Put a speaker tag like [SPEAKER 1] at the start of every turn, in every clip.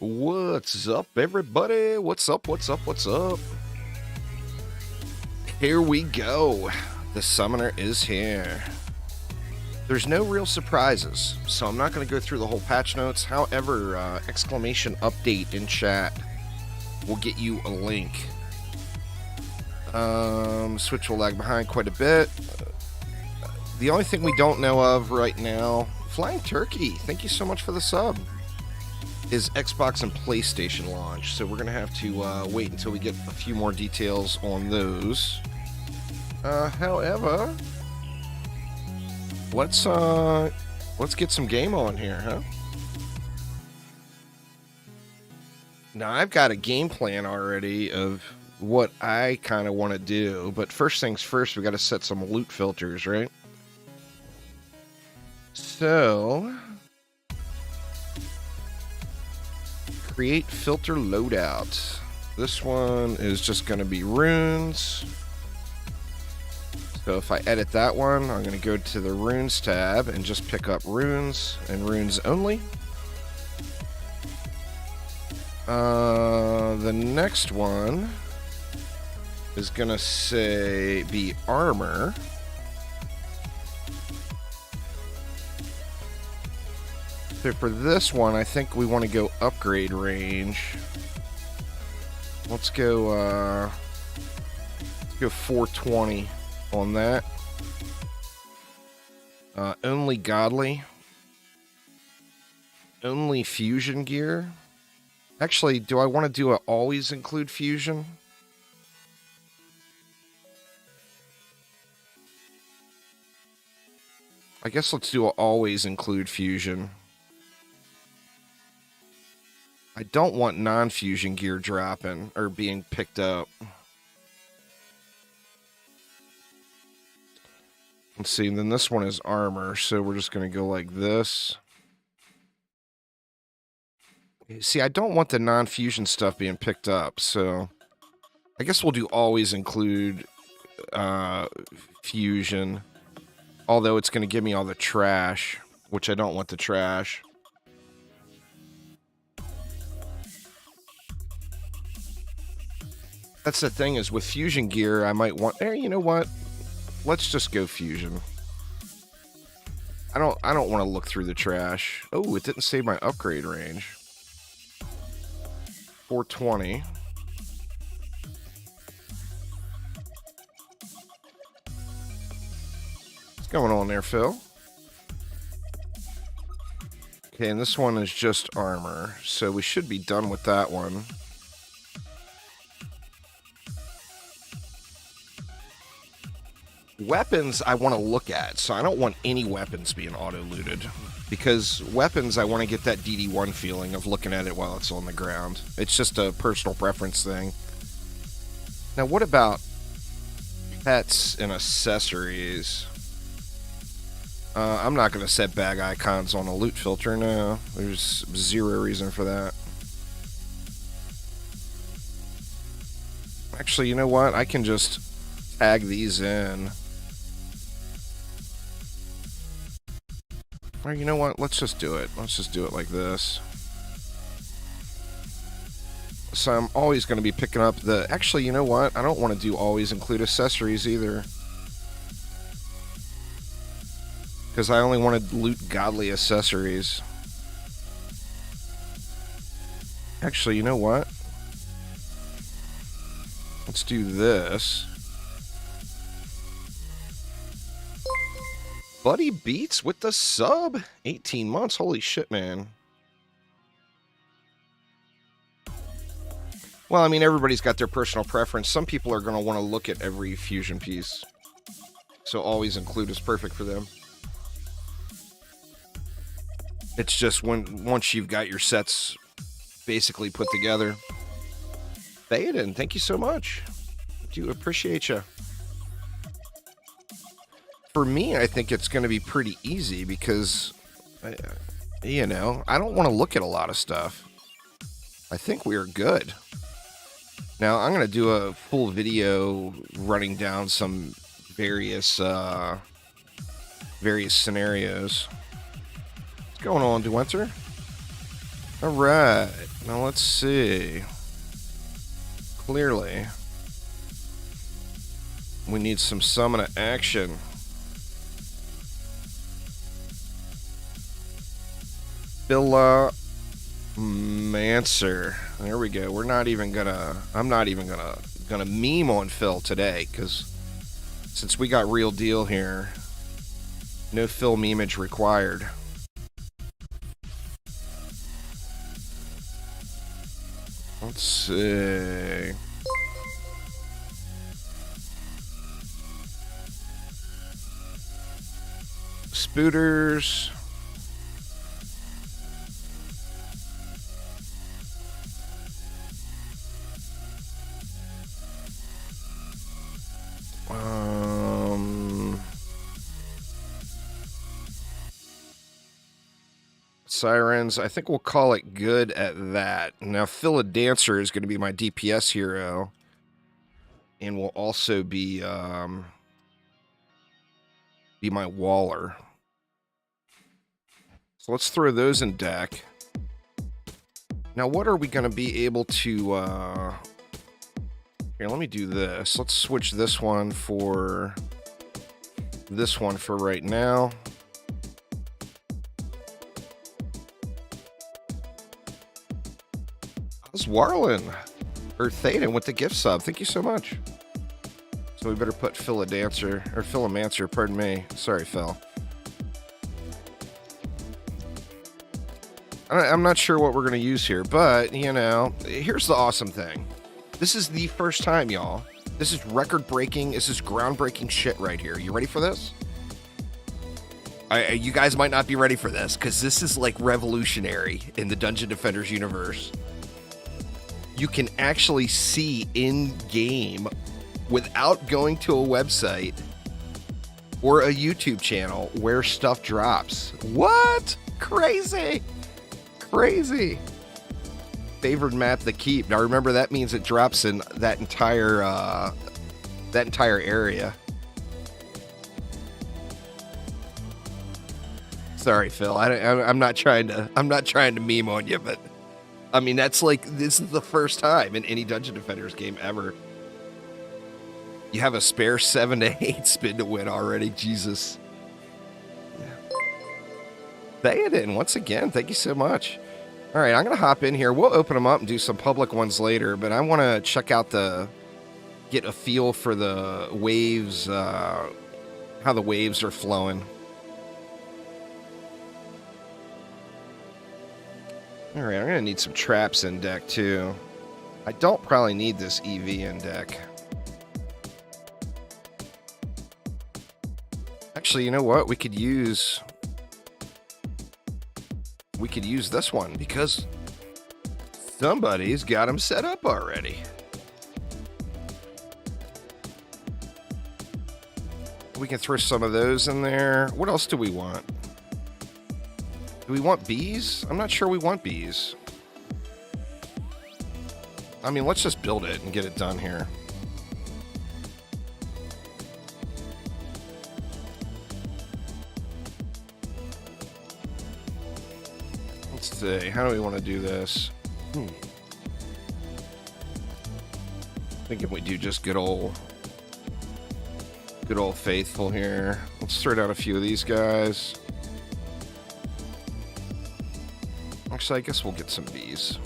[SPEAKER 1] What's up, everybody? What's up? What's up? What's up? Here we go. The summoner is here. There's no real surprises, so I'm not going to go through the whole patch notes. However, exclamation update in chat will get you a link. Switch will lag behind quite a bit. The only thing we don't know of right now, Flying Turkey, thank you so much for the sub, is Xbox and PlayStation launch. So we're going to have to wait until we get a few more details on those. However, let's get some game on here, huh? Now, I've got a game plan already of what I kind of want to do, but first things first, we got to set some loot filters, right? So, create filter loadout. This one is just going to be runes. So if I edit that one, I'm going to go to the runes tab and just pick up runes and runes only. The next one is going to say be armor. So for this one, I think we want to go upgrade range. Let's go 420 on that. Only godly. Only fusion gear. Actually, do I want to do a always include fusion? I guess let's do a always include fusion. I don't want non-fusion gear dropping or being picked up. Let's see, and then this one is armor, so we're just going to go like this. See, I don't want the non-fusion stuff being picked up, so I guess we'll do always include fusion, although it's going to give me all the trash, which I don't want the trash. That's the thing, is with fusion gear, I might want... you know what? Let's just go fusion. I don't want to look through the trash. Oh, it didn't save my upgrade range. 420. What's going on there, Phil? Okay, and this one is just armor, so we should be done with that one. Weapons I want to look at, so I don't want any weapons being auto-looted, because weapons I want to get that DD1 feeling of looking at it while it's on the ground. It's just a personal preference thing. Now, what about pets and accessories? I'm not going to set bag icons on a loot filter, no. There's zero reason for that. Actually, you know what? I can just tag these in. Or you know what? Let's just do it. Let's just do it like this. So I'm always going to be picking up the... Actually, you know what? I don't want to do always include accessories either. Because I only want to loot godly accessories. Actually, you know what? Let's do this. Buddy Beats with the sub. 18 months. Holy shit, man. Well, I mean, everybody's got their personal preference. Some people are going to want to look at every fusion piece. So always include is perfect for them. It's just once you've got your sets basically put together. Baden, thank you so much. Do appreciate you. For me, I think it's going to be pretty easy because, you know, I don't want to look at a lot of stuff. I think we are good. Now, I'm going to do a full video running down some various scenarios. What's going on, Duenter? Alright, now let's see. Clearly, we need some summon action. Villa Mancer. There we go. We're not even gonna. I'm not even gonna meme on Phil today, because since we got real deal here, no Phil memeage required. Let's see. Spooters. Sirens. I think we'll call it good at that. Now, Phil Dancer is going to be my DPS hero, and will also be my Waller. So let's throw those in deck. Now, what are we going to be able to... Here, let me do this. Let's switch this one for right now. How's Warlin? Or Thaden with the gift sub. Thank you so much. So we better put Philomancer, pardon me. Sorry, Phil. I'm not sure what we're going to use here, but, you know, here's the awesome thing. This is the first time, y'all. This is record-breaking. This is groundbreaking shit right here. You ready for this? You guys might not be ready for this, because this is, like, revolutionary in the Dungeon Defenders universe. You can actually see in-game, without going to a website or a YouTube channel, where stuff drops. What? Crazy! Crazy! Favored map, the keep. Now remember, that means it drops in that entire area. Sorry, Phil. I'm not trying to meme on you, but I mean, that's like, this is the first time in any Dungeon Defenders game ever. You have a spare 7 to 8 spin to win already. Jesus. Theoden, once again, thank you so much. All right, I'm going to hop in here. We'll open them up and do some public ones later, but I want to check out get a feel for the waves, how the waves are flowing. All right, I'm going to need some traps in deck, too. I don't probably need this EV in deck. Actually, you know what? We could use this one, because somebody's got them set up already. We can throw some of those in there. What else do we want? Do we want bees? I'm not sure we want bees. I mean, let's just build it and get it done here. Let's see. How do we want to do this? Thinking we do just good old faithful here. Let's throw down a few of these guys. Actually, I guess we'll get some bees.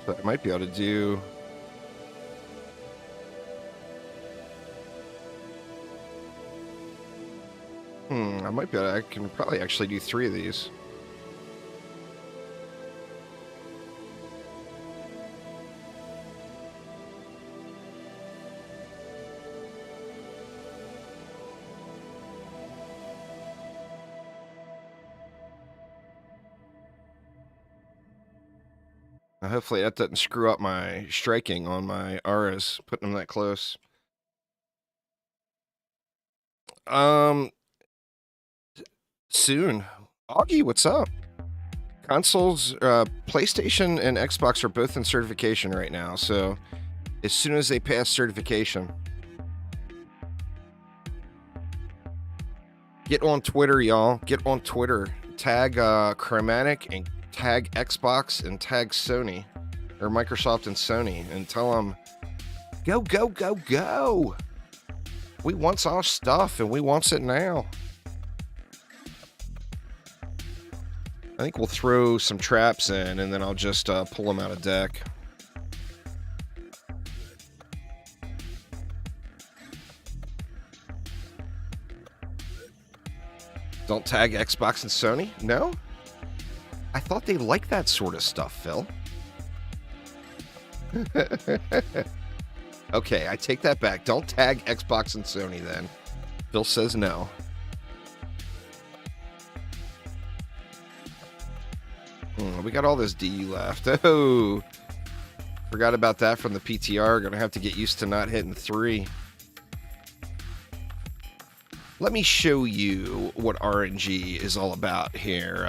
[SPEAKER 1] So I might be able to do... I can probably actually do 3 of these. Now, hopefully that doesn't screw up my striking on my auras, putting them that close. soon. Augie, what's up? Consoles, PlayStation and Xbox are both in certification right now, so as soon as they pass certification, get on Twitter, y'all. Get on Twitter. Tag Chromatic and tag Xbox and tag Sony, or Microsoft and Sony, and tell them, go, go, go, go. We wants our stuff, and we wants it now. I think we'll throw some traps in, and then I'll just pull them out of deck. Don't tag Xbox and Sony? No? I thought they liked that sort of stuff, Phil. Okay, I take that back. Don't tag Xbox and Sony then. Phil says no. We got all this D left. Oh, forgot about that from the PTR. Gonna have to get used to not hitting 3. Let me show you what RNG is all about here,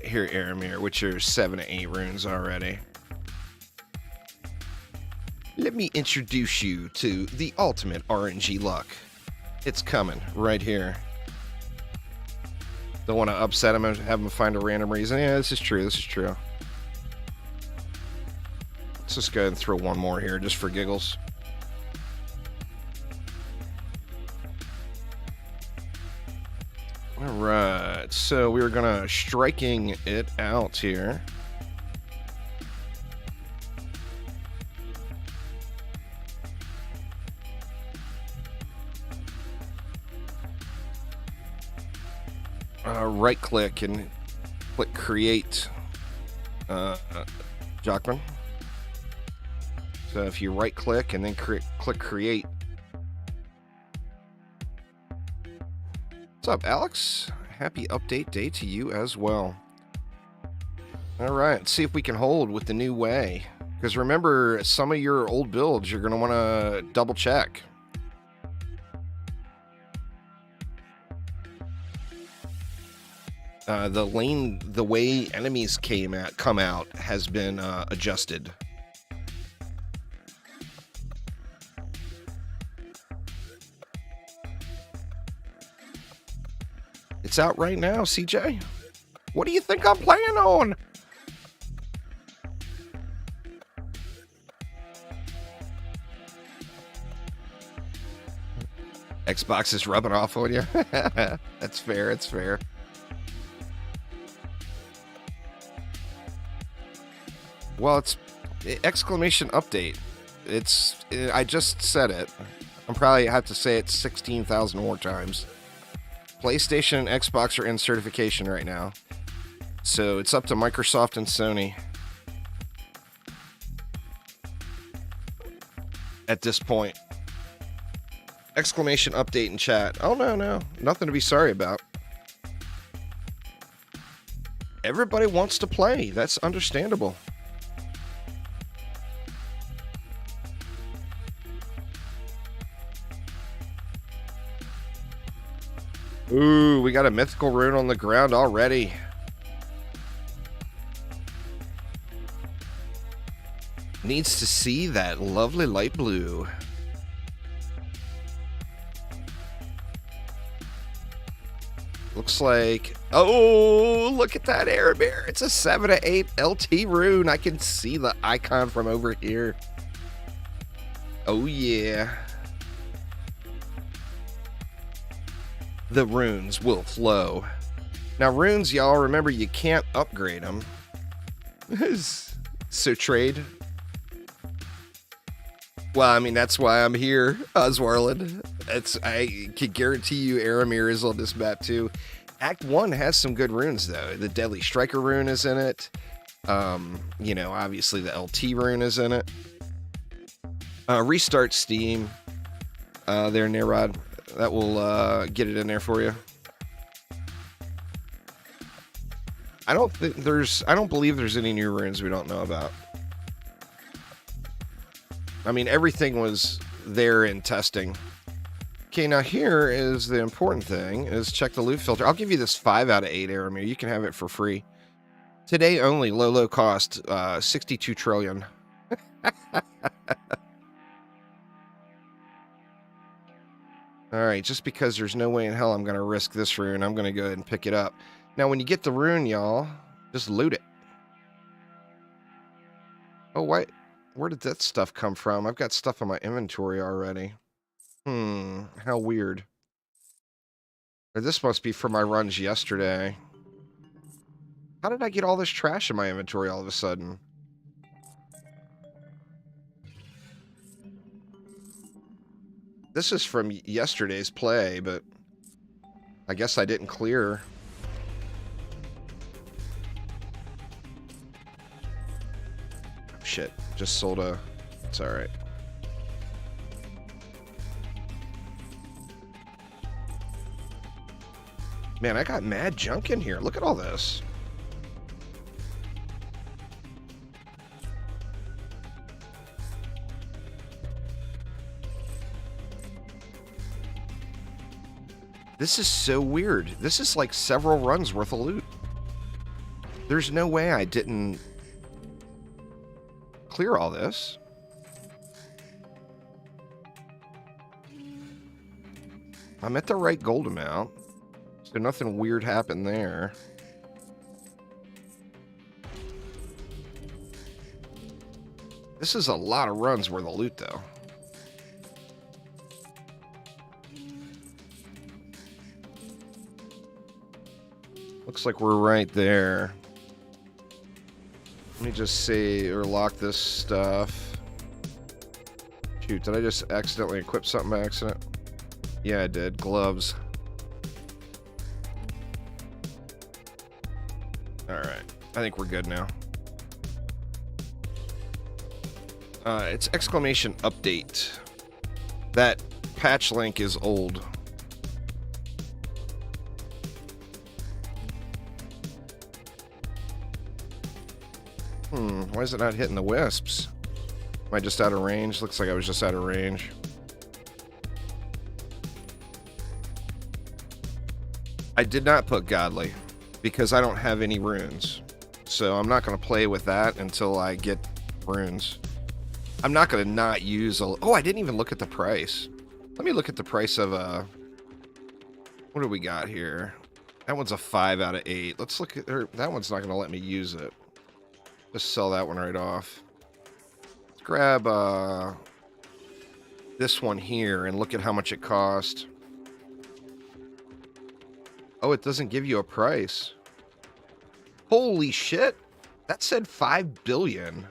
[SPEAKER 1] Aramir, which are 7 to 8 runes already. Let me introduce you to the ultimate RNG luck. It's coming right here. Don't want to upset him and have him find a random reason. Yeah, this is true. This is true. Let's just go ahead and throw one more here just for giggles. All right. So we were going to striking it out here. Right click and click create Jockman. So if you right click and then click create. What's up, Alex? Happy update day to you as well. All right, let's see if we can hold with the new way. Because remember, some of your old builds you're going to want to double check. The way enemies come out has been adjusted. It's out right now, CJ. What do you think I'm playing on? Xbox is rubbing off on you. That's fair. It's fair. Well, it's exclamation update. I just said it. I'm probably have to say it 16,000 more times. PlayStation and Xbox are in certification right now. So it's up to Microsoft and Sony at this point. Exclamation update in chat. Oh, no. Nothing to be sorry about. Everybody wants to play. That's understandable. Ooh, we got a mythical rune on the ground already. Needs to see that lovely light blue. Looks like... Oh, look at that air bear. It's a 7 to 8 LT rune. I can see the icon from over here. Oh, yeah. The runes will flow. Now, runes, y'all, remember, you can't upgrade them. So trade. Well, I mean, that's why I'm here, Oswarland. I can guarantee you Aramir is on this map, too. Act 1 has some good runes, though. The Deadly Striker rune is in it. You know, obviously the LT rune is in it. Restart Steam. There, Nerod. That will get it in there for you. I don't believe there's any new runes we don't know about. I mean, everything was there in testing. Okay, now here is the important thing, is check the loot filter. I'll give you this 5 out of 8 Aramir. You can have it for free. Today only, low cost, 62 trillion. Alright, just because there's no way in hell I'm going to risk this rune, I'm going to go ahead and pick it up. Now, when you get the rune, y'all, just loot it. Oh, wait. Where did that stuff come from? I've got stuff in my inventory already. How weird. Or this must be from my runs yesterday. How did I get all this trash in my inventory all of a sudden? This is from yesterday's play, but I guess I didn't clear. Shit, just sold a... It's alright. Man, I got mad junk in here. Look at all this. This is so weird. This is like several runs worth of loot. There's no way I didn't clear all this. I'm at the right gold amount. So nothing weird happened there. This is a lot of runs worth of loot, though. Looks like we're right there. Let me just see, or lock this stuff. Shoot, did I just accidentally equip something by accident? Yeah, I did. Gloves. Alright. I think we're good now. It's exclamation update. That patch link is old. Why is it not hitting the wisps? Am I just out of range? Looks like I was just out of range. I did not put godly because I don't have any runes. So I'm not going to play with that until I get runes. I'm not going to not use a... Oh, I didn't even look at the price. Let me look at the price of a... What do we got here? That one's a 5 out of 8. Let's look at... That one's not going to let me use it. Just sell that one right off. Let's grab this one here and look at how much it cost. Oh, it doesn't give you a price. Holy shit. That said 5 billion.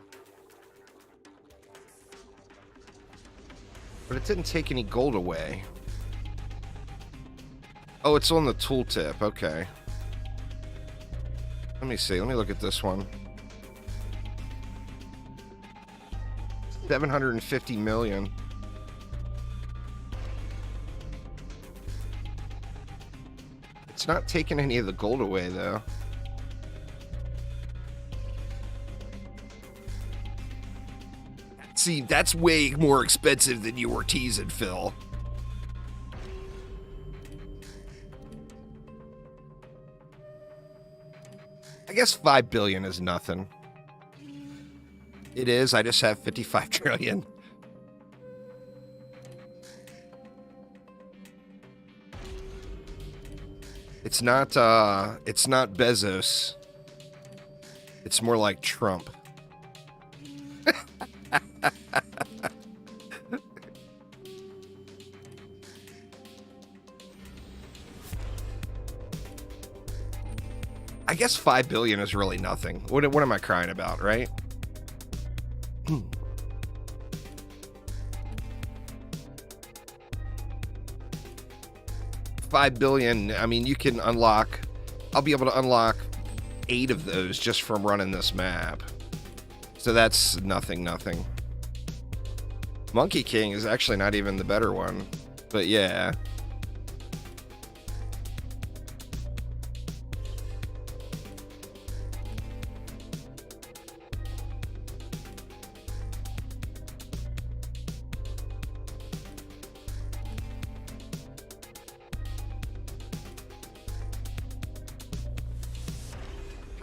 [SPEAKER 1] But it didn't take any gold away. Oh, it's on the tooltip. Okay. Let me see. Let me look at this one. 750 million. It's not taking any of the gold away, though. See, that's way more expensive than you were teasing, Phil. I guess 5 billion is nothing. It is. I just have 55 trillion. It's not Bezos. It's more like Trump. I guess 5 billion is really nothing. What am I crying about, right? 5 billion, I mean, you can unlock... I'll be able to unlock 8 of those just from running this map. So that's nothing. Monkey King is actually not even the better one. But yeah.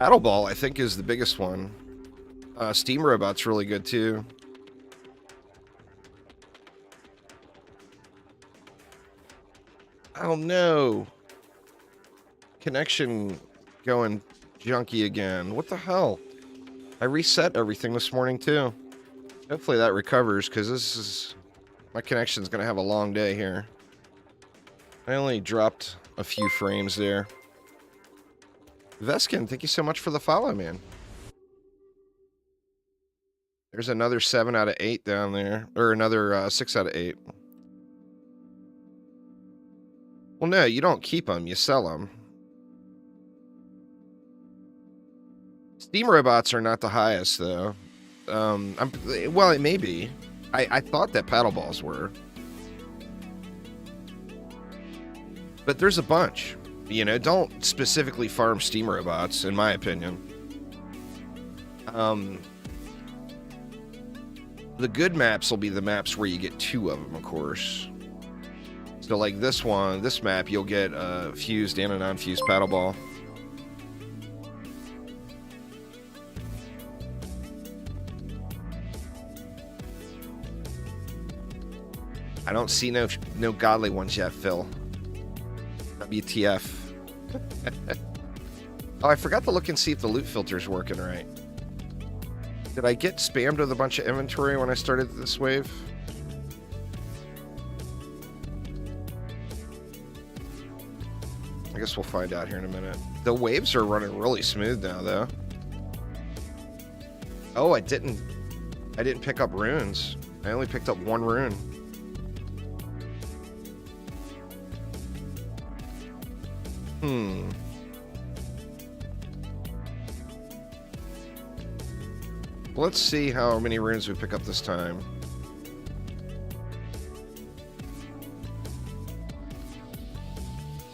[SPEAKER 1] Paddleball, I think, is the biggest one. Steam Robot's really good, too. Oh, no. Connection going junky again. What the hell? I reset everything this morning, too. Hopefully that recovers, because this is... My connection's going to have a long day here. I only dropped a few frames there. Veskin, thank you so much for the follow, man. There's another 7 out of 8 down there. Or another 6 out of 8. Well, no, you don't keep them. You sell them. Steam Robots are not the highest, though. Well, it may be. I thought that Paddleballs were. But there's a bunch. You know, don't specifically farm Steam Robots, in my opinion. The good maps will be the maps where you get 2 of them, of course. So, like this one, this map, you'll get a fused and a non-fused Paddleball. I don't see no godly ones yet, Phil. WTF. Oh, I forgot to look and see if the loot filter's working right. Did I get spammed with a bunch of inventory when I started this wave? I guess we'll find out here in a minute. The waves are running really smooth now, though. Oh, I didn't pick up runes. I only picked up 1 rune. Let's see how many runes we pick up this time.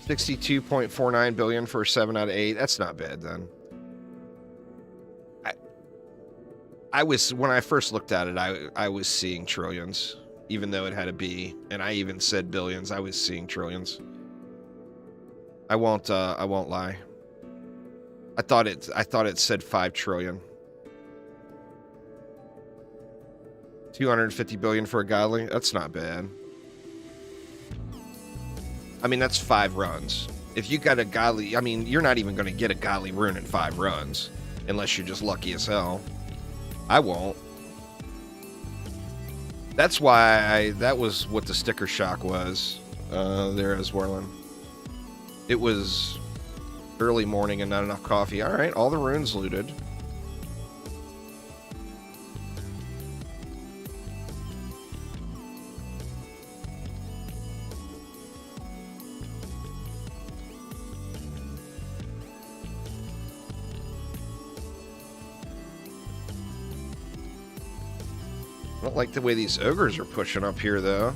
[SPEAKER 1] $62.49 billion for 7 out of 8. That's not bad, then. I was, when I first looked at it, I was seeing trillions, even though it had a B, and I even said billions. I was seeing trillions. I won't lie. I thought it said 5 trillion. 250 billion for a godly. That's not bad. I mean, that's 5 runs. If you got a godly, I mean, you're not even going to get a godly rune in 5 runs, unless you're just lucky as hell. I won't. That's why that was what the sticker shock was there as Warland. It was early morning and not enough coffee. All right, all the runes looted. I don't like the way these ogres are pushing up here, though.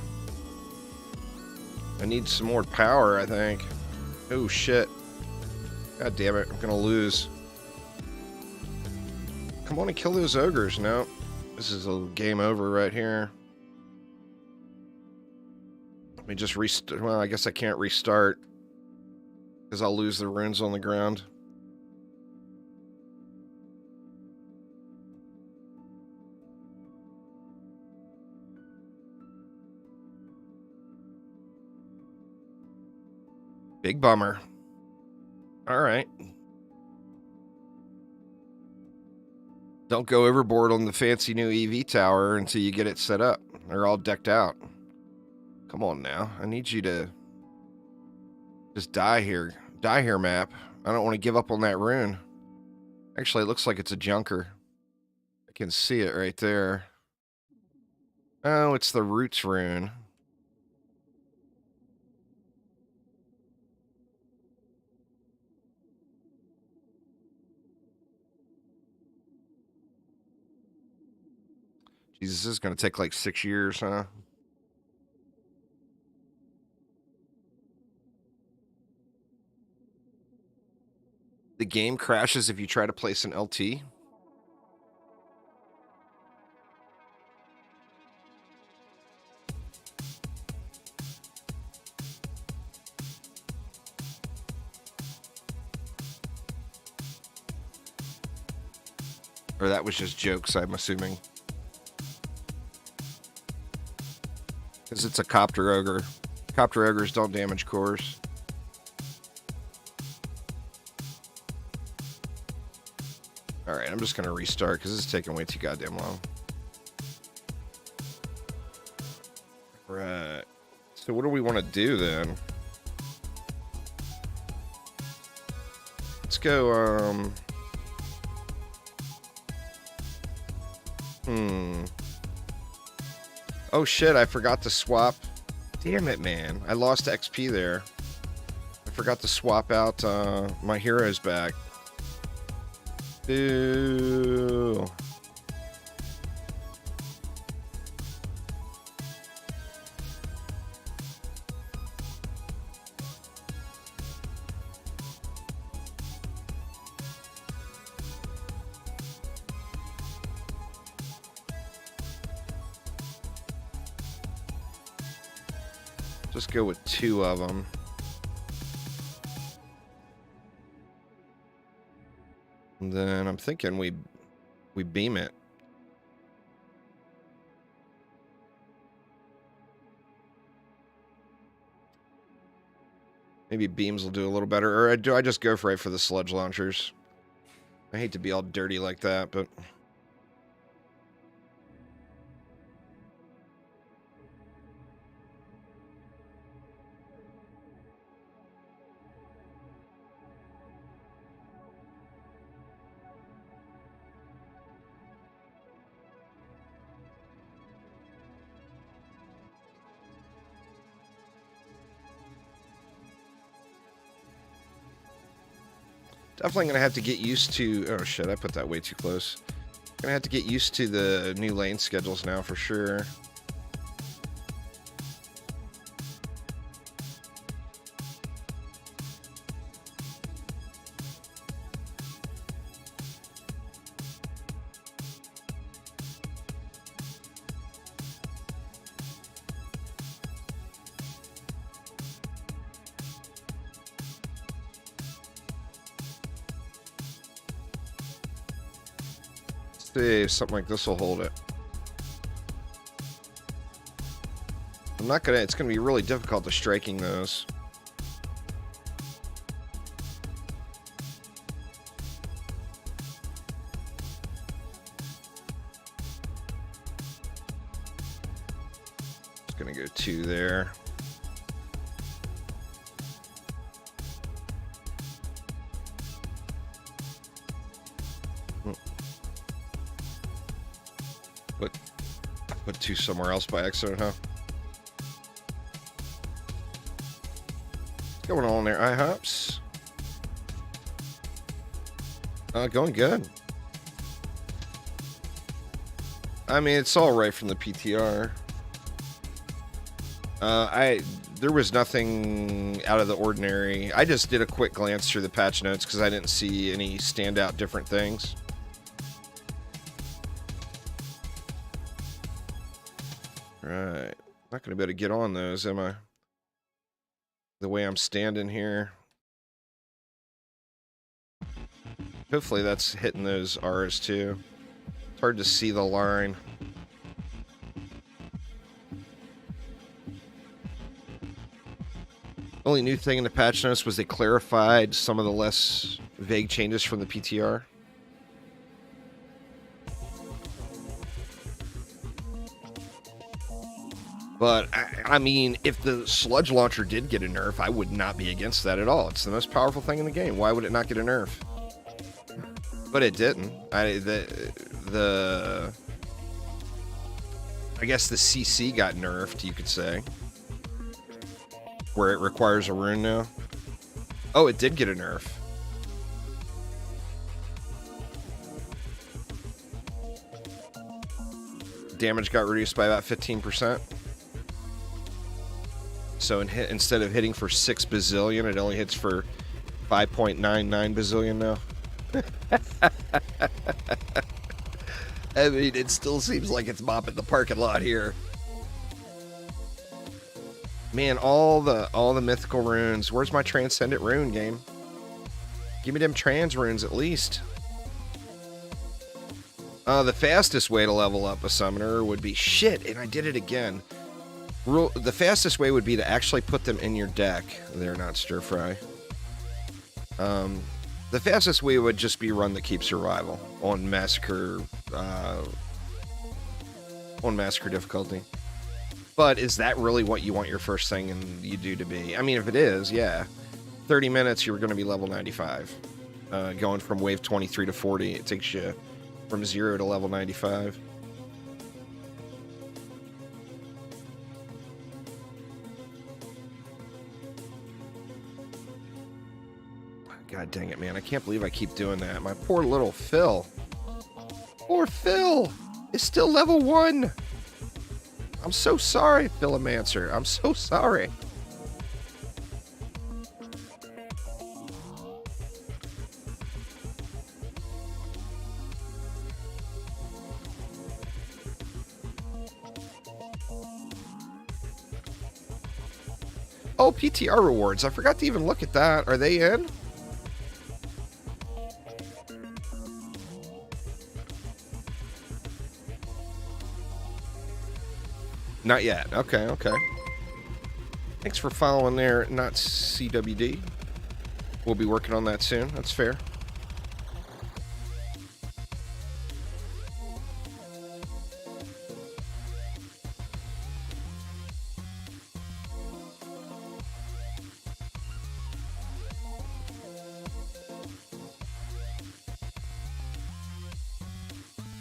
[SPEAKER 1] I need some more power, I think. Oh, shit. God damn it, I'm gonna lose. Come on and kill those ogres. No. This is a game over right here. Let me just restart. Well, I guess I can't restart, because I'll lose the runes on the ground. Big bummer. All right. Don't go overboard on the fancy new EV tower until you get it set up. They're all decked out. Come on now. I need you to just die here. Die here, map. I don't want to give up on that rune. Actually, it looks like it's a junker. I can see it right there. Oh, it's the roots rune. Jesus, this is going to take like 6 years, huh? The game crashes if you try to place an LT. Or that was just jokes, I'm assuming. Because it's a copter ogre. Copter ogres don't damage cores. Alright, I'm just going to restart because this is taking way too goddamn long. Right. So what do we want to do then? Let's go, Oh shit, I forgot to swap. Damn it, man. I lost XP there. I forgot to swap out my heroes back. Boo. Just go with 2 of them. And then I'm thinking we beam it. Maybe beams will do a little better. Or do I just go right for the sludge launchers? I hate to be all dirty like that, but... Definitely gonna have to get used to... Oh shit, I put that way too close. Gonna have to get used to the new lane schedules now for sure. See if something like this will hold it. I'm not gonna... It's gonna be really difficult to striking those. Just gonna go 2 there. Put 2 somewhere else by accident, huh? What's going on there, IHOPs? Going good. I mean, it's all right from the PTR. There was nothing out of the ordinary. I just did a quick glance through the patch notes because I didn't see any standout different things. Right. Not going to be able to get on those, am I? The way I'm standing here. Hopefully that's hitting those R's too. It's hard to see the line. Only new thing in the patch notes was they clarified some of the less vague changes from the PTR. But, I mean, if the sludge launcher did get a nerf, I would not be against that at all. It's the most powerful thing in the game. Why would it not get a nerf? But it didn't. I guess the CC got nerfed, you could say. Where it requires a rune now. Oh, it did get a nerf. Damage got reduced by about 15%. So instead of hitting for 6 bazillion, it only hits for 5.99 bazillion now. I mean, it still seems like it's mopping the parking lot here. Man, all the mythical runes. Where's my transcendent rune game? Give me them trans runes at least. The fastest way to level up a summoner would be shit, and I did it again. The fastest way would be to actually put them in your deck. They're not stir fry. The fastest way would just be run the keep survival on massacre difficulty. But is that really what you want your first thing and you do to be? I mean, if it is, yeah. 30 minutes, you're going to be level 95. Going from wave 23 to 40, it takes you from 0 to level 95. God dang it, man. I can't believe I keep doing that. My poor little Phil. Poor Phil is still level 1. I'm so sorry, Philomancer. I'm so sorry. Oh, PTR rewards. I forgot to even look at that. Are they in? Not yet. Okay, okay. Thanks for following there, not CWD. We'll be working on that soon. That's fair.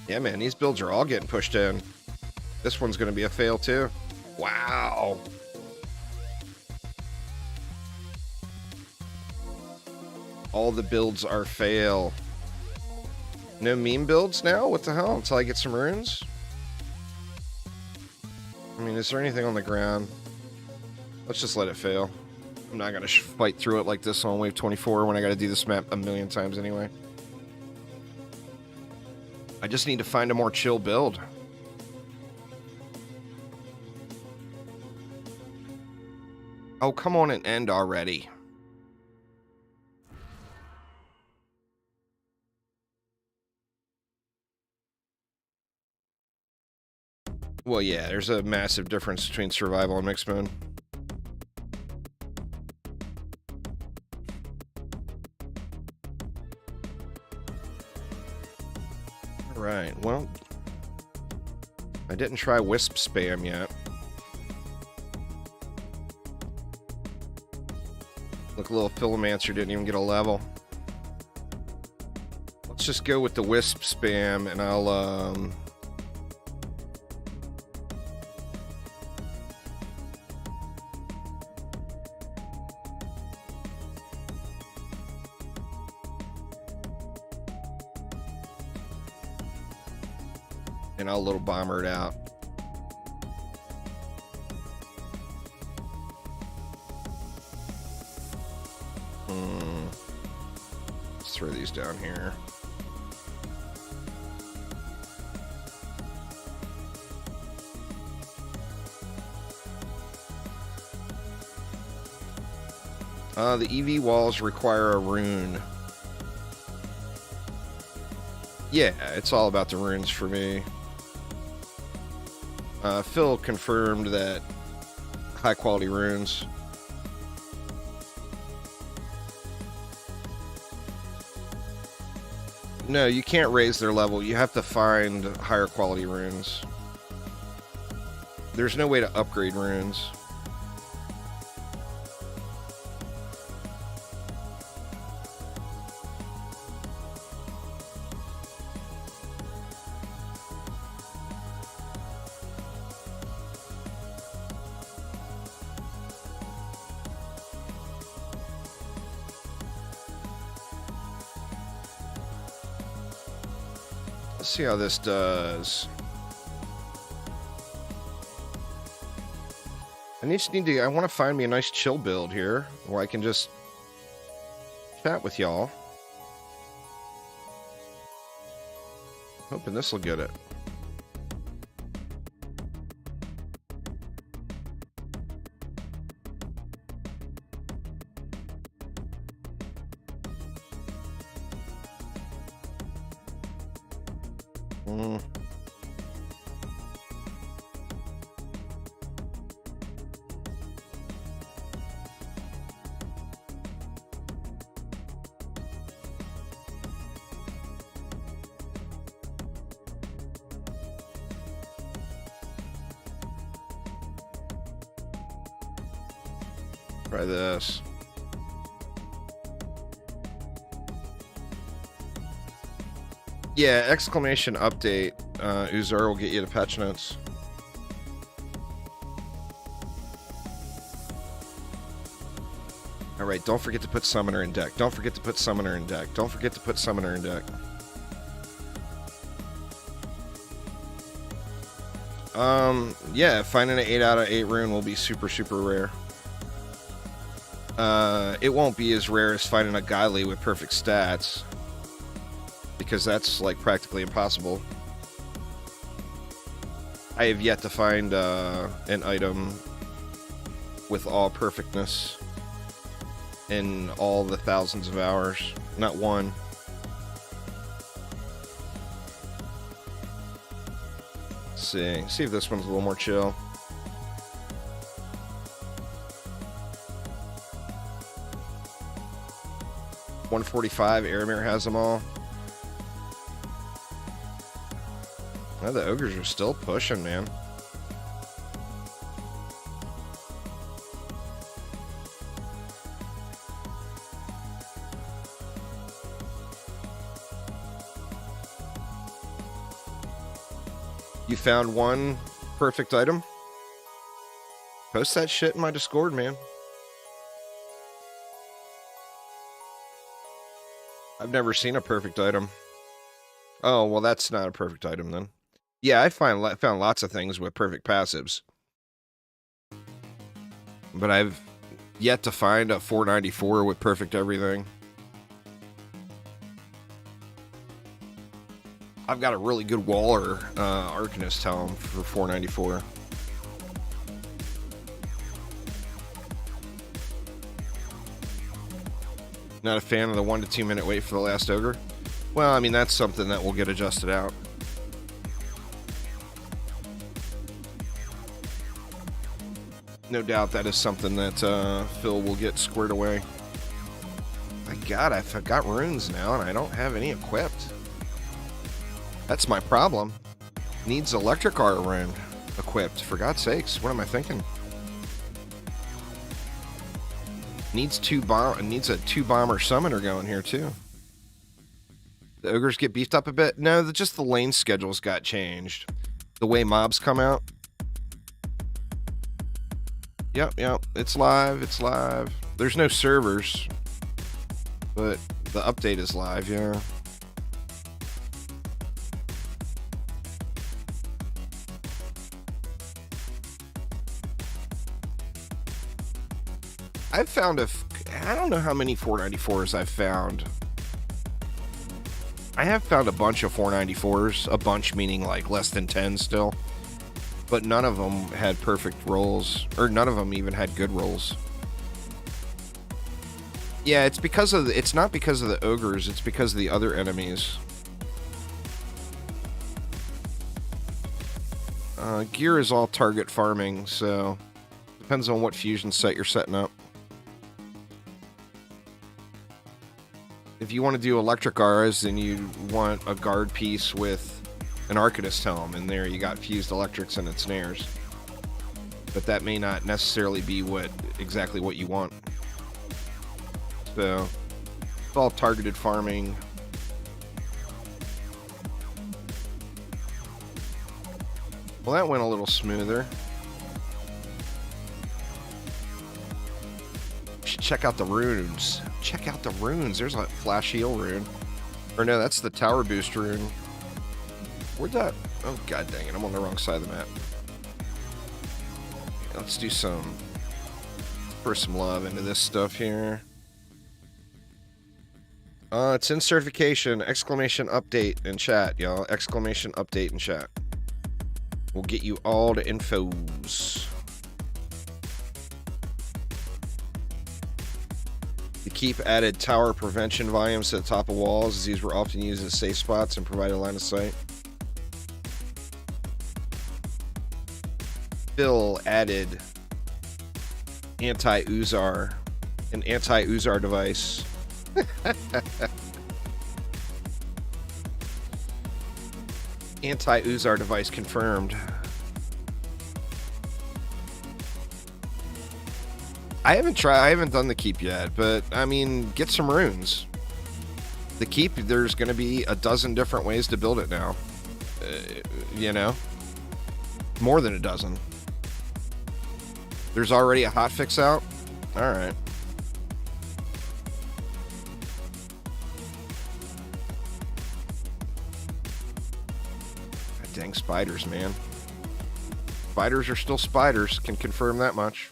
[SPEAKER 1] Yeah, man, these builds are all getting pushed in. This one's going to be a fail, too. Wow. All the builds are fail. No meme builds now? What the hell? Until I get some runes? I mean, is there anything on the ground? Let's just let it fail. I'm not going to fight through it like this on wave 24 when I got to do this map a million times anyway. I just need to find a more chill build. Oh, come on and end already. Well, yeah, there's a massive difference between survival and mixed mode. Alright, well, I didn't try Wisp spam yet. Look, little Philomancer didn't even get a level. Let's just go with the Wisp spam, and I'll, and I'll little bomber it out. Let's throw these down here. The EV walls require a rune. Yeah, it's all about the runes for me. Phil confirmed that high quality runes. No, you can't raise their level. You have to find higher quality runes. There's no way to upgrade runes. Let's see how this does. I want to find me a nice chill build here where I can just chat with y'all. Hoping this will get it. Mm. Try this. Yeah, exclamation update. Uzur will get you the patch notes. Alright, don't forget to put Summoner in deck. Don't forget to put Summoner in deck. Don't forget to put Summoner in deck. Yeah, finding an 8 out of 8 rune will be super, super rare. It won't be as rare as finding a Guile with perfect stats, because that's, like, practically impossible. I have yet to find an item with all perfectness in all the thousands of hours. Not one. Let's see if this one's a little more chill. $145, Aramir has them all. Oh, the ogres are still pushing, man. You found one perfect item? Post that shit in my Discord, man. I've never seen a perfect item. Oh, well, that's not a perfect item then. Yeah, I found lots of things with perfect passives. But I've yet to find a 494 with perfect everything. I've got a really good Waller Arcanist Helm for 494. Not a fan of the 1 to 2 minute wait for the last ogre? Well, I mean, that's something that will get adjusted out. No doubt that is something that Phil will get squared away. My god, I've got runes now, and I don't have any equipped. That's my problem. Needs Electric Art rune equipped. For God's sakes, what am I thinking? Needs a 2-bomber summoner going here too. The ogres get beefed up a bit. No, just the lane schedules got changed. The way mobs come out. Yep, it's live. It's live. There's no servers, but the update is live. Yeah. I've found I don't know how many 494s I've found. I have found a bunch of 494s, a bunch meaning like less than 10 still, but none of them had perfect rolls, or none of them even had good rolls. Yeah, it's not because of the ogres, it's because of the other enemies. Gear is all target farming, so depends on what fusion set you're setting up. If you want to do electric auras, then you want a guard piece with an Arcanist Helm, and there you got fused electrics and its snares. But that may not necessarily be exactly what you want. So, it's all targeted farming. Well, that went a little smoother. Should check out the runes. Check out the runes. There's a flash heal rune. Or no, that's the tower boost rune. Where'd that? Oh, god dang it. I'm on the wrong side of the map. Let's do pour some love into this stuff here. It's in certification. Exclamation update in chat, y'all. Exclamation update in chat. We'll get you all the infos. The keep added tower prevention volumes to the top of walls, as these were often used as safe spots and provided line of sight. Phil added anti-Uzar, an anti-Uzar device. Anti-Uzar device confirmed. I haven't done the keep yet, but I mean, get some runes. The keep, there's going to be a dozen different ways to build it now. You know? More than a dozen. There's already a hotfix out? Alright. God dang spiders, man. Spiders are still spiders, can confirm that much.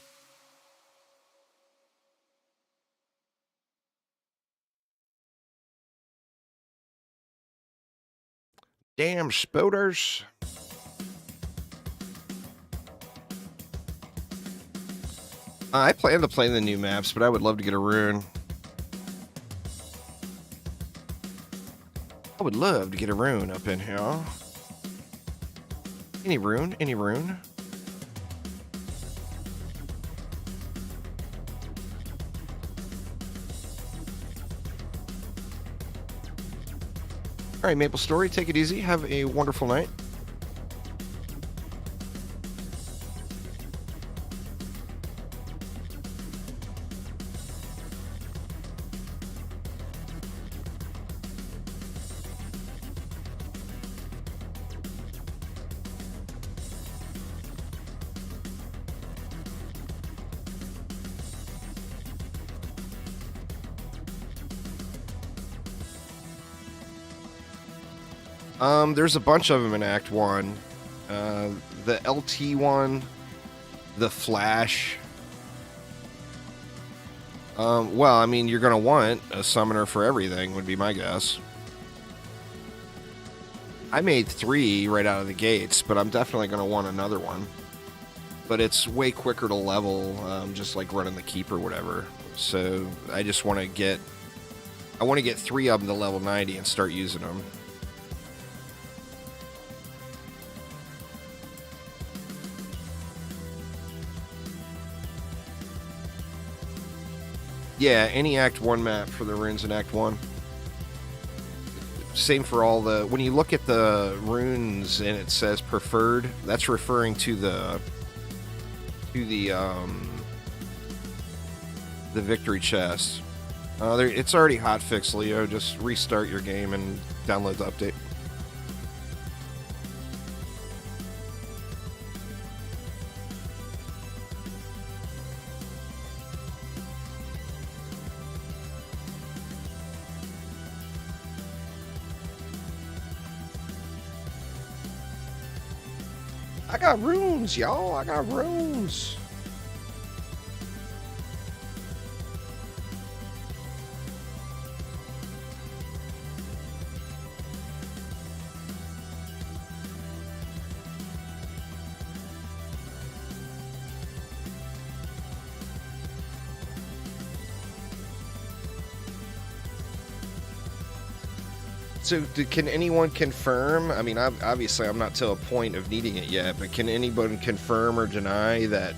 [SPEAKER 1] Damn spoders. I plan to play the new maps, but I would love to get a rune. I would love to get a rune up in here. Any rune? Any rune? All right, Maple Story, take it easy. Have a wonderful night. There's a bunch of them in Act 1. The LT one, the Flash. Well, I mean, you're going to want a summoner for everything, would be my guess. I made 3 right out of the gates, but I'm definitely going to want another one. But it's way quicker to level, just like running the keep or whatever. So I just want to get... I want to get 3 of them to level 90 and start using them. Yeah, any Act 1 map for the runes in Act 1. Same for all the... When you look at the runes and it says preferred, that's referring to the victory chest. It's already hotfixed, Leo. Just restart your game and download the update. I got runes, y'all. I got runes. So, can anyone confirm? I mean, obviously, I'm not to a point of needing it yet, but can anyone confirm or deny that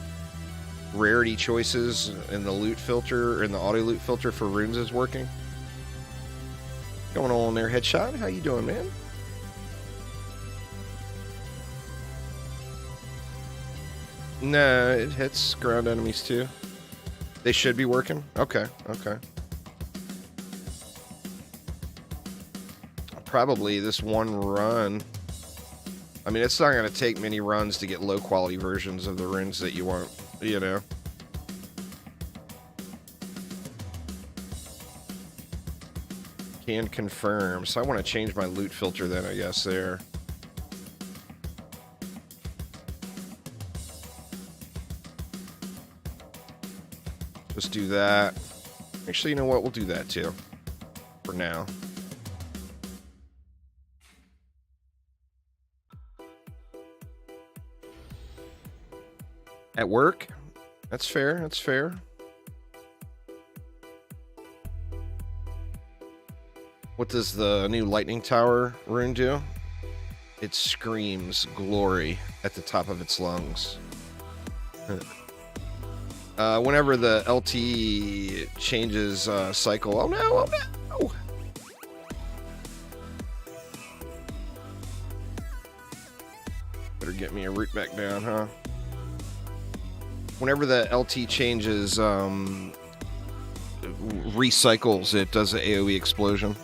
[SPEAKER 1] rarity choices in the loot filter, or in the auto loot filter for runes is working? Going on there, Headshot? How you doing, man? No, it hits ground enemies too. They should be working? Okay, okay. Probably this one run. I mean, it's not going to take many runs to get low quality versions of the runes that you want, you know. Can confirm. So I want to change my loot filter then, I guess, there. Just do that. Actually, you know what? We'll do that too. For now. At work? That's fair, that's fair. What does the new lightning tower rune do? It screams glory at the top of its lungs. Whenever the LT changes cycle. Oh no! Oh no! Better get me a root back down, huh? Whenever the LT changes recycles, it does an AoE explosion.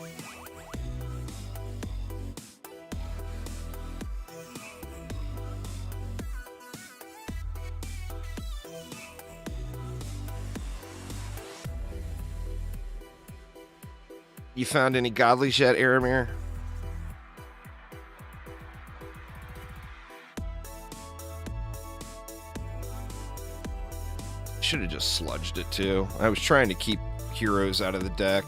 [SPEAKER 1] You found any godlies yet, Aramir? Should have just sludged it too. I was trying to keep heroes out of the deck.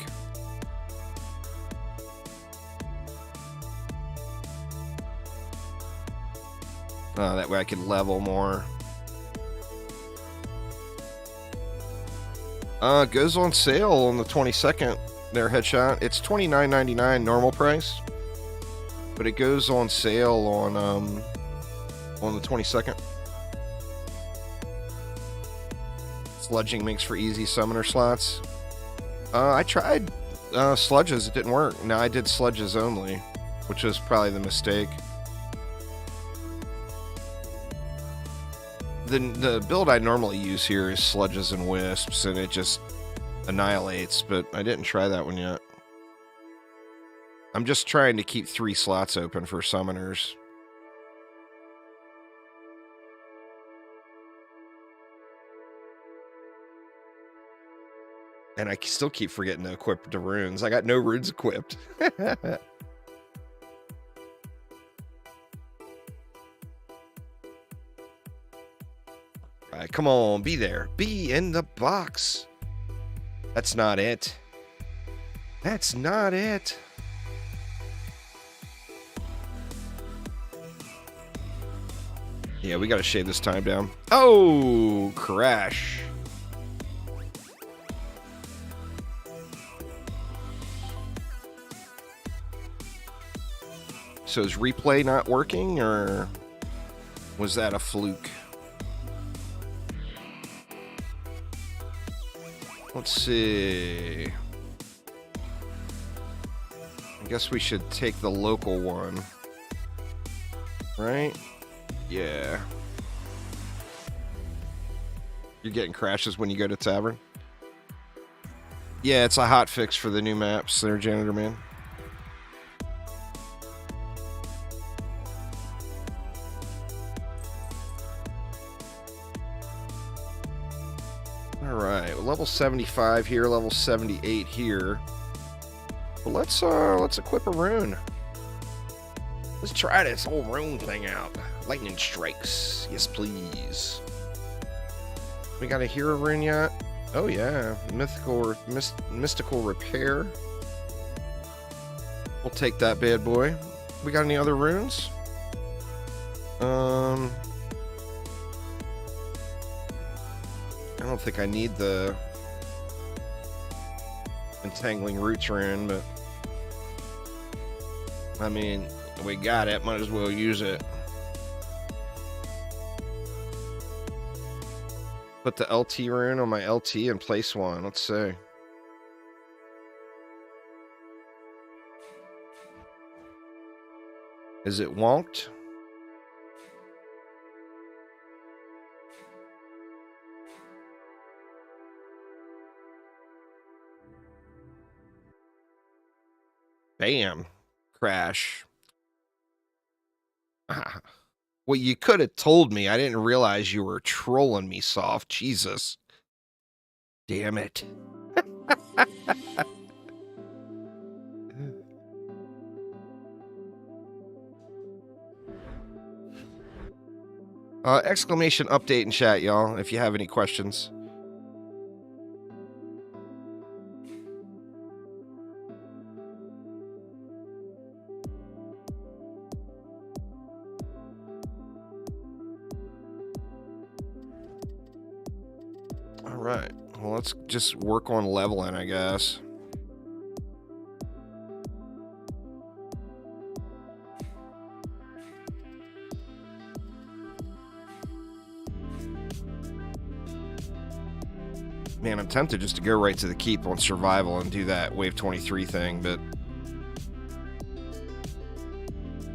[SPEAKER 1] That way I could level more. Goes on sale on the 22nd. Their headshot. It's $29.99 normal price, but it goes on sale on the 22nd. Sludging makes for easy summoner slots. I tried sludges. It didn't work. No, I did sludges only, which was probably the mistake. The build I normally use here is sludges and wisps, and it just annihilates, but I didn't try that one yet. I'm just trying to keep 3 slots open for summoners. And I still keep forgetting to equip the runes. I got no runes equipped. Alright, come on, be there. Be in the box. That's not it. That's not it. Yeah, we gotta shave this time down. Oh, crash. So is replay not working, or was that a fluke? Let's see. I guess we should take the local one. Right? Yeah. You're getting crashes when you go to tavern? Yeah, it's a hot fix for the new maps there, Janitor Man. Alright, level 75 here, level 78 here. But let's equip a rune. Let's try this whole rune thing out. Lightning strikes. Yes, please. We got a hero rune yet? Oh yeah, mystical repair. We'll take that bad boy. We got any other runes? I don't think I need the entangling roots rune, but I mean, we got it, might as well use it. Put the LT rune on my LT and place one. Let's see. Is it wonked? Bam. Crash. Well, you could have told me. I didn't realize you were trolling me, Soft. Jesus. Damn it. Exclamation update in chat, y'all, if you have any questions. Alright, well, let's just work on leveling, I guess. Man, I'm tempted just to go right to the keep on survival and do that wave 23 thing, but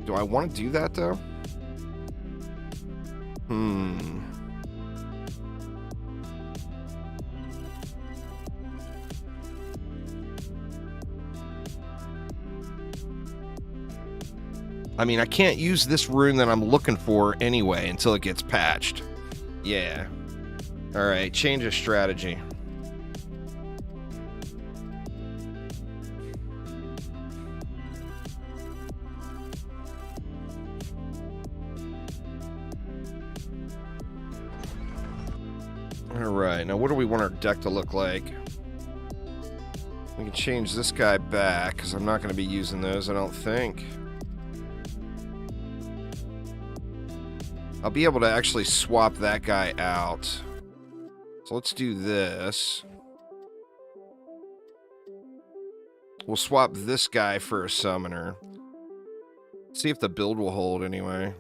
[SPEAKER 1] do I want to do that though? I mean, I can't use this rune that I'm looking for anyway until it gets patched. Yeah. Alright, change of strategy. Alright, now what do we want our deck to look like? We can change this guy back, because I'm not going to be using those, I don't think. I'll be able to actually swap that guy out. So let's do this. We'll swap this guy for a summoner. See if the build will hold anyway.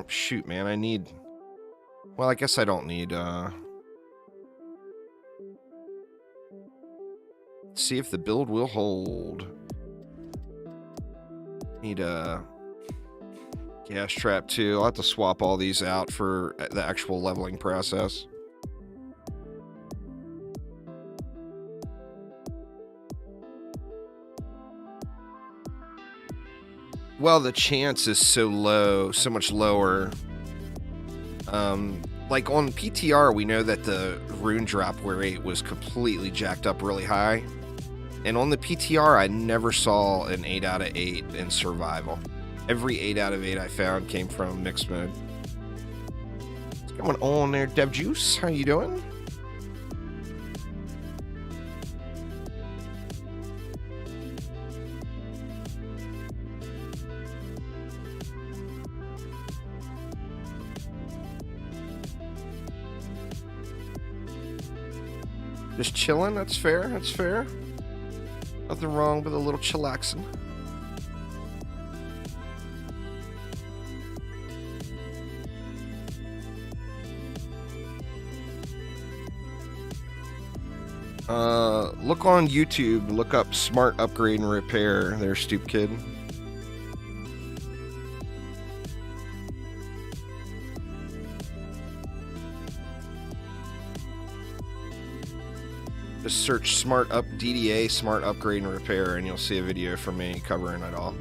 [SPEAKER 1] Shoot, man, I need... Well, I guess I don't need... See if the build will hold. Need a gas trap too. I'll have to swap all these out for the actual leveling process. Well, the chance is so low, so much lower. Like on PTR, we know that the rune drop rate was completely jacked up really high. And on the PTR, I never saw an 8 out of 8 in survival. Every 8 out of 8 I found came from mixed mode. What's going on there, Dev Juice? How you doing? Just chilling, that's fair, that's fair. Nothing wrong with a little chillaxing. Look on YouTube, look up Smart Upgrade and Repair there, Stoop Kid. Just search Smart Up DDA, Smart Upgrade and Repair, and you'll see a video from me covering it all.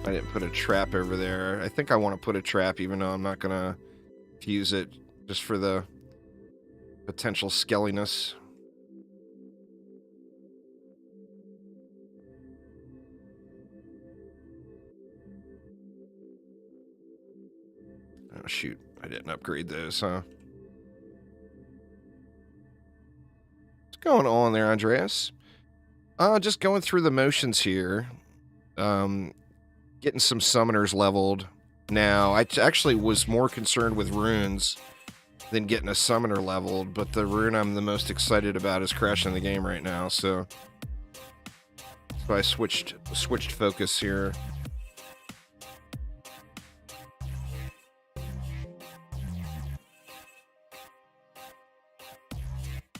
[SPEAKER 1] I didn't put a trap over there. I think I want to put a trap, even though I'm not going to fuse it, just for the potential skelliness. Oh, shoot. I didn't upgrade those, huh? What's going on there, Andreas? Just going through the motions here. Getting some summoners leveled. Now, I actually was more concerned with runes than getting a summoner leveled, but the rune I'm the most excited about is crashing the game right now, so I switched focus here.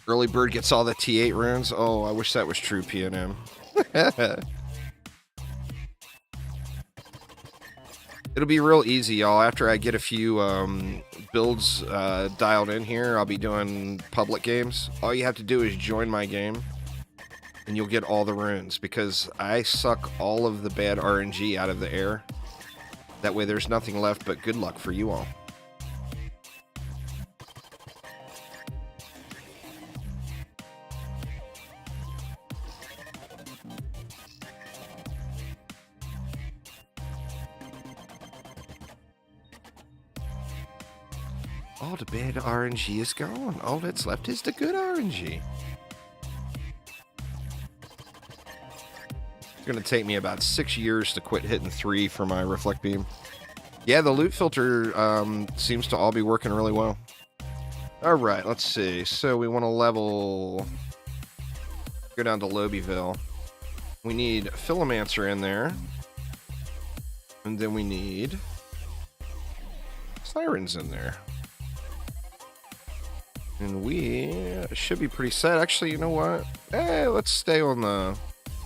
[SPEAKER 1] Early bird gets all the T8 runes. Oh, I wish that was true, PNM. It'll be real easy, y'all. After I get a few builds dialed in here, I'll be doing public games. All you have to do is join my game, and you'll get all the runes, because I suck all of the bad RNG out of the air. That way there's nothing left but good luck for you all. All the bad RNG is gone. All that's left is the good RNG. It's going to take me about 6 years to quit hitting 3 for my reflect beam. Yeah, the loot filter seems to all be working really well. Alright, let's see. So we want to level... Go down to Lobieville. We need Philomancer in there. And then we need sirens in there. And we should be pretty set. Actually, you know what? Let's stay on the...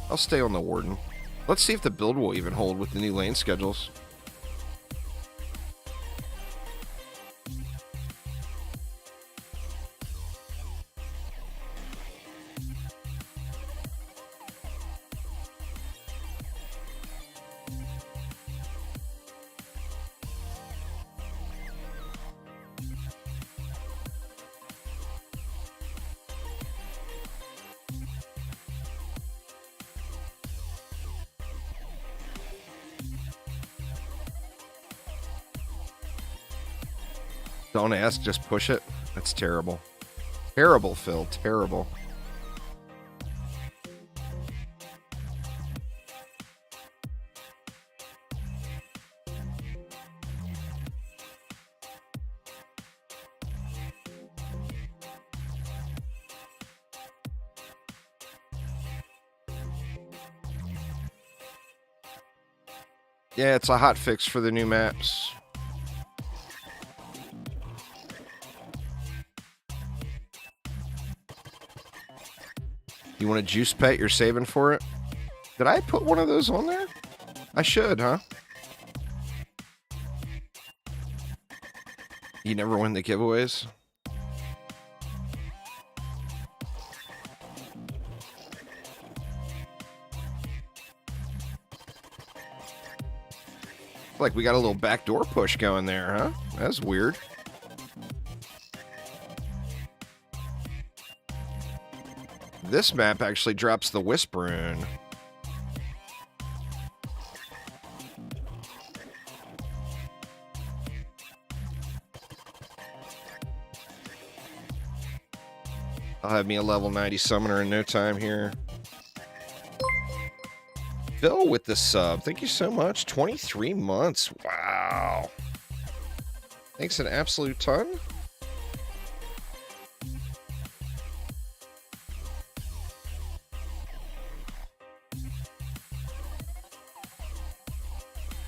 [SPEAKER 1] I'll stay on the Warden. Let's see if the build will even hold with the new lane schedules. Don't ask, just push it. That's terrible. Terrible, Phil. Terrible. Yeah, it's a hot fix for the new maps. You want a juice pet? You're saving for it? Did I put one of those on there? I should, huh? You never win the giveaways? Like we got a little backdoor push going there, huh? That's weird. This map actually drops the Wisp rune. I'll have me a level 90 summoner in no time here. Phil with the sub. Thank you so much. 23 months. Wow. Thanks an absolute ton.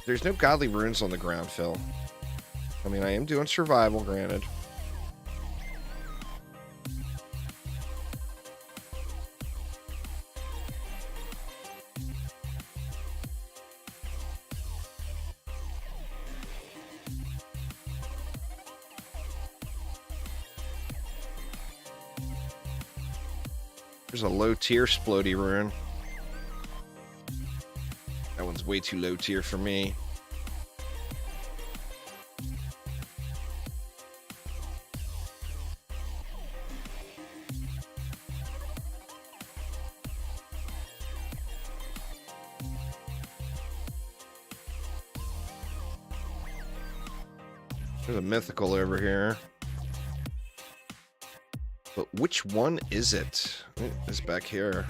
[SPEAKER 1] There's no godly runes on the ground, Phil. I mean, I am doing survival, granted. There's a low tier Splody rune. That one's way too low tier for me. There's a mythical over here. But which one is it? It's back here.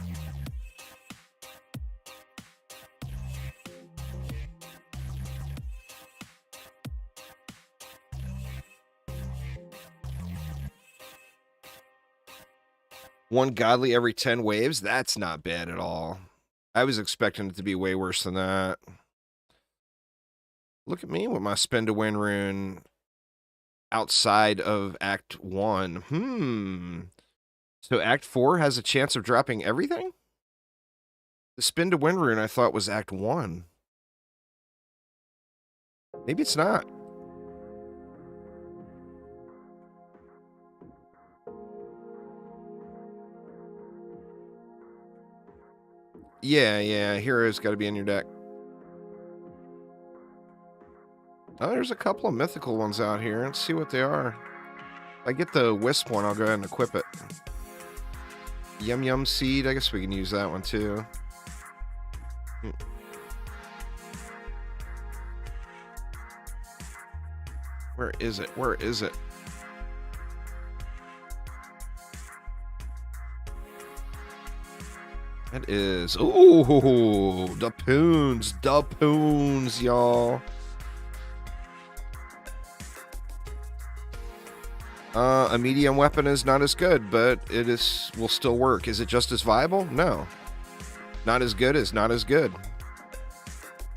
[SPEAKER 1] One godly every 10 waves? That's not bad at all. I was expecting it to be way worse than that. Look at me with my spend to win rune outside of Act 1. So Act 4 has a chance of dropping everything? The spin to win rune I thought was Act 1. Maybe it's not. Yeah, hero's got to be in your deck. Oh, there's a couple of mythical ones out here. Let's see what they are. If I get the Wisp one, I'll go ahead and equip it. Yum Yum Seed, I guess we can use that one too. Where is it? Where is it? That is... Ooh, the poons, y'all. A medium weapon is not as good, but it will still work. Is it just as viable? No. Not as good is not as good.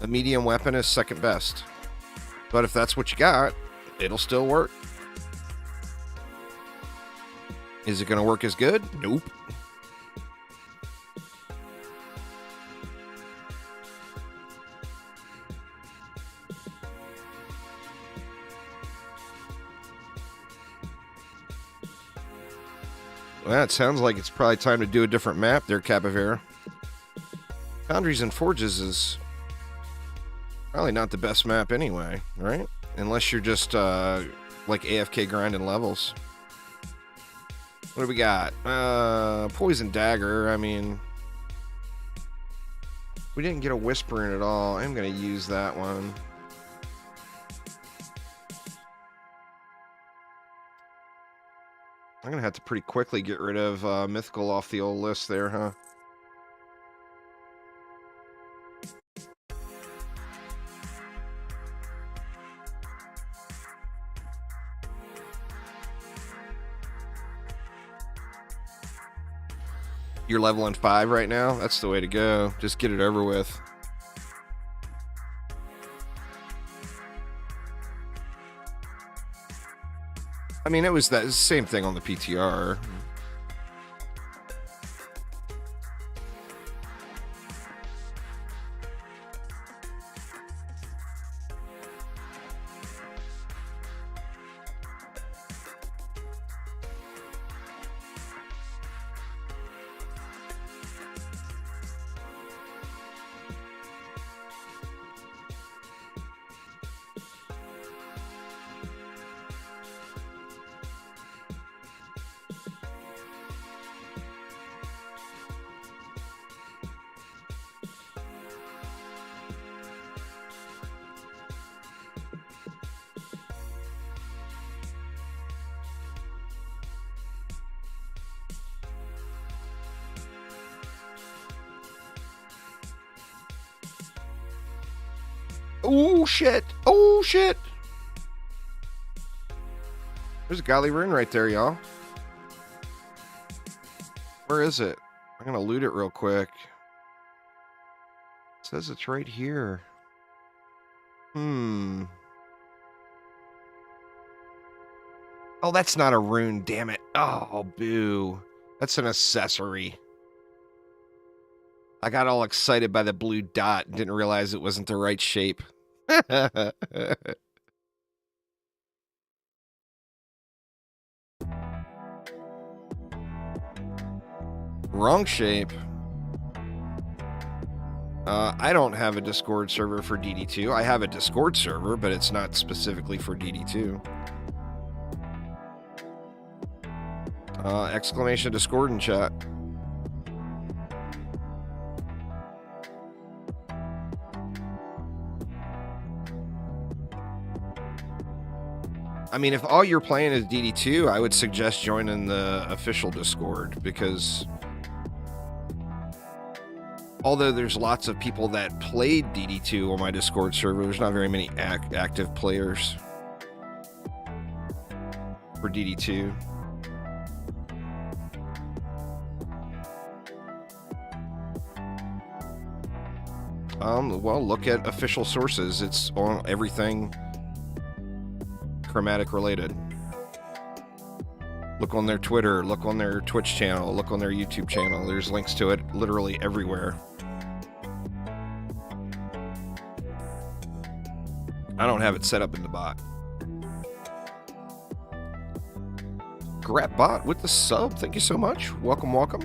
[SPEAKER 1] A medium weapon is second best. But if that's what you got, it'll still work. Is it going to work as good? Nope. Well, it sounds like it's probably time to do a different map there, Capivera. Foundries and Forges is probably not the best map anyway, right? Unless you're just like AFK grinding levels. What do we got? Poison Dagger. I mean, we didn't get a Whispering at all. I'm going to use that one. I'm going to have to pretty quickly get rid of Mythical off the old list there, huh? You're leveling 5 right now? That's the way to go. Just get it over with. I mean, it was the same thing on the PTR. Oh, shit. Oh, shit. There's a Golly Rune right there, y'all. Where is it? I'm going to loot it real quick. It says it's right here. Oh, that's not a rune, damn it. Oh, boo. That's an accessory. I got all excited by the blue dot and didn't realize it wasn't the right shape. Wrong shape. I don't have a Discord server for DD2. I have a Discord server, but it's not specifically for DD2. Exclamation Discord in chat. I mean, if all you're playing is DD2, I would suggest joining the official Discord, because although there's lots of people that played DD2 on my Discord server, there's not very many active players for DD2. Well, look at official sources. It's on everything Chromatic related. Look on their Twitter, look on their Twitch channel, look on their YouTube channel. There's links to it literally everywhere. I don't have it set up in the bot. Grat with the sub. Thank you so much. Welcome, welcome.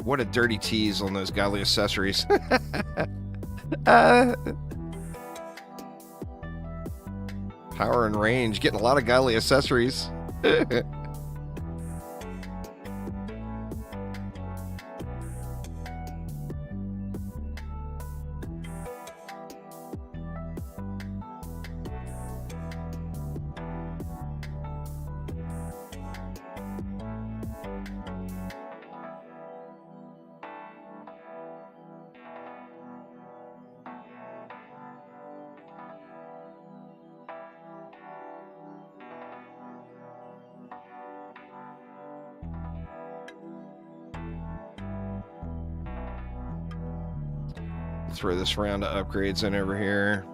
[SPEAKER 1] What a dirty tease on those godly accessories. Power and range. Getting a lot of godly accessories. Throw this round of upgrades in over here.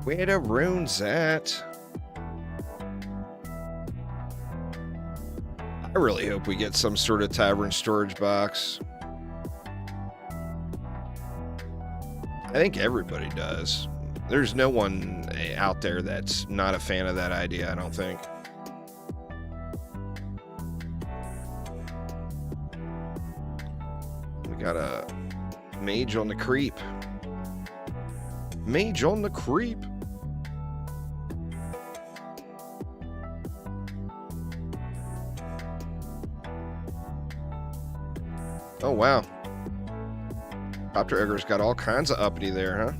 [SPEAKER 1] Where the runes at? I really hope we get some sort of tavern storage box. I think everybody does. There's no one out there that's not a fan of that idea, I don't think. We got a mage on the creep. Mage on the creep. Oh, wow. Copter Ogre's got all kinds of uppity there, huh?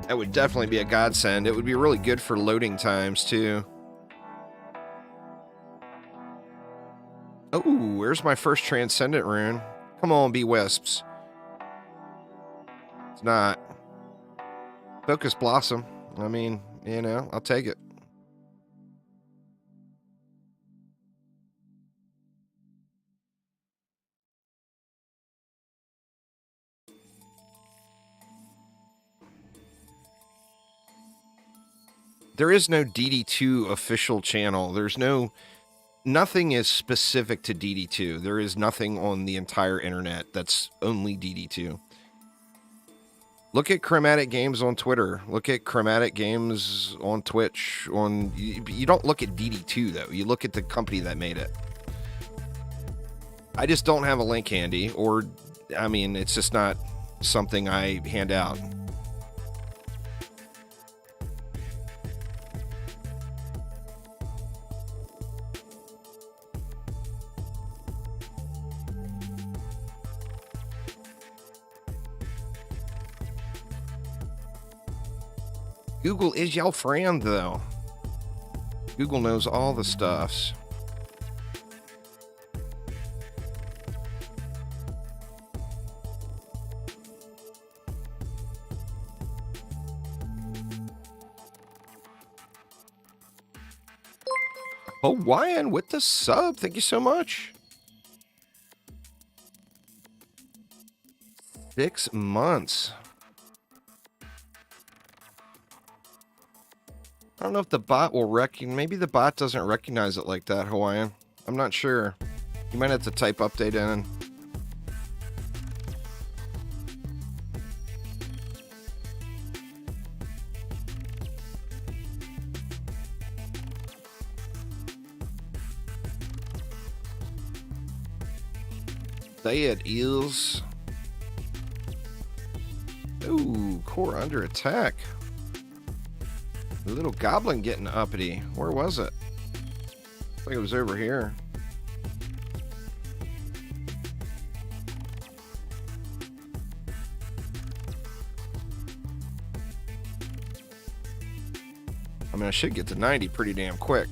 [SPEAKER 1] That would definitely be a godsend. It would be really good for loading times, too. Oh, where's my first Transcendent rune? Come on, be wisps. It's not. Focus Blossom. I mean, you know, I'll take it. There is no DD2 official channel. There's nothing is specific to DD2. There is nothing on the entire internet that's only DD2. Look at Chromatic Games on Twitter. Look at Chromatic Games on Twitch. You don't look at DD2 though. You look at the company that made it. I just don't have a link handy, or I mean, it's just not something I hand out. Google is your friend, though. Google knows all the stuffs. Hawaiian with the sub. Thank you so much. 6 months. I don't know if the bot will maybe the bot doesn't recognize it like that, Hawaiian. I'm not sure. You might have to type update in. Say it is. Ooh, core under attack. The little goblin getting uppity. Where was it? I think it was over here. I mean, I should get to 90 pretty damn quick.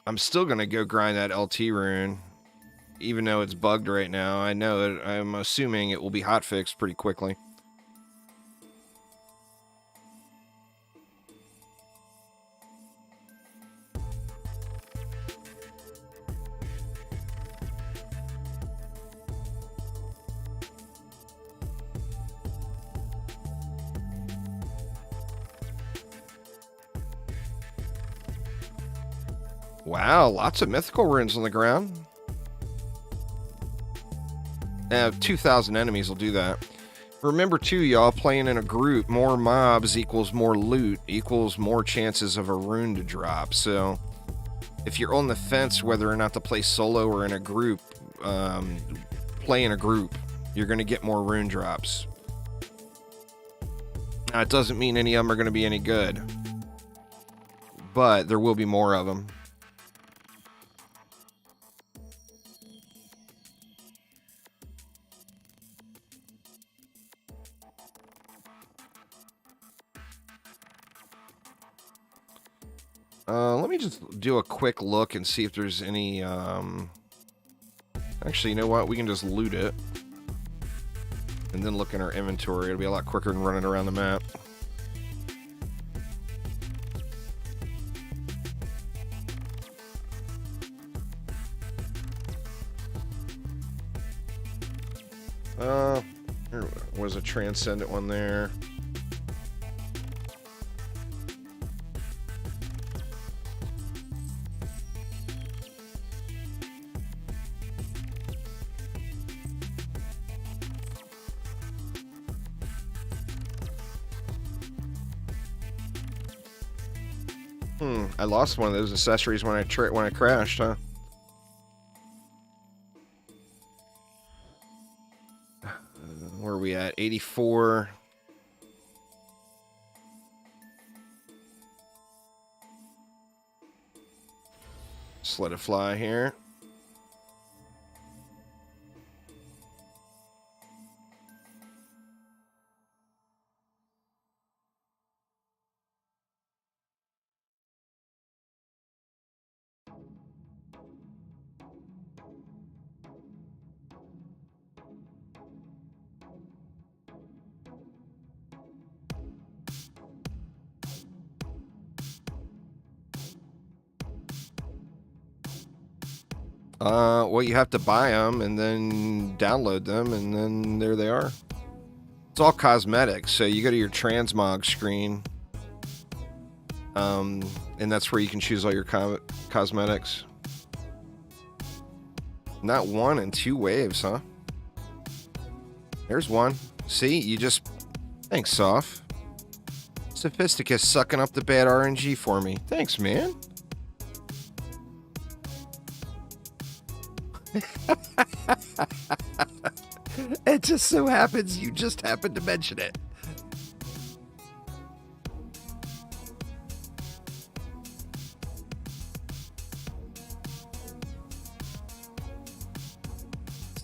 [SPEAKER 1] I'm still going to go grind that LT rune. Even though it's bugged right now, I know it. I'm assuming it will be hotfixed pretty quickly. Wow, lots of mythical runes on the ground. 2,000 enemies will do that. Remember too, y'all, playing in a group, more mobs equals more loot, equals more chances of a rune to drop. So if you're on the fence whether or not to play solo or in a group, play in a group, you're going to get more rune drops. Now, it doesn't mean any of them are going to be any good, but there will be more of them. Let me just do a quick look and see if there's any, actually, you know what? We can just loot it. And then look in our inventory. It'll be a lot quicker than running around the map. There was a transcendent one there. I lost one of those accessories when I crashed, huh? Where are we at? 84. Just let it fly here. Well, you have to buy them and then download them, and then there they are. It's all cosmetics, so you go to your transmog screen, and that's where you can choose all your cosmetics. Not one and two waves, huh? There's one. See, you just... Thanks, Soph. Sophisticus sucking up the bad RNG for me. Thanks, man. It just so happens you just happened to mention it.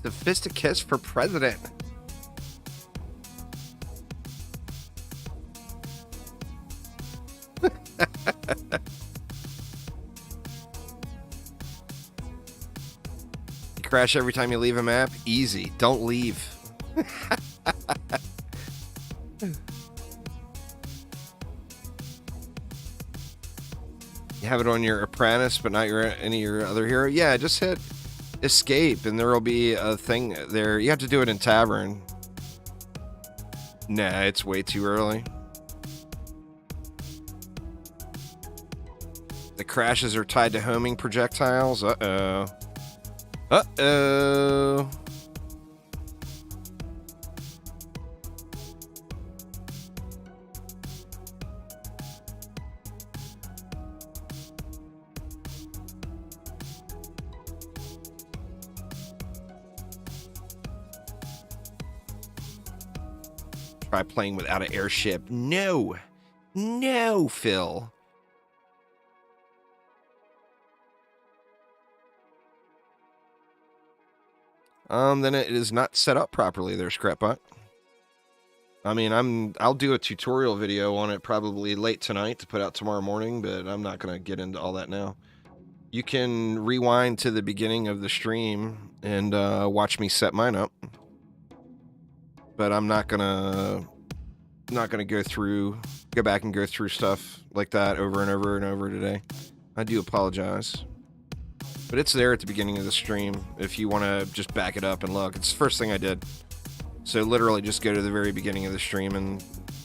[SPEAKER 1] Sophisticus for president. Crash every time you leave a map? Easy. Don't leave. You have it on your apprentice, but not any of your other hero? Yeah, just hit escape, and there will be a thing there. You have to do it in tavern. Nah, it's way too early. The crashes are tied to homing projectiles? Uh-oh. Uh-oh. Try playing without an airship. No. No, Phil. Then it is not set up properly there, Scrapbot. I mean, I'll do a tutorial video on it probably late tonight to put out tomorrow morning, but I'm not going to get into all that now. You can rewind to the beginning of the stream and watch me set mine up. But I'm not gonna go back and go through stuff like that over and over and over today. I do apologize. But it's there at the beginning of the stream if you want to just back it up and look. It's the first thing I did. So literally just go to the very beginning of the stream and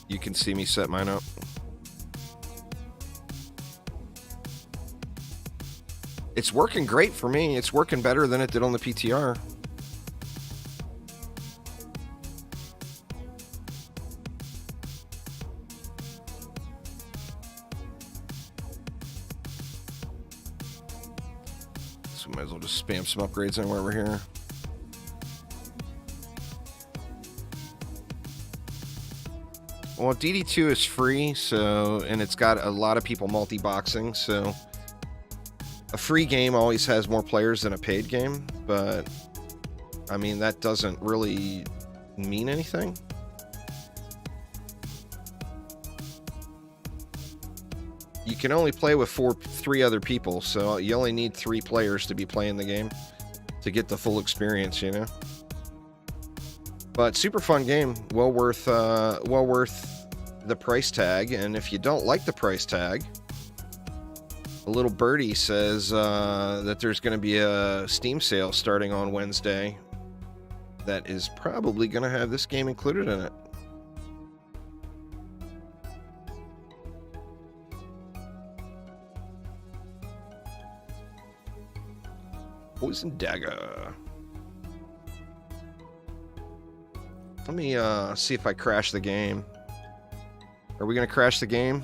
[SPEAKER 1] you can see me set mine up. It's working great for me. It's working better than it did on the PTR. So we might as well just spam some upgrades on while we're here. Well, DD2 is free, so, and it's got a lot of people multi-boxing, so a free game always has more players than a paid game, but I mean, that doesn't really mean anything. You can only play with three other people, so you only need 3 players to be playing the game to get the full experience, you know. But super fun game, well worth the price tag. And if you don't like the price tag, a little birdie says that there's going to be a Steam sale starting on Wednesday that is probably going to have this game included in it. Poison Dagger. Let me see if I crash the game. Are we going to crash the game?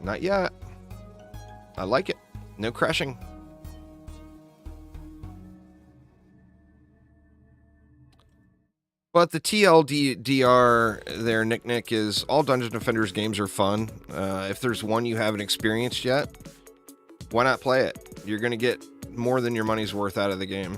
[SPEAKER 1] Not yet. I like it. No crashing. But the TLDR there, Nick, is all Dungeon Defenders games are fun. If there's one you haven't experienced yet, why not play it? You're going to get more than your money's worth out of the game.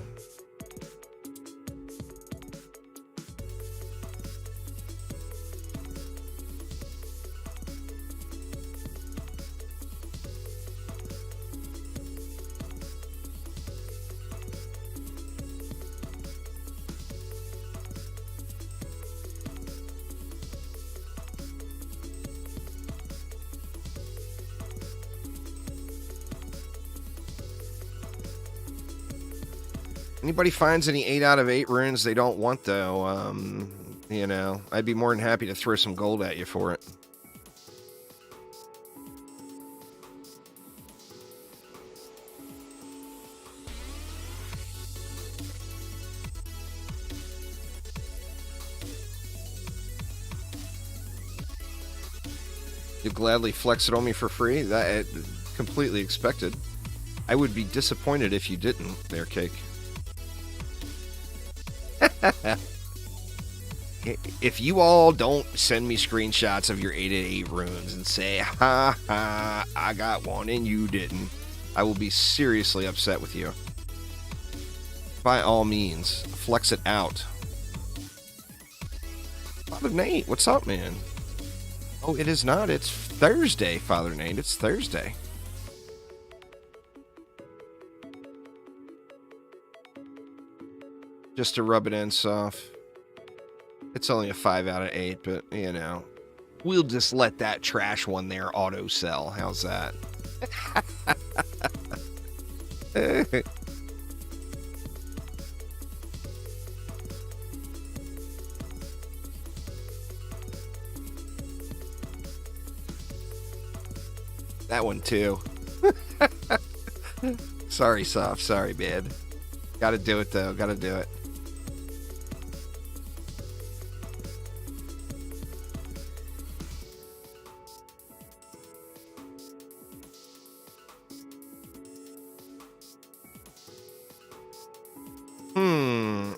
[SPEAKER 1] Anybody finds any 8 out of 8 runes they don't want, though, you know, I'd be more than happy to throw some gold at you for it. You'd gladly flex it on me for free? That completely expected. I would be disappointed if you didn't, there, Cake. If you all don't send me screenshots of your 888 runes and say, ha ha, I got one and you didn't, I will be seriously upset with you. By all means, flex it out. Father Nate, what's up, man? Oh, it is not. It's Thursday, Father Nate. It's Thursday. Just to rub it in soft. It's only a 5 out of 8, but, you know, we'll just let that trash one there auto sell. How's that? That one, too. Sorry, Soft. Sorry, man. Gotta do it, though. Gotta do it.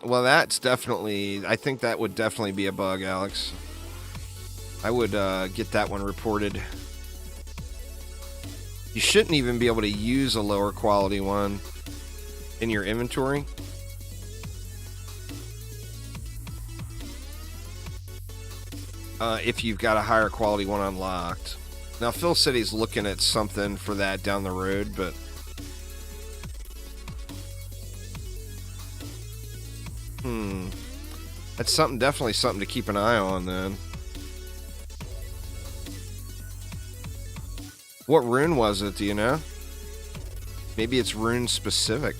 [SPEAKER 1] Well, that's definitely... I think that would definitely be a bug, Alex. I would get that one reported. You shouldn't even be able to use a lower quality one in your inventory. If you've got a higher quality one unlocked. Now, Phil said he's looking at something for that down the road, but... That's something, definitely something to keep an eye on, then. What rune was it, do you know? Maybe it's rune specific.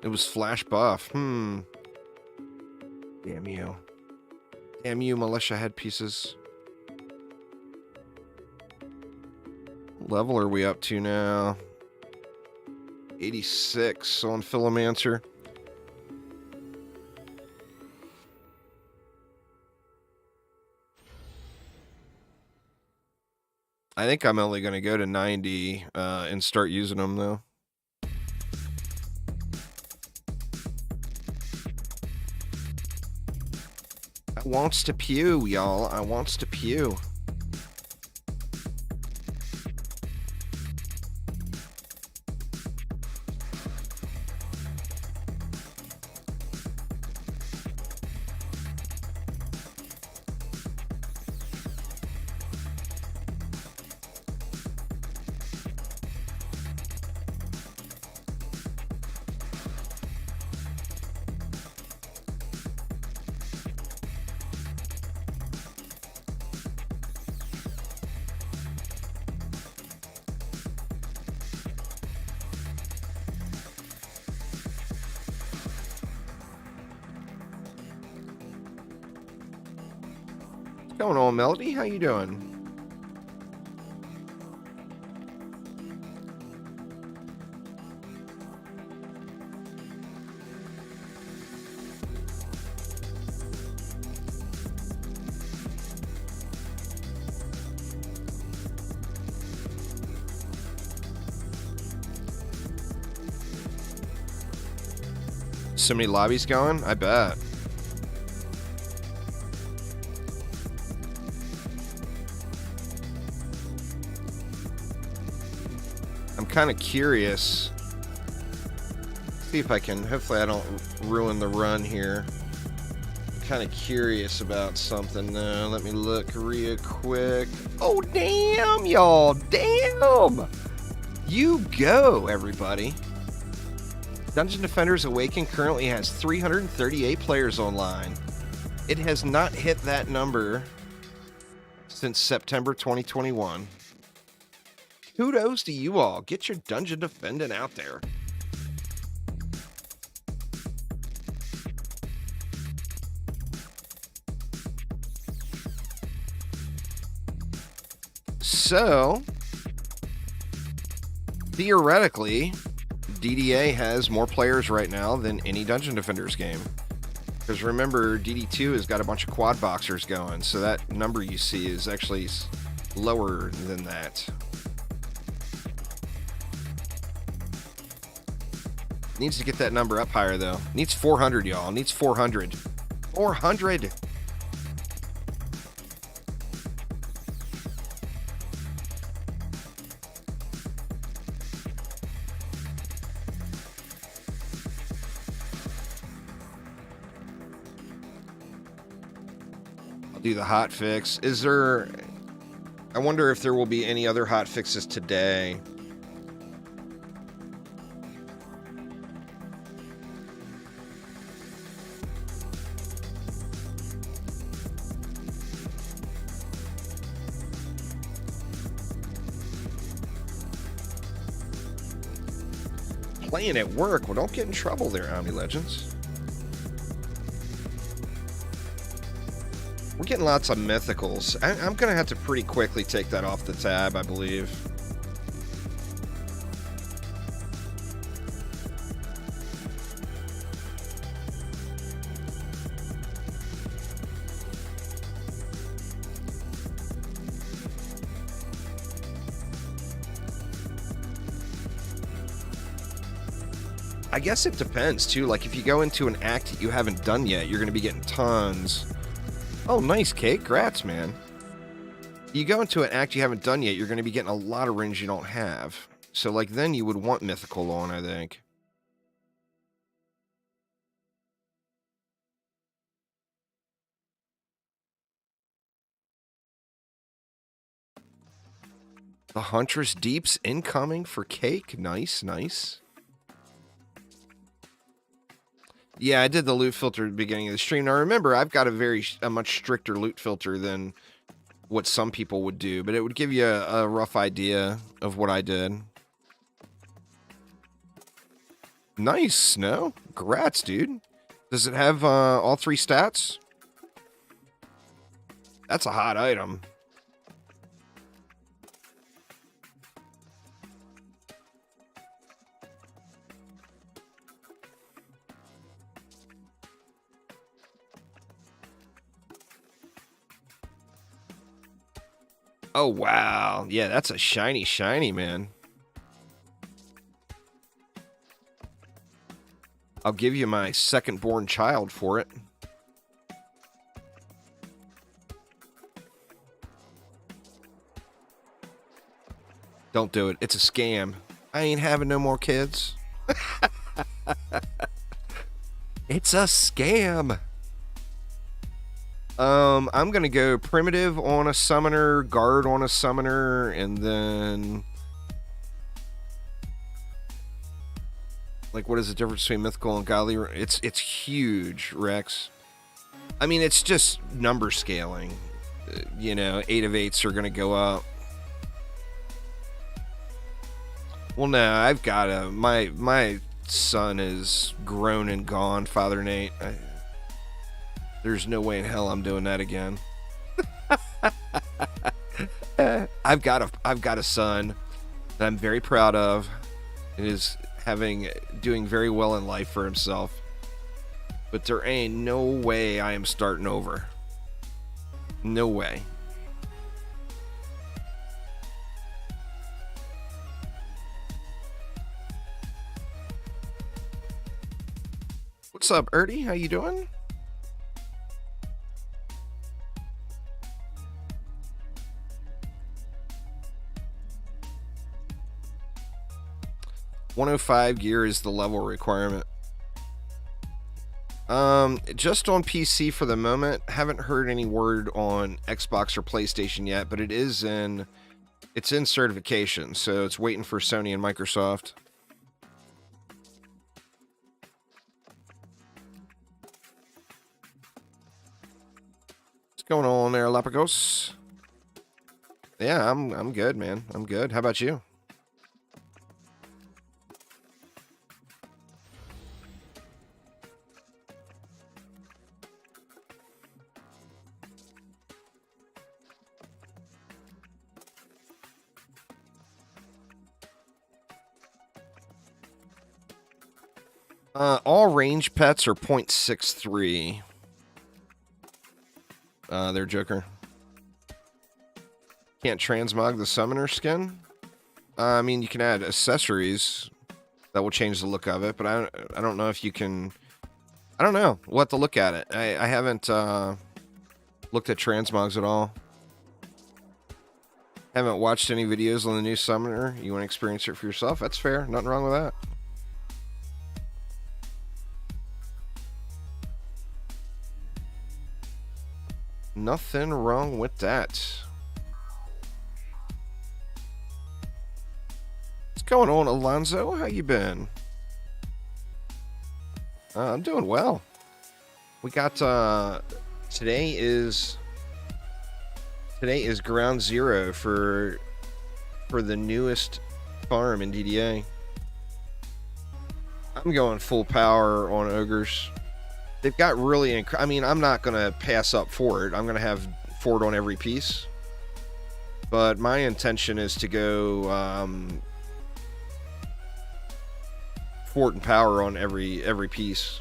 [SPEAKER 1] It was flash buff. Damn you. Damn you, militia headpieces. What level are we up to now? 86 on Philomancer. I think I'm only going to go to 90 and start using them, though. I wants to pew, y'all. I wants to pew. What's going on, Melody? How you doing? So many lobbies going? I bet. I'm kind of curious. See if I can. Hopefully I don't ruin the run here. I'm kind of curious about something now. Let me look real quick. Oh, damn, y'all. Damn. You go, everybody. Dungeon Defenders Awakened currently has 338 players online. It has not hit that number since September 2021. Kudos to you all. Get your dungeon defending out there. So, theoretically, DDA has more players right now than any Dungeon Defenders game. Because remember, DD2 has got a bunch of quad boxers going, so that number you see is actually lower than that. Needs to get that number up higher, though. Needs 400, y'all. Needs 400. 400! Do the hot fix. Is there... I wonder if there will be any other hot fixes today. Playing at work. Well, don't get in trouble there, Omni Legends. We're getting lots of mythicals. I'm going to have to pretty quickly take that off the tab, I believe. I guess it depends, too. Like, if you go into an act that you haven't done yet, you're going to be getting tons. Oh, nice, Kate. Grats, man. You go into an act you haven't done yet, you're going to be getting a lot of rings you don't have. So, like, then you would want mythical on, I think. The Huntress Deeps incoming for Cake. Nice, nice. Yeah, I did the loot filter at the beginning of the stream. Now, remember, I've got a much stricter loot filter than what some people would do, but it would give you a rough idea of what I did. Nice, Snow. Congrats, dude. Does it have all 3 stats? That's a hot item. Oh, wow. Yeah, that's a shiny, shiny, man. I'll give you my second-born child for it. Don't do it. It's a scam. I ain't having no more kids. It's a scam. I'm gonna go primitive on a summoner, guard on a summoner, and then like, what is the difference between mythical and godly? It's huge, Rex. I mean, it's just number scaling. You know, 8 of 8s are gonna go up. Well, no, I've got a my son is grown and gone, Father Nate. There's no way in hell I'm doing that again. I've got a son that I'm very proud of, and is doing very well in life for himself. But there ain't no way I am starting over. No way. What's up, Erdy? How you doing? $105 gear is the level requirement. Just on PC for the moment. Haven't heard any word on Xbox or PlayStation yet, but it's in certification, so it's waiting for Sony and Microsoft. What's going on there, Lapagos? Yeah, I'm good, man. I'm good. How about you? All range pets are 0.63. They're Joker. Can't transmog the summoner skin? I mean, you can add accessories that will change the look of it, but I don't know if you can. I don't know. We'll have to look at it. I haven't looked at transmogs at all. Haven't watched any videos on the new summoner. You want to experience it for yourself? That's fair. Nothing wrong with that. Nothing wrong with that. What's going on, Alonzo? How you been? I'm doing well. We got today is ground zero for the newest farm in DDA. I'm going full power on ogres. They've got really I mean, I'm not going to pass up Fort. I'm going to have Fort on every piece. But my intention is to go Fort and power on every piece.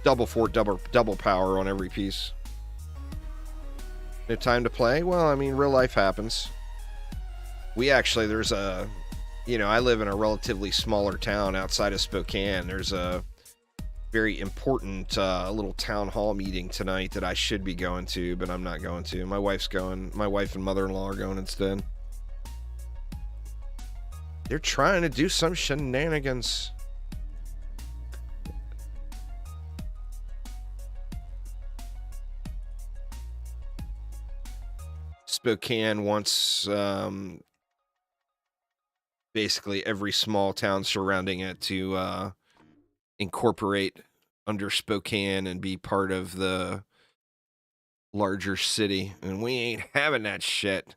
[SPEAKER 1] Double Fort, double power on every piece. No time to play? Well, I mean, real life happens. There's a, I live in a relatively smaller town outside of Spokane. There's a very important little town hall meeting tonight that I should be going to, but I'm not going to. My wife and mother-in-law are going instead. They're trying to do some shenanigans. Spokane wants basically every small town surrounding it to incorporate under Spokane and be part of the larger city, and we ain't having that shit.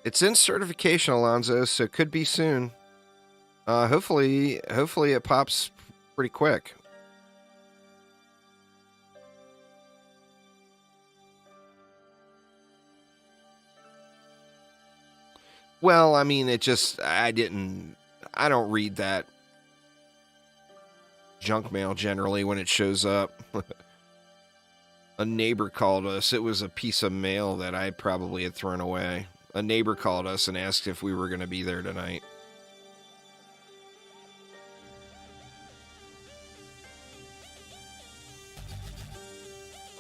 [SPEAKER 1] It's in certification, Alonzo, so it could be soon. Hopefully it pops pretty quick. Well, I mean, I don't read that. junk mail generally when it shows up. A neighbor called us. It was a piece of mail that I probably had thrown away. A neighbor called us and asked if we were going to be there tonight.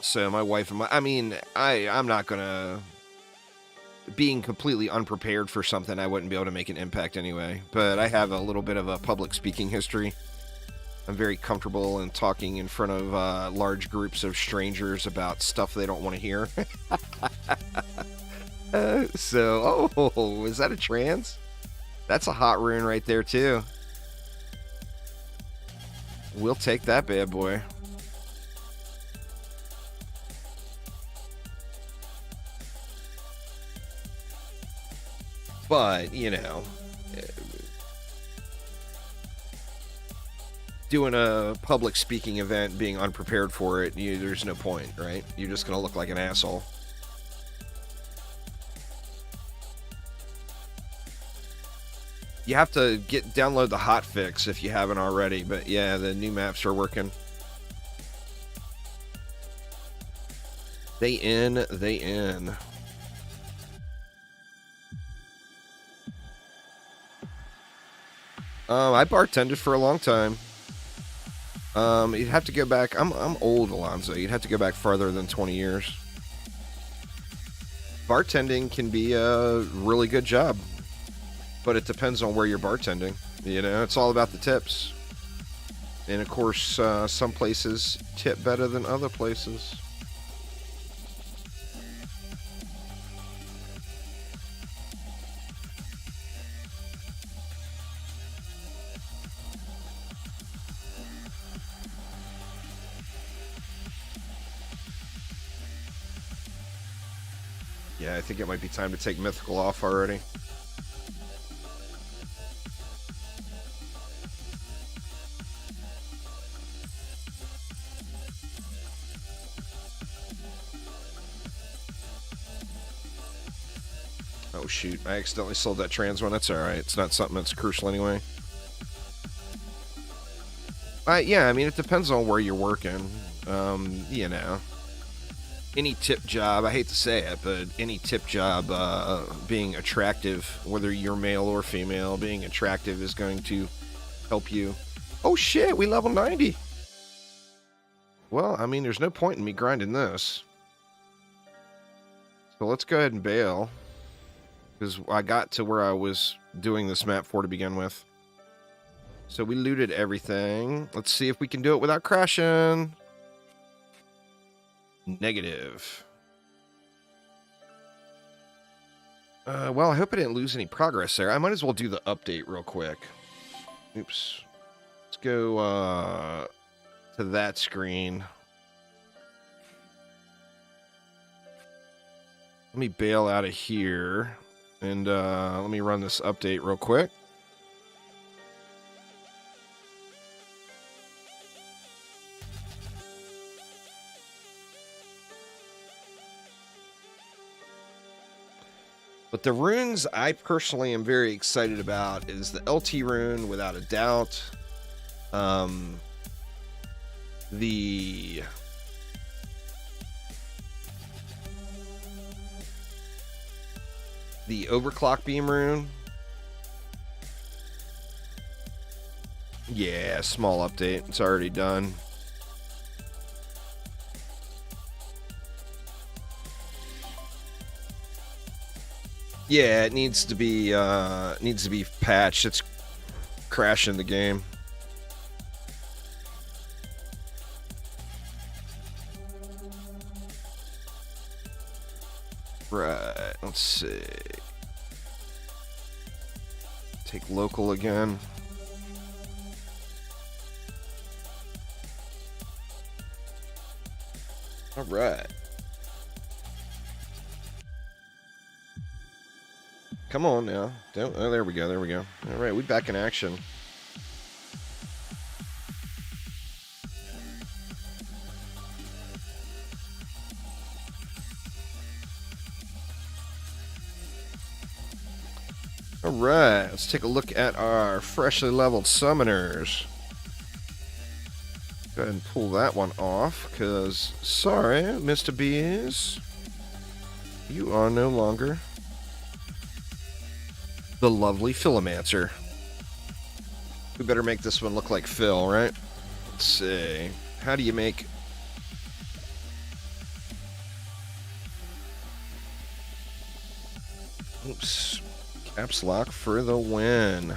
[SPEAKER 1] So my wife and I'm not going to... Being completely unprepared for something, I wouldn't be able to make an impact anyway. But I have a little bit of a public speaking history. I'm very comfortable in talking in front of large groups of strangers about stuff they don't want to hear. Is that a trans? That's a hot rune right there, too. We'll take that bad boy. But, you know, doing a public speaking event, being unprepared for it, there's no point, right? You're just going to look like an asshole. You have to download the hotfix if you haven't already, but yeah, the new maps are working. They in. I bartended for a long time. You'd have to go back. I'm old, Alonzo. You'd have to go back farther than 20 years. Bartending can be a really good job, but it depends on where you're bartending. You know, it's all about the tips. And of course, some places tip better than other places. Yeah, I think it might be time to take Mythical off already. Oh shoot, I accidentally sold that trans one. That's alright. It's not something that's crucial anyway. Yeah, I mean, it depends on where you're working. You know. Any tip job, I hate to say it, but any tip job being attractive, whether you're male or female, being attractive is going to help you. Oh shit, we level 90. Well, I mean, there's no point in me grinding this. So let's go ahead and bail. Because I got to where I was doing this map for to begin with. So we looted everything. Let's see if we can do it without crashing. Negative. Well, I hope I didn't lose any progress there. I might as well do the update real quick. Oops. Let's go to that screen. Let me bail out of here. And let me run this update real quick. But the runes I personally am very excited about is the LT rune, without a doubt. The overclock beam rune. Yeah, small update. It's already done. Yeah, it needs to be patched. It's crashing the game. Right, let's see. Take local again. All right. Come on now. Oh, there we go. There we go. All right, we back in action. All right, let's take a look at our freshly leveled summoners. Go ahead and pull that one off, because, sorry, Mr. Bees, you are no longer the lovely Philomancer. We better make this one look like Phil, right? Let's see. How do you make... Oops. Caps lock for the win.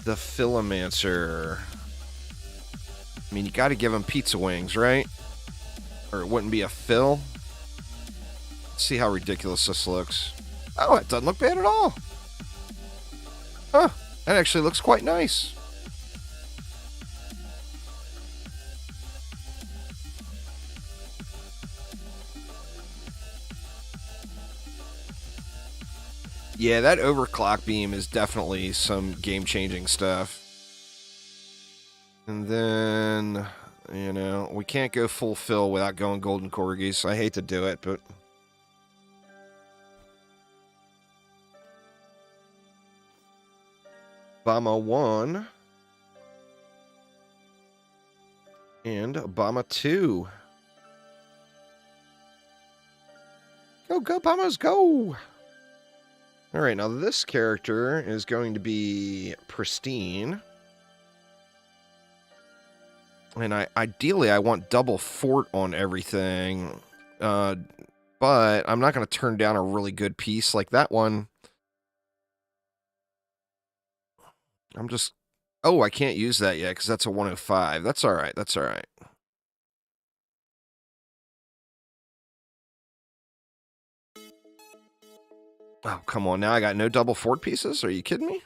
[SPEAKER 1] The Philomancer. I mean, you got to give him pizza wings, right? Or it wouldn't be a Phil. Let's see how ridiculous this looks. Oh, it doesn't look bad at all. Huh. That actually looks quite nice. Yeah, that overclock beam is definitely some game-changing stuff. And then, you know, we can't go full fill without going golden corgis. I hate to do it, but... Obama 1. And Obama 2. Go, go, Bombers, go! Alright, now this character is going to be pristine. And ideally, I want double fort on everything. But I'm not going to turn down a really good piece like that one. I'm just... Oh, I can't use that yet, because that's a 105. That's alright, that's alright. Oh, come on, now I got no double fort pieces? Are you kidding me?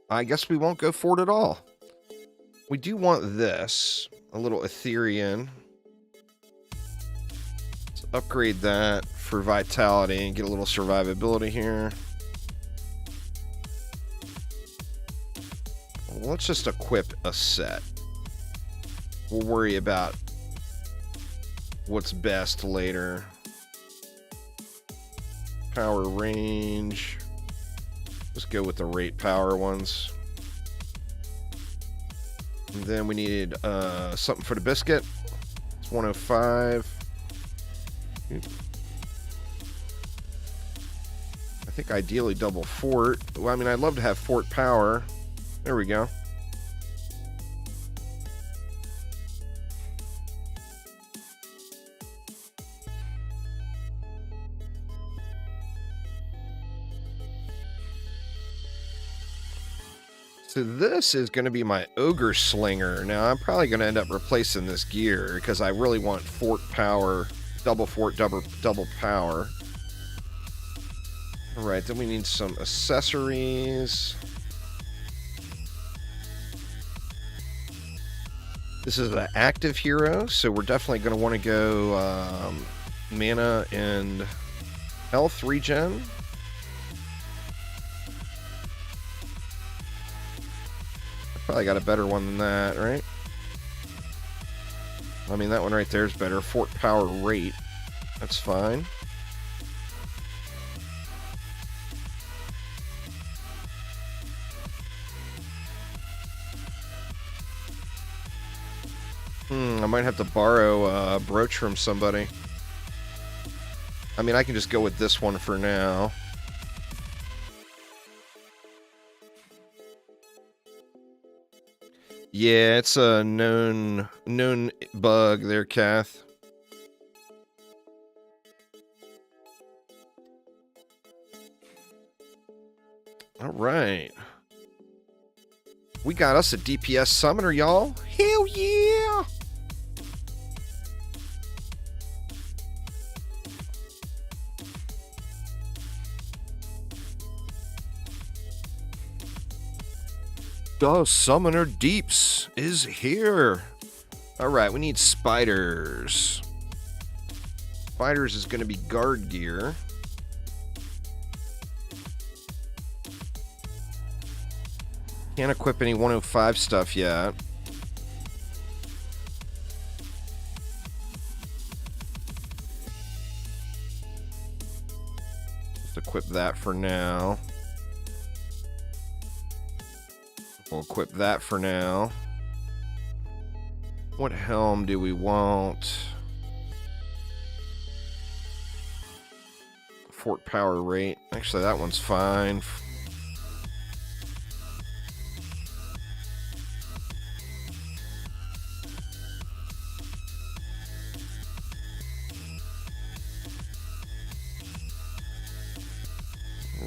[SPEAKER 1] I guess we won't go fort at all. We do want this. A little Etherean. Let's upgrade that for vitality and get a little survivability here. Well, let's just equip a set. We'll worry about what's best later. Power range. Let's go with the rate power ones. And then we needed something for the biscuit. It's 105. I think ideally double fort. Well, I mean, I'd love to have fort power. There we go. So this is going to be my Ogre Slinger. Now, I'm probably going to end up replacing this gear because I really want fort power, double fort, double power. All right, then we need some accessories. This is an active hero, so we're definitely going to want to go mana and health regen. Probably got a better one than that, right? I mean, that one right there is better. Fort power rate. That's fine. I might have to borrow a brooch from somebody. I mean, I can just go with this one for now. Yeah, it's a known bug there, Kath. All right. We got us a DPS summoner, y'all. Hell yeah! The Summoner Deeps is here. Alright, we need spiders. Spiders is going to be guard gear. Can't equip any 105 stuff yet. equip that for now. We'll equip that for now. What helm do we want? Fort power rate. Actually, that one's fine.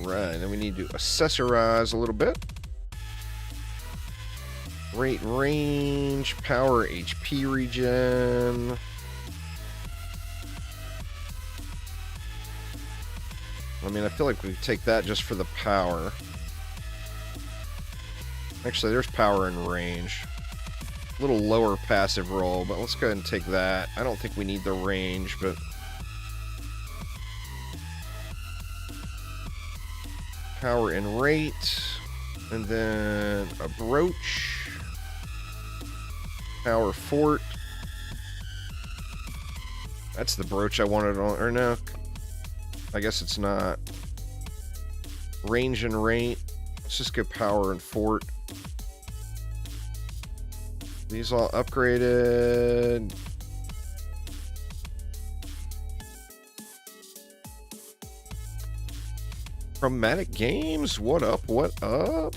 [SPEAKER 1] Right, then we need to accessorize a little bit. Rate range, power HP regen. I mean, I feel like we take that just for the power. Actually, there's power and range. A little lower passive roll, but let's go ahead and take that. I don't think we need the range, but... Power and rate. And then a brooch. Power fort. That's the brooch I wanted on, or no. I guess it's not. Range and rate. Let's just go power and fort. These all upgraded. Chromatic Games, what up, what up?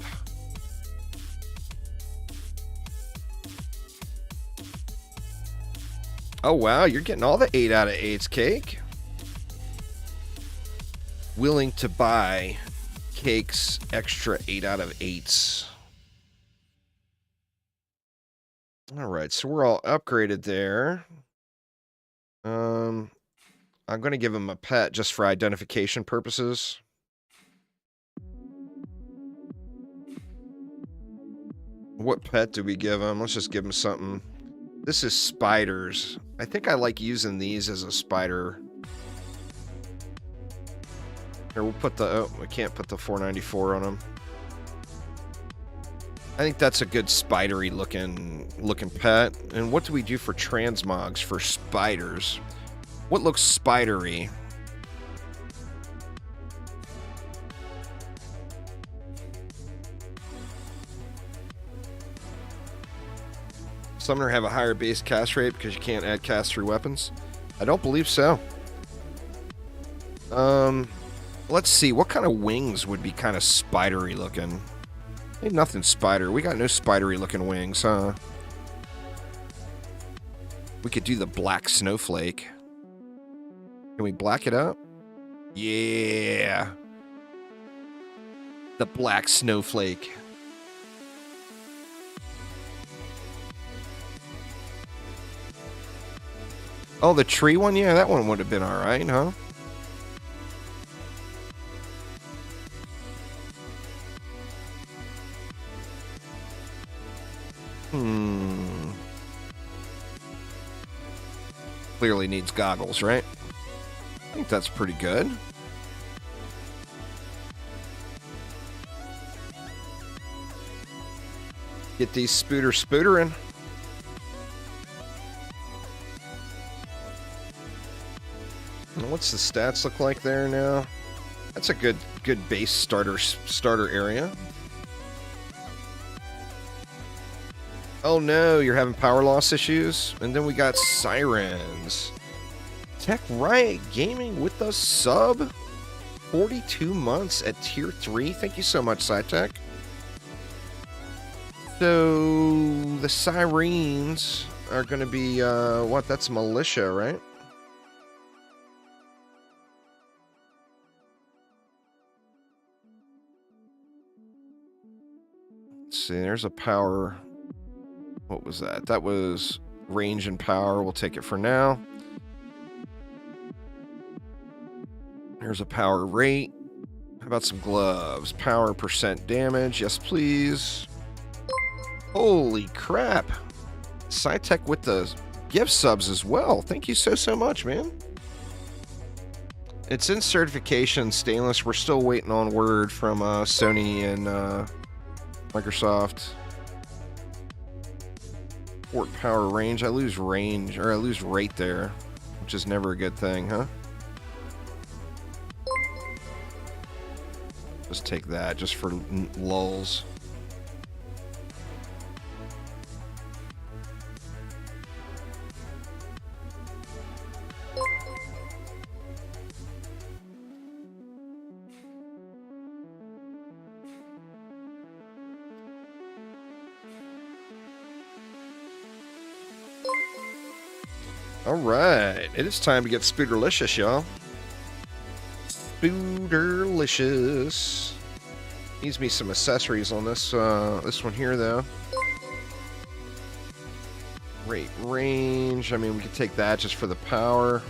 [SPEAKER 1] Oh wow, you're getting all the 8 out of 8s, Cake. Willing to buy Cake's extra 8 out of 8s. Alright, so we're all upgraded there. I'm going to give him a pet just for identification purposes. What pet do we give him? Let's just give him something. This is spiders. I think I like using these as a spider. Here, we'll put the... Oh, we can't put the 494 on him. I think that's a good spidery looking pet. And what do we do for transmogs for spiders? What looks spidery? Summoner have a higher base cast rate because you can't add cast through weapons? I don't believe so. Let's see. What kind of wings would be kind of spidery looking? Ain't nothing spider. We got no spidery looking wings, huh? We could do the black snowflake. Can we black it up? Yeah. The black snowflake. Oh, the tree one? Yeah, that one would have been alright, huh? Clearly needs goggles, right? I think that's pretty good. Get these spootering. What's the stats look like there now? That's a good base starter area. Oh no, you're having power loss issues? And then we got sirens. Tech Riot Gaming with a sub. 42 months at tier 3. Thank you so much, SciTech. So the sirens are going to be, what? That's militia, right? Let's see, there's a power. What was that? That was range and power. We'll take it for now. Here's a power rate. How about some gloves? Power percent damage. Yes, please. Holy crap. SciTech with the gift subs as well. Thank you so much, man. It's in certification, Stainless. We're still waiting on word from Sony and Microsoft. Fort power range. I lose range, or I lose rate there, which is never a good thing, huh? Just take that just for lulls. All right, it is time to get Spooderlicious, y'all. Spooderlicious. Needs me some accessories on this this one here, though. Great range. I mean, we could take that just for the power.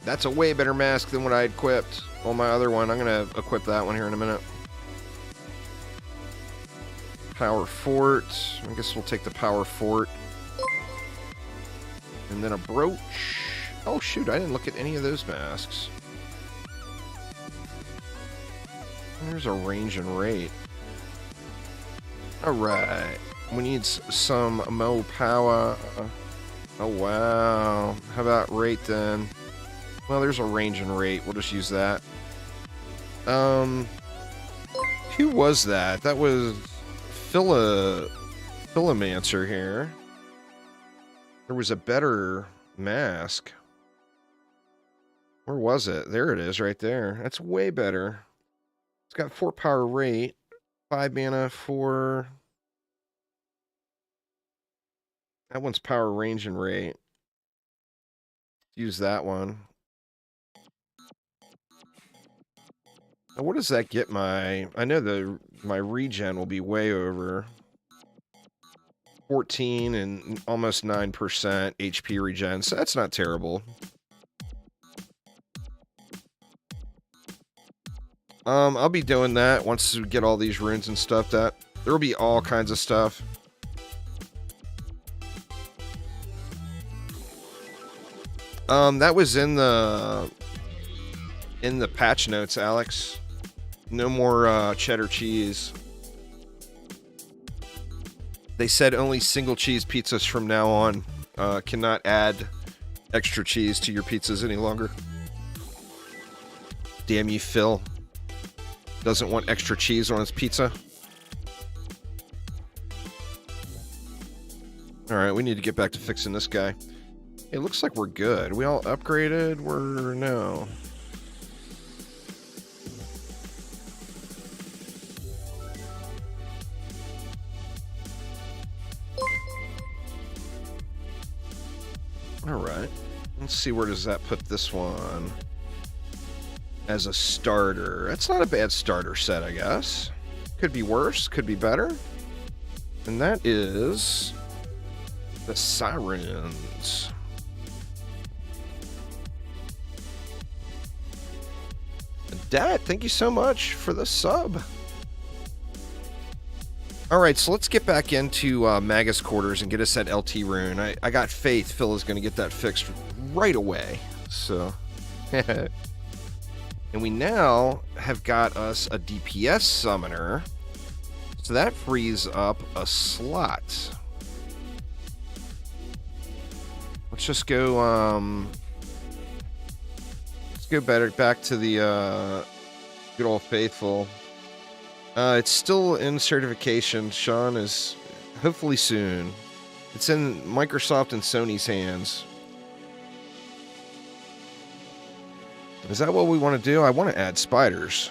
[SPEAKER 1] That's a way better mask than what I equipped on my other one. I'm gonna equip that one here in a minute. Power Fort. I guess we'll take the Power Fort. And then a brooch. Oh, shoot. I didn't look at any of those masks. There's a range and rate. Alright. We need some Mo power. Oh, wow. How about rate then? Well, there's a range and rate. We'll just use that. Who was that? That was Philomancer here. There was a better mask. Where was it? There it is, right there. That's way better. It's got 4 power rate, 5 mana for... That one's power range and rate. Use that one. Now, what does that get my... I know my regen will be way over. 14 and almost 9% HP regen, so that's not terrible. I'll be doing that once we get all these runes and stuff. There will be all kinds of stuff. That was in the patch notes, Alex. No more cheddar cheese. They said only single cheese pizzas from now on. Cannot add extra cheese to your pizzas any longer. Damn you, Phil. Doesn't want extra cheese on his pizza. Alright, we need to get back to fixing this guy. It looks like we're good. We all upgraded? No. Alright. Let's see, where does that put this one? As a starter. That's not a bad starter set, I guess. Could be worse, could be better. And that is... the Sirens. Dad, thank you so much for the sub. Alright, so let's get back into Magus Quarters and get us that LT rune. I got faith Phil is going to get that fixed right away. So, and we now have got us a DPS summoner. So that frees up a slot. Let's just go, let's go back to the good old faithful. It's still in certification. Sean is hopefully soon. It's in Microsoft and Sony's hands. Is that what we want to do? I want to add spiders.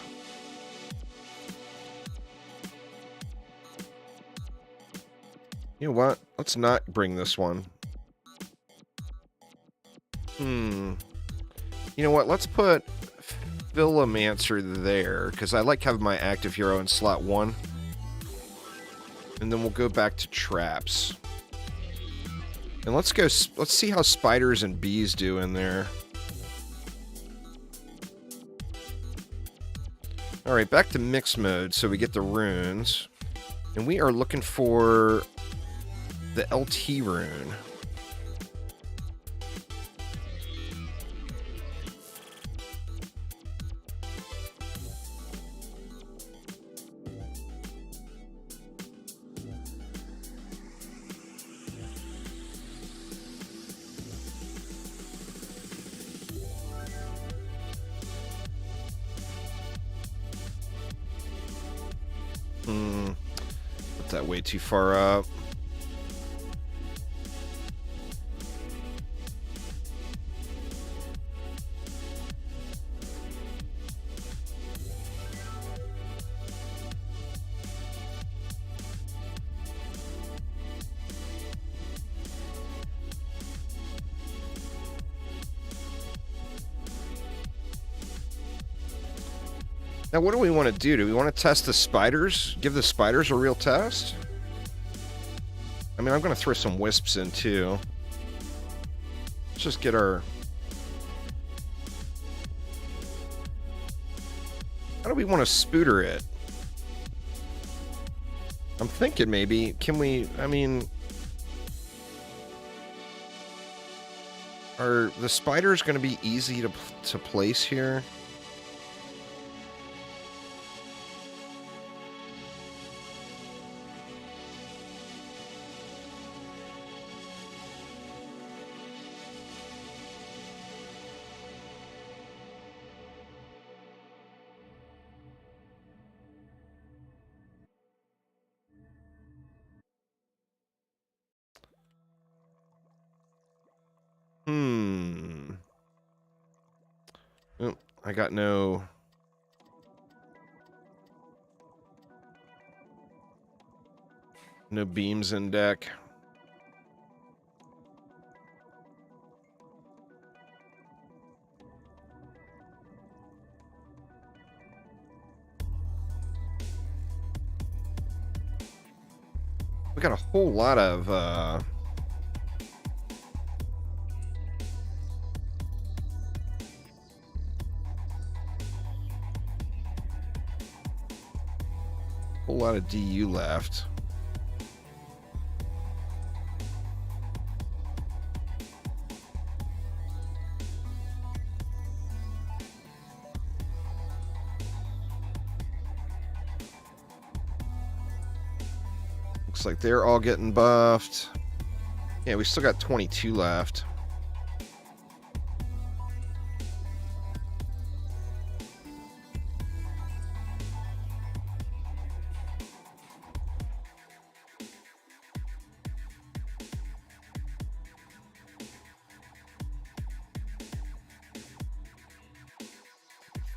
[SPEAKER 1] You know what? Let's not bring this one. You know what? Let's put Philomancer there, because I like having my active hero in slot 1. And then we'll go back to traps. And let's see how spiders and bees do in there. Alright, back to mix mode, so we get the runes. And we are looking for the LT rune. way too far up. Now, what do we want to do? Do we want to test the spiders? Give the spiders a real test? I mean, I'm going to throw some wisps in, too. Let's just get our... How do we want to spooter it? I'm thinking maybe... Can we... I mean... Are the spiders going to be easy to place here? Oh, I got no... No beams in deck. We got a whole lot of... whole lot of DU left. Looks like they're all getting buffed. Yeah, we still got 22 left.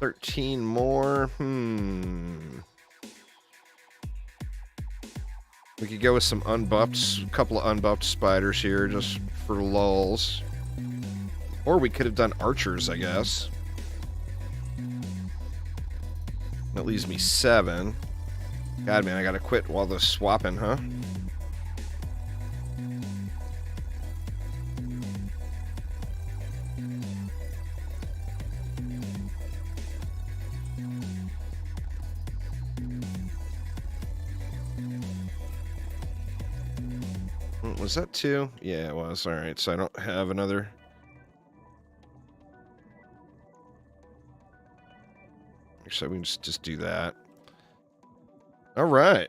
[SPEAKER 1] $13 more. We could go with some unbuffed, a couple of unbuffed spiders here just for lulls. Or we could have done archers, I guess. That leaves me 7. God, man, I gotta quit while they're swapping, huh? Was that 2? Yeah, it was. All right, so I don't have another. Actually, we can just do that. All right.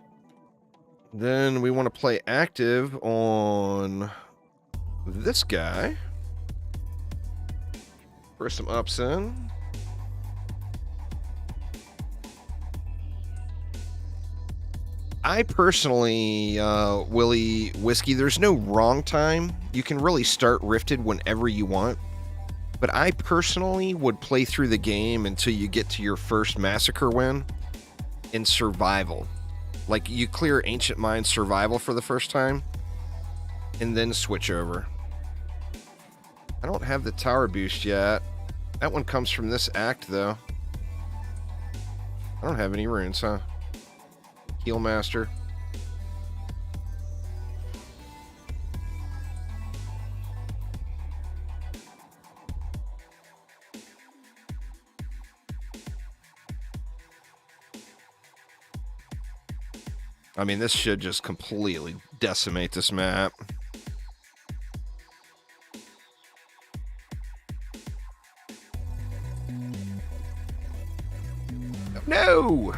[SPEAKER 1] Then we want to play active on this guy. Throw some ups in. I personally, Willie Whiskey, there's no wrong time. You can really start Rifted whenever you want. But I personally would play through the game until you get to your first Massacre win in Survival. Like, you clear Ancient Mine Survival for the first time, and then switch over. I don't have the Tower Boost yet. That one comes from this act, though. I don't have any runes, huh? Heal Master. I mean, this should just completely decimate this map. No!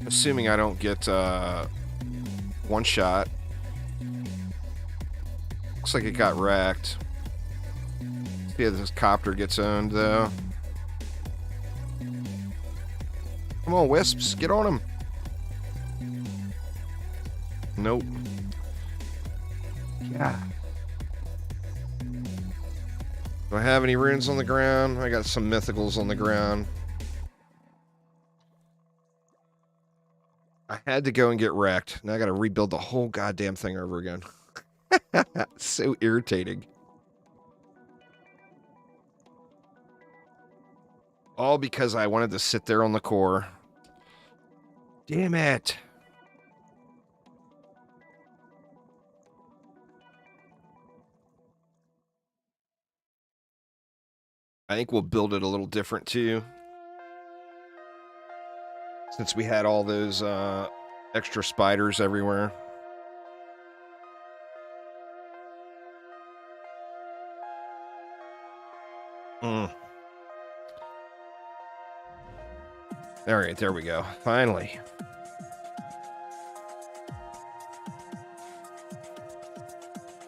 [SPEAKER 1] Assuming I don't get one shot. Looks like it got wrecked. Yeah, this copter gets owned, though. Come on, Wisps, get on him. Nope. Yeah. Do I have any runes on the ground? I got some mythicals on the ground. I had to go and get wrecked. Now I gotta rebuild the whole goddamn thing over again. So irritating. All because I wanted to sit there on the core. Damn it. I think we'll build it a little different too. Since we had all those extra spiders everywhere. Alright, there we go. Finally.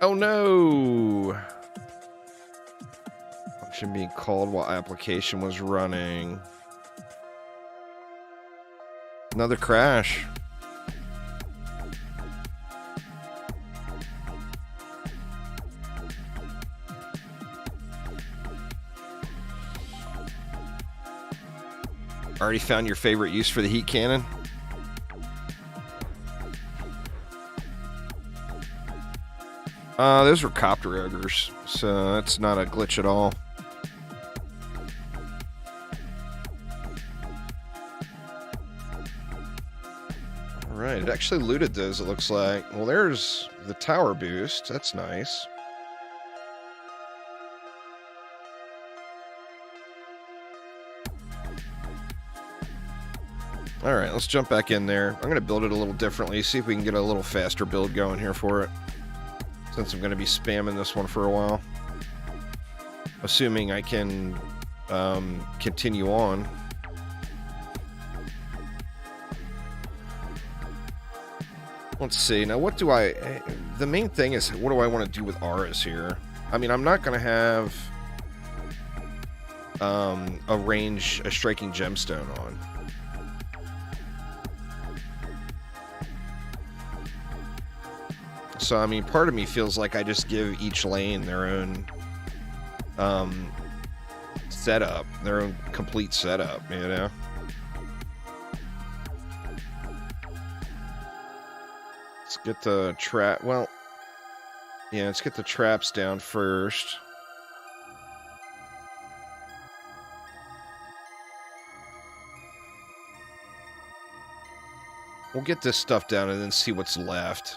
[SPEAKER 1] Oh no! Function being called while application was running. Another crash. Already found your favorite use for the heat cannon? Those were copter ogres, so that's not a glitch at all. Alright, it actually looted those, it looks like. Well, there's the tower boost. That's nice. Alright, let's jump back in there. I'm going to build it a little differently, see if we can get a little faster build going here for it. Since I'm going to be spamming this one for a while. Assuming I can continue on. Let's see. Now, what do I... The main thing is, what do I want to do with auras here? I mean, I'm not going to have a striking gemstone on. So, I mean, part of me feels like I just give each lane their own setup, their own complete setup, you know? Let's get the trap, well, yeah, let's get the traps down first. We'll get this stuff down and then see what's left.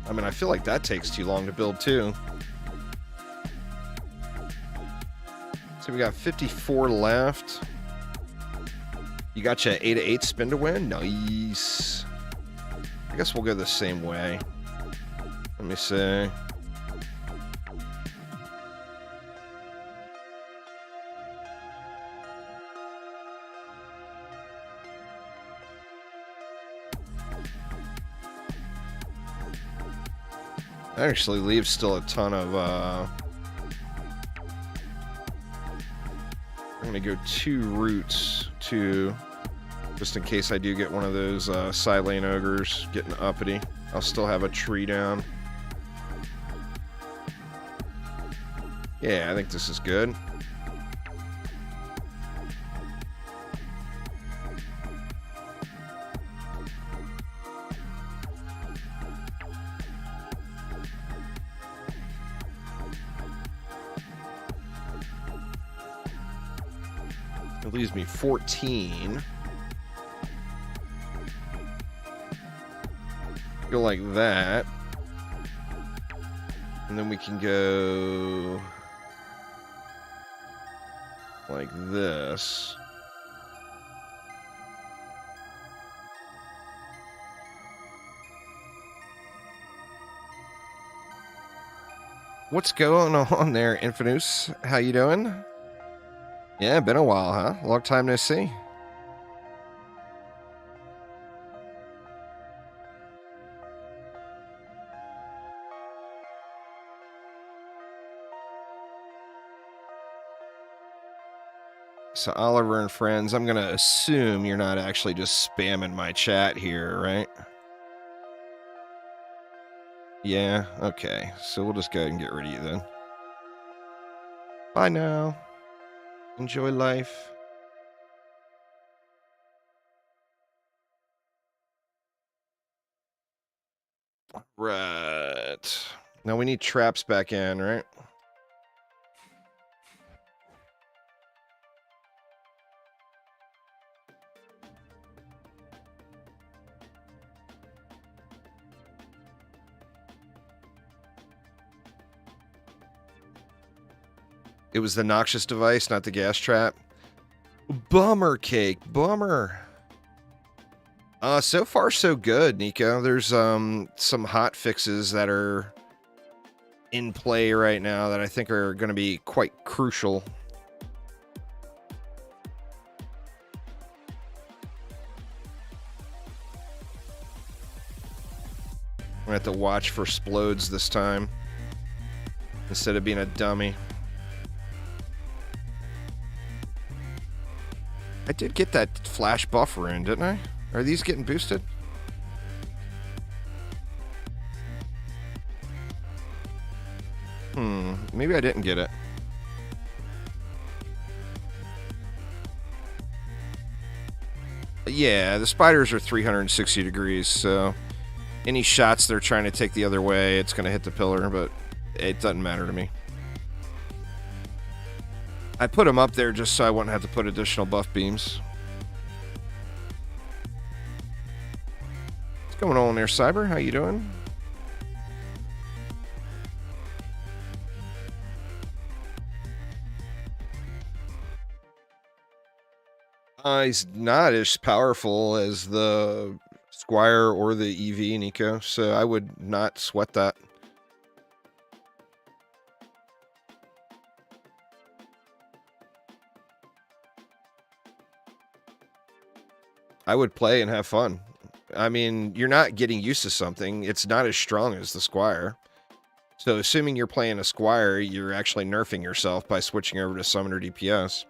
[SPEAKER 1] I mean, I feel like that takes too long to build, too. So we got 54 left. You got your 8/8 spin to win? Nice. I guess we'll go the same way. Let me see. That actually leaves still a ton of, I'm gonna go 2 roots, too, just in case I do get one of those, side lane ogres getting uppity. I'll still have a tree down. Yeah, I think this is good. It leaves me 14. Go like that. And then we can go like this. What's going on there, Infinus? How you doing? Yeah, been a while, huh? Long time no see. So Oliver and friends, I'm going to assume you're not actually just spamming my chat here, right? Yeah, okay. So we'll just go ahead and get rid of you then. Bye now. Enjoy life. Right. Now we need traps back in, right? It was the noxious device, not the gas trap. Bummer cake. Bummer. So far so good, Nico. There's some hot fixes that are in play right now that I think are going to be quite crucial. I'm going to have to watch for splodes this time instead of being a dummy. I did get that flash buffer in, didn't I? Are these getting boosted? Maybe I didn't get it. Yeah, the spiders are 360 degrees, so any shots they're trying to take the other way, it's going to hit the pillar, but it doesn't matter to me. I put them up there just so I wouldn't have to put additional buff beams. What's going on there, Cyber? How you doing? He's not as powerful as the Squire or the EV, Nico, so I would not sweat that. I would play and have fun. I mean, you're not getting used to something. It's not as strong as the Squire. So assuming you're playing a Squire, you're actually nerfing yourself by switching over to Summoner DPS.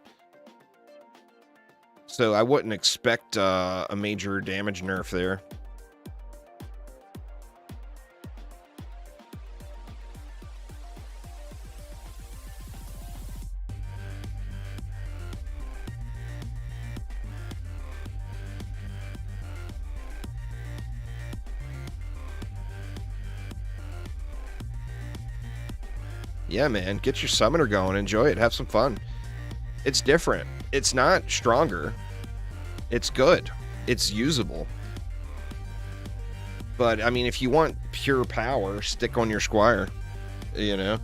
[SPEAKER 1] So I wouldn't expect a major damage nerf there. Yeah, man, get your Summoner going. Enjoy it. Have some fun. It's different. It's not stronger. It's good. It's usable. But, I mean, if you want pure power, stick on your Squire. You know?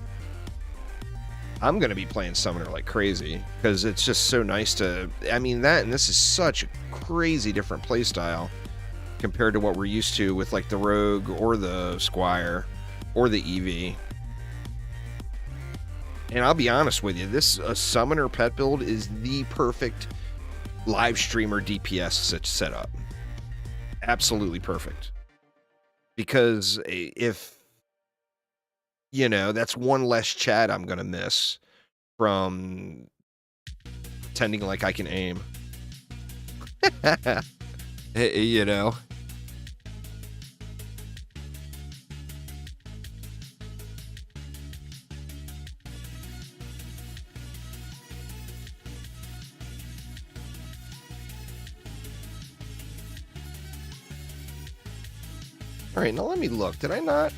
[SPEAKER 1] I'm going to be playing Summoner like crazy. Because it's just so nice to... I mean, that and this is such a crazy different playstyle. Compared to what we're used to with, like, the Rogue or the Squire. Or the EV. And I'll be honest with you, this Summoner pet build is the perfect live streamer DPS setup. Absolutely perfect. Because if, you know, that's one less chat I'm going to miss from pretending like I can aim. You know? Alright, now let me look. Did I not?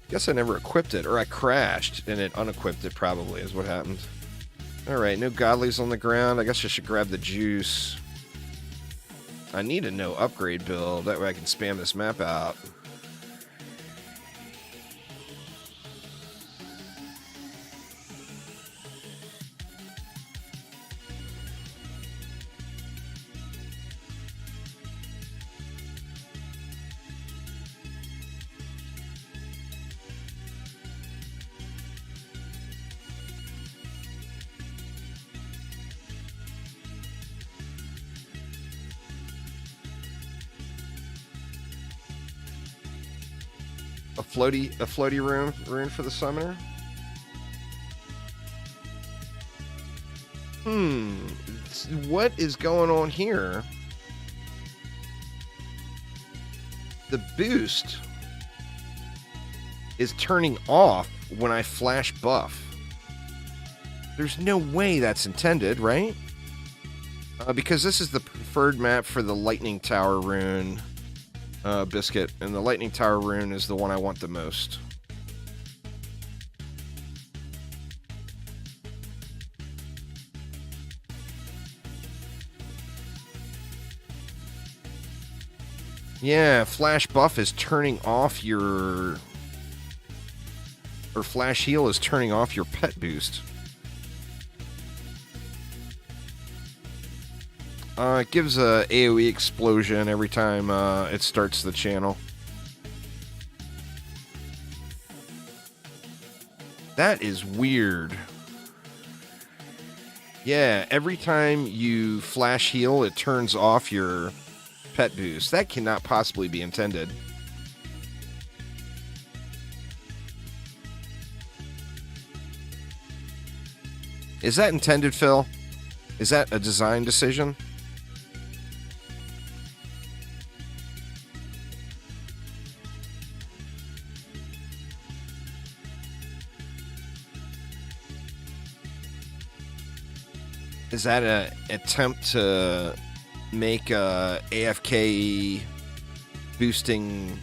[SPEAKER 1] Guess I never equipped it, or I crashed and it unequipped it, probably, is what happened. Alright, no godlies on the ground. I guess I should grab the juice. I need a no upgrade build, that way I can spam this map out. A floaty rune for the summoner. What is going on here? The boost is turning off when I flash buff. There's no way that's intended, right? Because this is the preferred map for the Lightning Tower rune, Biscuit, and the Lightning Tower rune is the one I want the most. Yeah, flash buff is turning off your... Or flash heal is turning off your pet boost. It gives a AoE explosion every time it starts the channel. That is weird. Yeah, every time you flash heal, it turns off your pet boost. That cannot possibly be intended. Is that intended, Phil? Is that a design decision? Is that an attempt to make AFK boosting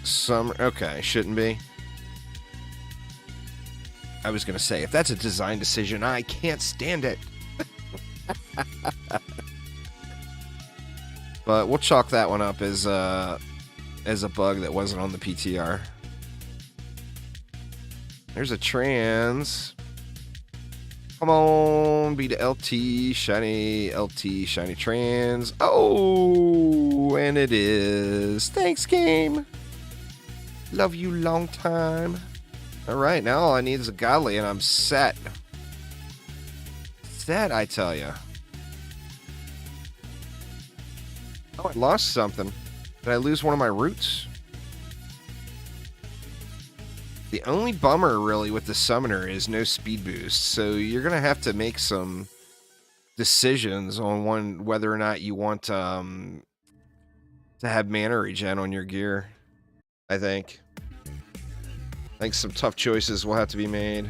[SPEAKER 1] some... Okay, shouldn't be. I was going to say, if that's a design decision, I can't stand it. But we'll chalk that one up as a bug that wasn't on the PTR. There's a trans. Come on, be the LT, shiny trans. Oh, and it is. Thanks, game. Love you long time. All right, now all I need is a godly, and I'm set. Set, I tell you. Oh, I lost something. Did I lose one of my roots? The only bummer, really, with the summoner is no speed boost, so you're going to have to make some decisions on whether or not you want to have mana regen on your gear, I think. I think some tough choices will have to be made.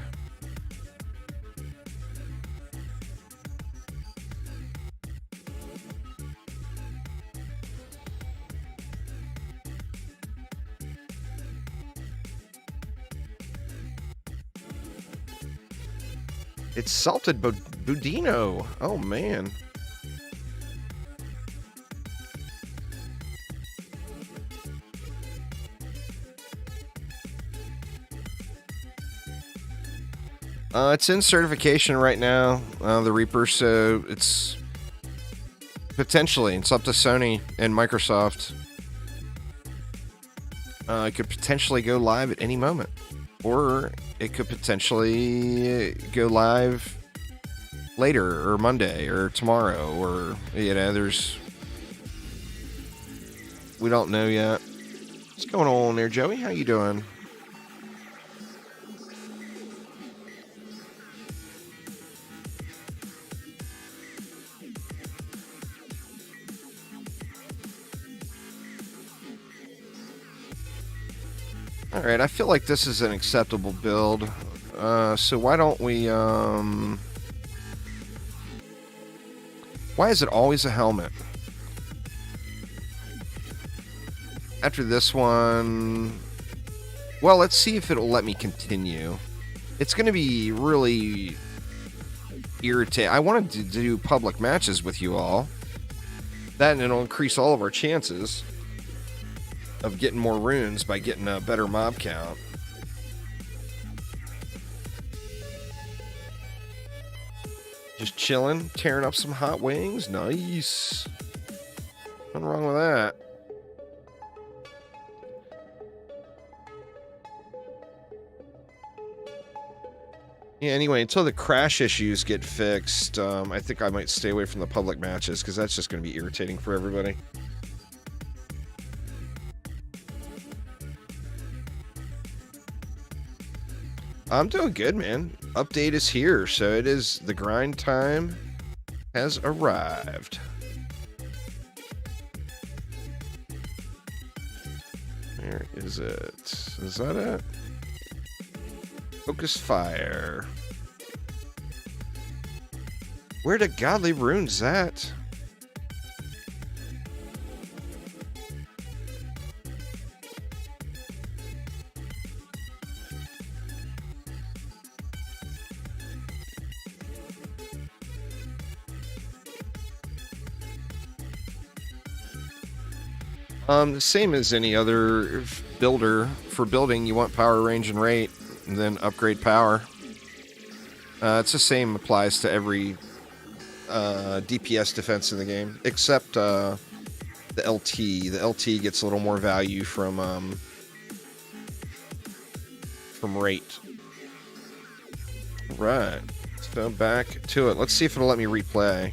[SPEAKER 1] It's salted Budino. Oh, man. It's in certification right now, the Reaper, so it's potentially, it's up to Sony and Microsoft. It could potentially go live at any moment. Or it could potentially go live later, or Monday, or tomorrow, or, you know, we don't know yet. What's going on there, Joey? How you doing? Alright, I feel like this is an acceptable build. So why don't we, why is it always a helmet? After this one... Well, let's see if it'll let me continue. It's going to be really irritating. I wanted to do public matches with you all. That, and it'll increase all of our chances of getting more runes by getting a better mob count. Just chilling, tearing up some hot wings. Nice. Nothing wrong with that. Yeah, anyway, until the crash issues get fixed, I think I might stay away from the public matches, because that's just going to be irritating for everybody. I'm doing good, man. Update is here, so it is the grind time has arrived. Where is it? Is that it? Focus fire. Where the godly runes at? The same as any other builder. For building, you want power, range, and rate, and then upgrade power. It's the same applies to every DPS defense in the game, except the LT. The LT gets a little more value from rate. Right. So back to it. Let's see if it'll let me replay.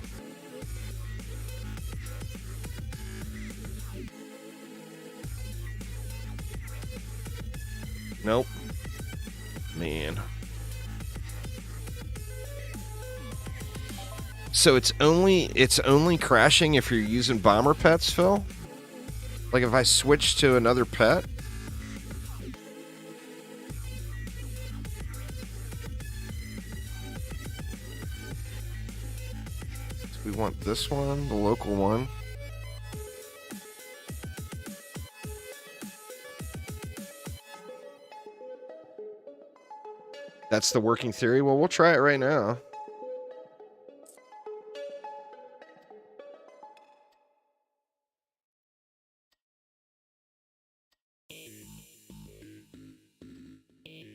[SPEAKER 1] Nope. Man. So it's only crashing if you're using bomber pets, Phil? Like if I switch to another pet? So we want this one, the local one. That's the working theory? Well, we'll try it right now.
[SPEAKER 2] We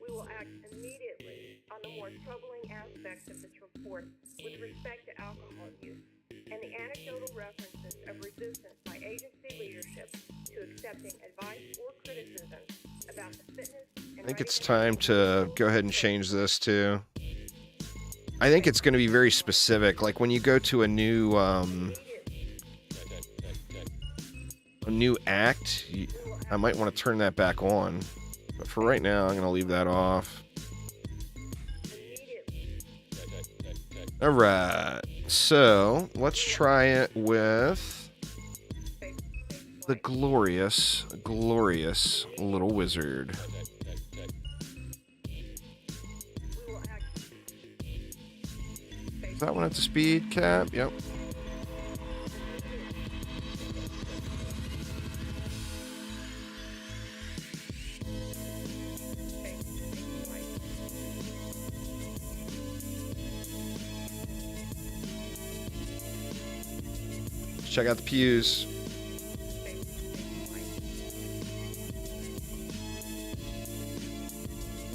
[SPEAKER 2] will act immediately on the more troubling aspects of this report with respect to alcohol use and the anecdotal references of resistance by agency leadership to accepting advice or criticism about the fitness.
[SPEAKER 1] I think it's time to go ahead and change this too. I think it's going to be very specific. Like when you go to a new act, I might want to turn that back on. But for right now, I'm going to leave that off. All right. So let's try it with the glorious, glorious little wizard. Is that one at the speed cap? Yep. Let's check out the pews.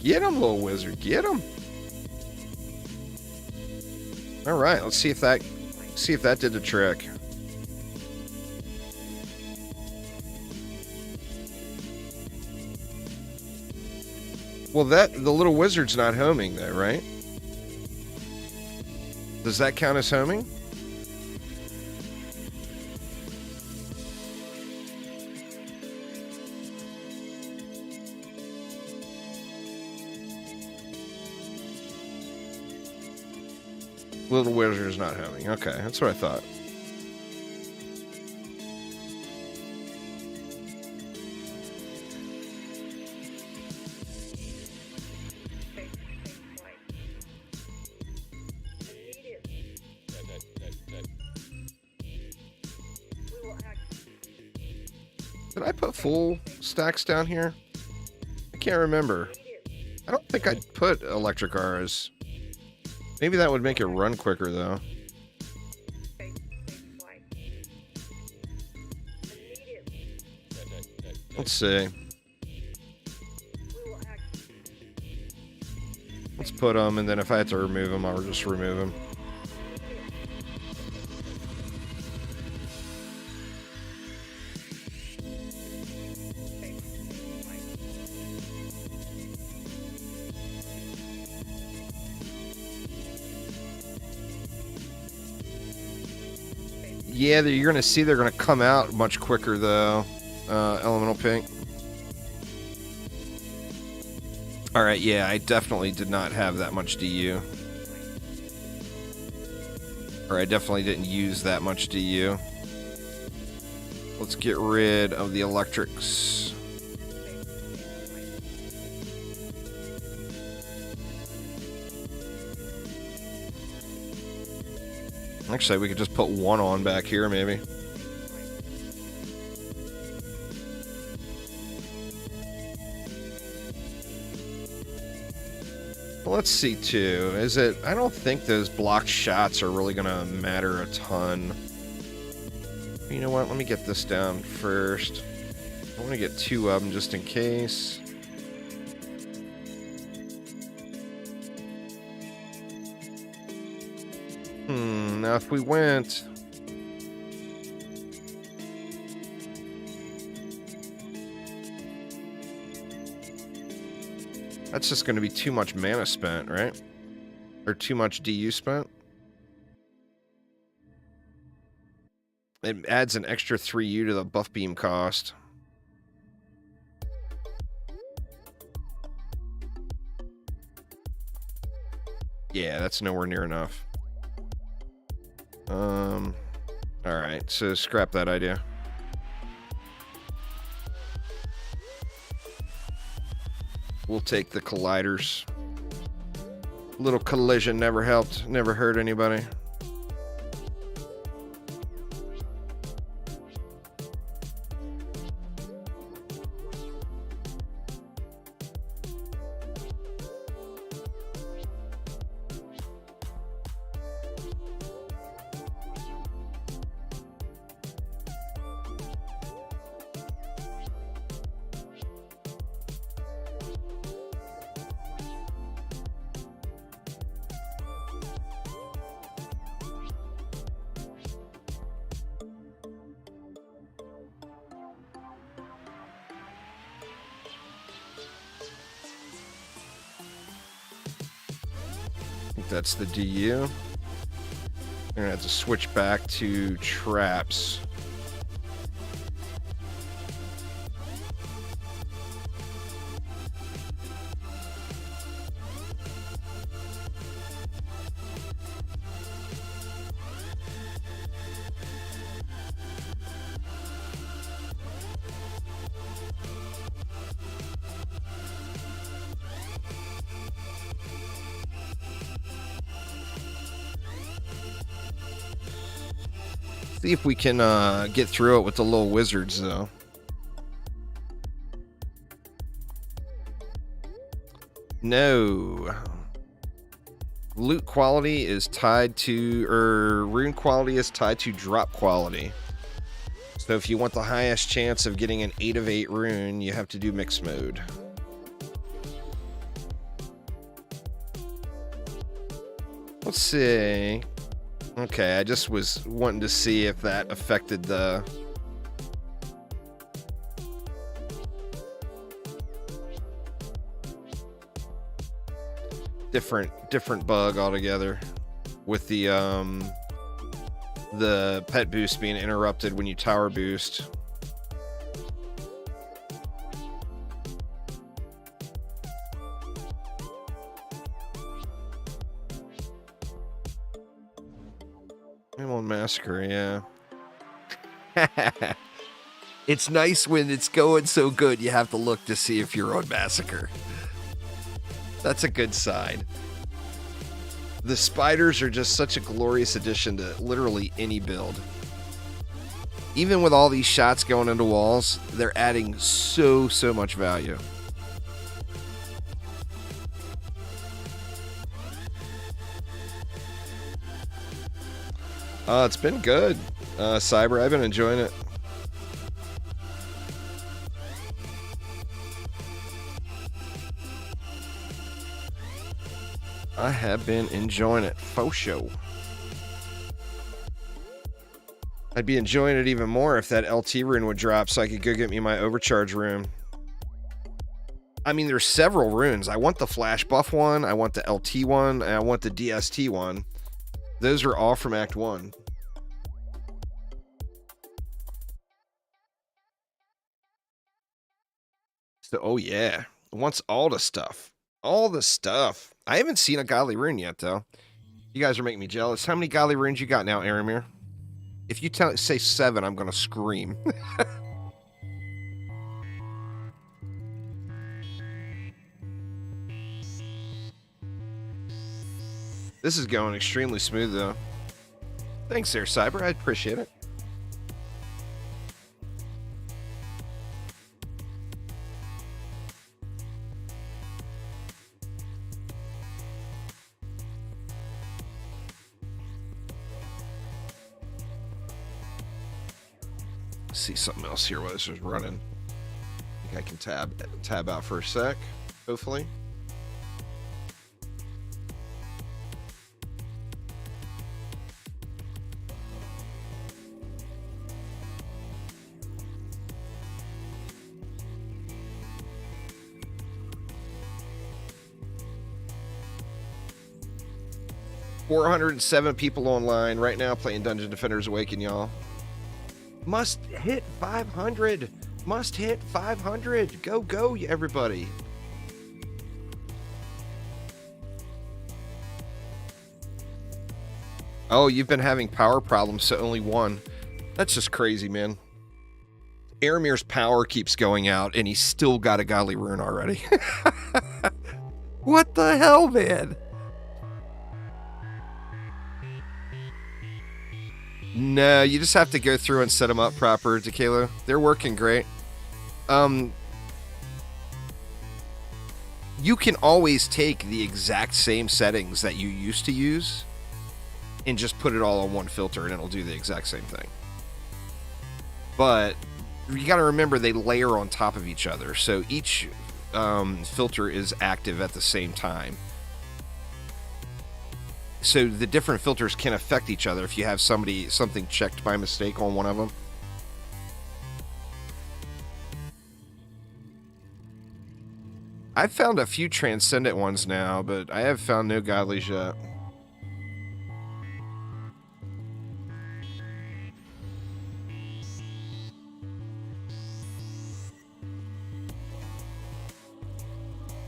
[SPEAKER 1] Get him, little wizard. Get him. All right, let's see if that did the trick. Well, the little wizard's not homing though, right? Does that count as homing? Little wizard is not homing. Okay, that's what I thought. Did I put full stacks down here? I can't remember. I don't think I put electric auras. Maybe that would make it run quicker, though. Let's see. Let's put them, and then if I have to remove them, I'll just remove them. Yeah, you're going to see they're going to come out much quicker, though. Elemental Pink. Alright, yeah, I definitely did not have that much DU. Or I definitely didn't use that much DU. Let's get rid of the electrics. Actually, we could just put one on back here, maybe. Well, let's see, too. Is it... I don't think those blocked shots are really going to matter a ton. You know what? Let me get this down first. I want to get 2 of them just in case. Now if we went... That's just going to be too much mana spent, right? Or too much DU spent? It adds an extra 3U to the buff beam cost. Yeah, that's nowhere near enough. Alright, so scrap that idea. We'll take the colliders. Little collision never helped, never hurt anybody. That's the DU. We're gonna have to switch back to traps. See if we can get through it with the little wizards, though. No. Loot quality is tied to, or rune quality is tied to drop quality. So if you want the highest chance of getting an 8 of 8 rune, you have to do mixed mode. Let's see. Okay, I just was wanting to see if that affected the... different bug altogether. With the pet boost being interrupted when you tower boost. I'm on Massacre, yeah. It's nice when it's going so good, you have to look to see if you're on Massacre. That's a good sign. The spiders are just such a glorious addition to literally any build. Even with all these shots going into walls, they're adding so much value. It's been good, Cyber. I've been enjoying it. I have been enjoying it, faux show. I'd be enjoying it even more if that LT rune would drop so I could go get me my overcharge rune. I mean, there's several runes. I want the flash buff one, I want the LT one, and I want the DST one. Those are all from Act 1. So, oh yeah. It wants all the stuff. All the stuff. I haven't seen a godly rune yet, though. You guys are making me jealous. How many godly runes you got now, Aramir? If you say 7, I'm gonna scream. This is going extremely smooth, though. Thanks there, Cyber. I appreciate it. See something else here while this is running. I think I can tab out for a sec, hopefully. $407 people online right now playing Dungeon Defenders Awaken, y'all. Must hit 500. Must hit 500. Go, everybody. Oh, you've been having power problems, so only one. That's just crazy, man. Aramir's power keeps going out, and he's still got a godly rune already. What the hell, man? No, you just have to go through and set them up proper, Tequila. They're working great. You can always take the exact same settings that you used to use and just put it all on one filter and it'll do the exact same thing. But you got to remember they layer on top of each other, so each filter is active at the same time. So the different filters can affect each other if you have something checked by mistake on one of them. I've found a few transcendent ones now, but I have found no godlies yet.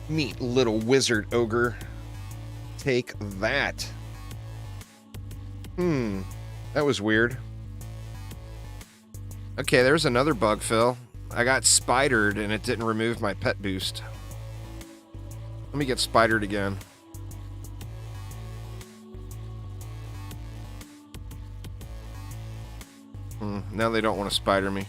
[SPEAKER 1] Meet little wizard ogre. Take that. That was weird. Okay, there's another bug, Phil. I got spidered and it didn't remove my pet boost. Let me get spidered again. Now they don't want to spider me.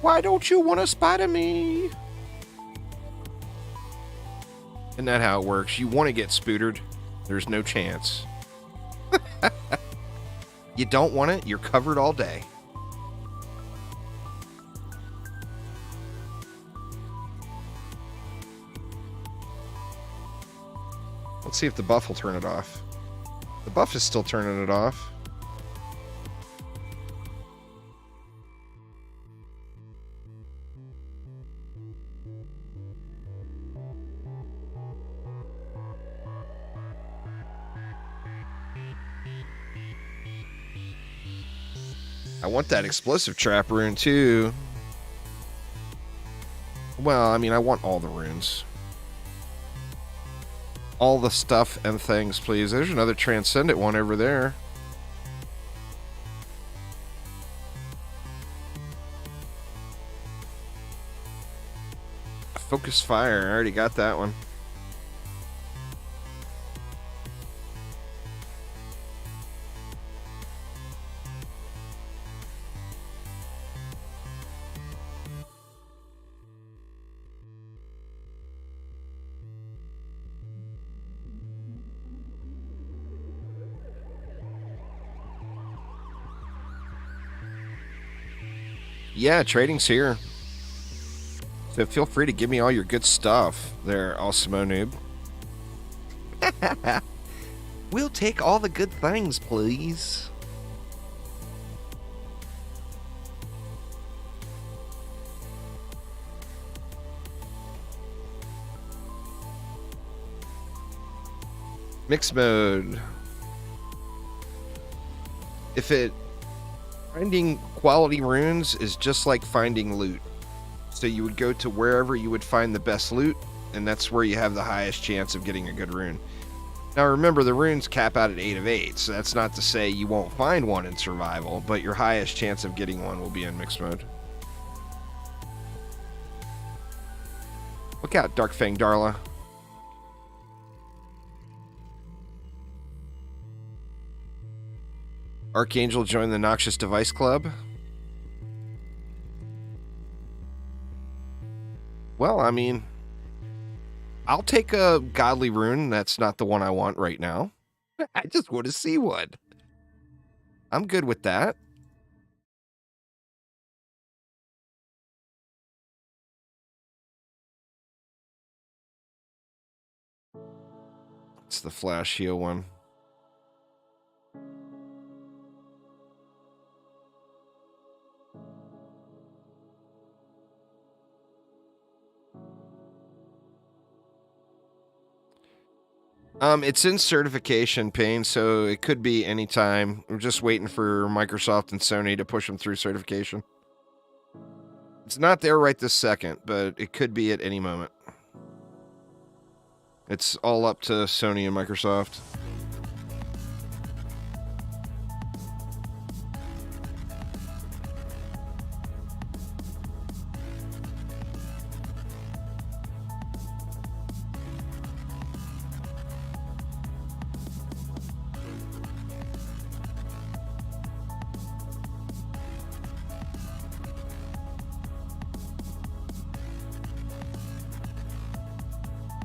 [SPEAKER 1] Why don't you want to spider me? Isn't that how it works? You want to get spootered, there's no chance. You don't want it, you're covered all day. Let's see if the buff will turn it off. The buff is still turning it off. I want that explosive trap rune too. Well, I mean, I want all the runes. All the stuff and things, please. There's another transcendent one over there. Focus fire. I already got that one. Yeah, trading's here. So feel free to give me all your good stuff there, Awesemo Noob. We'll take all the good things, please. Mixed mode. If it Finding quality runes is just like finding loot. So you would go to wherever you would find the best loot, and that's where you have the highest chance of getting a good rune. Now remember, the runes cap out at 8 of 8, so that's not to say you won't find one in survival, but your highest chance of getting one will be in mixed mode. Look out, Darkfang Darla. Archangel joined the Noxious Device Club. Well, I mean, I'll take a godly rune. That's not the one I want right now. I just want to see one. I'm good with that. It's the flash heal one. It's in certification, Payne, so it could be any time. We're just waiting for Microsoft and Sony to push them through certification. It's not there right this second, but it could be at any moment. It's all up to Sony and Microsoft.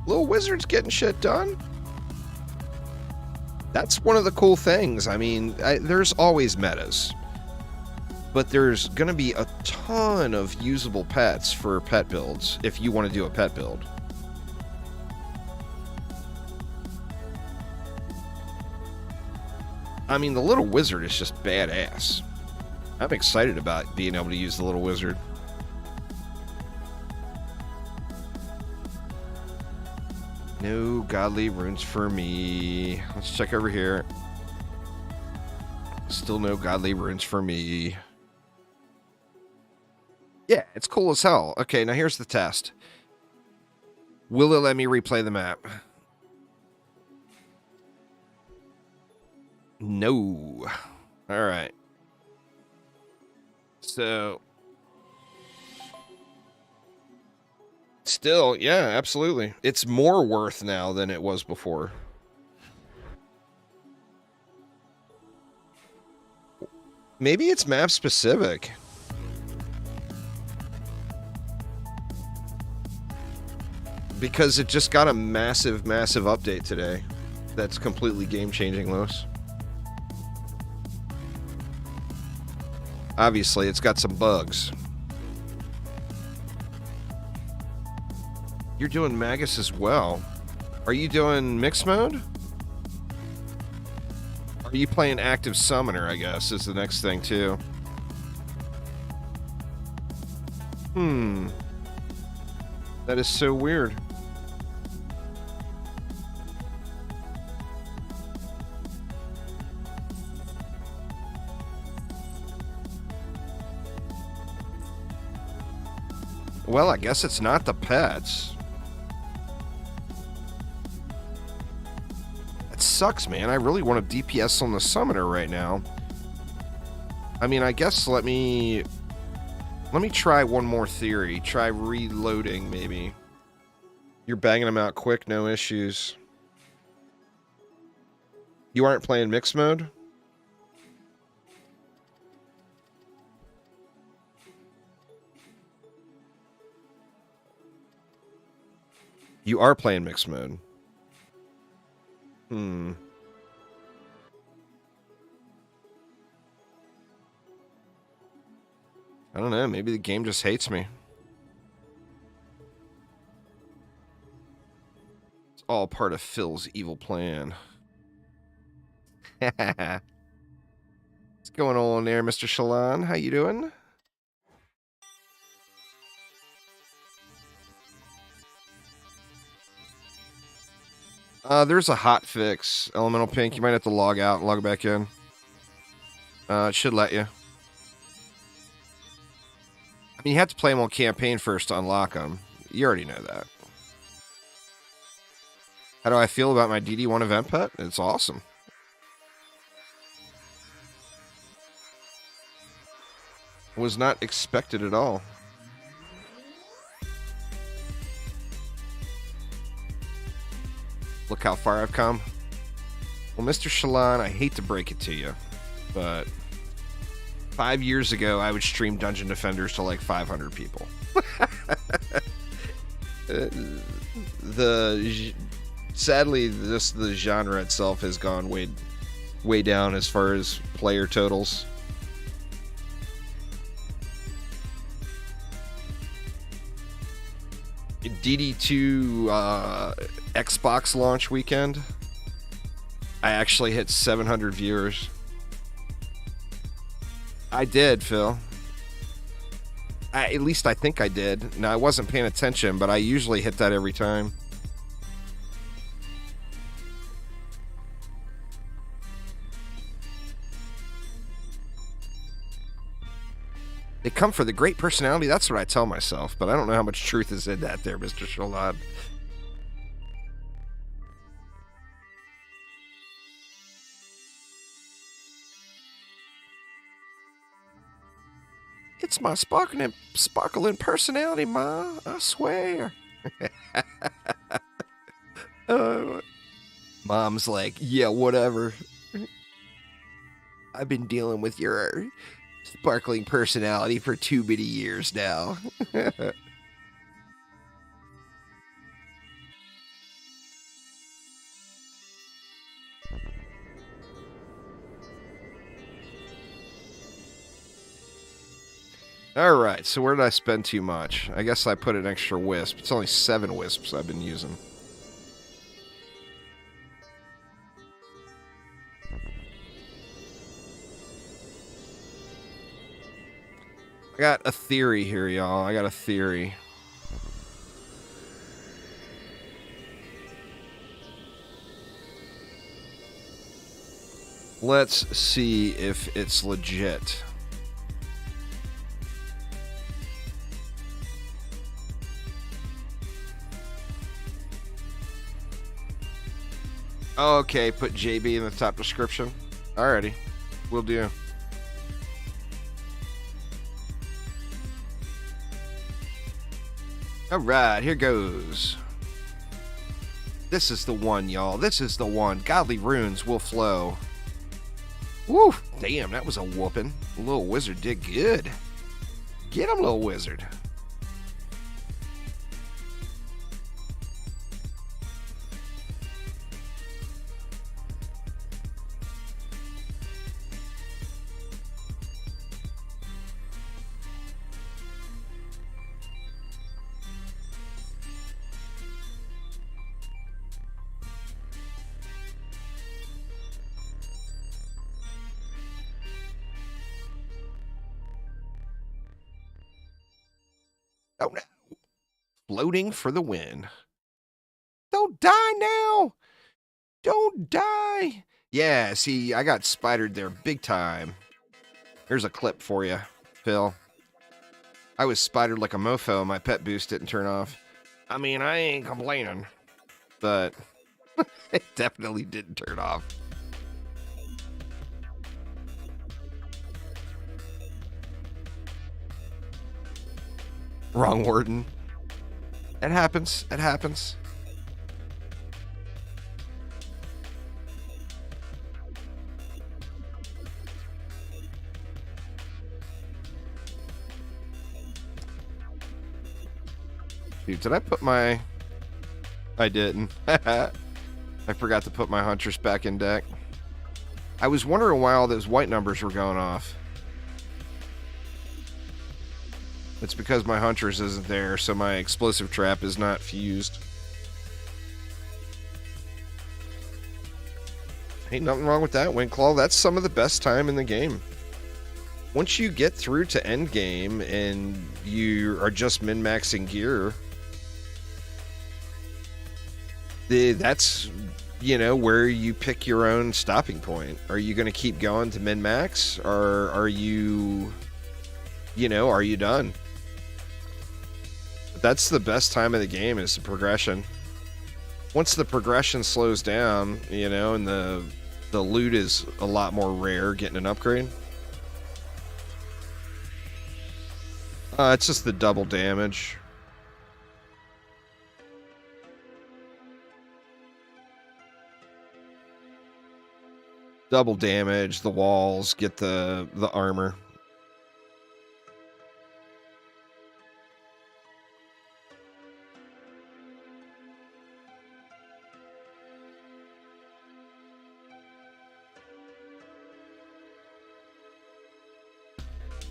[SPEAKER 1] Little Wizard's getting shit done. That's one of the cool things. I mean, there's always metas. But there's going to be a ton of usable pets for pet builds if you want to do a pet build. I mean, the Little Wizard is just badass. I'm excited about being able to use the Little Wizard. No godly runes for me. Let's check over here. Still no godly runes for me. Yeah, it's cool as hell. Okay, now here's the test. Will it let me replay the map? No. All right. So... Still, yeah, absolutely. It's more worth now than it was before. Maybe it's map specific. Because it just got a massive, massive update today. That's completely game-changing, Lewis. Obviously, it's got some bugs. You're doing Magus as well. Are you doing mixed mode? Are you playing active summoner, I guess, is the next thing, too. That is so weird. Well, I guess it's not the pets. Sucks, man. I really want to DPS on the summoner right now. I mean, I guess let me try one more theory. Try reloading, maybe. You're banging them out quick, no issues. You aren't playing mixed mode? You are playing mixed mode. I don't know. Maybe the game just hates me. It's all part of Phil's evil plan. What's going on there, Mr. Shalon? How you doing? There's a hot fix, Elemental Pink. You might have to log out and log back in. It should let you. I mean, you have to play them on campaign first to unlock them. You already know that. How do I feel about my DD1 event pet? It's awesome. Was not expected at all. Look how far I've come. Well, Mr. Shalon, I hate to break it to you, but 5 years ago, I would stream Dungeon Defenders to like 500 people. Sadly, the genre itself has gone way down as far as player totals. DD2 Xbox launch weekend, I actually hit 700 viewers. I did, Phil. At least I think I did. Now, I wasn't paying attention, but I usually hit that every time. They come for the great personality. That's what I tell myself, but I don't know how much truth is in that there, Mr. Shalad. It's my sparkling personality, Ma. I swear. Mom's like, yeah, whatever. I've been dealing with your sparkling personality for too many years now. Alright, so where did I spend too much? I guess I put an extra wisp. It's only 7 wisps I've been using. I got a theory here, y'all. I got a theory. Let's see if it's legit. Okay, put JB in the top description. Alrighty, will do. Alright, here goes. This is the one, y'all. This is the one. Godly runes will flow. Woo! Damn, that was a whooping. Little wizard did good. Get him, little wizard. Oh no. Floating for the win. Don't die now. Don't die. Yeah, see, I got spidered there big time. Here's a clip for you, Phil. I was spidered like a mofo. My pet boost didn't turn off. I mean, I ain't complaining, but it definitely didn't turn off. Wrong warden. It happens. It happens. Dude, did I put my... I didn't. I forgot to put my Huntress back in deck. I was wondering why all those white numbers were going off. It's because my Huntress isn't there, so my explosive trap is not fused. Ain't nothing wrong with that, Windclaw. That's some of the best time in the game. Once you get through to endgame and you are just min-maxing gear, that's, you know, where you pick your own stopping point. Are you going to keep going to min-max, or are you, you know, are you done? That's the best time of the game, is the progression. Once the progression slows down, you know, and the loot is a lot more rare, getting an upgrade. It's just the double damage. Double damage, the walls, get the armor.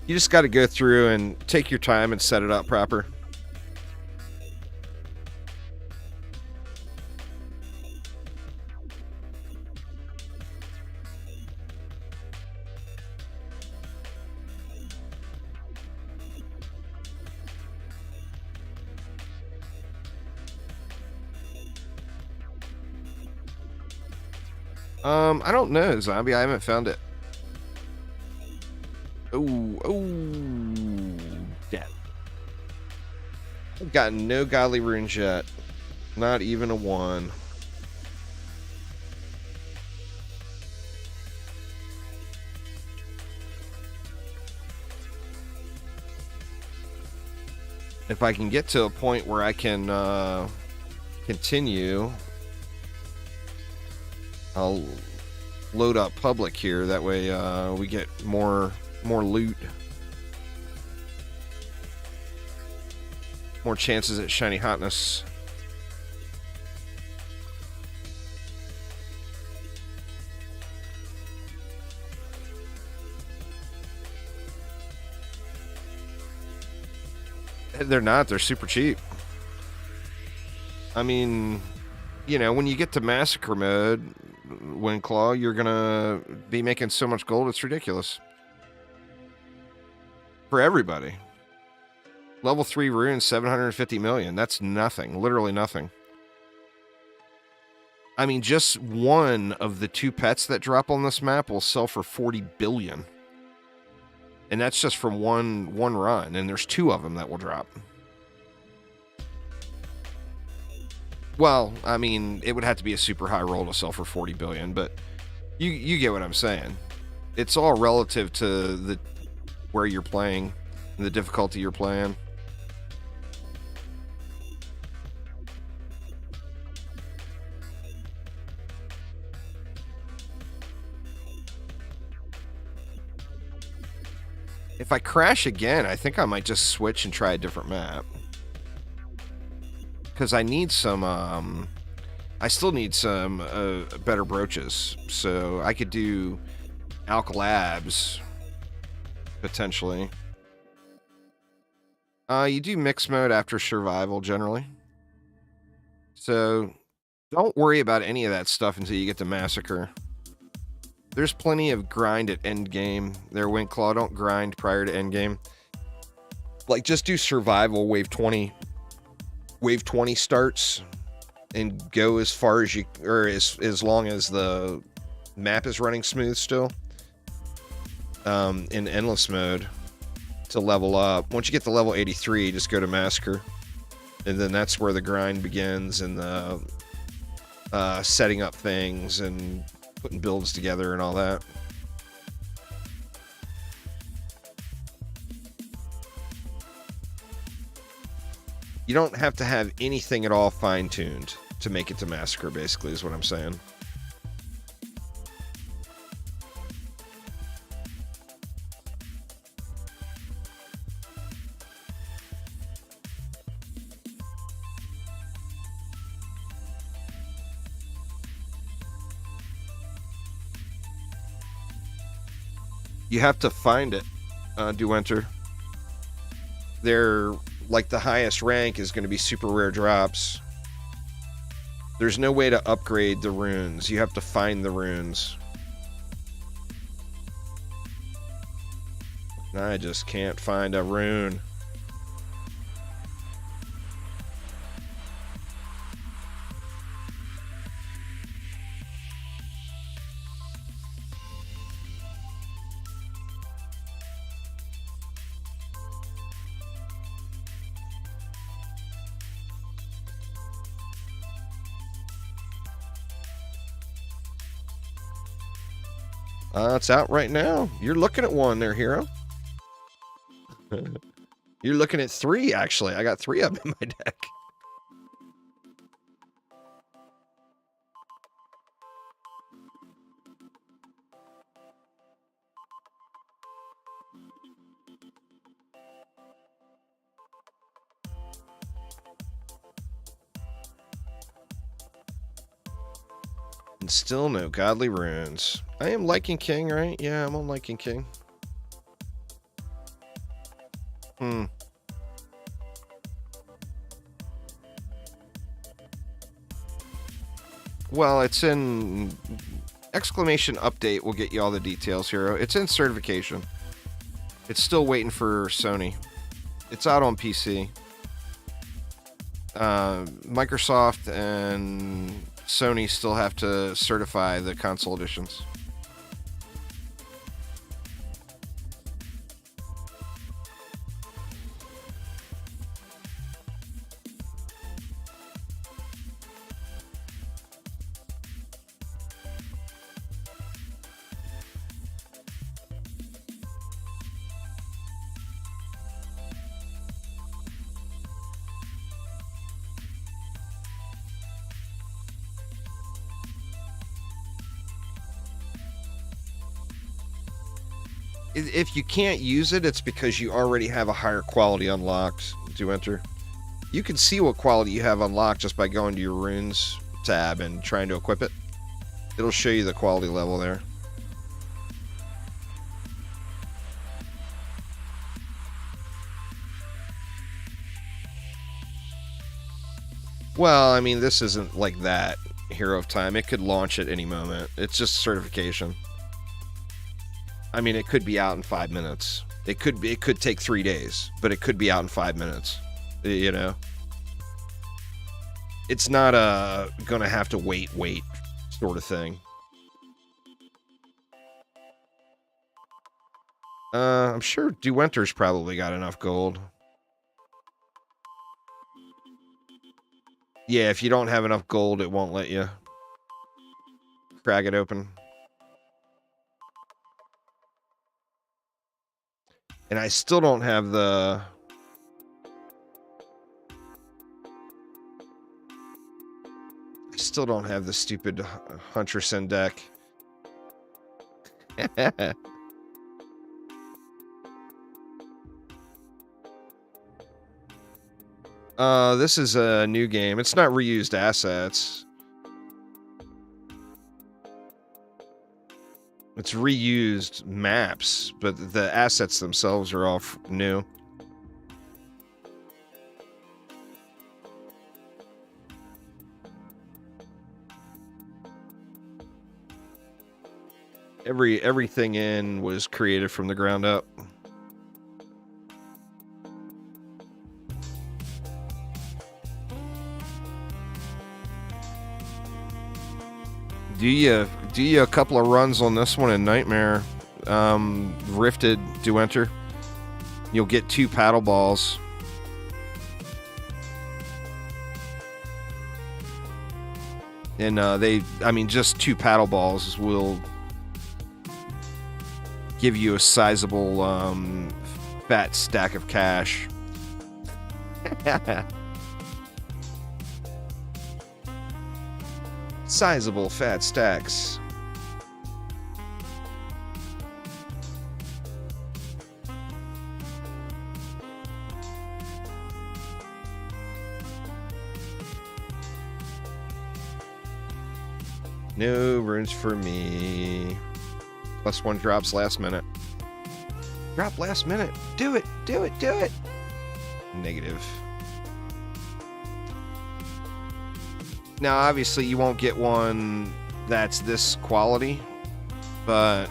[SPEAKER 1] You just got to go through and take your time and set it up proper. I don't know, Zombie. I haven't found it. Oh, death. I've gotten no godly runes yet. Not even a one. If I can get to a point where I can continue, I'll load up public here. That way we get more loot. More chances at shiny hotness. They're not. They're super cheap. I mean, you know, when you get to massacre mode, Windclaw, you're gonna be making so much gold, it's ridiculous. For everybody. Level 3 runes, 750 million. That's nothing. Literally nothing. I mean, just one of the 2 pets that drop on this map will sell for 40 billion. And that's just from one run, and there's 2 of them that will drop. Well, I mean, it would have to be a super high roll to sell for 40 billion, but you get what I'm saying. It's all relative to where you're playing and the difficulty you're playing. If I crash again, I think I might just switch and try a different map. Because I need some, I still need some better brooches. So I could do Alk Labs, potentially. You do mixed mode after survival, generally. So don't worry about any of that stuff until you get to Massacre. There's plenty of grind at endgame. There, Windclaw, don't grind prior to endgame. Like, just do survival, wave 20. Wave 20 starts and go as far as you, or as long as the map is running smooth still. In endless mode to level up. Once you get to level 83, just go to Massacre. And then that's where the grind begins, and the setting up things and putting builds together and all that. You don't have to have anything at all fine-tuned to make it to Massacre, basically, is what I'm saying. You have to find it, Duenter. They're, like, the highest rank is going to be super rare drops. There's no way to upgrade the runes. You have to find the runes. I just can't find a rune. It's out right now. You're looking at one there, hero. You're looking at 3, actually. I got 3 of them in my deck. And still no godly runes. I am Lycan King, right? Yeah, I'm on Lycan King. Well, it's in... Exclamation update will get you all the details, hero. It's in certification. It's still waiting for Sony. It's out on PC. Microsoft and Sony still have to certify the console editions. If you can't use it, it's because you already have a higher quality unlocked to enter. You can see what quality you have unlocked just by going to your runes tab and trying to equip it. It'll show you the quality level there. Well, I mean, this isn't like that, Hero of Time. It could launch at any moment. It's just certification. I mean, it could be out in 5 minutes. It could take 3 days, but it could be out in 5 minutes. You know? It's not gonna have to wait sort of thing. I'm sure Duenter's probably got enough gold. Yeah, if you don't have enough gold, it won't let you crack it open. And I still don't have the... I still don't have the stupid Hunterson deck. This is a new game. It's not reused assets. It's reused maps, but the assets themselves are all new. Everything in was created from the ground up. Do you a couple of runs on this one in Nightmare, Rifted Duenter? You'll get 2 paddle balls. And just 2 paddle balls will give you a sizable fat stack of cash. Sizable fat stacks. No runes for me. +1 drops last minute. Drop last minute. Do it. Do it. Do it. Negative. Now, obviously, you won't get one that's this quality, but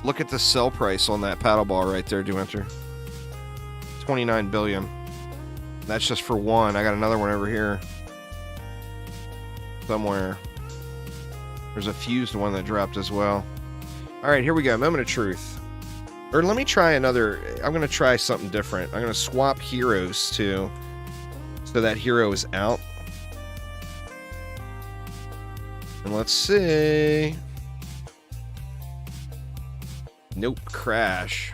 [SPEAKER 1] look at the sell price on that paddle ball right there, Duenter. 29 billion. That's just for one. I got another one over here. Somewhere. There's a fused one that dropped as well. All right, here we go. Moment of truth. Or let me try another. I'm going to try something different. I'm going to swap heroes too, so that hero is out. And let's see. Nope, crash.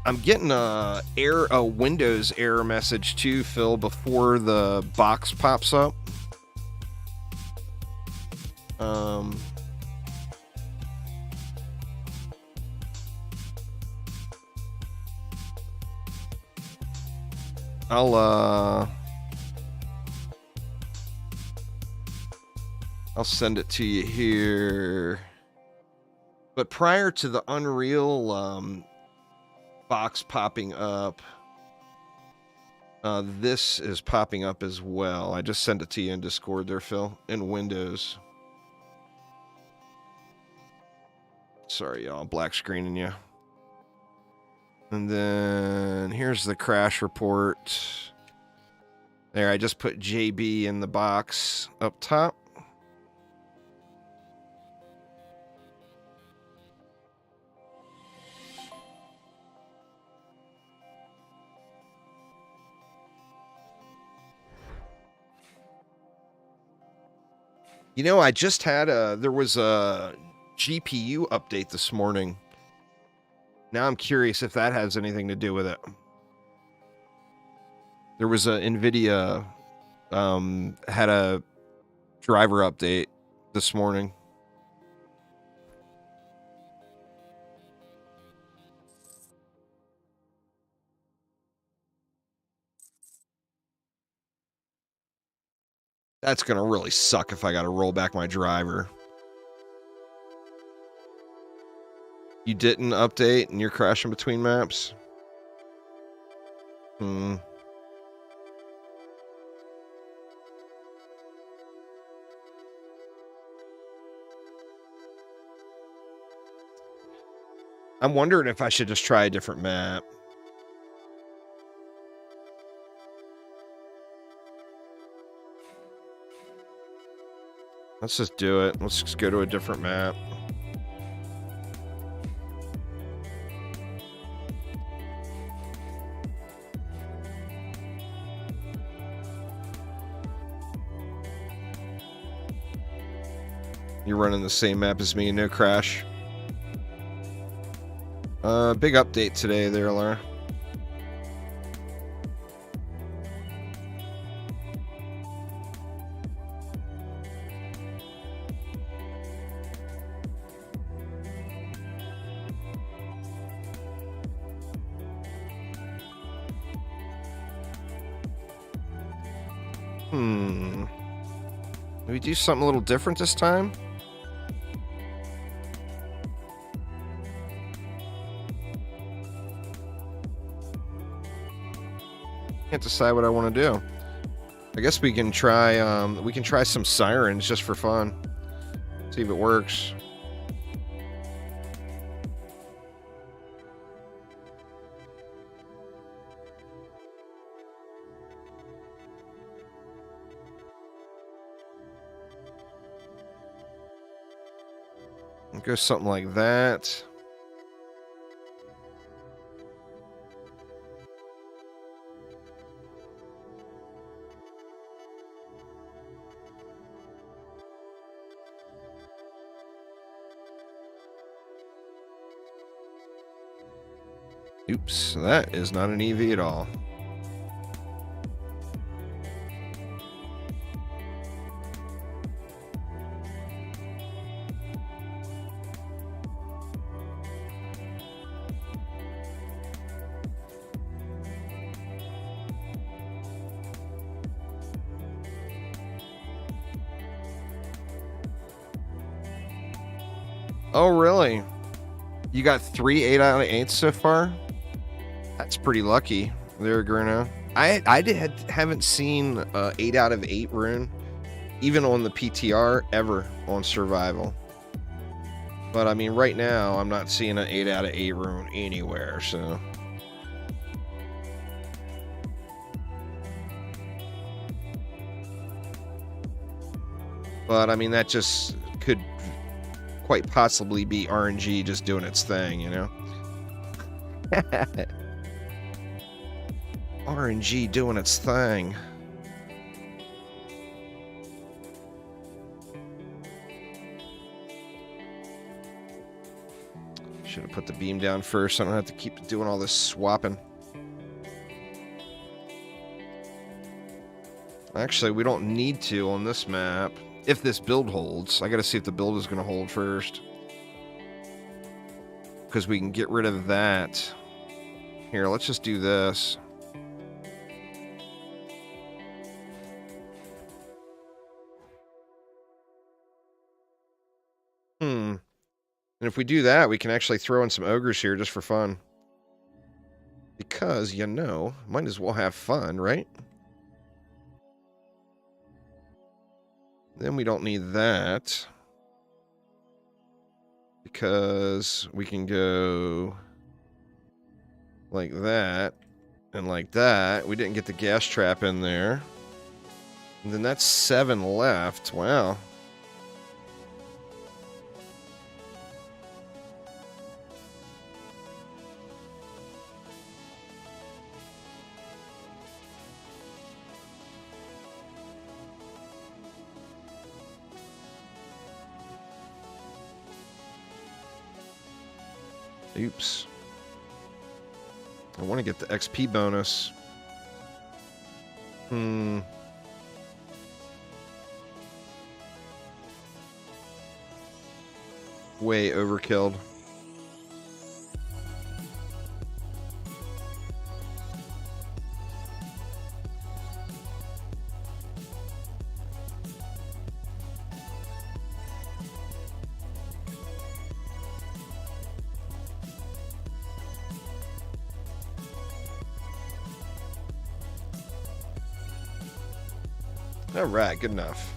[SPEAKER 1] I'm getting a Windows error message too, Phil, before the box pops up. I'll send it to you here. But prior to the Unreal box popping up, this is popping up as well. I just sent it to you in Discord there, Phil, in Windows. Sorry, y'all, black screening you. And then here's the crash report. There, I just put JB in the box up top. You know, I just had there was a GPU update this morning. Now I'm curious if that has anything to do with it. There was a NVIDIA had a driver update this morning. That's going to really suck if I got to roll back my driver. You didn't update and you're crashing between maps? I'm wondering if I should just try a different map. Let's just do it. Let's just go to a different map. You're running the same map as me, no crash. Big update today there, Laura. Did we do something a little different this time? Can't decide what I want to do. I guess we can try some sirens just for fun. See if it works. Go something like that. Oops, that is not an EV at all. Oh, really? You got 3 8 out of 8 so far? That's pretty lucky there, Gruno. Haven't seen 8 out of 8 rune, even on the PTR, ever on survival. But I mean, right now, I'm not seeing an 8 out of 8 rune anywhere, so. But I mean, that just could quite possibly be RNG just doing its thing, you know? RNG doing its thing. Should have put the beam down first so I don't have to keep doing all this swapping. Actually, we don't need to on this map. If this build holds. I gotta see if the build is gonna hold first. Because we can get rid of that. Here, let's just do this. And if we do that, we can actually throw in some ogres here just for fun. Because, you know, might as well have fun, right? Then we don't need that. Because we can go like that and like that. We didn't get the gas trap in there. And then that's 7 left. Wow. Oops. I want to get the XP bonus. Way overkilled. All right, good enough.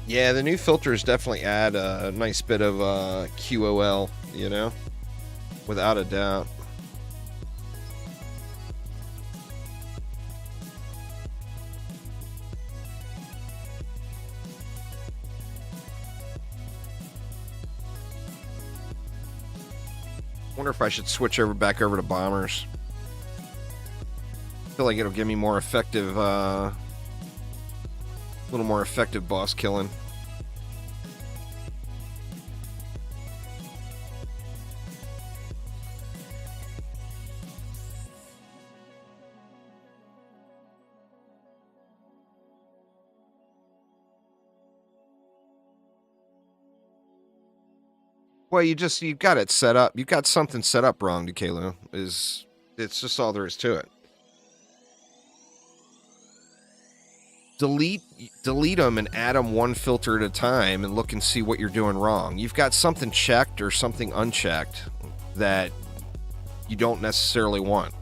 [SPEAKER 1] Yeah, the new filters definitely add a nice bit of QOL, you know? Without a doubt. Wonder if I should switch back over to bombers. I feel like it'll give me more effective, a little more effective boss killing. Well, you've got it set up. You've got something set up wrong, Dekalu. It's just all there is to it. Delete them and add them one filter at a time and look and see what you're doing wrong. You've got something checked or something unchecked that you don't necessarily want.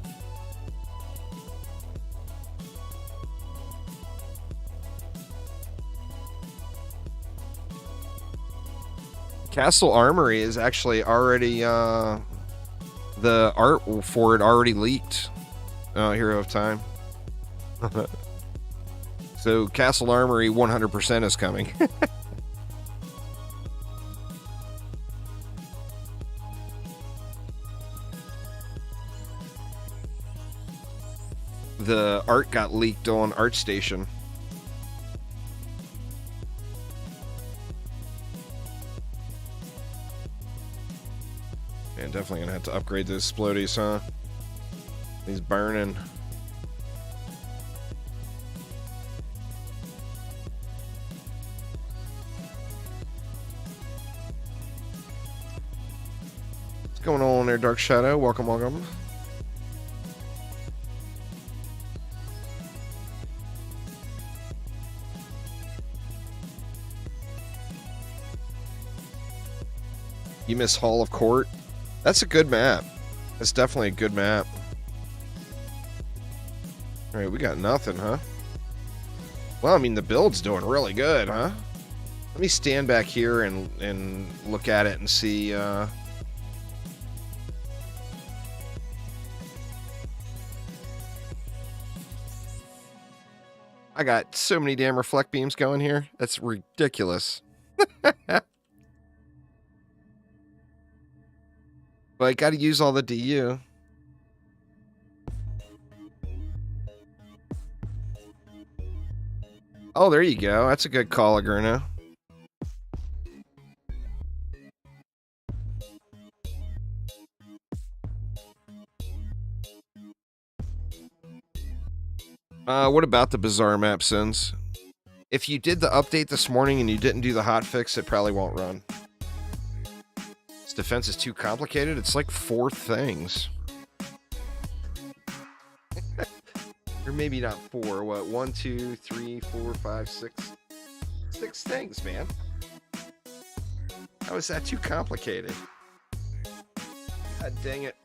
[SPEAKER 1] Castle Armory is actually already, the art for it already leaked. Hero of Time. So Castle Armory 100% is coming. The art got leaked on ArtStation. Man, definitely gonna have to upgrade those explodies, huh? He's burning. What's going on there, Dark Shadow? Welcome, welcome. You miss Hall of Court? That's a good map. That's definitely a good map. All right, we got nothing, huh? Well, I mean, the build's doing really good, huh? Let me stand back here and look at it and see. I got so many damn reflect beams going here. That's ridiculous. But I got to use all the DU. Oh, there you go. That's a good call, Agurno. What about the bizarre map, Sins? If you did the update this morning and you didn't do the hotfix, it probably won't run. This defense is too complicated. It's like 4 things. Or maybe not 4. What? 1, 2, 3, 4, 5, 6. 6 things, man. How is that too complicated? God dang it.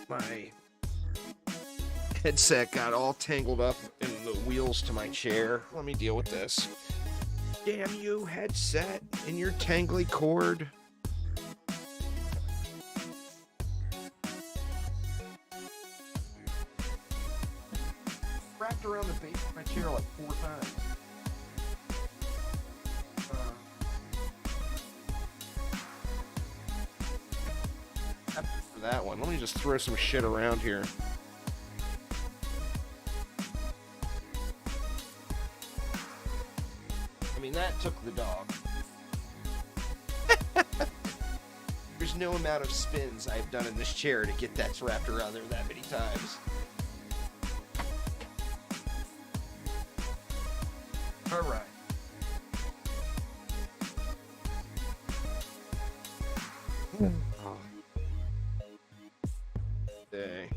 [SPEAKER 1] My headset got all tangled up in the wheels to my chair. Let me deal with this. Damn you, headset, and your tangly cord. Wrapped around the base of my chair like 4 times. For that one, let me just throw some shit around here. I mean, that took the dog. There's no amount of spins I've done in this chair to get that wrapped around there that many times. All right. Oh. Day.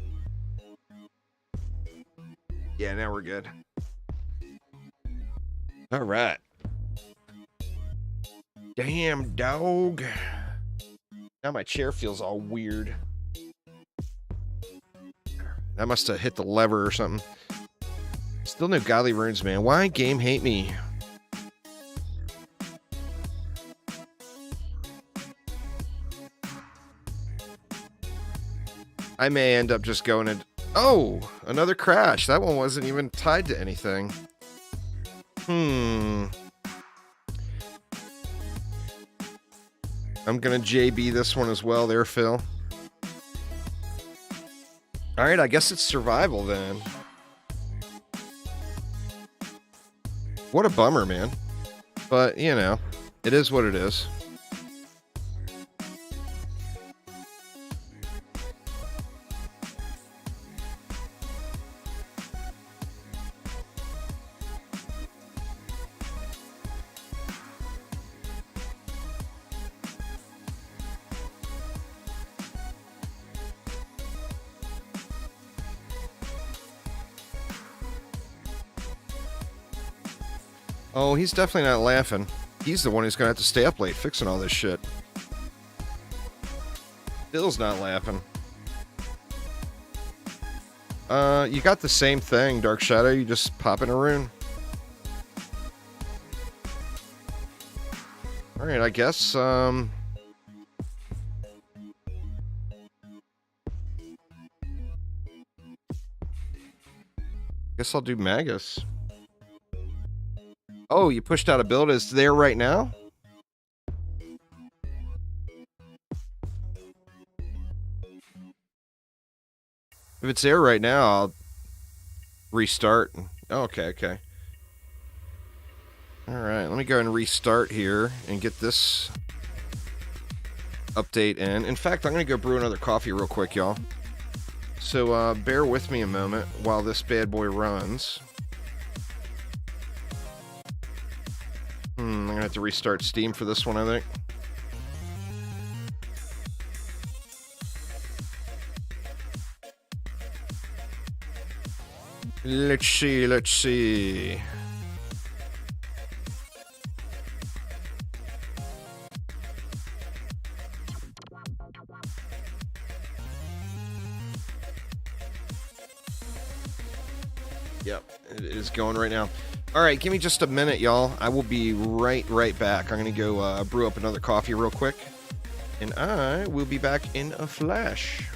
[SPEAKER 1] Yeah, now we're good. All right. Damn, dog. Now my chair feels all weird. I must have hit the lever or something. Still no godly runes, man. Why game hate me? I may end up just going and... Oh! Another crash. That one wasn't even tied to anything. I'm gonna JB this one as well there, Phil. Alright, I guess it's survival then. What a bummer, man. But, you know, it is what it is. Oh, he's definitely not laughing. He's the one who's gonna have to stay up late fixing all this shit. Bill's not laughing. You got the same thing, Dark Shadow. You just pop in a rune. Alright, I guess, guess I'll do Magus. Oh, you pushed out a build. Is there right now? If it's there right now, I'll restart. Oh, okay. Alright, let me go and restart here and get this update in. In fact, I'm going to go brew another coffee real quick, y'all. So, bear with me a moment while this bad boy runs. I'm going to have to restart Steam for this one, I think. Let's see. Yep, it is going right now. All right, give me just a minute, y'all. I will be right back. I'm going to go brew up another coffee real quick, and I will be back in a flash.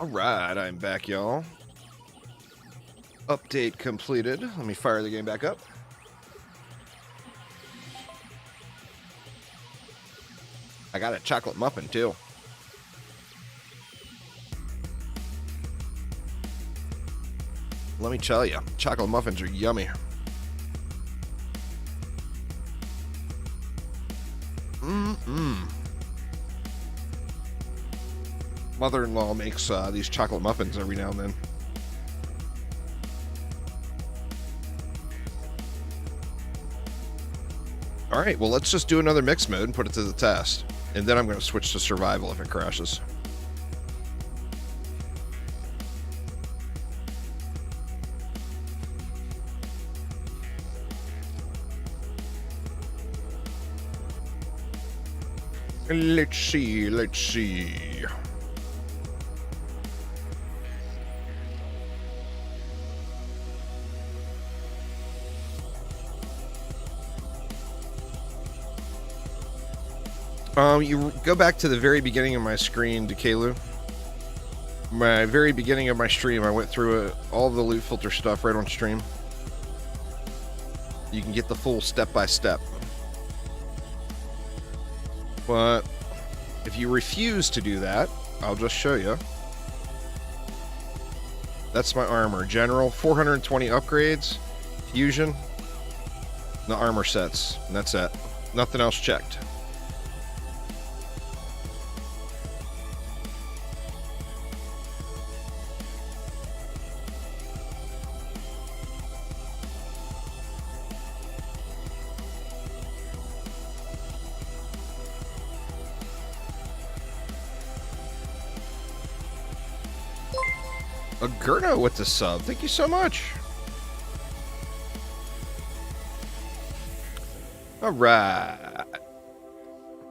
[SPEAKER 1] All right, I'm back, y'all. Update completed. Let me fire the game back up. I got a chocolate muffin, too. Let me tell you, chocolate muffins are yummy. Mother-in-law makes these chocolate muffins every now and then. All right, well, let's just do another mix mode and put it to the test. And then I'm going to switch to survival if it crashes. Let's see. You go back to the very beginning of my screen, Dekalu. My very beginning of my stream, I went through all the loot filter stuff right on stream. You can get the full step-by-step. But if you refuse to do that, I'll just show you. That's my armor. General, 420 upgrades, fusion, the armor sets, and that's it. Nothing else checked. Agurno with the sub. Thank you so much. All right.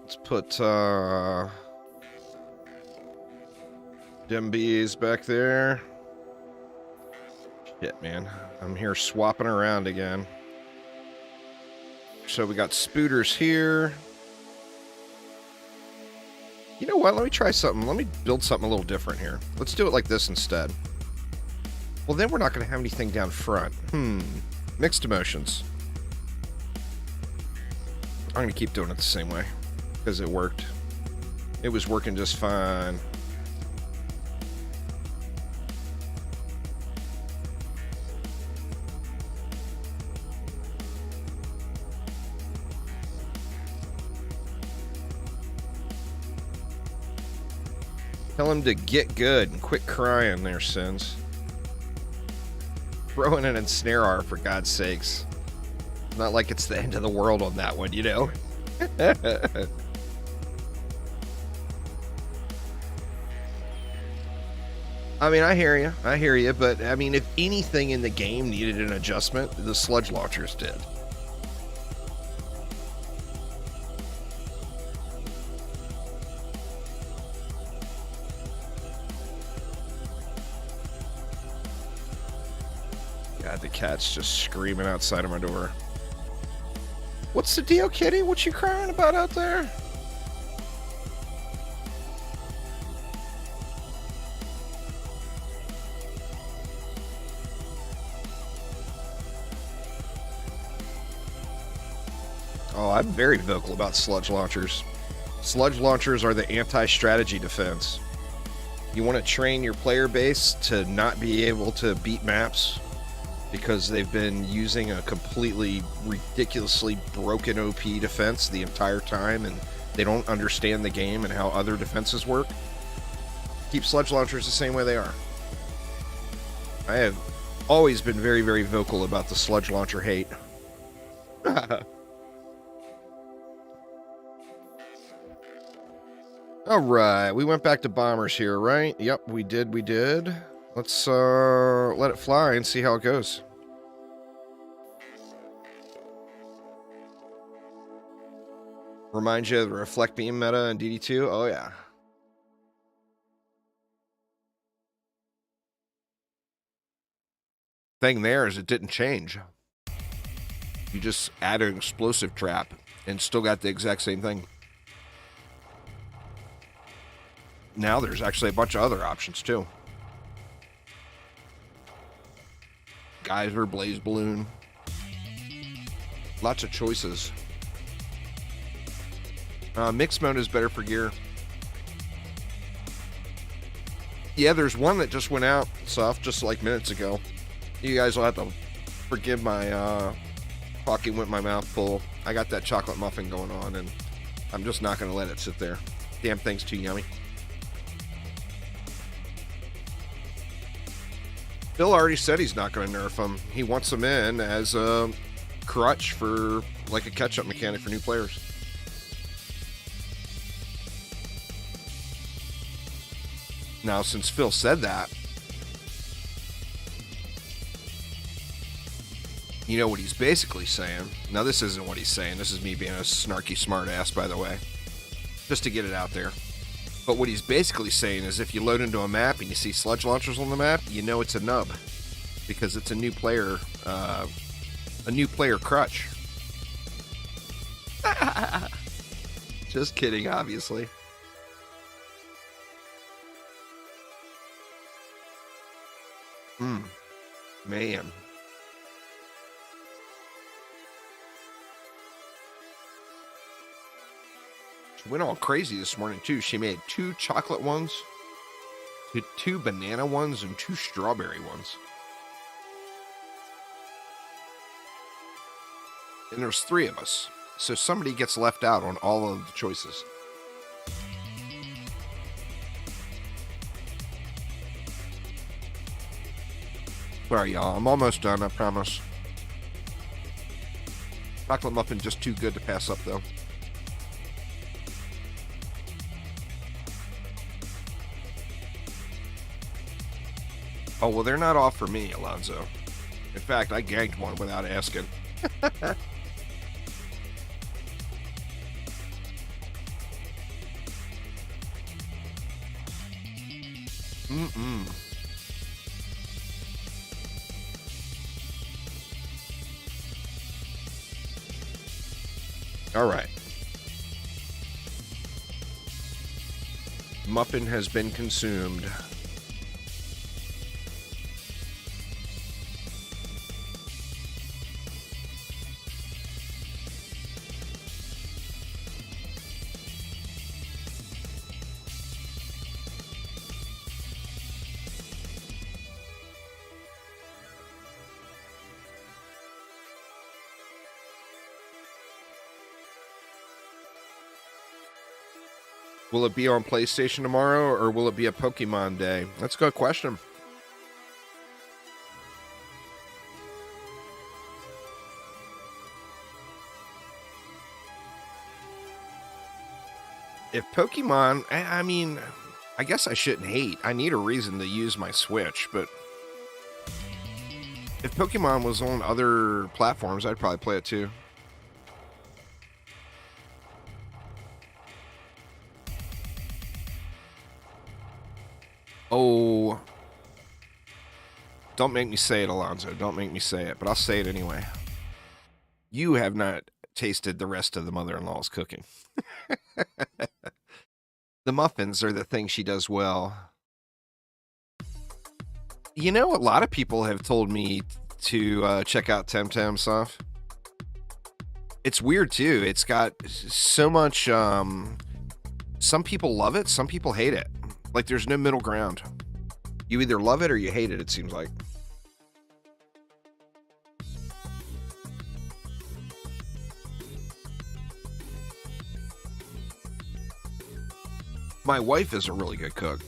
[SPEAKER 1] Let's put DMBs back there. Shit, man. I'm here swapping around again. So we got spooters here. You know what? Let me try something. Let me build something a little different here. Let's do it like this instead. Well, then we're not going to have anything down front. Mixed emotions. I'm going to keep doing it the same way because it worked. It was working just fine. Tell him to get good and quit crying there, Sins. Throw in an ensnare for God's sakes. Not like it's the end of the world on that one, you know? I mean, I hear you, but I mean, if anything in the game needed an adjustment, the sludge launchers did. God, the cat's just screaming outside of my door. What's the deal, kitty? What you crying about out there? Oh, I'm very vocal about sludge launchers. Sludge launchers are the anti-strategy defense. You want to train your player base to not be able to beat maps because they've been using a completely ridiculously broken OP defense the entire time and they don't understand the game and how other defenses work. Keep sludge launchers the same way they are. I have always been very, very vocal about the sludge launcher hate. Alright, we went back to bombers here, right? Yep, we did. Let's let it fly and see how it goes. Remind you of the reflect beam meta in DD2? Oh yeah. Thing there is it didn't change. You just added an explosive trap and still got the exact same thing. Now there's actually a bunch of other options too. Geyser, blaze balloon. Lots of choices. Mixed mode is better for gear. Yeah, there's one that just went out, Soft, just like minutes ago. You guys will have to forgive my talking with my mouth full. I got that chocolate muffin going on, and I'm just not going to let it sit there. Damn thing's too yummy. Bill already said he's not going to nerf them. He wants them in as a crutch for, like, a catch-up mechanic for new players. Now, since Phil said that, you know what he's basically saying. Now, this isn't what he's saying. This is me being a snarky smartass, by the way. Just to get it out there. But what he's basically saying is if you load into a map and you see sludge launchers on the map, you know it's a nub. Because it's a new player crutch. Just kidding, obviously. Man. She went all crazy this morning, too. She made 2 chocolate ones, 2 banana ones, and 2 strawberry ones. And there's 3 of us. So somebody gets left out on all of the choices. Sorry, y'all. I'm almost done, I promise. Chocolate muffin just too good to pass up, though. Oh, well, they're not off for me, Alonzo. In fact, I ganked one without asking. Mm-mm. All right. Muffin has been consumed. Will it be on PlayStation tomorrow, or will it be a Pokemon day? That's a good question. If Pokemon, I mean, I guess I shouldn't hate. I need a reason to use my Switch, but if Pokemon was on other platforms, I'd probably play it too. Oh, don't make me say it, Alonzo. Don't make me say it, but I'll say it anyway. You have not tasted the rest of the mother-in-law's cooking. The muffins are the thing she does well. You know, a lot of people have told me to check out Temtem Soft. It's weird too. It's got so much. Some people love it, some people hate it. Like there's no middle ground. You either love it or you hate it. It seems like. My wife is a really good cook.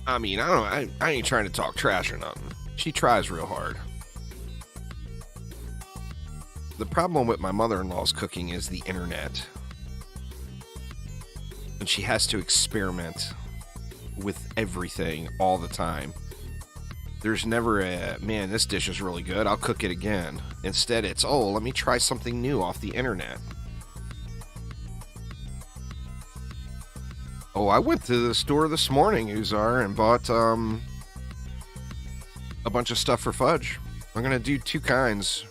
[SPEAKER 1] I mean, I don't know. I ain't trying to talk trash or nothing. She tries real hard. The problem with my mother-in-law's cooking is the internet. And she has to experiment with everything all the time. There's never a, man, this dish is really good, I'll cook it again. Instead, it's, oh, let me try something new off the internet. Oh, I went to the store this morning, Uzar, and bought a bunch of stuff for fudge. I'm going to do two kinds.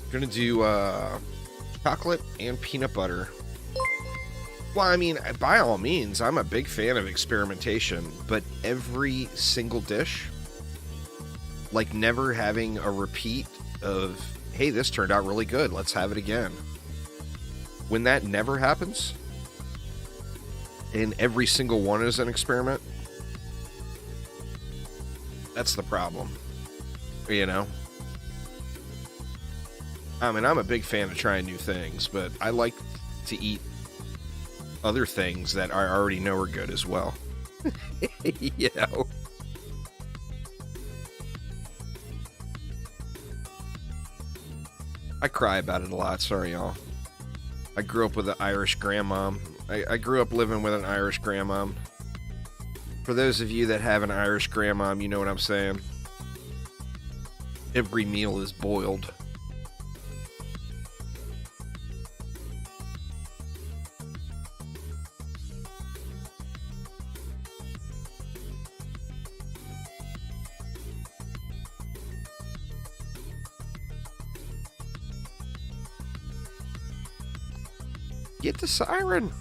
[SPEAKER 1] I'm going to do chocolate and peanut butter. Well, I mean, by all means, I'm a big fan of experimentation, but every single dish, like never having a repeat of, hey, this turned out really good, let's have it again. When that never happens, and every single one is an experiment, that's the problem, you know? I mean, I'm a big fan of trying new things, but I like to eat other things that I already know are good as well. You know? I cry about it a lot, sorry y'all. I grew up with an Irish grandmom. I grew up living with an Irish grandmom. For those of you that have an Irish grandmom, you know what I'm saying. Every meal is boiled. Get the siren.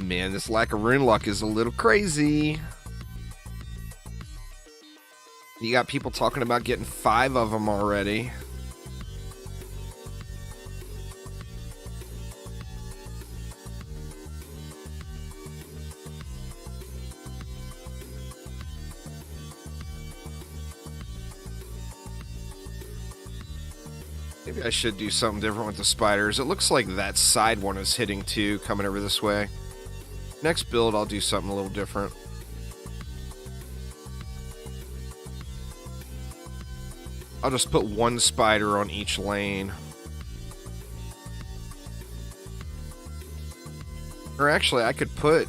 [SPEAKER 1] Man, this lack of rune luck is a little crazy. You got people talking about getting 5 of them already. Maybe I should do something different with the spiders. It looks like that side one is hitting too, coming over this way. Next build, I'll do something a little different. I'll just put one spider on each lane. Or actually, I could put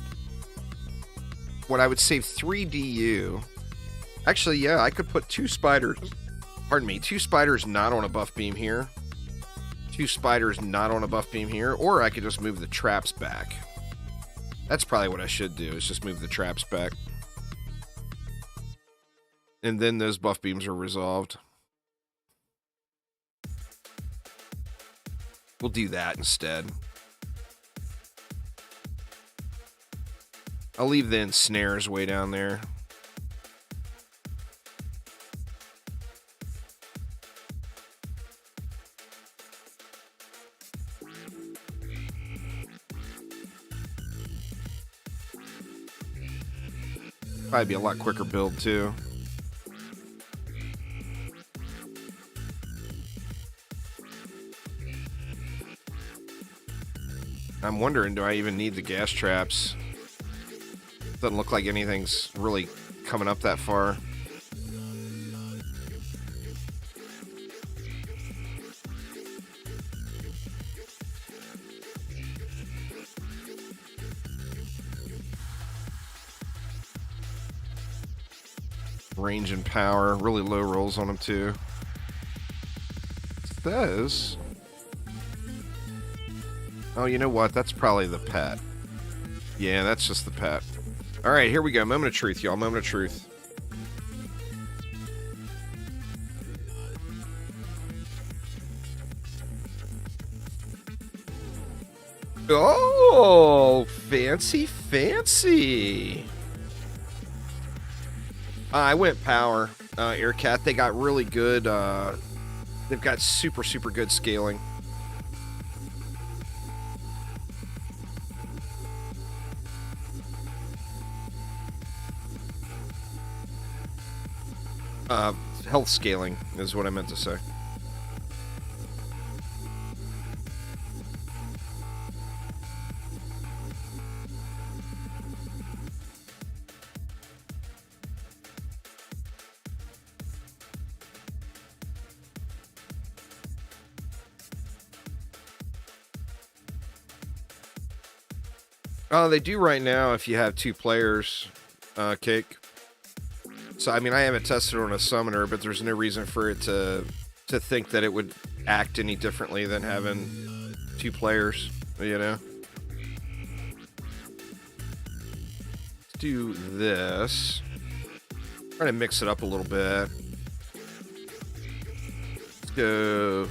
[SPEAKER 1] what I would save 3 DU. Actually, yeah, I could put 2 spiders. Pardon me, 2 spiders not on a buff beam here. 2 spiders not on a buff beam here. Or I could just move the traps back. That's probably what I should do, is just move the traps back. And then those buff beams are resolved. We'll do that instead. I'll leave the ensnares way down there. Probably be a lot quicker build too. I'm wondering, do I even need the gas traps? Doesn't look like anything's really coming up that far. Range and power, really low rolls on them too. It says, oh, you know what? That's probably the pet. Yeah, that's just the pet. All right, here we go. Moment of truth, y'all. Moment of truth. Oh, fancy, fancy. I went power. Aircat, they got really good. They've got super, super good scaling. Health scaling is what I meant to say. They do right now if you have 2 players, Cake. So, I mean, I haven't tested it on a summoner, but there's no reason for it to think that it would act any differently than having 2 players, you know? Let's do this. Try to mix it up a little bit. Let's go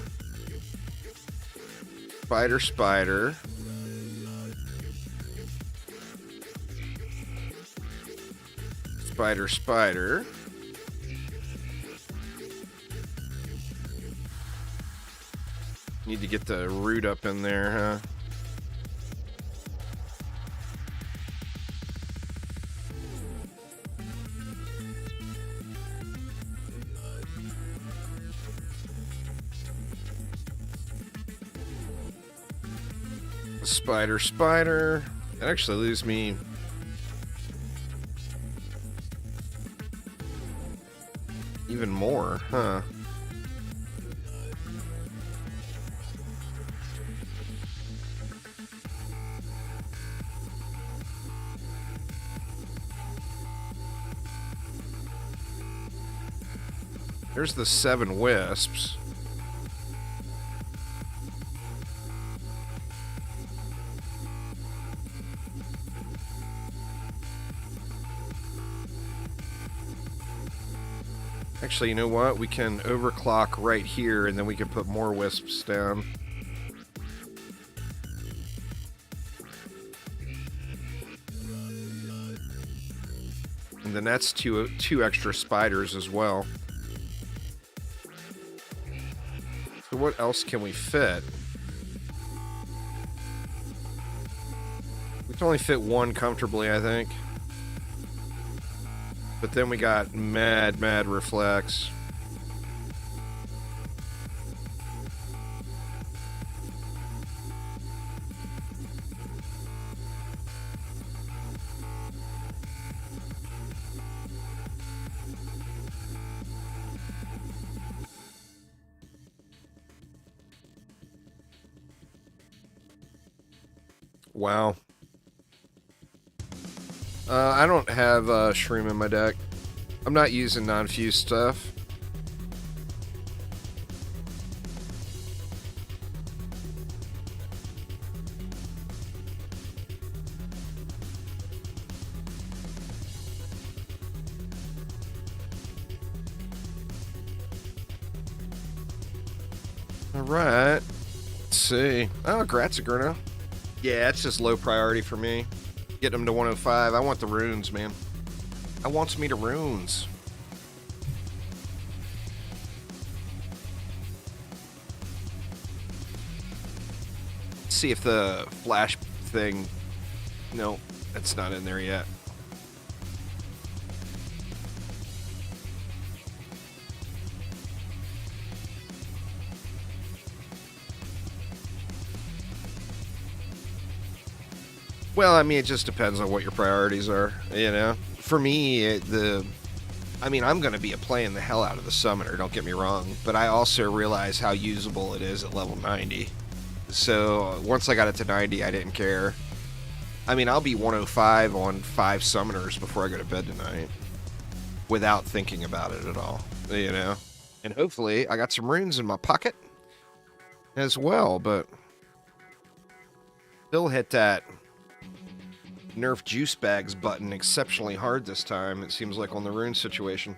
[SPEAKER 1] spider, spider. Spider, spider. Need to get the root up in there, huh? Spider, spider. That actually leaves me even more, huh? There's the 7 wisps. Actually, you know what? We can overclock right here, and then we can put more wisps down. And then that's two extra spiders as well. So what else can we fit? We can only fit 1 comfortably, I think. But then we got mad reflex. Wow. I don't have Shroom in my deck. I'm not using non-fused stuff. Alright. Let's see. Oh, Gratzagruna. Yeah, it's just low priority for me. Getting them to 105. I want the runes, man. I want me to runes. Let's see if the flash thing... No, that's not in there yet. Well, I mean, it just depends on what your priorities are, you know? For me, I mean, I'm going to be playing the hell out of the Summoner, don't get me wrong, but I also realize how usable it is at level 90. So, once I got it to 90, I didn't care. I mean, I'll be 105 on 5 Summoners before I go to bed tonight, without thinking about it at all, you know? And hopefully, I got some runes in my pocket as well, but... Still hit that nerf juice bags button exceptionally hard this time, it seems like, on the rune situation.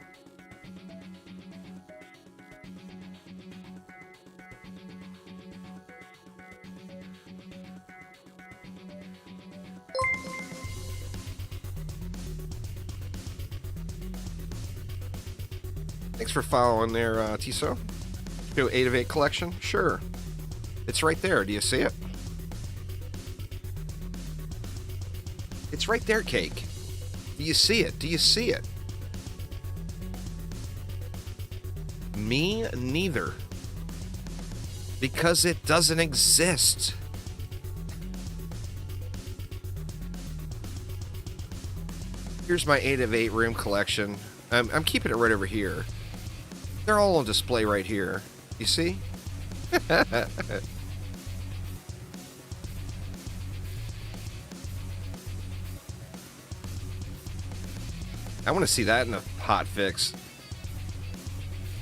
[SPEAKER 1] Thanks for following there, Tiso. Go 8 of 8 collection? Sure. It's right there. Do you see it? It's right there, Cake. Do you see it? Do you see it? Me neither. Because it doesn't exist. Here's my 8 of 8 room collection. I'm keeping it right over here. They're all on display right here. You see? I want to see that in a hot fix.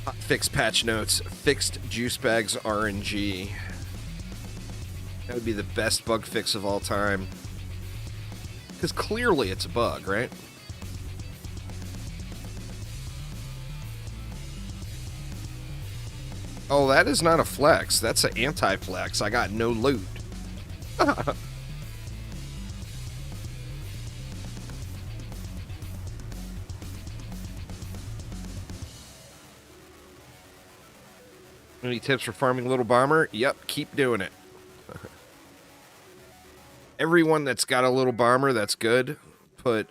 [SPEAKER 1] Hot fix patch notes. Fixed juice bags RNG. That would be the best bug fix of all time. Because clearly it's a bug, right? Oh, that is not a flex. That's an anti-flex. I got no loot. Any tips for farming Little Bomber? Yep, keep doing it. Everyone that's got a Little Bomber that's good, put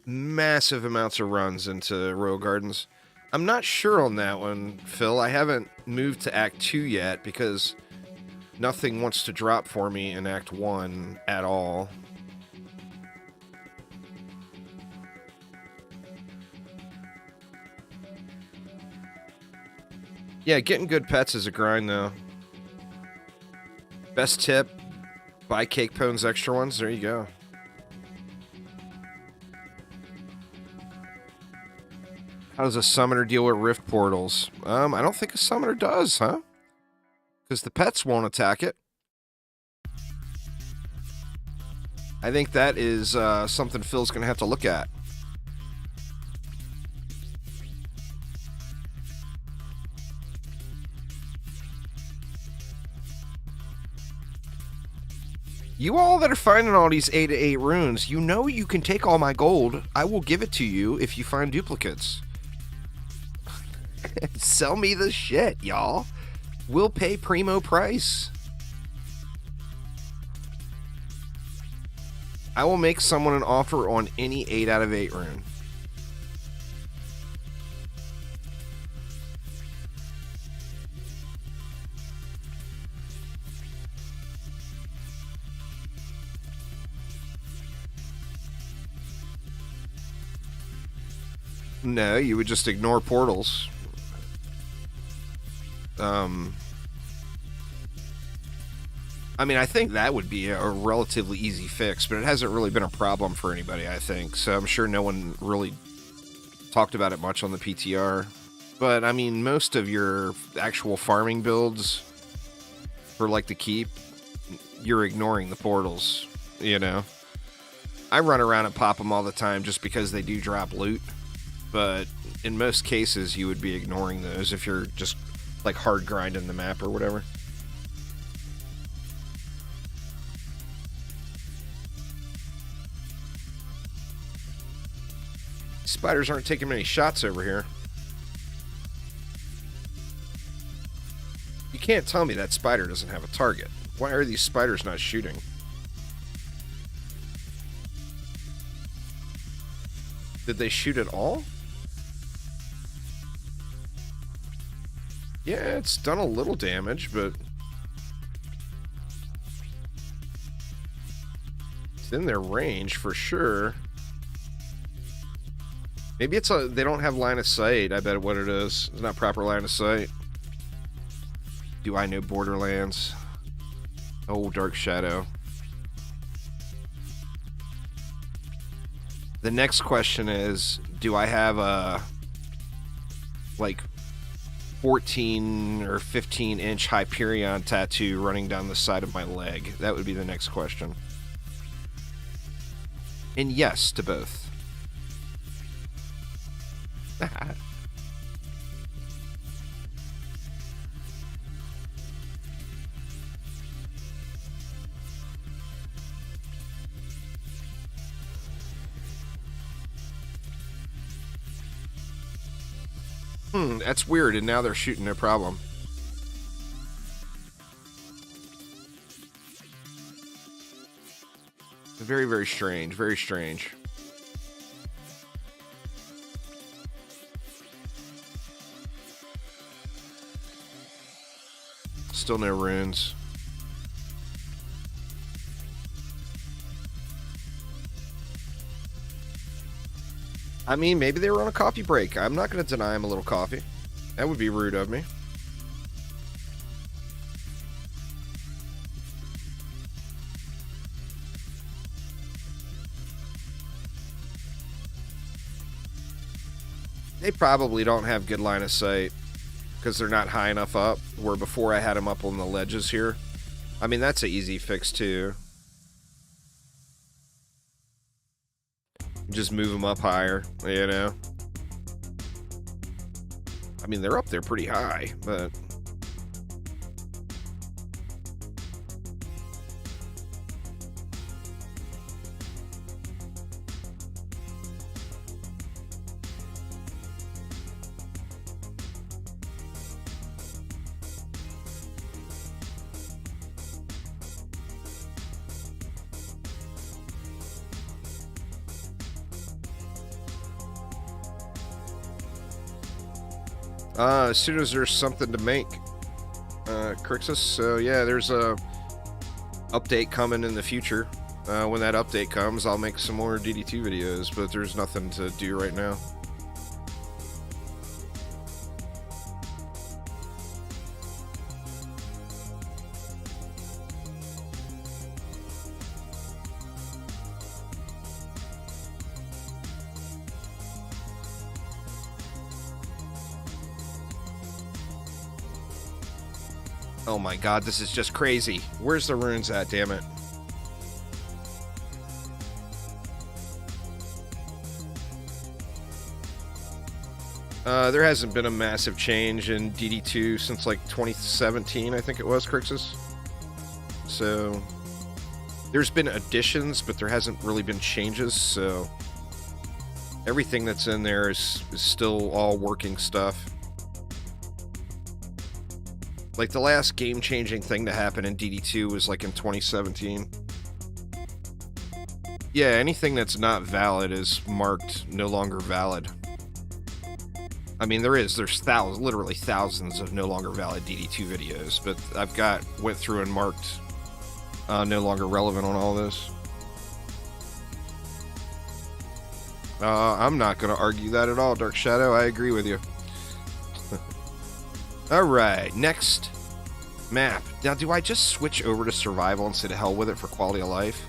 [SPEAKER 1] massive amounts of runs into Royal Gardens. I'm not sure on that one, Phil. I haven't moved to Act 2 yet because nothing wants to drop for me in Act 1 at all. Yeah, getting good pets is a grind, though. Best tip, buy Cake Pones extra ones. There you go. How does a summoner deal with rift portals? I don't think a summoner does, huh? Because the pets won't attack it. I think that is something Phil's going to have to look at. You all that are finding all these 8 to 8 runes, you know you can take all my gold. I will give it to you if you find duplicates. Sell me the shit, y'all. We'll pay primo price. I will make someone an offer on any 8 out of 8 rune. No, you would just ignore portals. I mean, I think that would be a relatively easy fix, but it hasn't really been a problem for anybody, I think. So I'm sure no one really talked about it much on the PTR. But, I mean, most of your actual farming builds for, like, the keep, you're ignoring the portals, you know? I run around and pop them all the time just because they do drop loot. But in most cases, you would be ignoring those if you're just, like, hard grinding the map or whatever. Spiders aren't taking many shots over here. You can't tell me that spider doesn't have a target. Why are these spiders not shooting? Did they shoot at all? Yeah, it's done a little damage, but it's in their range for sure. Maybe it's they don't have line of sight. I bet what it is. It's not proper line of sight. Do I know Borderlands? Oh, Dark Shadow. The next question is, do I have a like 14 or 15 inch Hyperion tattoo running down the side of my leg? That would be the next question. And yes to both. That's weird, and now they're shooting, no problem. Very, very strange, very strange. Still no runes. I mean, maybe they were on a coffee break. I'm not going to deny them a little coffee. That would be rude of me. They probably don't have good line of sight because they're not high enough up, where before I had them up on the ledges here. I mean, that's an easy fix too. Just move them up higher, you know? I mean, they're up there pretty high, but... as soon as there's something to make, Crixus. So yeah, there's a update coming in the future. When that update comes, I'll make some more DD2 videos, but there's nothing to do right now. Oh my god, this is just crazy. Where's the runes at, damn it? There hasn't been a massive change in DD2 since like 2017, I think it was, Crixus. So, there's been additions, but there hasn't really been changes, so... Everything that's in there is still all working stuff. Like, the last game-changing thing to happen in DD2 was, like, in 2017. Yeah, anything that's not valid is marked no longer valid. I mean, there's literally thousands of no longer valid DD2 videos, but went through and marked no longer relevant on all this. I'm not going to argue that at all, Dark Shadow. I agree with you. Alright, next Map. Now, do I just switch over to survival and say to hell with it for quality of life?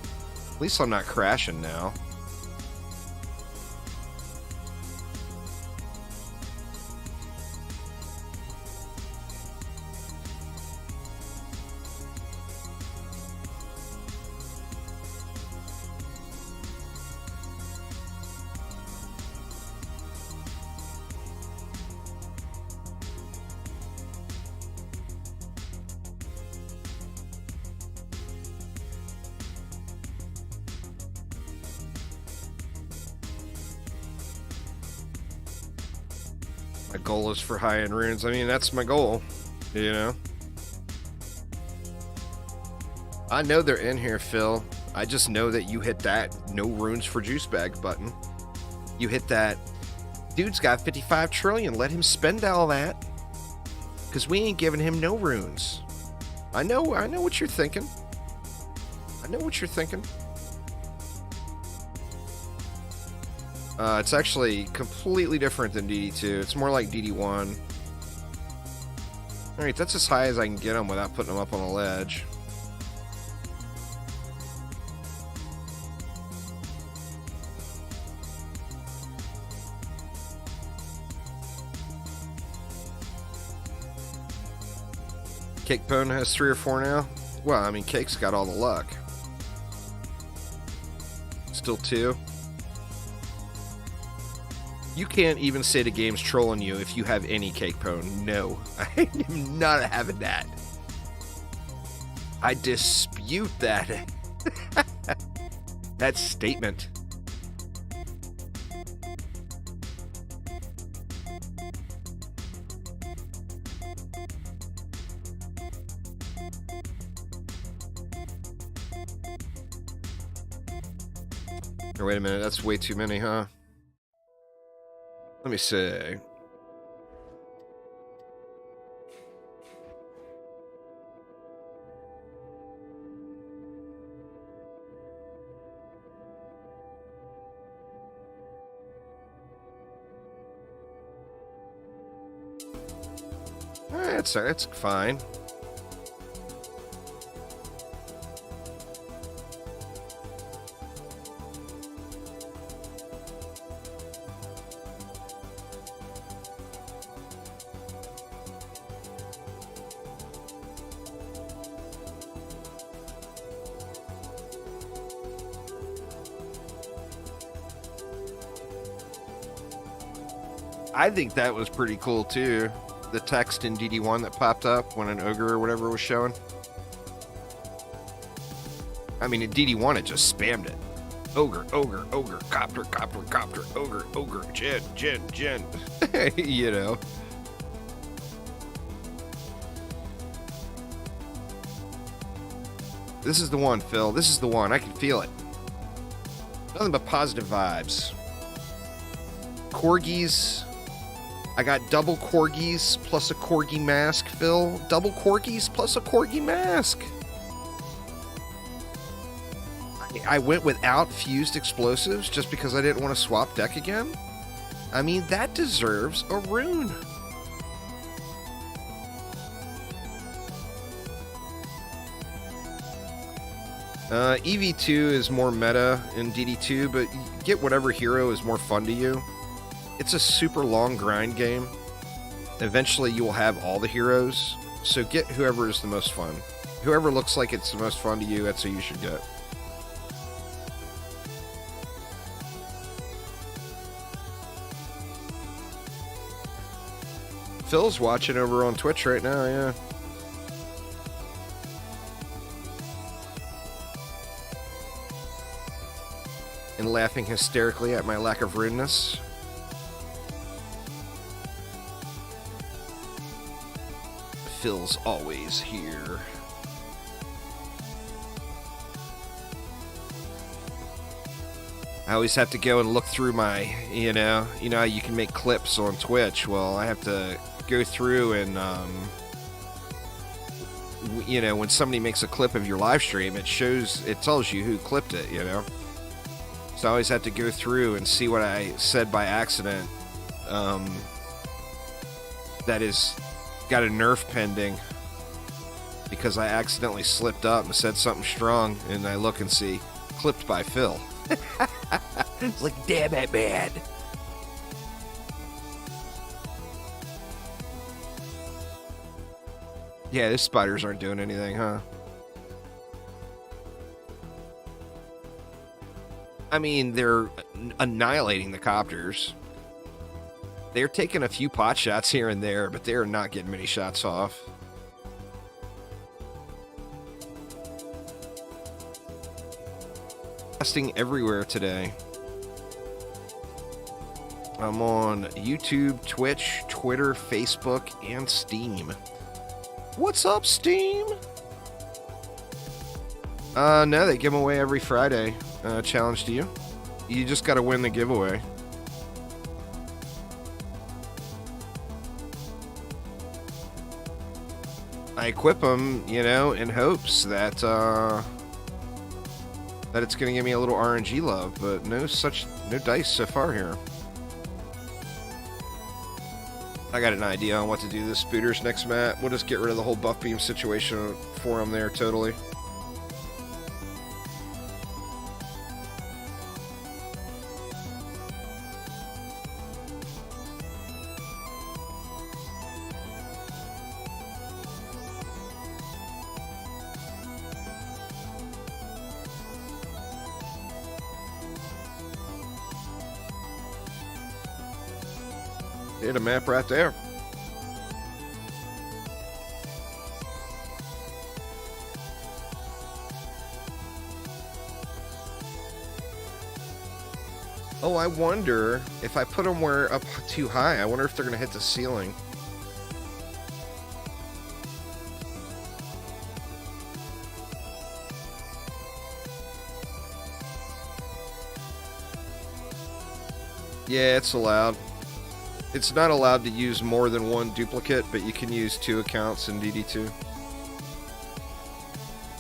[SPEAKER 1] At least I'm not crashing now. My goal is for high-end runes. I mean, that's my goal, you know? I know they're in here, Phil. I just know that you hit that no runes for juice bag button. You hit that, dude's got 55 trillion. Let him spend all that. Because we ain't giving him no runes. I know what you're thinking. I know what you're thinking. It's actually completely different than DD2. It's more like DD1. Alright, that's as high as I can get them without putting them up on a ledge. Cake Pone has 3 or 4 now? Well, I mean, Cake's got all the luck. Still 2. You can't even say the game's trolling you if you have any Cake Pone. No, I am not having that. I dispute that. That statement. Or wait a minute, that's way too many, huh? Let me see. It's fine. I think that was pretty cool too. The text in DD1 that popped up when an ogre or whatever was showing. I mean, in DD1 it just spammed it. Ogre, ogre, ogre, copter, copter, copter, ogre, ogre, gen, gen, gen. You know. This is the one, Phil. This is the one. I can feel it. Nothing but positive vibes. Corgis. I got double corgis plus a corgi mask, Phil. Double corgis plus a corgi mask. I went without fused explosives just because I didn't want to swap deck again. I mean, that deserves a rune. EV2 is more meta in DD2, but get whatever hero is more fun to you. It's a super long grind game. Eventually you will have all the heroes, so get whoever is the most fun. Whoever looks like it's the most fun to you, that's who you should get. Phil's watching over on Twitch right now, yeah. And laughing hysterically at my lack of rudeness. Phil's always here. I always have to go and look through my, you know how you can make clips on Twitch. Well, I have to go through and, when somebody makes a clip of your live stream, it tells you who clipped it, you know? So I always have to go through and see what I said by accident, that is got a nerf pending. because I accidentally slipped up and said something strong, and I look and see, clipped by Phil. It's like, damn it, man. Yeah, these spiders aren't doing anything, huh? I mean, they're annihilating the copters. They're taking a few pot shots here and there, but they're not getting many shots off. Testing everywhere today. I'm on YouTube, Twitch, Twitter, Facebook, and Steam. What's up, Steam? No, they give them away every Friday. Challenge to you. You just gotta win the giveaway. I equip them, you know, in hopes that that it's gonna give me a little RNG love, but no dice so far here. I got an idea on what to do this Spooters next map. We'll just get rid of the whole buff beam situation for them there, totally. Hit a map right there. Oh, I wonder if I put them where up too high. I wonder if they're going to hit the ceiling. Yeah, it's allowed. It's not allowed to use more than one duplicate, but you can use 2 accounts in DD2.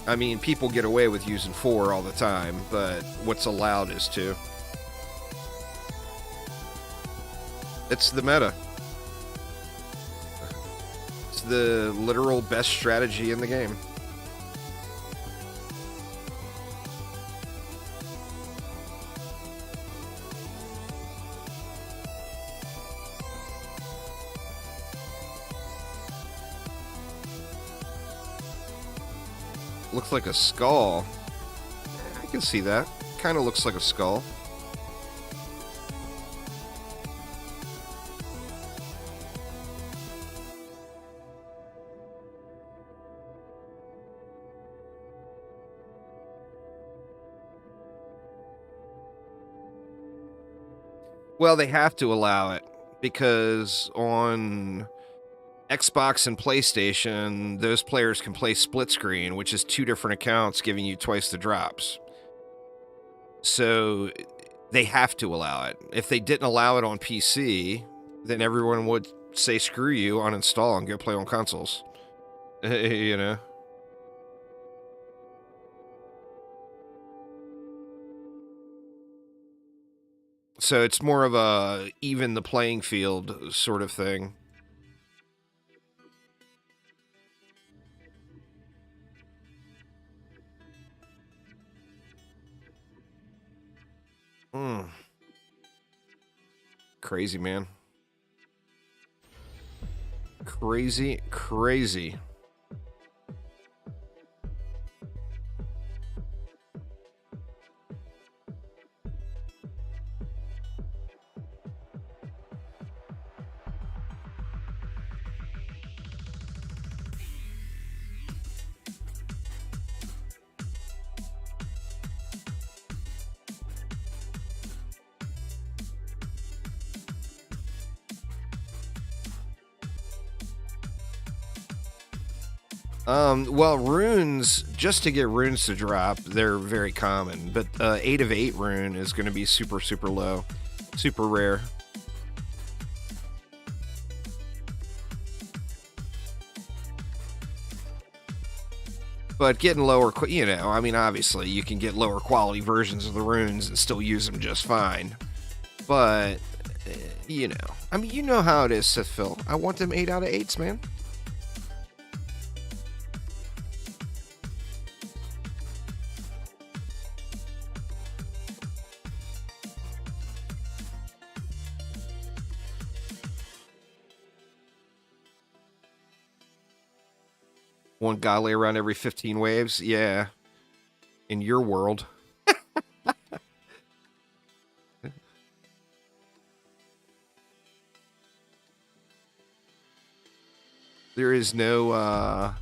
[SPEAKER 1] I mean, people get away with using 4 all the time, but what's allowed is 2. It's the meta. It's the literal best strategy in the game. Looks like a skull. I can see that. Kind of looks like a skull. Well, they have to allow it because on Xbox and PlayStation, those players can play split screen, which is 2 different accounts giving you twice the drops. So they have to allow it. If they didn't allow it on PC, then everyone would say screw you, uninstall, and go play on consoles. You know? So it's more of a even the playing field sort of thing. Crazy, man. Crazy, crazy. Well, runes, just to get runes to drop, they're very common, but 8 of 8 rune is going to be super, super low, super rare. But getting lower, you know, I mean, obviously, you can get lower quality versions of the runes and still use them just fine. But, you know, I mean, you know how it is, Sith Phil. I want them 8 out of 8s, man. One galley around every 15 waves? Yeah. In your world. There is no,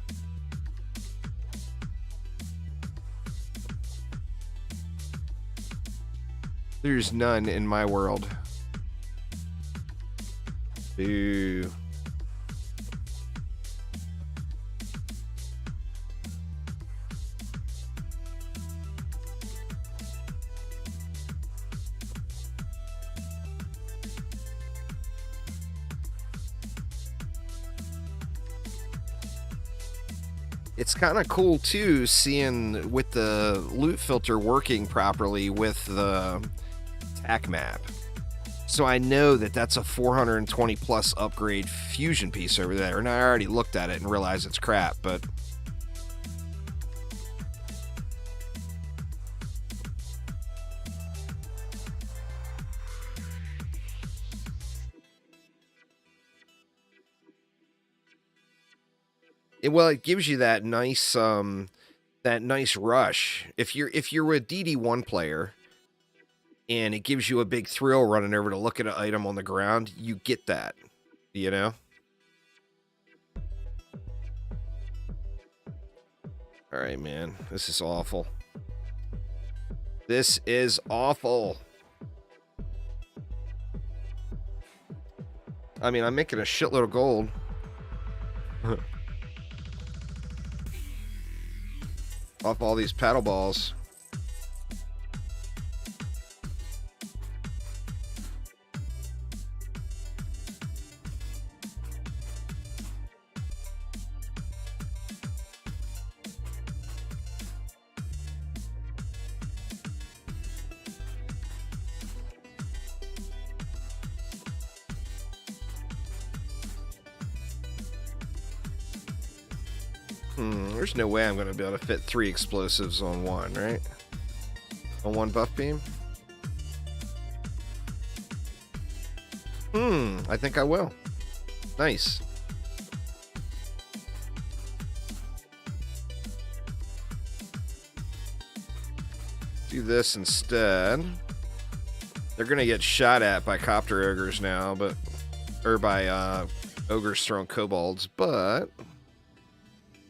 [SPEAKER 1] there's none in my world. Boo. It's kind of cool too, seeing with the loot filter working properly with the tac map. So I know that that's a 420 plus upgrade fusion piece over there. And I already looked at it and realized it's crap, but it gives you that nice rush. If you're a DD1 player and it gives you a big thrill running over to look at an item on the ground, you get that, you know? All right, man. This is awful. This is awful. I mean, I'm making a shitload of gold. Off all these paddle balls. There's no way I'm going to be able to fit 3 explosives on one, right? On one buff beam? I think I will. Nice. Do this instead. They're going to get shot at by copter ogres now, but... Or by, ogres throwing kobolds, but...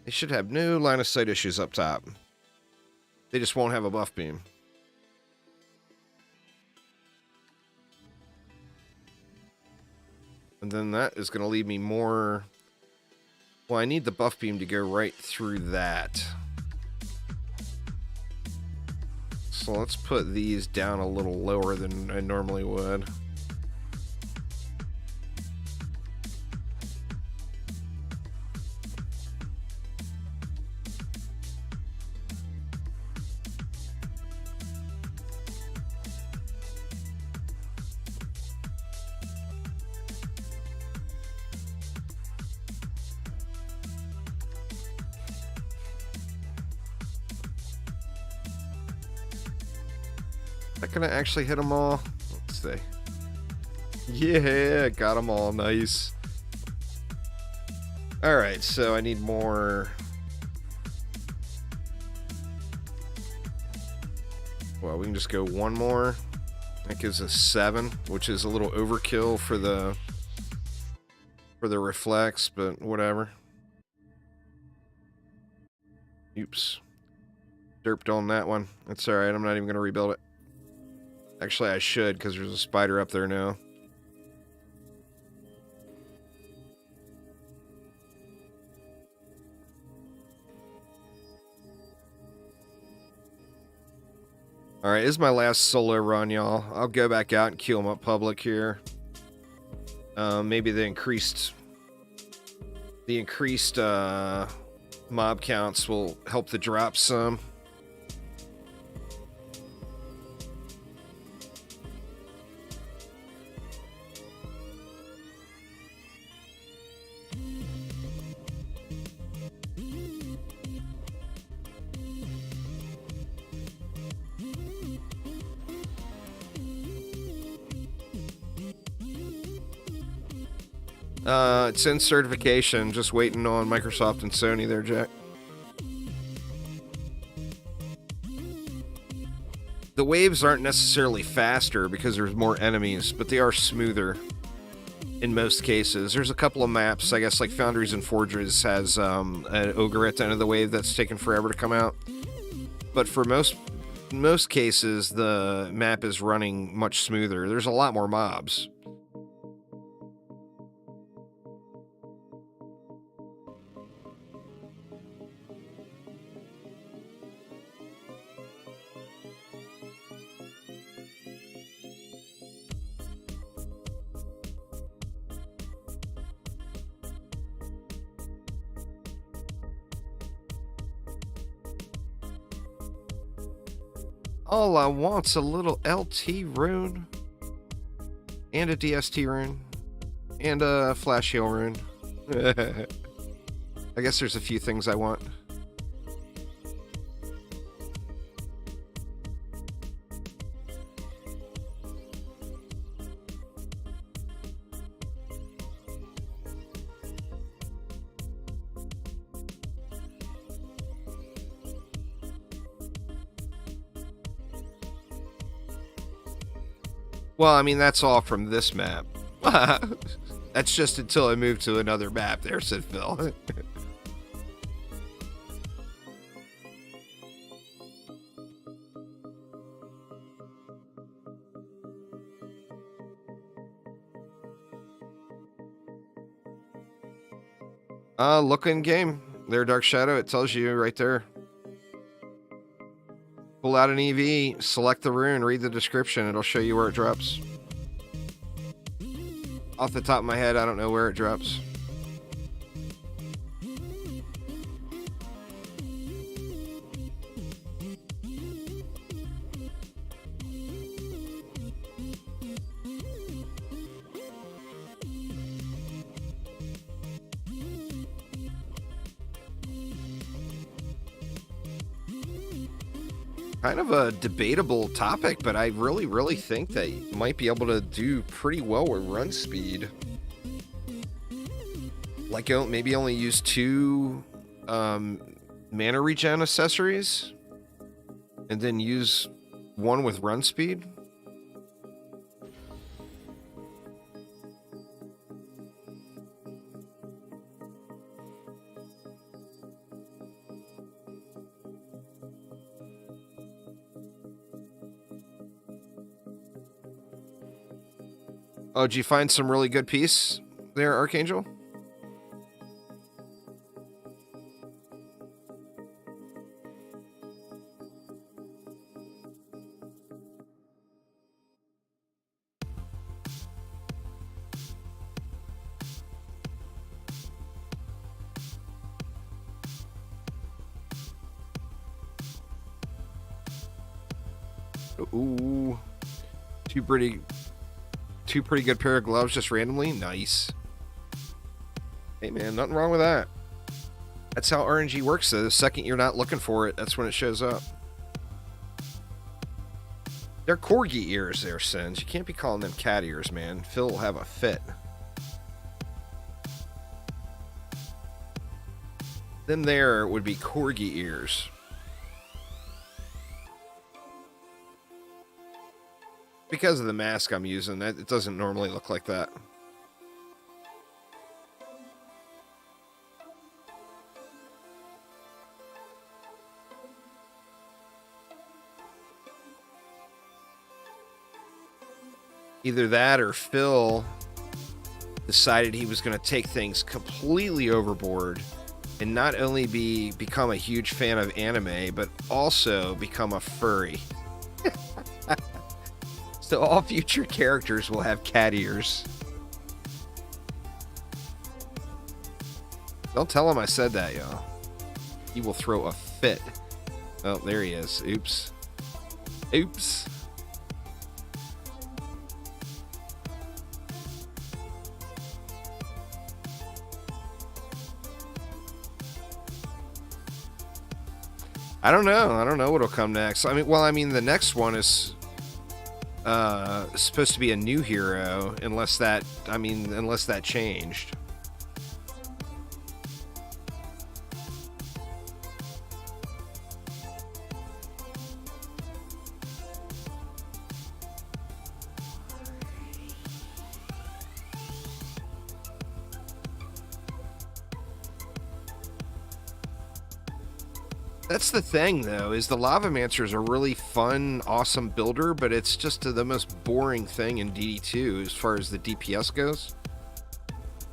[SPEAKER 1] They should have no line of sight issues up top. They just won't have a buff beam. And then that is going to leave me more... Well, I need the buff beam to go right through that. So let's put these down a little lower than I normally would. Can I actually hit them all? Let's see. Yeah, got them all. Nice. Alright, so I need more... Well, we can just go one more. That gives us 7, which is a little overkill for the reflex, but whatever. Oops. Derped on that one. That's alright, I'm not even going to rebuild it. Actually, I should, because there's a spider up there now. Alright, this is my last solo run, y'all. I'll go back out and queue them up public here. Maybe the increased mob counts will help the drop some. It's in certification, just waiting on Microsoft and Sony there, Jack. The waves aren't necessarily faster because there's more enemies, but they are smoother in most cases. There's a couple of maps, I guess, like Foundries and Forges has an ogre at the end of the wave that's taken forever to come out. But for most cases, the map is running much smoother. There's a lot more mobs. All I want's a little LT rune. And a DST rune. And a Flash Heal rune. I guess there's a few things I want. Well, I mean, that's all from this map. That's just until I move to another map there, said Phil. Look in game. There, Dark Shadow, it tells you right there. Pull out an EV, select the rune, read the description, it'll show you where it drops. Off the top of my head, I don't know where it drops. Kind of a debatable topic, but I really think that you might be able to do pretty well with run speed. Like, maybe only use 2 mana regen accessories, and then use 1 with run speed. Oh, did you find some really good piece there, Archangel? Ooh, two pretty good pair of gloves just randomly. Nice. Hey man, nothing wrong with that. That's how RNG works though. The second you're not looking for it, that's when it shows up. They're corgi ears there, Sins. You can't be calling them cat ears, man. Phil will have a fit. Them there would be corgi ears. Because of the mask I'm using, it doesn't normally look like that. Either that or Phil decided he was going to take things completely overboard and not only become a huge fan of anime, but also become a furry. So all future characters will have cat ears. Don't tell him I said that, y'all. He will throw a fit. Oh, there he is. Oops. Oops. I don't know what'll come next. I mean, the next one is supposed to be a new hero, unless that changed. That's the thing, though, is the Lavamancer is a really fun, awesome builder, but it's just the most boring thing in DD2 as far as the DPS goes.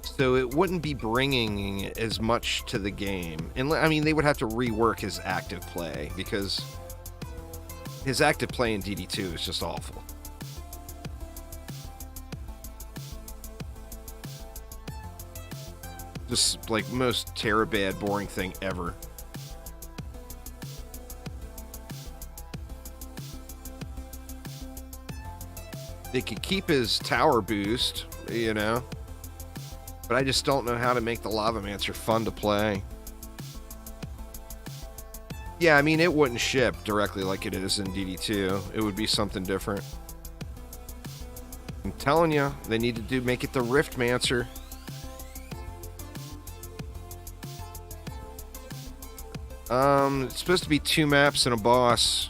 [SPEAKER 1] So it wouldn't be bringing as much to the game. And I mean, they would have to rework his active play, because his active play in DD2 is just awful. Just like most terabad boring thing ever. They could keep his tower boost, you know, but I just don't know how to make the Lavamancer fun to play. Yeah, I mean, it wouldn't ship directly like it is in DD2. It would be something different. I'm telling you, they need to make it the Riftmancer. It's supposed to be 2 maps and a boss.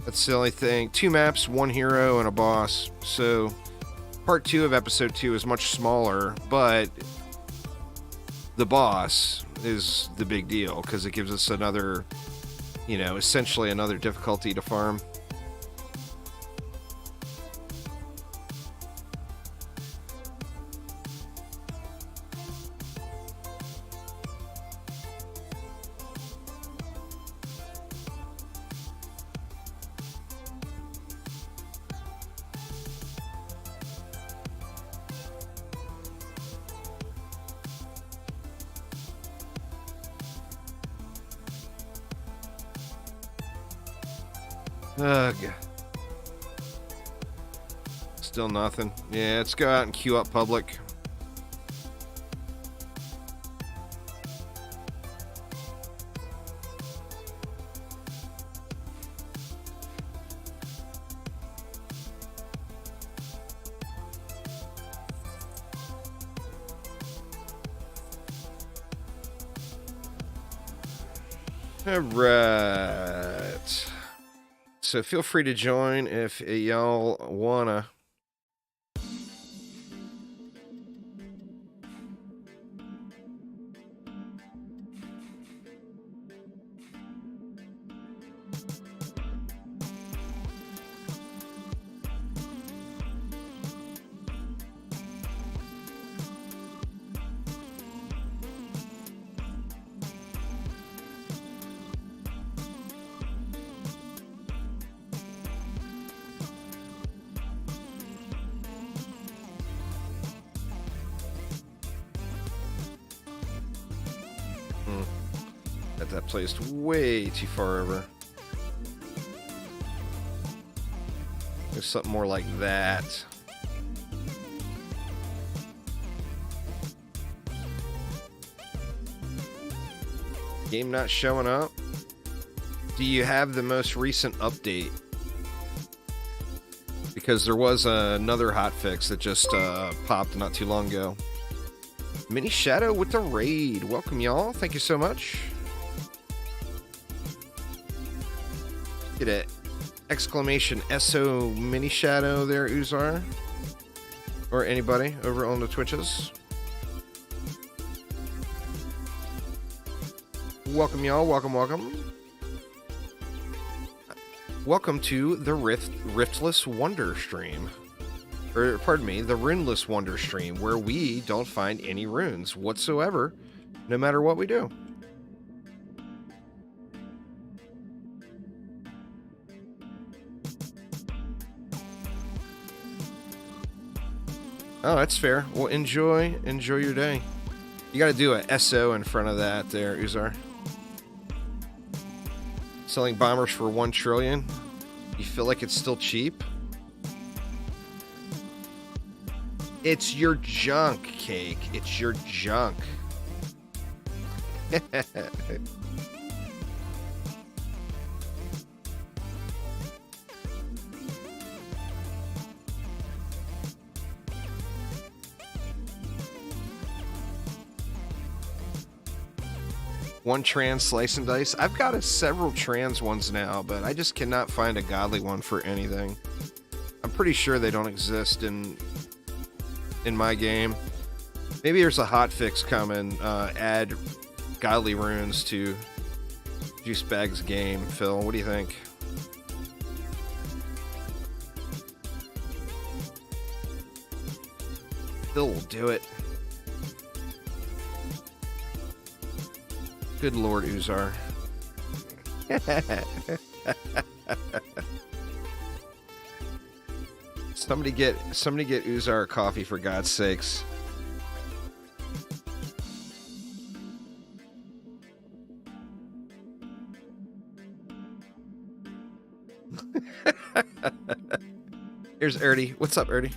[SPEAKER 1] That's the only thing. 2 maps, 1 hero, and a boss. So, part 2 of episode 2 is much smaller, but the boss is the big deal, because it gives us another, you know, essentially another difficulty to farm. Ugh. Still nothing. Yeah, let's go out and queue up public. All right. So feel free to join if y'all wanna. Got that placed way too far over. There's something more like that. Game not showing up. Do you have the most recent update? Because there was another hotfix that just popped not too long ago. Mini Shadow with the raid. Welcome, y'all. Thank you so much. Get it. Exclamation SO Mini Shadow there, Uzar. Or anybody over on the Twitches. Welcome, y'all. Welcome, welcome. Welcome to the Riftless Wonder stream. Or, pardon me, the Runeless Wonder stream, where we don't find any runes whatsoever, no matter what we do. Oh, that's fair. Well, enjoy your day. You got to do a SO in front of that there, Uzar. Selling bombers for 1 trillion. You feel like it's still cheap? It's your junk, Cake. It's your junk. One trans slice and dice. I've got several trans ones now, but I just cannot find a godly one for anything. I'm pretty sure they don't exist in my game. Maybe there's a hotfix coming. Add godly runes to Juice Bag's game, Phil. What do you think? Phil will do it. Good Lord, Uzar. Somebody get Uzar a coffee, for God's sakes. Here's Erdy. What's up, Erdy?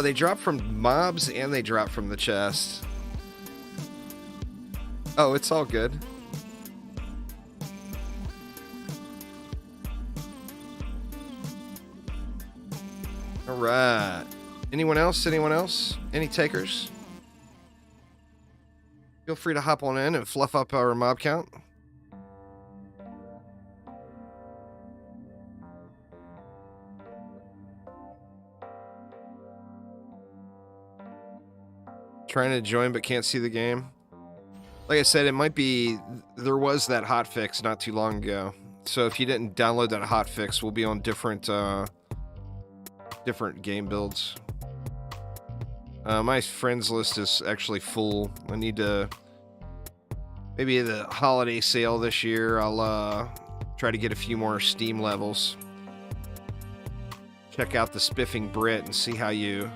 [SPEAKER 1] They drop from mobs and they drop from the chest. Oh, it's all good. All right. Anyone else? Anyone else? Any takers? Feel free to hop on in and fluff up our mob count. Trying to join but can't see the game. Like I said, it might be... There was that hotfix not too long ago. So if you didn't download that hotfix, we'll be on different game builds. My friends list is actually full. I need to... Maybe the holiday sale this year, I'll try to get a few more Steam levels. Check out the Spiffing Brit and see how you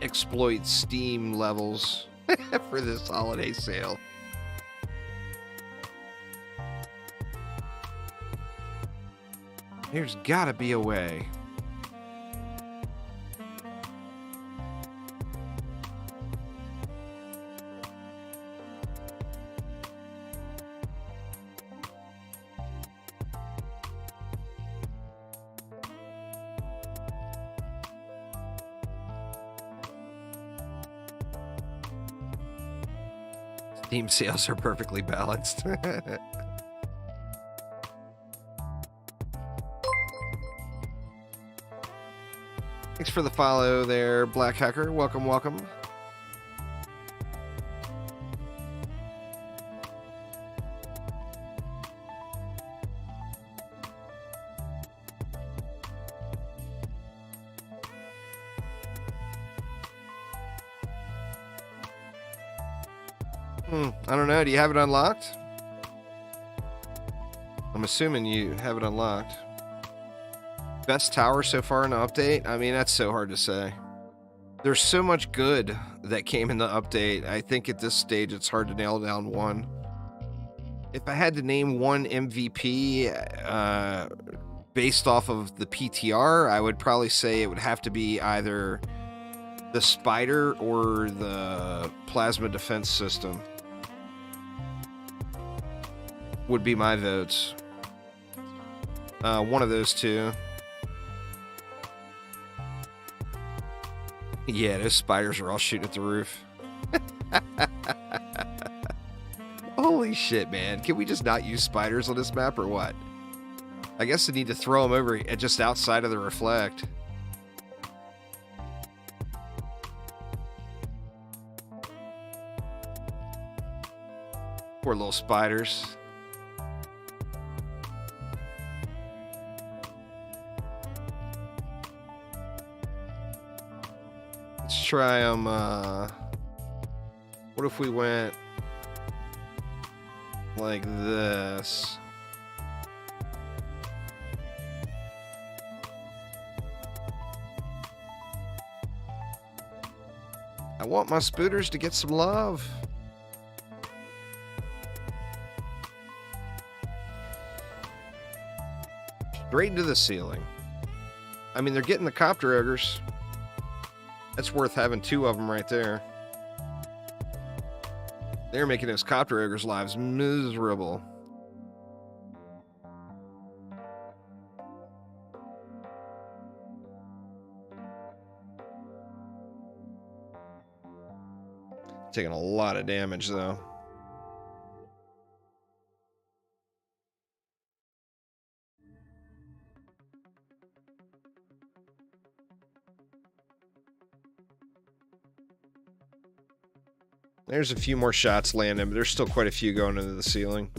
[SPEAKER 1] exploit Steam levels for this holiday sale. There's gotta be a way. Steam sales are perfectly balanced. Thanks for the follow there, Black Hacker. Welcome, welcome. I don't know. Do you have it unlocked? I'm assuming you have it unlocked. Best tower so far in the update? I mean, that's so hard to say. There's so much good that came in the update. I think at this stage it's hard to nail down one. If I had to name one MVP based off of the PTR, I would probably say it would have to be either the Spider or the Plasma Defense System. Would be my votes. One of those two. Yeah, those spiders are all shooting at the roof. Holy shit, man. Can we just not use spiders on this map or what? I guess I need to throw them over just outside of the reflect. Poor little spiders. Let's try them. What if we went like this? I want my spooters to get some love. Straight into the ceiling. I mean, they're getting the copter ogres. That's worth having two of them right there. They're making those copter ogres' lives miserable. Taking a lot of damage, though. There's a few more shots landing, but there's still quite a few going into the ceiling.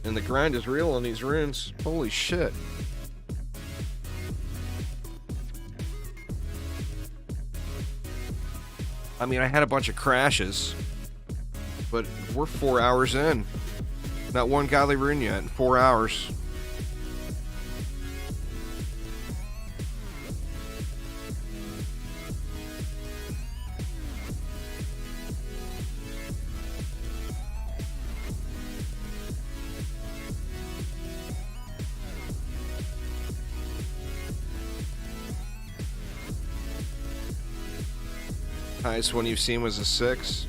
[SPEAKER 1] And the grind is real on these runes. Holy shit. I mean, I had a bunch of crashes, but we're 4 hours in. Not one godly rune yet in 4 hours. Highest one you've seen was a 6.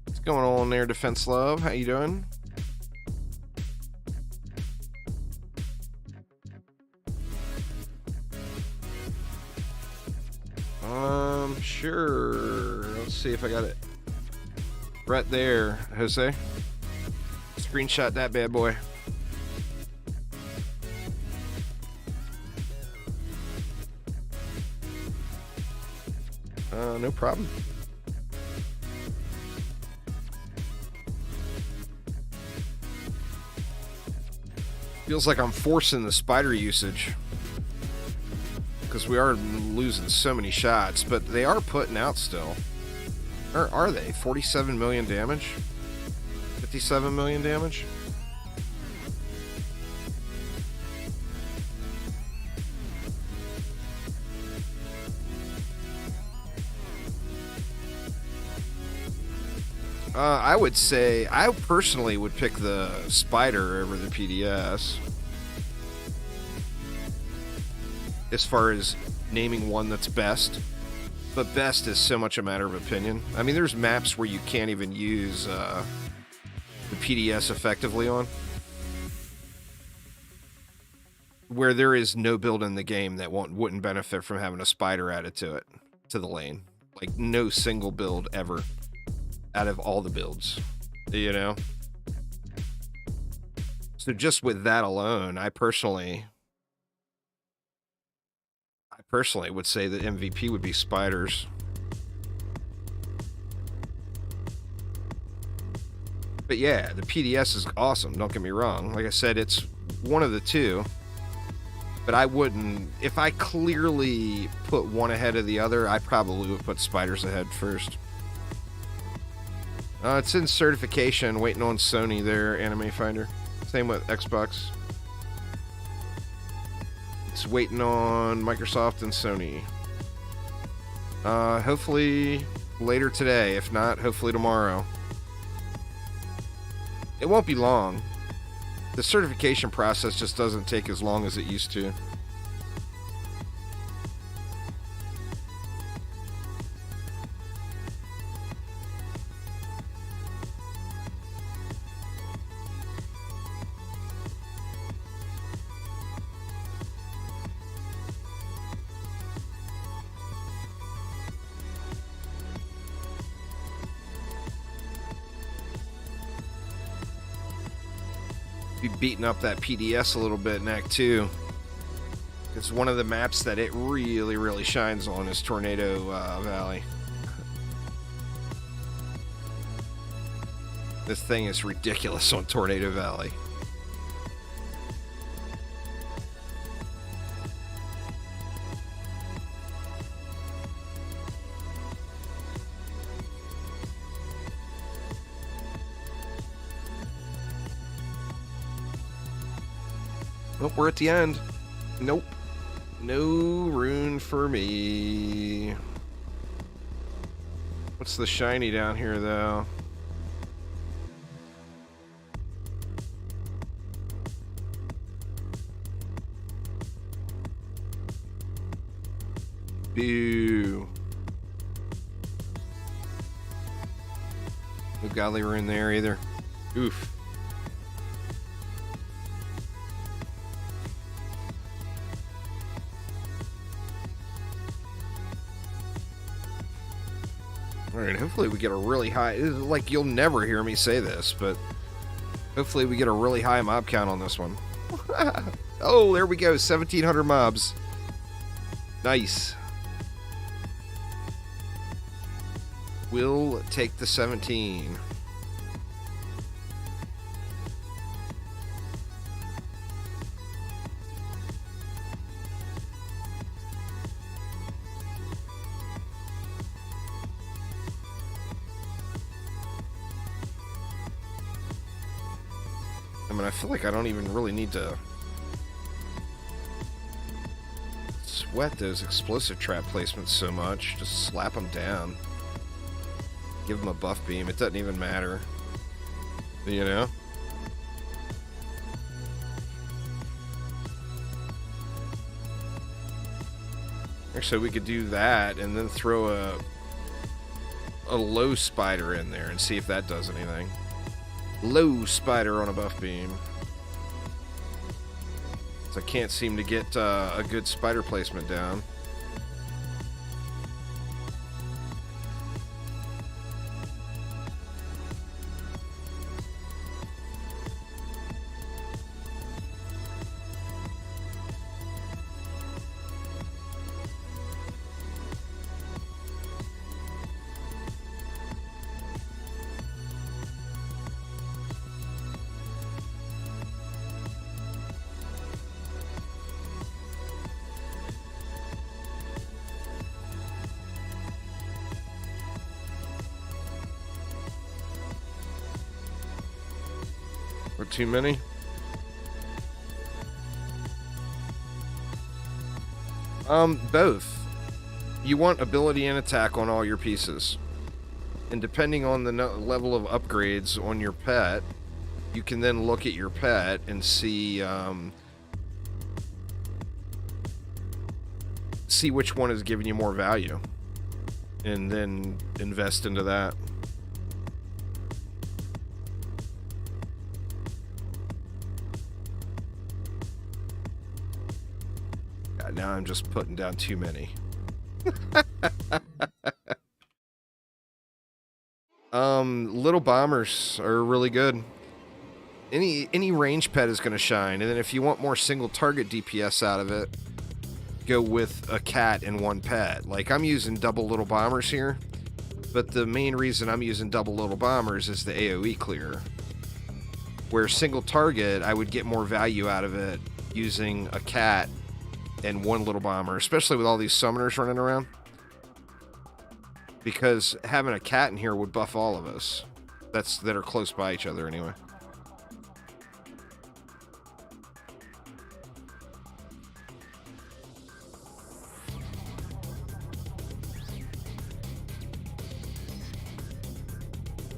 [SPEAKER 1] What's going on there, Defense Love? How you doing? Sure. Let's see if I got it right there, Jose. Screenshot that bad boy. No problem. Feels like I'm forcing the spider usage, because we are losing so many shots, but they are putting out still. Or are they? 47 million damage? 57 million damage? I would say, I personally would pick the spider over the PDS. As far as naming one that's best. But best is so much a matter of opinion. I mean, there's maps where you can't even use the PDS effectively on. Where there is no build in the game that wouldn't benefit from having a spider added to it, to the lane. Like, no single build ever out of all the builds, you know? So just with that alone, I personally would say that MVP would be spiders. But yeah, the PDS is awesome, don't get me wrong. Like I said, it's one of the two. But I wouldn't, if I clearly put one ahead of the other, I probably would put spiders ahead first. It's in certification, waiting on Sony there, Anime Finder. Same with Xbox. It's waiting on Microsoft and Sony. Hopefully later today. If not, hopefully tomorrow. It won't be long. The certification process just doesn't take as long as it used to. Be beating up that PDS a little bit in Act 2. It's one of the maps that it really, really shines on is Tornado Valley. This thing is ridiculous on Tornado Valley. Oh, we're at the end. Nope. No rune for me. What's the shiny down here, though? Boo. No godly rune there either. Oof. Alright, hopefully we get a really high... Like, you'll never hear me say this, but... Hopefully we get a really high mob count on this one. Oh, there we go. 1,700 mobs. Nice. We'll take the 17. I mean, I feel like I don't even really need to sweat those explosive trap placements so much. Just slap them down. Give them a buff beam. It doesn't even matter. You know? Actually, we could do that and then throw a low spider in there and see if that does anything. Low spider on a buff beam. So I can't seem to get a good spider placement down. Or too many? Both. You want ability and attack on all your pieces. And depending on the level of upgrades on your pet, you can then look at your pet and see which one is giving you more value. And then invest into that. Now I'm just putting down too many. Little bombers are really good. Any range pet is going to shine, and then if you want more single target DPS out of it, go with a cat and one pet. Like, I'm using double little bombers here, but the main reason I'm using double little bombers is the AoE clear. Where single target, I would get more value out of it using a cat and one little bomber, especially with all these summoners running around. Because having a cat in here would buff all of us. That are close by each other anyway.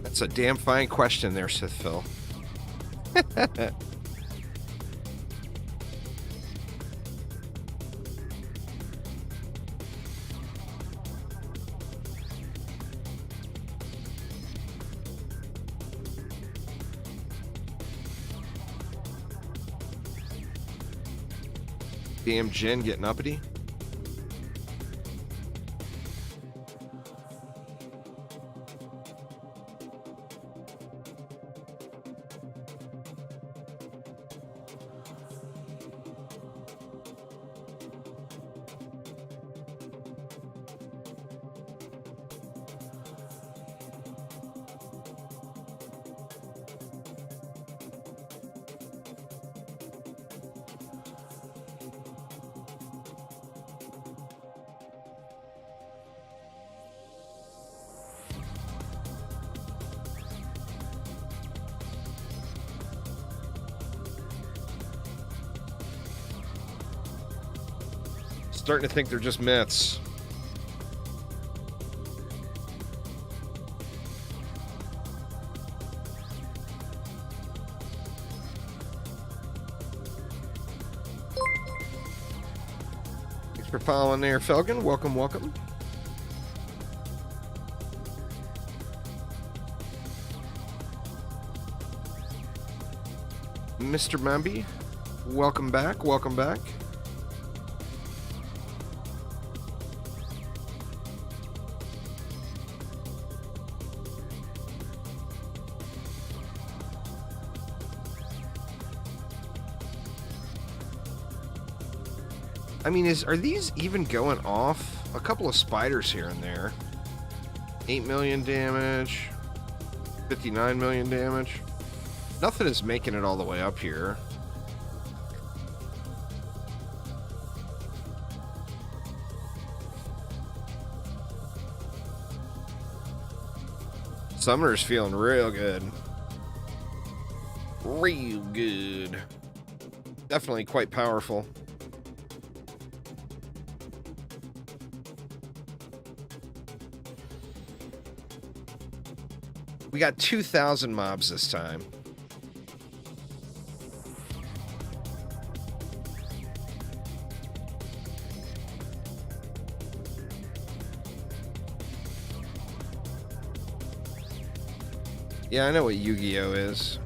[SPEAKER 1] That's a damn fine question there, Sith Phil. Damn Jen getting uppity. Starting to think they're just myths. for following there, Felgen. Welcome, welcome. Mr. Mambi, welcome back, welcome back. I mean, are these even going off? A couple of spiders here and there. 8 million damage. 59 million damage. Nothing is making it all the way up here. Summoner's feeling real good. Real good. Definitely quite powerful. We got 2,000 mobs this time. Yeah, I know what Yu-Gi-Oh! Is.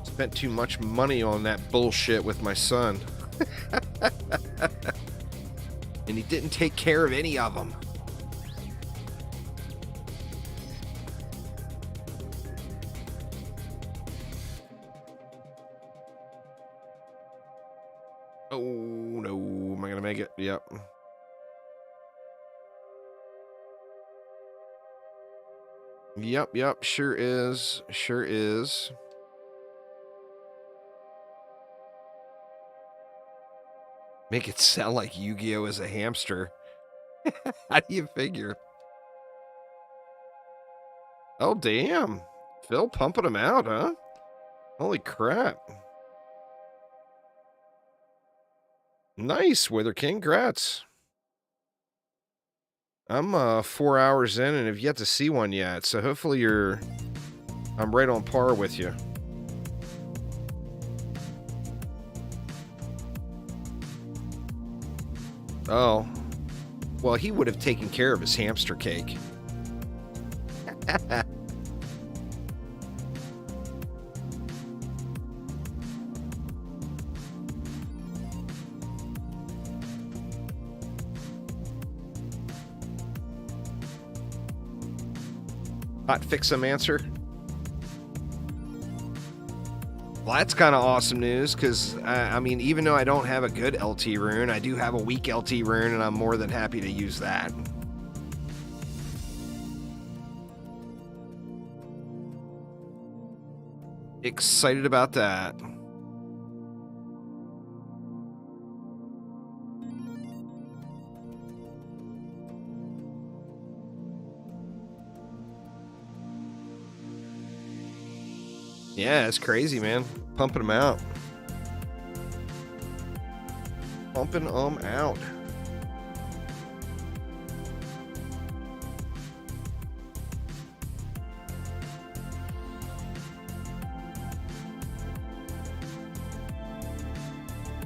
[SPEAKER 1] Spent too much money on that bullshit with my son. And he didn't take care of any of them. Oh, no. Am I going to make it? Yep. Yep, sure is. Sure is. Make it sound like Yu-Gi-Oh! Is a hamster. How do you figure? Oh, damn. Phil pumping them out, huh? Holy crap. Nice, Wither King. Congrats. I'm 4 hours in and have yet to see one yet, so hopefully I'm right on par with you. Oh. Well, he would have taken care of his hamster cake. Hot fix some answer. Well, that's kind of awesome news, because, I mean, even though I don't have a good LT rune, I do have a weak LT rune, and I'm more than happy to use that. Excited about that. Yeah, it's crazy, man. Pumping them out. Pumping them out.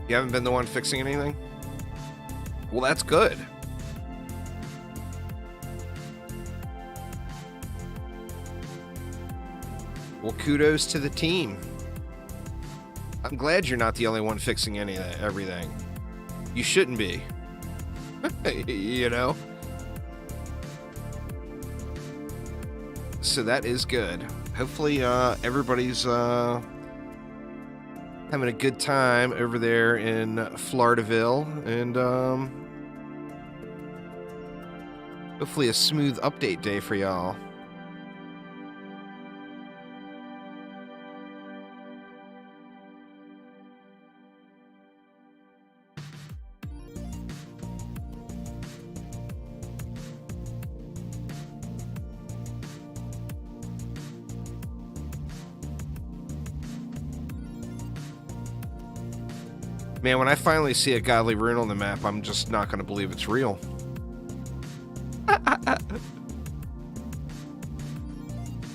[SPEAKER 1] You haven't been the one fixing anything? Well, that's good. Well, kudos to the team. I'm glad you're not the only one fixing everything. You shouldn't be. You know? So that is good. Hopefully, everybody's having a good time over there in Floridaville, and hopefully a smooth update day for y'all. Man, when I finally see a godly rune on the map, I'm just not going to believe it's real.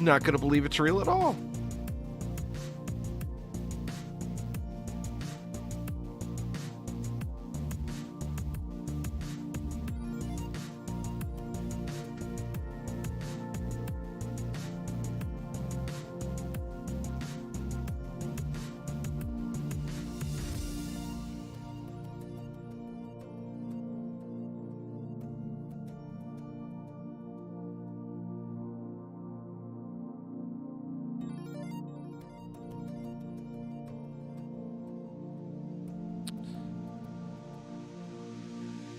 [SPEAKER 1] Not going to believe it's real at all.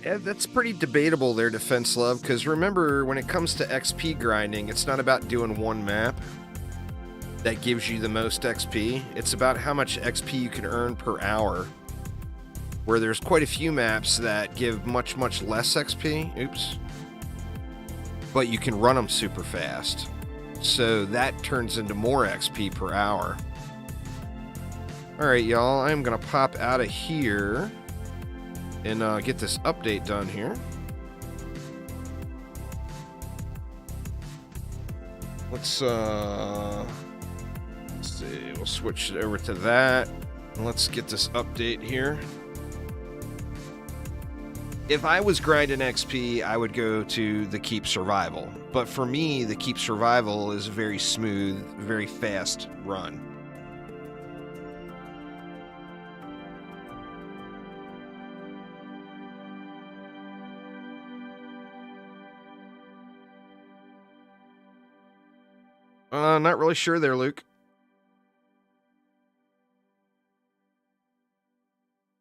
[SPEAKER 1] Yeah, that's pretty debatable there, Defense Love, because remember, when it comes to XP grinding, it's not about doing one map that gives you the most XP. It's about how much XP you can earn per hour, where there's quite a few maps that give much, much less XP. Oops. But you can run them super fast. So that turns into more XP per hour. Alright, y'all, I'm going to pop out of here and get this update done here. Let's see. We'll switch it over to that. And let's get this update here. If I was grinding XP, I would go to the Keep Survival. But for me, the Keep Survival is a very smooth, very fast run. Not really sure there, Luke.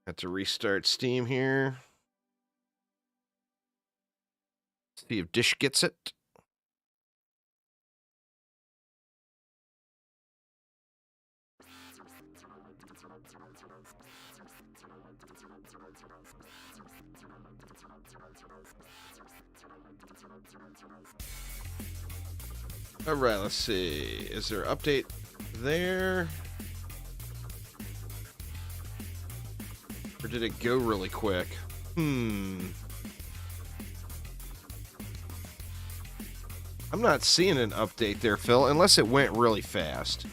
[SPEAKER 1] Have to restart Steam here. See if Dish gets it. All right, let's see. Is there an update there? Or did it go really quick? I'm not seeing an update there, Phil, unless it went really fast.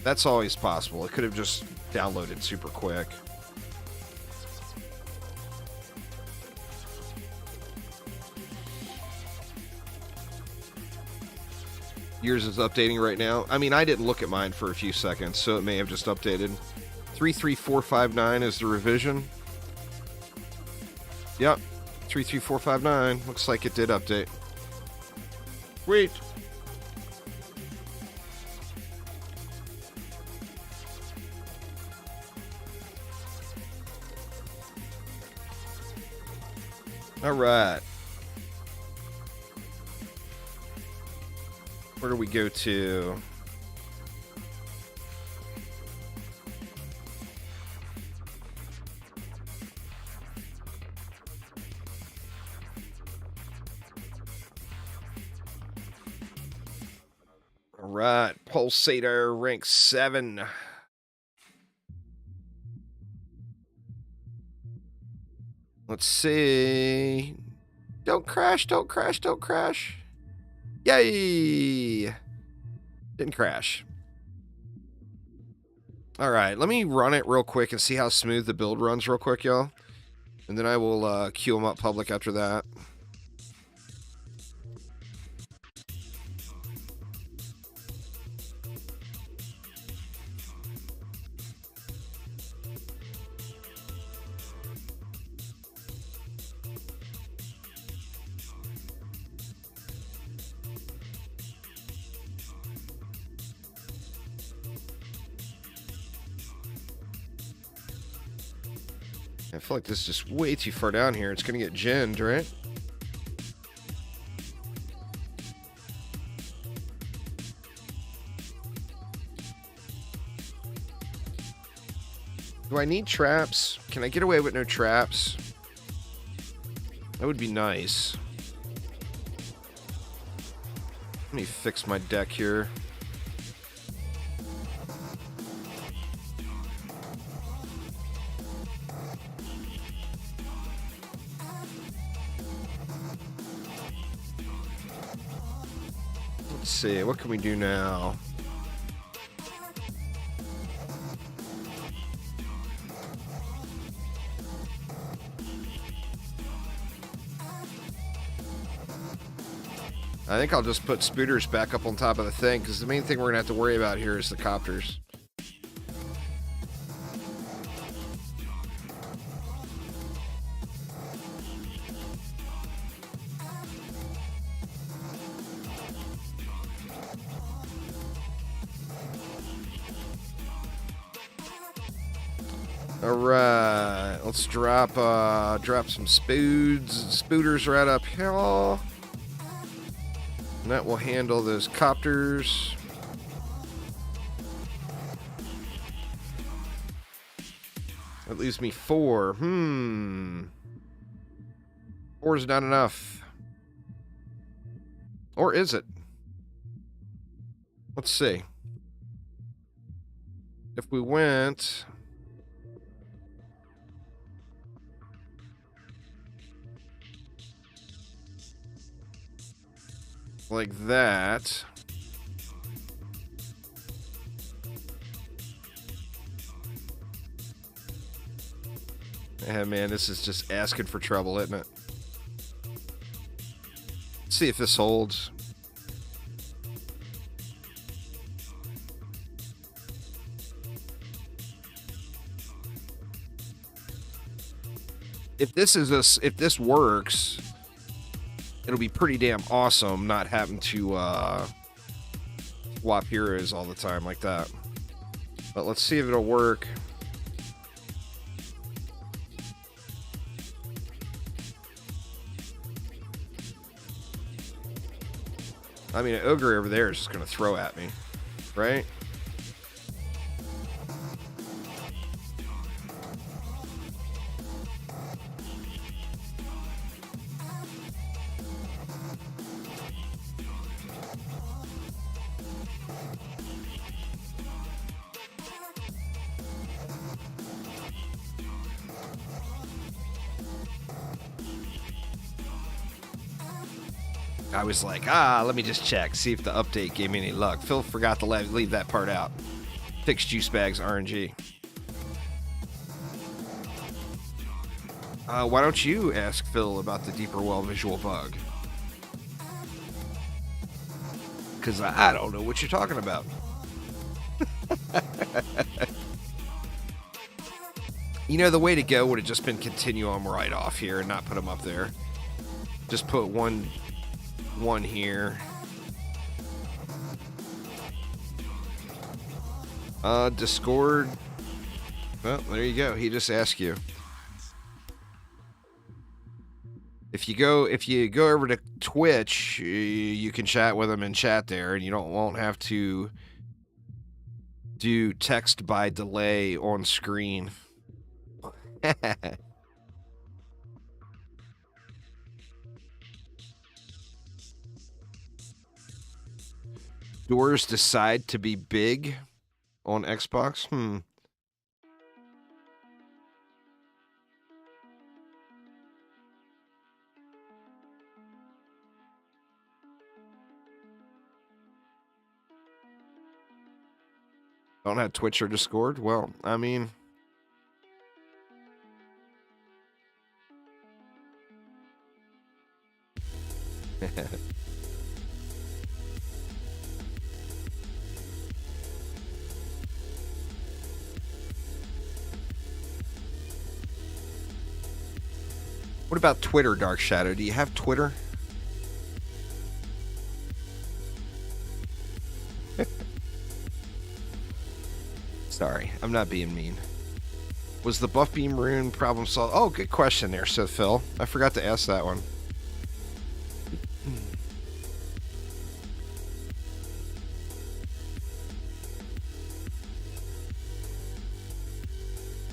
[SPEAKER 1] That's always possible. It could have just downloaded super quick. Yours is updating right now. I mean, I didn't look at mine for a few seconds, so it may have just updated. 33459 is the revision. Yep, 33459. Looks like it did update. Wait. All right. Where do we go to? All right, Pulsator, rank 7. Let's see. Don't crash, don't crash, don't crash. Yay! Didn't crash. All right, let me run it real quick and see how smooth the build runs real quick, y'all. And then I will queue them up public after that. I feel like this is just way too far down here. It's going to get ginned, right? Do I need traps? Can I get away with no traps? That would be nice. Let me fix my deck here. Let's see, what can we do now? I think I'll just put Spooters back up on top of the thing, because the main thing we're going to have to worry about here is the copters. Alright, let's drop some spooters right up here. And that will handle those copters. That leaves me 4. 4 is not enough. Or is it? Let's see. If we went... like that. Yeah, man, this is just asking for trouble, isn't it? Let's see if this holds. If this works, it'll be pretty damn awesome not having to swap heroes all the time like that. But let's see if it'll work. I mean, an ogre over there is just going to throw at me, right? I was like, let me just check, see if the update gave me any luck. Phil forgot to leave that part out. Fix juice bags RNG. Why don't you ask Phil about the deeper well visual bug? Because I don't know what you're talking about. You know, the way to go would have just been continue them right off here and not put them up there. Just put one here. Discord. Well, there you go. He just asked you. If you go over to Twitch, you can chat with him in chat there, and you won't have to do text by delay on screen. Doors decide to be big on Xbox? Don't have Twitch or Discord? Well, I mean... What about Twitter, Dark Shadow? Do you have Twitter? Sorry, I'm not being mean. Was the buff beam rune problem solved? Oh, good question there, so Phil. I forgot to ask that one.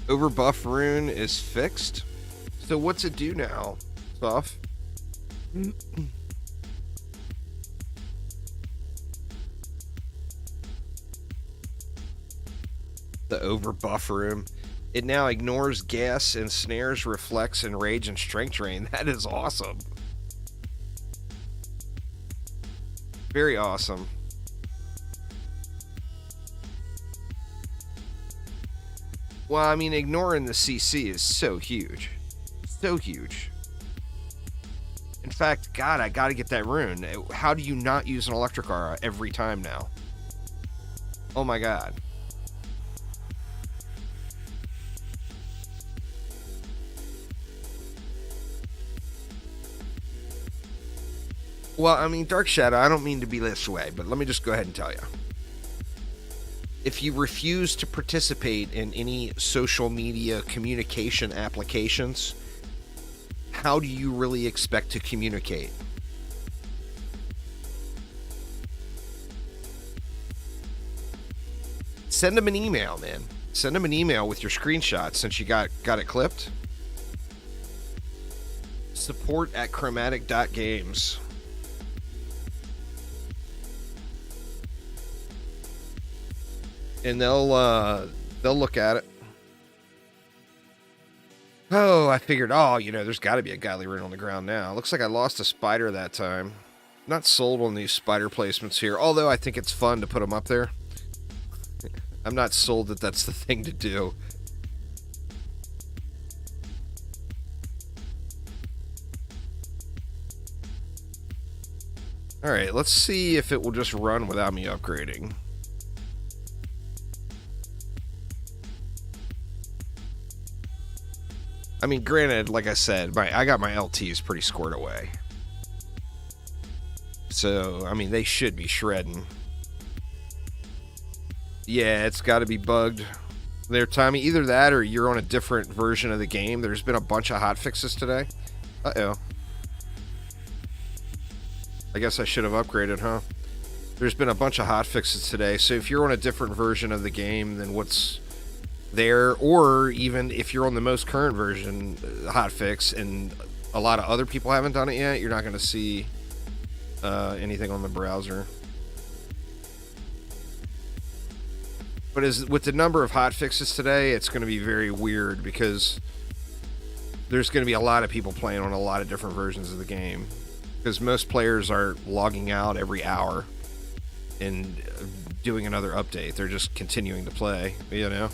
[SPEAKER 1] Overbuff rune is fixed. So what's it do now, Buff? The overbuff room. It now ignores gas and snares, reflects, and rage and strength drain. That is awesome. Very awesome. Well, I mean, ignoring the CC is so huge. So huge. In fact, God, I gotta get that rune. How do you not use an electric aura every time now? Oh my God. Well, I mean, Dark Shadow, I don't mean to be this way, but let me just go ahead and tell you. if you refuse to participate in any social media communication applications, how do you really expect to communicate? Send them an email, man. Send them an email with your screenshot since you got it clipped. Support@chromatic.games. And they'll look at it. Oh, I figured, there's got to be a godly rune on the ground now. Looks like I lost a spider that time. Not sold on these spider placements here, although I think it's fun to put them up there. I'm not sold that that's the thing to do. Alright, let's see if it will just run without me upgrading. I mean, granted, like I said, I got my LTs pretty squared away. So, I mean, they should be shredding. Yeah, it's got to be bugged there, Tommy. Either that or you're on a different version of the game. There's been a bunch of hotfixes today. Uh-oh. I guess I should have upgraded, huh? There's been a bunch of hotfixes today, so if you're on a different version of the game than what's there, or even if you're on the most current version hotfix and a lot of other people haven't done it yet, you're not going to see anything on the browser. But with the number of hotfixes today, it's going to be very weird because there's going to be a lot of people playing on a lot of different versions of the game. Because most players are logging out every hour and doing another update. They're just continuing to play, you know?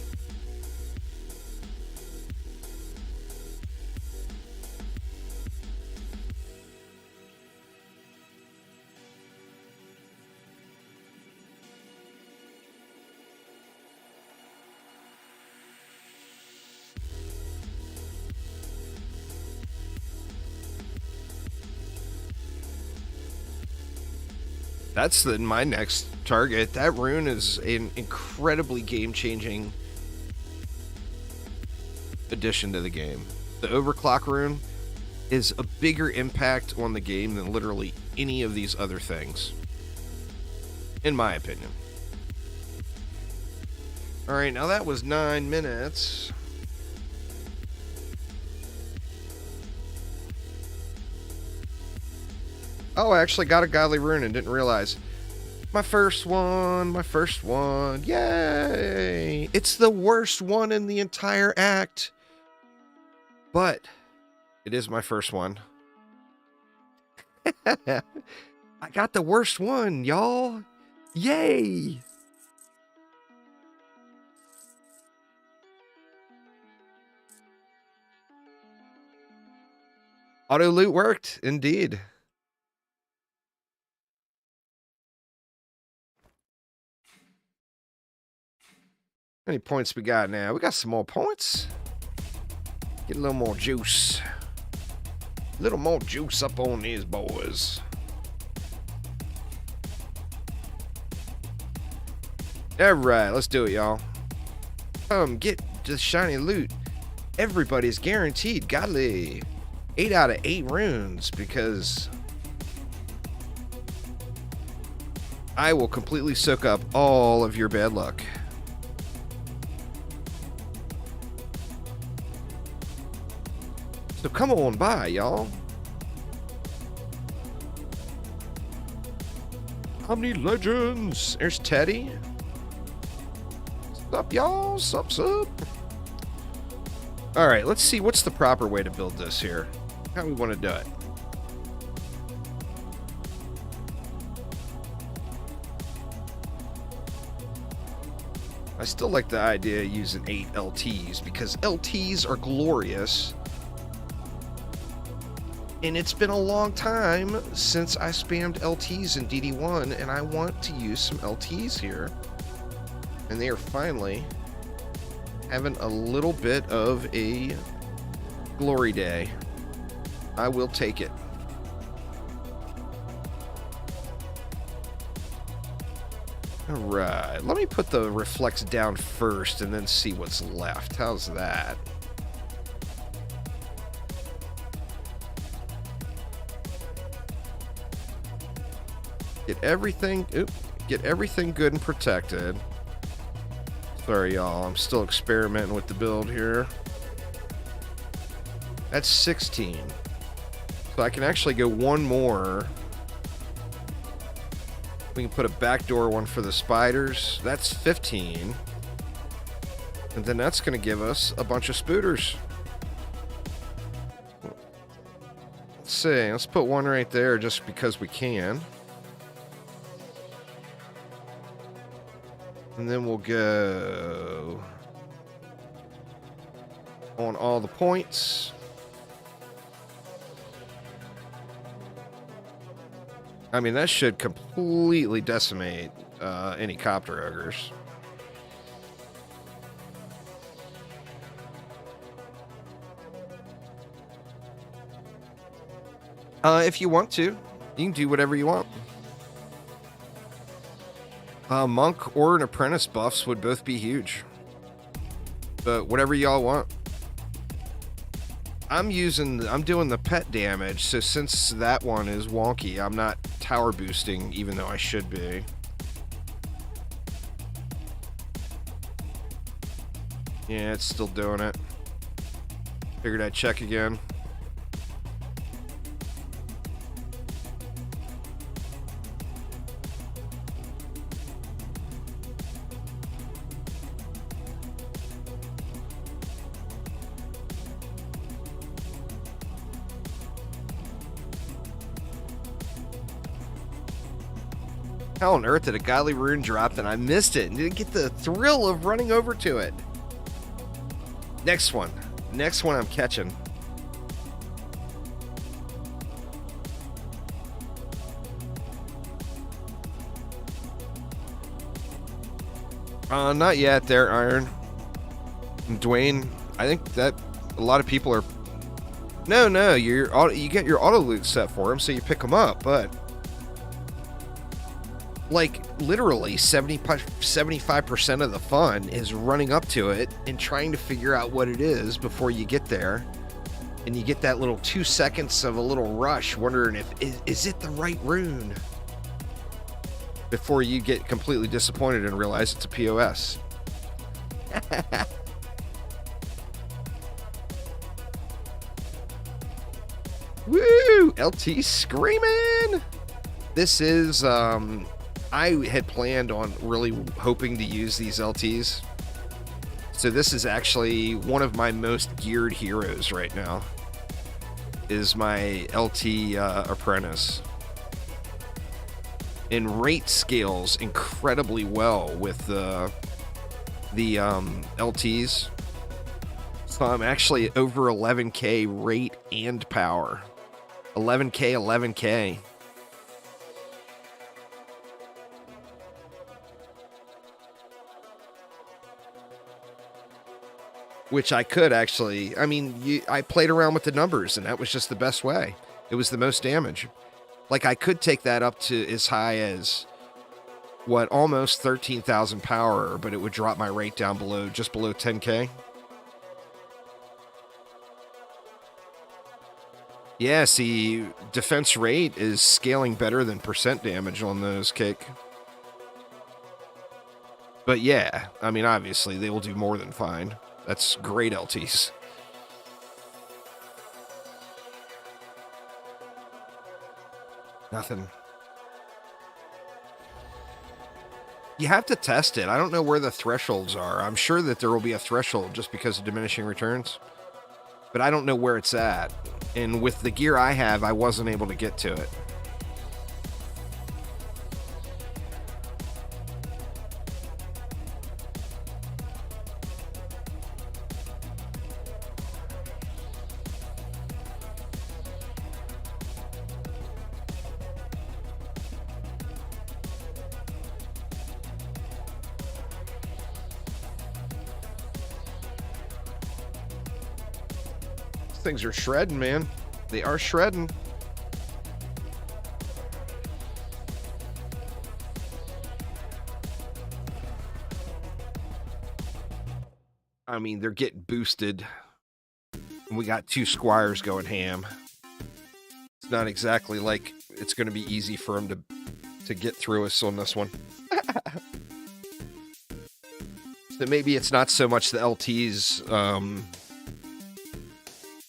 [SPEAKER 1] That's my next target. That rune is an incredibly game-changing addition to the game. The overclock rune is a bigger impact on the game than literally any of these other things, in my opinion. Alright, now that was 9 minutes. Oh, I actually got a godly rune and didn't realize. My first one. Yay! It's the worst one in the entire act. But it is my first one. I got the worst one, y'all. Yay! Auto loot worked, indeed. How many points we got now? We got some more points. Get a little more juice. A little more juice up on these boys. Alright, let's do it, y'all. Come get the shiny loot. Everybody's guaranteed godly. 8 out of 8 runes because I will completely soak up all of your bad luck. So come on by, y'all. How many legends? There's Teddy. Sup, y'all? Sup. Alright, let's see what's the proper way to build this here. How we want to do it. I still like the idea of using 8 LTs because LTs are glorious. And it's been a long time since I spammed LTs in DD1, and I want to use some LTs here. And they are finally having a little bit of a glory day. I will take it. Alright, let me put the reflex down first and then see what's left. How's that? Get everything good and protected. Sorry, y'all. I'm still experimenting with the build here. That's 16. So I can actually go one more. We can put a backdoor one for the spiders. That's 15. And then that's going to give us a bunch of spooters. Let's see. Let's put one right there just because we can. And then we'll go on all the points. I mean, that should completely decimate any copter ogres. If you want to, you can do whatever you want. Monk or an apprentice buffs would both be huge. But whatever y'all want. I'm doing the pet damage, so since that one is wonky, I'm not tower boosting, even though I should be. Yeah, it's still doing it. Figured I'd check again. How on earth did a godly rune drop and I missed it and didn't get the thrill of running over to it? Next one I'm catching. Not yet there, Iron. And Dwayne, I think that a lot of people are... No, you get your auto loot set for them, so you pick them up, but... Like, literally 75% of the fun is running up to it and trying to figure out what it is before you get there. And you get that little 2 seconds of a little rush wondering if, is it the right rune? Before you get completely disappointed and realize it's a POS. Woo! LT screaming! This is, I had planned on really hoping to use these LTs. So this is actually one of my most geared heroes right now. Is my LT apprentice. And rate scales incredibly well with the LTs. So I'm actually over 11k rate and power. 11k. Which I could actually, I mean, I played around with the numbers and that was just the best way. It was the most damage. Like I could take that up to as high as, what, almost 13,000 power, but it would drop my rate down below, just below 10k. Yeah, see, defense rate is scaling better than percent damage on those, Cake. But yeah, I mean, obviously, they will do more than fine. That's great LTs. Nothing. You have to test it. I don't know where the thresholds are. I'm sure that there will be a threshold just because of diminishing returns. But I don't know where it's at. And with the gear I have, I wasn't able to get to it. Things are shredding, man. They are shredding. I mean, they're getting boosted. We got 2 squires going ham. It's not exactly like it's going to be easy for them to get through us on this one. So maybe it's not so much the LTs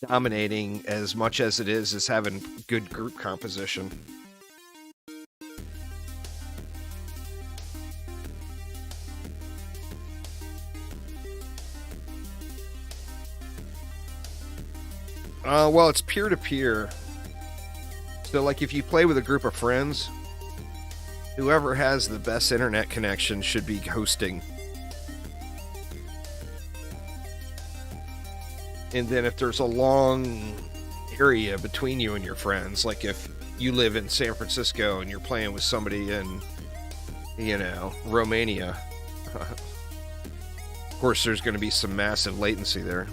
[SPEAKER 1] dominating as much as it is having good group composition. Well, it's peer-to-peer. So, like, if you play with a group of friends, whoever has the best internet connection should be hosting. And then if there's a long area between you and your friends, like if you live in San Francisco and you're playing with somebody in, you know, Romania, of course there's going to be some massive latency there.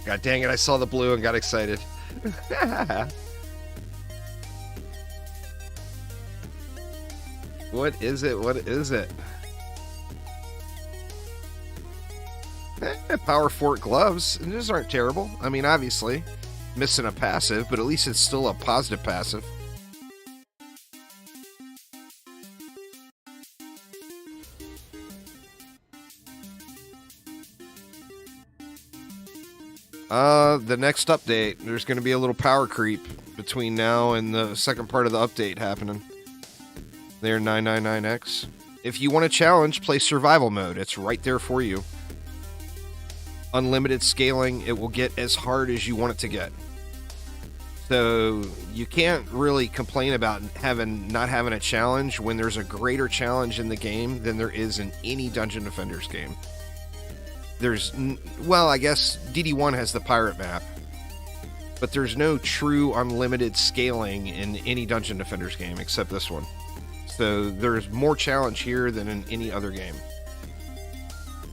[SPEAKER 1] God dang it, I saw the blue and got excited. What is it? What is it? Power Fort gloves. These aren't terrible. I mean, obviously, missing a passive, but at least it's still a positive passive. The next update, there's going to be a little power creep between now and the second part of the update happening. There, 999X. If you want a challenge, play survival mode. It's right there for you. Unlimited scaling, it will get as hard as you want it to get. So you can't really complain about not having a challenge when there's a greater challenge in the game than there is in any Dungeon Defenders game. Well, I guess DD1 has the pirate map, but there's no true unlimited scaling in any Dungeon Defenders game except this one. So there's more challenge here than in any other game.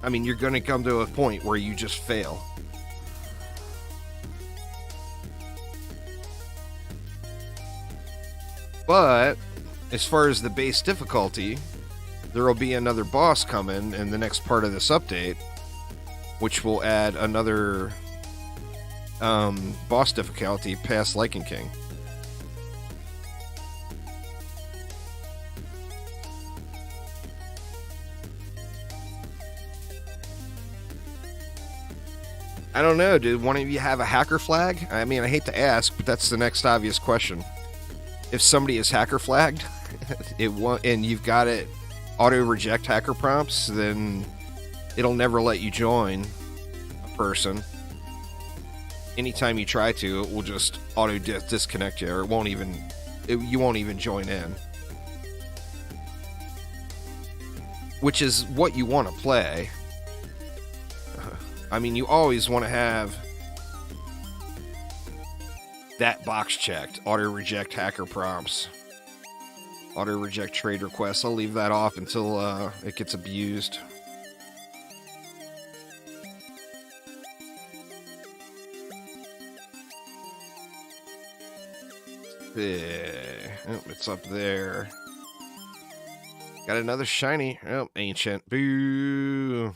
[SPEAKER 1] I mean, you're going to come to a point where you just fail. But as far as the base difficulty, there will be another boss coming in the next part of this update, which will add another boss difficulty past Lycan King. I don't know, did one of you have a hacker flag? I mean, I hate to ask, but that's the next obvious question. If somebody is hacker flagged, and you've got it auto-reject hacker prompts, then it'll never let you join a person. Anytime you try to, it will just auto-disconnect you, or you won't even join in. Which is what you want to play. I mean, you always want to have that box checked. Auto-reject hacker prompts. Auto-reject trade requests. I'll leave that off until it gets abused. Oh, it's up there. Got another shiny. Oh, ancient. Boo.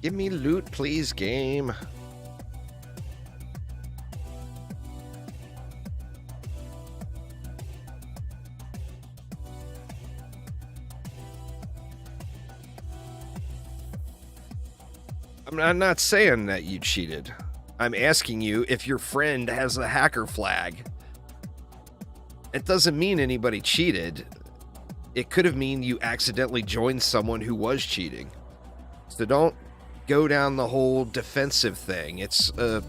[SPEAKER 1] Give me loot, please, game. I'm not saying that you cheated. I'm asking you if your friend has a hacker flag. It doesn't mean anybody cheated. It could have mean you accidentally joined someone who was cheating. So don't go down the whole defensive thing. It's the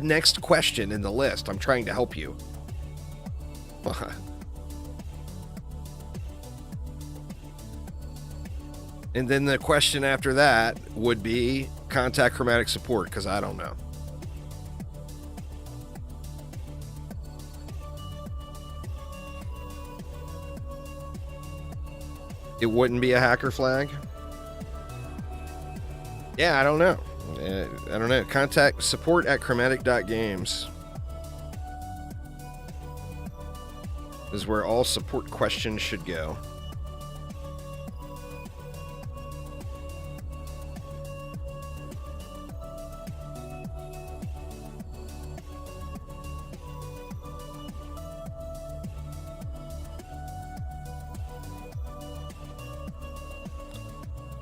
[SPEAKER 1] next question in the list. I'm trying to help you. And then the question after that would be contact Chromatic support, because I don't know. It wouldn't be a hacker flag? Yeah, I don't know. I don't know. Contact support at chromatic.games is where all support questions should go.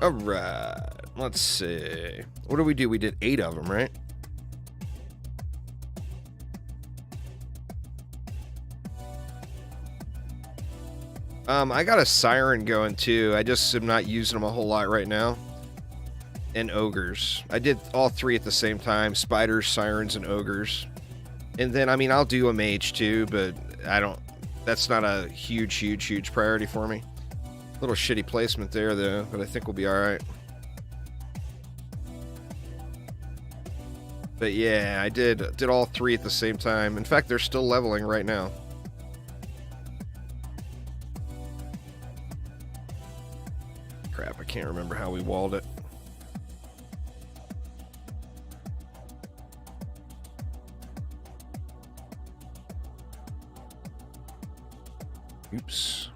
[SPEAKER 1] All right, let's see. What did we do? We did 8 of them, right? I got a siren going too. I just am not using them a whole lot right now. And ogres. I did all 3 at the same time. Spiders, sirens, and ogres. And then, I mean, I'll do a mage too, but I don't... That's not a huge priority for me. Little shitty placement there, though, but I think we'll be alright. But yeah, I did all 3 at the same time. In fact, they're still leveling right now. Crap, I can't remember how we walled it. Oops.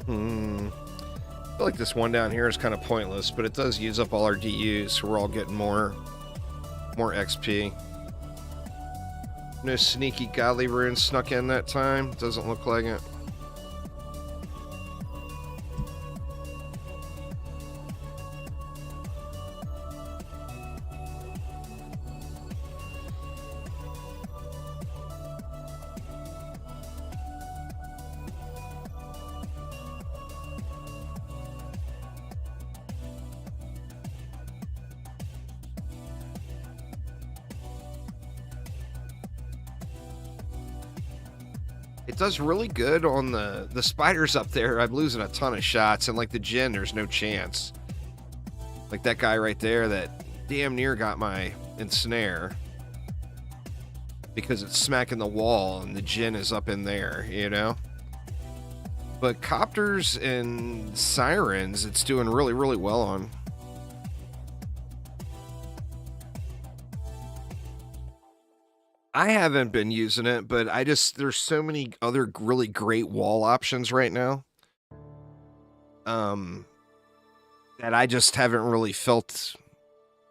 [SPEAKER 1] I feel like this one down here is kind of pointless, but it does use up all our DUs, so we're all getting more XP. No sneaky godly runes snuck in that time. Doesn't look like it. It does really good on the spiders up there. I'm losing a ton of shots, and like the Jinn, there's no chance. Like that guy right there that damn near got my ensnare because it's smacking the wall and the Jinn is up in there, you know? But copters and sirens, it's doing really well on. I haven't been using it, but there's so many other really great wall options right now. That I just haven't really felt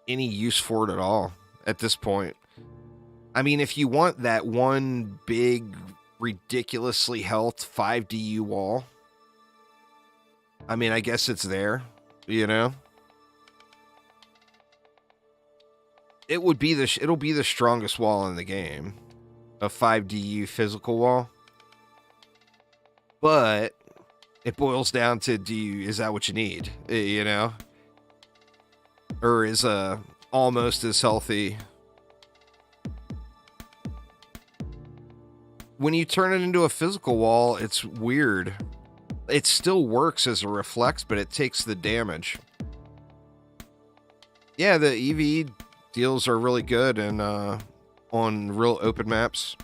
[SPEAKER 1] any use for it at all at this point. I mean, if you want that one big, ridiculously health 5 DU wall, I mean, I guess it's there, you know? It'll be the strongest wall in the game, a 5 DU physical wall. But it boils down to, is that what you need? You know? Or is almost as healthy? When you turn it into a physical wall, it's weird. It still works as a reflex, but it takes the damage. Yeah, the EV deals are really good and on real open maps.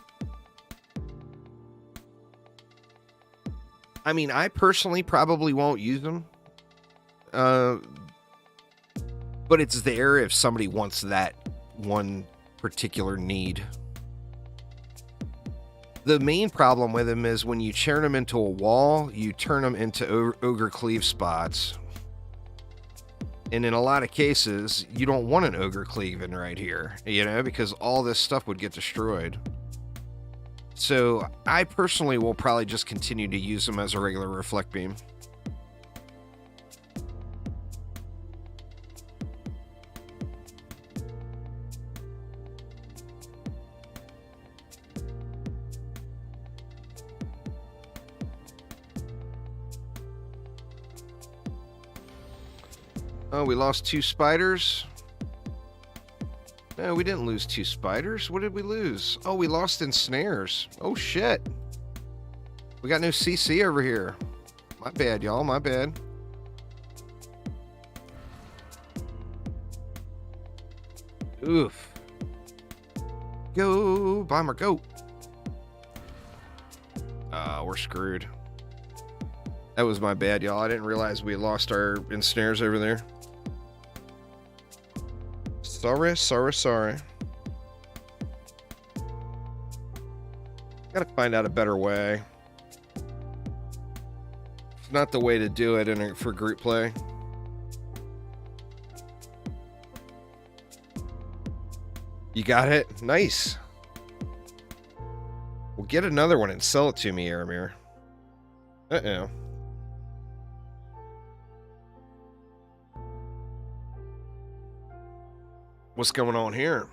[SPEAKER 1] I mean, I personally probably won't use them. But it's there if somebody wants that one particular need. The main problem with them is when you turn them into a wall, you turn them into ogre cleave spots. And in a lot of cases, you don't want an ogre cleaving right here, you know, because all this stuff would get destroyed. So I personally will probably just continue to use them as a regular reflect beam. Oh, we lost 2 spiders. No, we didn't lose 2 spiders. What did we lose? Oh, we lost ensnares. Oh, shit. We got no CC over here. My bad, y'all. My bad. Oof. Go, bomber, go. We're screwed. That was my bad, y'all. I didn't realize we lost our ensnares over there. Sorry. Gotta find out a better way. It's not the way to do it for group play. You got it? Nice. Well, get another one and sell it to me, Aramir. Uh-oh. What's going on here?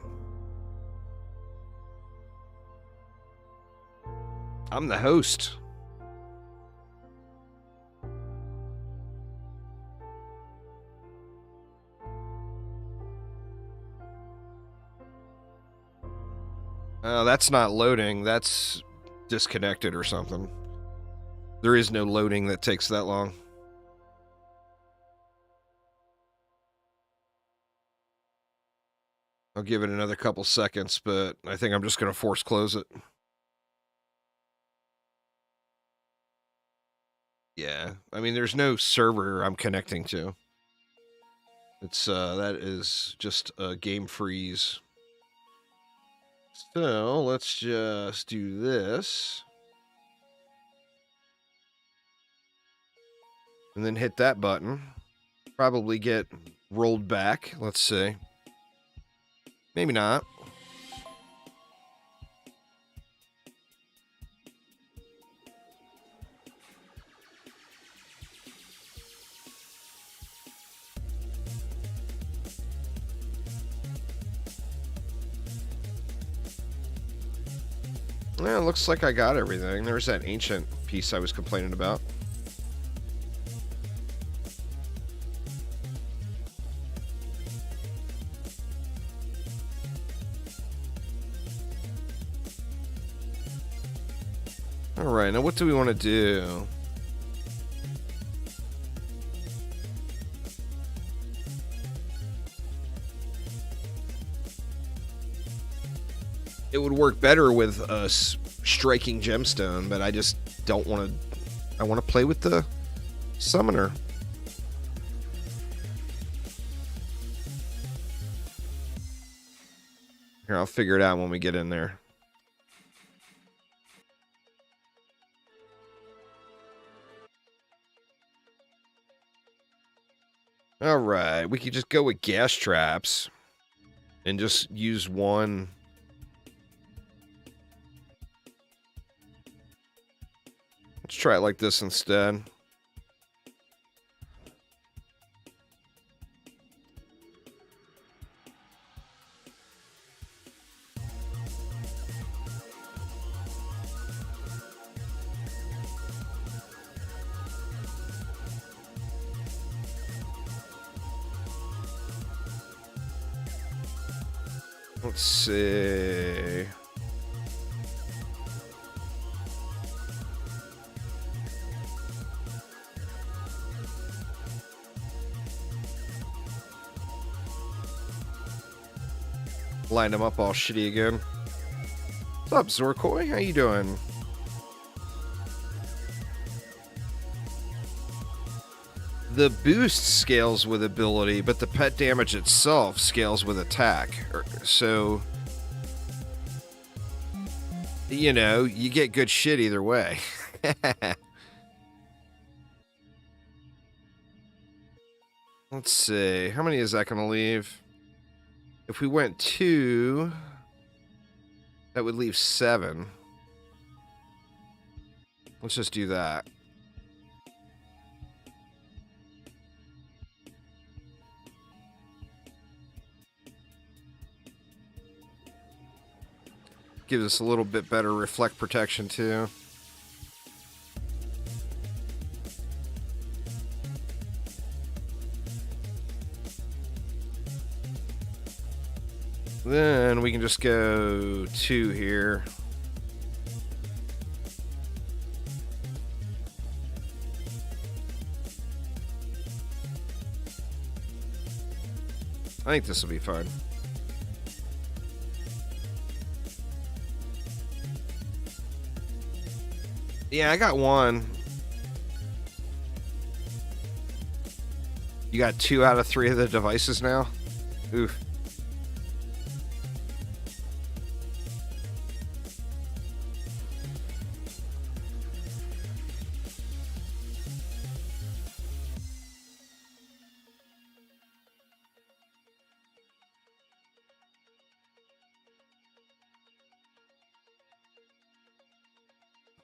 [SPEAKER 1] I'm the host. Oh, that's not loading. That's disconnected or something. There is no loading that takes that long. I'll give it another couple seconds, but I think I'm just going to force close it. Yeah, I mean, there's no server I'm connecting to. It's, that is just a game freeze. So, let's just do this. And then hit that button. Probably get rolled back. Let's see. Maybe not. Yeah, looks like I got everything. There's that ancient piece I was complaining about. Alright, now what do we want to do? It would work better with a striking gemstone, but I just don't want to. I want to play with the summoner. Here, I'll figure it out when we get in there. Alright, we could just go with gas traps and just use one. Let's try it like this instead. Let's see. Line them up all shitty again. What's up, Zorkoi? How you doing? The boost scales with ability, but the pet damage itself scales with attack. So You know, you get good shit either way. Let's see. How many is that going to leave? If we went 2, that would leave 7. Let's just do that. Gives us a little bit better reflect protection too. Then we can just go 2 here. I think this will be fine. Yeah, I got 1. You got 2 out of 3 of the devices now? Oof.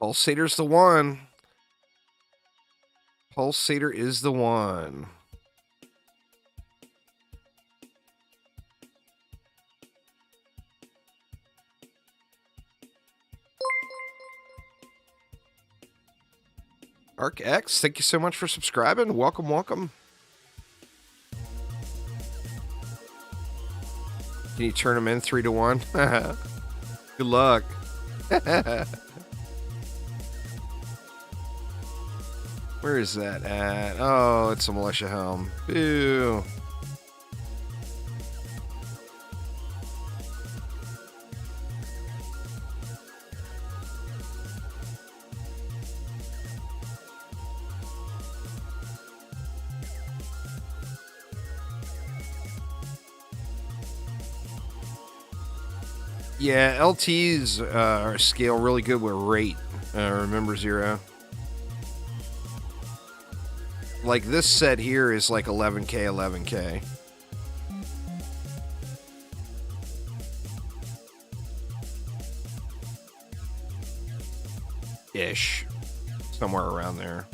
[SPEAKER 1] Pulsator's the one. Pulsator is the one. ArcX, thank you so much for subscribing. Welcome, welcome. Can you turn them in 3 to 1? Good luck. Where is that at? Oh, it's a militia helm. Boo. Yeah, LTs are scale really good with rate. Remember, Zero. Like this set here is like 11K, 11K. Ish. Somewhere around there.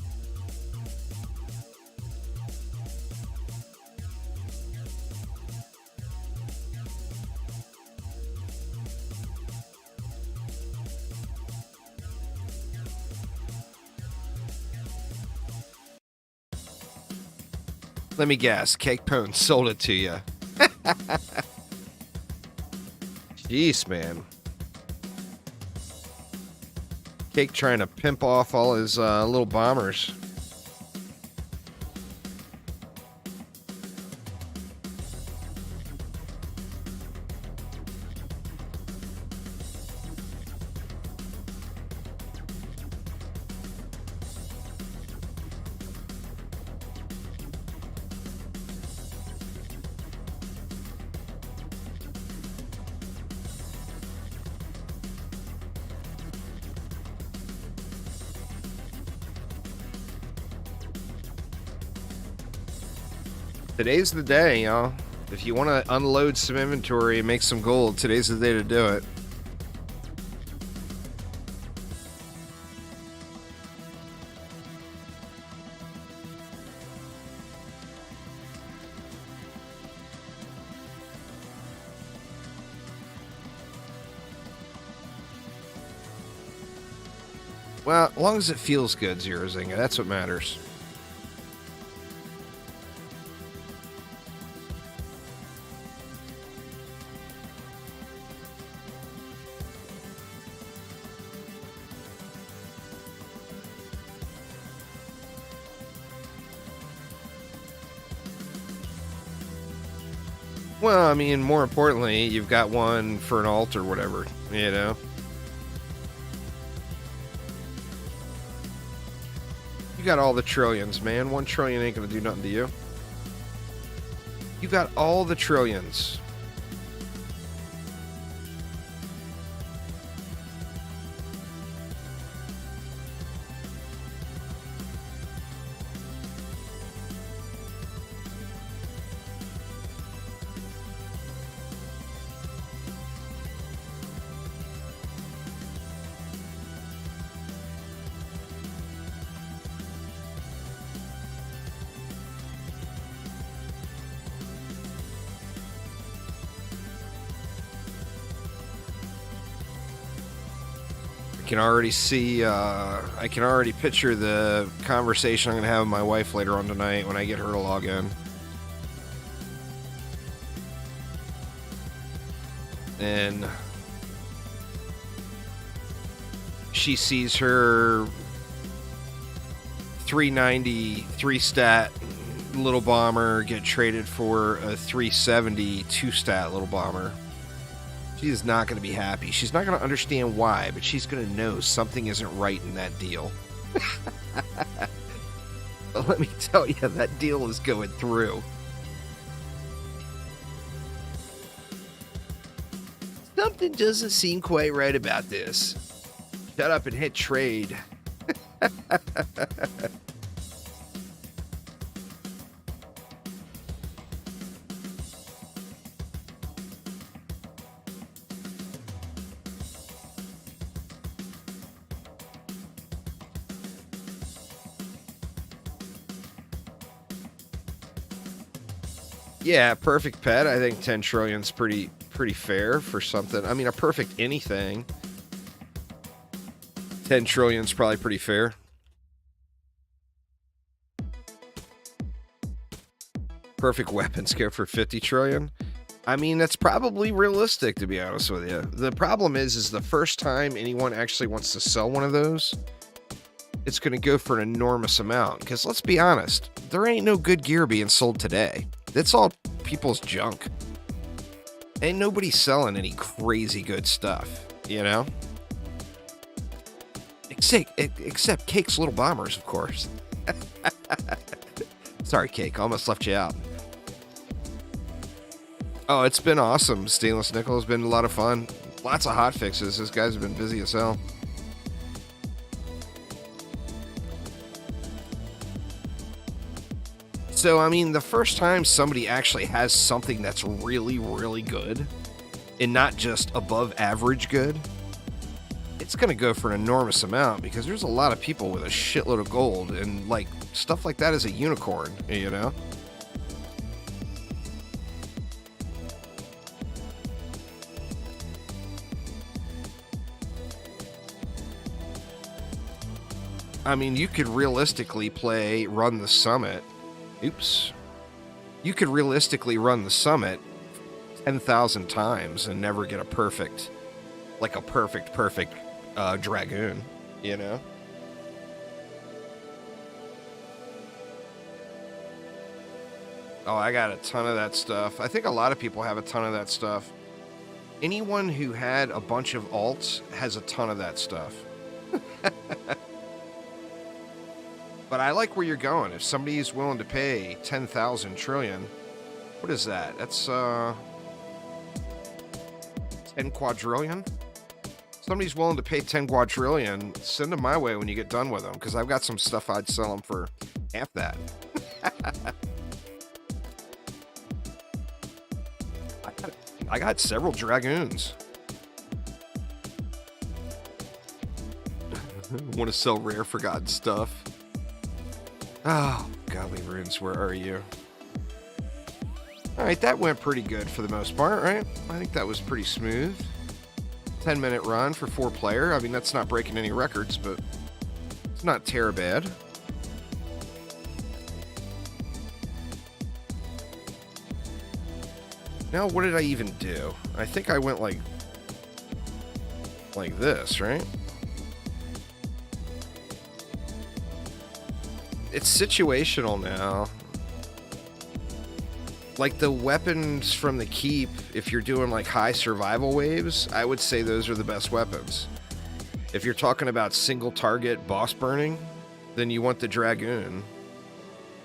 [SPEAKER 1] Let me guess. Cake Pone sold it to you. Jeez, man. Cake trying to pimp off all his little bombers. Today's the day, y'all. If you want to unload some inventory and make some gold, today's the day to do it. Well, as long as it feels good, Zero Zinga, that's what matters. Well, I mean, more importantly, you've got one for an alt or whatever, you know? You got all the trillions, man. 1 trillion ain't gonna do nothing to you. You got all the trillions. can already see, I can already picture the conversation I'm going to have with my wife later on tonight when I get her to log in. And she sees her 390, 3-stat little bomber get traded for a 370, 2-stat little bomber. She is not going to be happy. She's not going to understand why, but she's going to know something isn't right in that deal. But let me tell you, that deal is going through. Something doesn't seem quite right about this. Shut up and hit trade. Yeah, perfect pet. I think 10 trillion's pretty fair for something. I mean, a perfect anything. 10 trillion's probably pretty fair. Perfect weapons go for 50 trillion. I mean, that's probably realistic, to be honest with you. The problem is the first time anyone actually wants to sell one of those, it's going to go for an enormous amount. Because let's be honest, there ain't no good gear being sold today. That's all people's junk. Ain't nobody selling any crazy good stuff, you know? Except Cake's Little Bombers, of course. Sorry, Cake. Almost left you out. Oh, it's been awesome. Stainless Nickel has been a lot of fun. Lots of hot fixes. This guy's been busy as hell. So, I mean, the first time somebody actually has something that's really, really good, and not just above average good, it's going to go for an enormous amount, because there's a lot of people with a shitload of gold, and, like, stuff like that is a unicorn, you know? I mean, you could realistically run the Summit. Oops. You could realistically run the Summit 10,000 times and never get a perfect Dragoon, you know? Oh, I got a ton of that stuff. I think a lot of people have a ton of that stuff. Anyone who had a bunch of alts has a ton of that stuff. But I like where you're going. If somebody's willing to pay 10,000 trillion, what is that? That's 10 quadrillion? Somebody's willing to pay 10 quadrillion, send them my way when you get done with them, because I've got some stuff I'd sell them for half that. I got several Dragoons. Want to sell rare forgotten stuff. Oh, godly runes, where are you? Alright, that went pretty good for the most part, right? I think that was pretty smooth. 10-minute run for 4-player. I mean, that's not breaking any records, but it's not terrible bad. Now, what did I even do? I think I went like this, right? It's situational now. Like the weapons from the keep, if you're doing like high survival waves, I would say those are the best weapons. If you're talking about single target boss burning, then you want the Dragoon.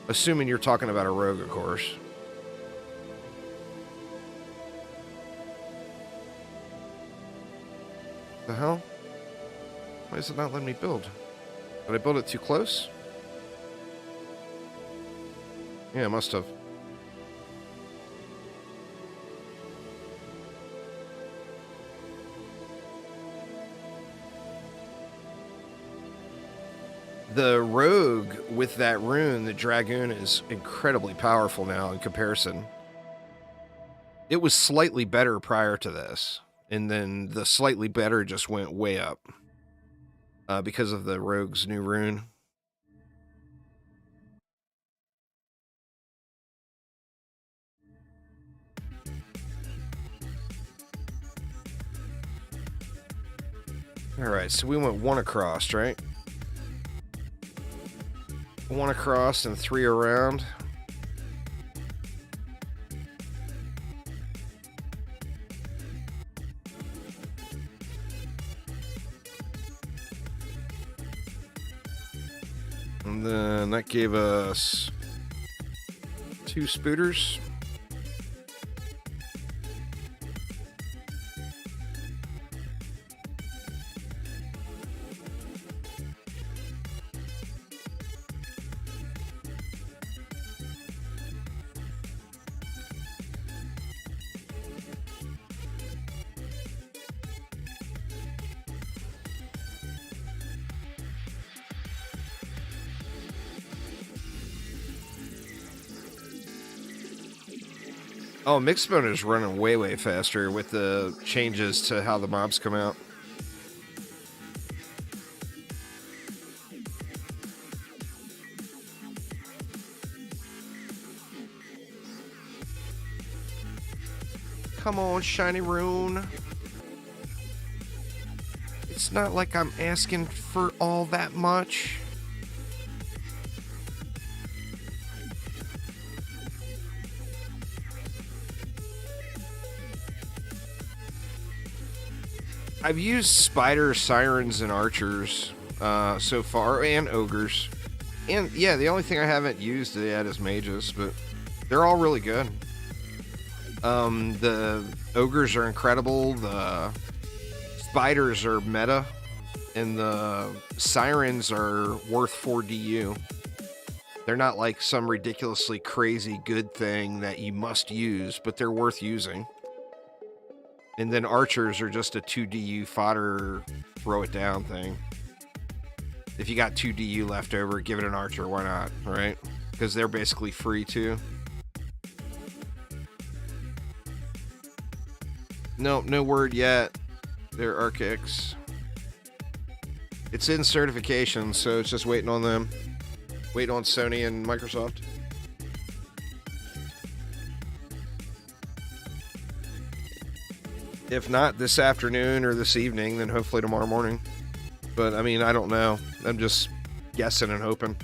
[SPEAKER 1] Assuming you're talking about a rogue, of course. The hell? Why is it not letting me build? Did I build it too close? Yeah, I must have. The rogue with that rune, the Dragoon, is incredibly powerful now in comparison. It was slightly better prior to this, and then the slightly better just went way up. because of the rogue's new rune. Alright, so we went 1 across, right? 1 across and 3 around. And then that gave us 2 spooters. Oh, mixed mode is running way, way faster with the changes to how the mobs come out. Come on, shiny rune. It's not like I'm asking for all that much. I've used spiders, sirens, and archers so far, and ogres. And yeah, the only thing I haven't used yet is mages, but they're all really good. The ogres are incredible, the spiders are meta, and the sirens are worth 4 DU. They're not like some ridiculously crazy good thing that you must use, but they're worth using. And then archers are just a 2 DU fodder, throw it down thing. If you got 2 DU left over, give it an archer, why not, right? Because they're basically free too. No word yet. They're Archix. It's in certification, so it's just waiting on them. Waiting on Sony and Microsoft. If not this afternoon or this evening, then hopefully tomorrow morning. But, I mean, I don't know. I'm just guessing and hoping.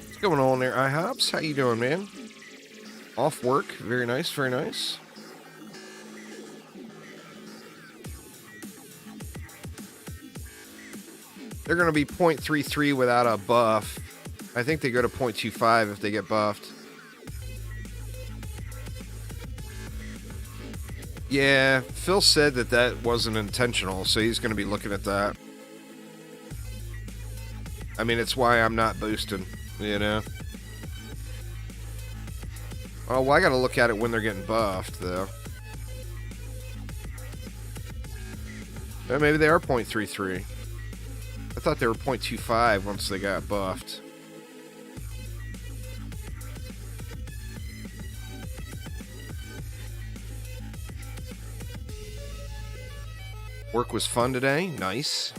[SPEAKER 1] What's going on there, IHOPs? How you doing, man? Off work. Very nice, very nice. They're going to be 0.33 without a buff. I think they go to 0.25 if they get buffed. Yeah, Phil said that wasn't intentional, so he's going to be looking at that. I mean, it's why I'm not boosting, you know? Oh, well, I got to look at it when they're getting buffed, though. Or maybe they are 0.33. I thought they were 0.25 once they got buffed. Work was fun today. Nice.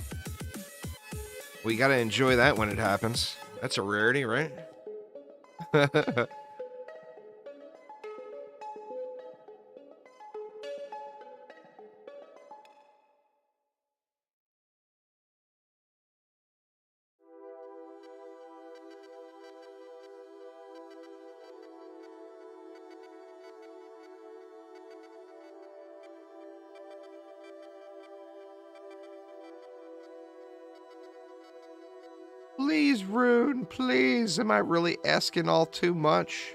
[SPEAKER 1] We got to enjoy that when it happens. That's a rarity, right? Please, Rune, please. Am I really asking all too much?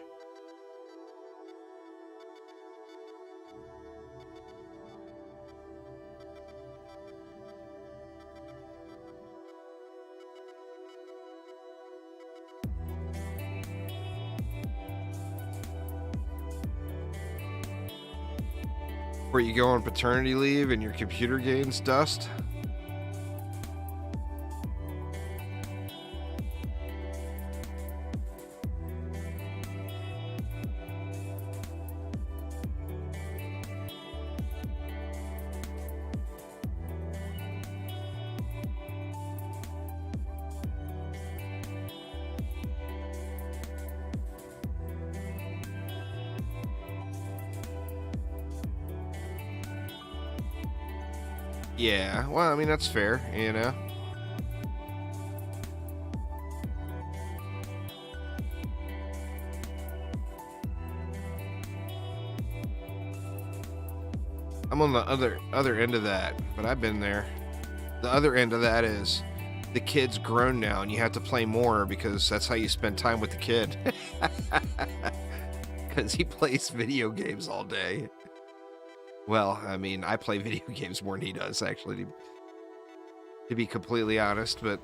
[SPEAKER 1] Where you go on paternity leave and your computer gains dust? Yeah, well, I mean, that's fair, you know? I'm on the other end of that, but I've been there. The other end of that is the kid's grown now and you have to play more because that's how you spend time with the kid. Because he plays video games all day. Well, I mean, I play video games more than he does, actually, to be completely honest, but...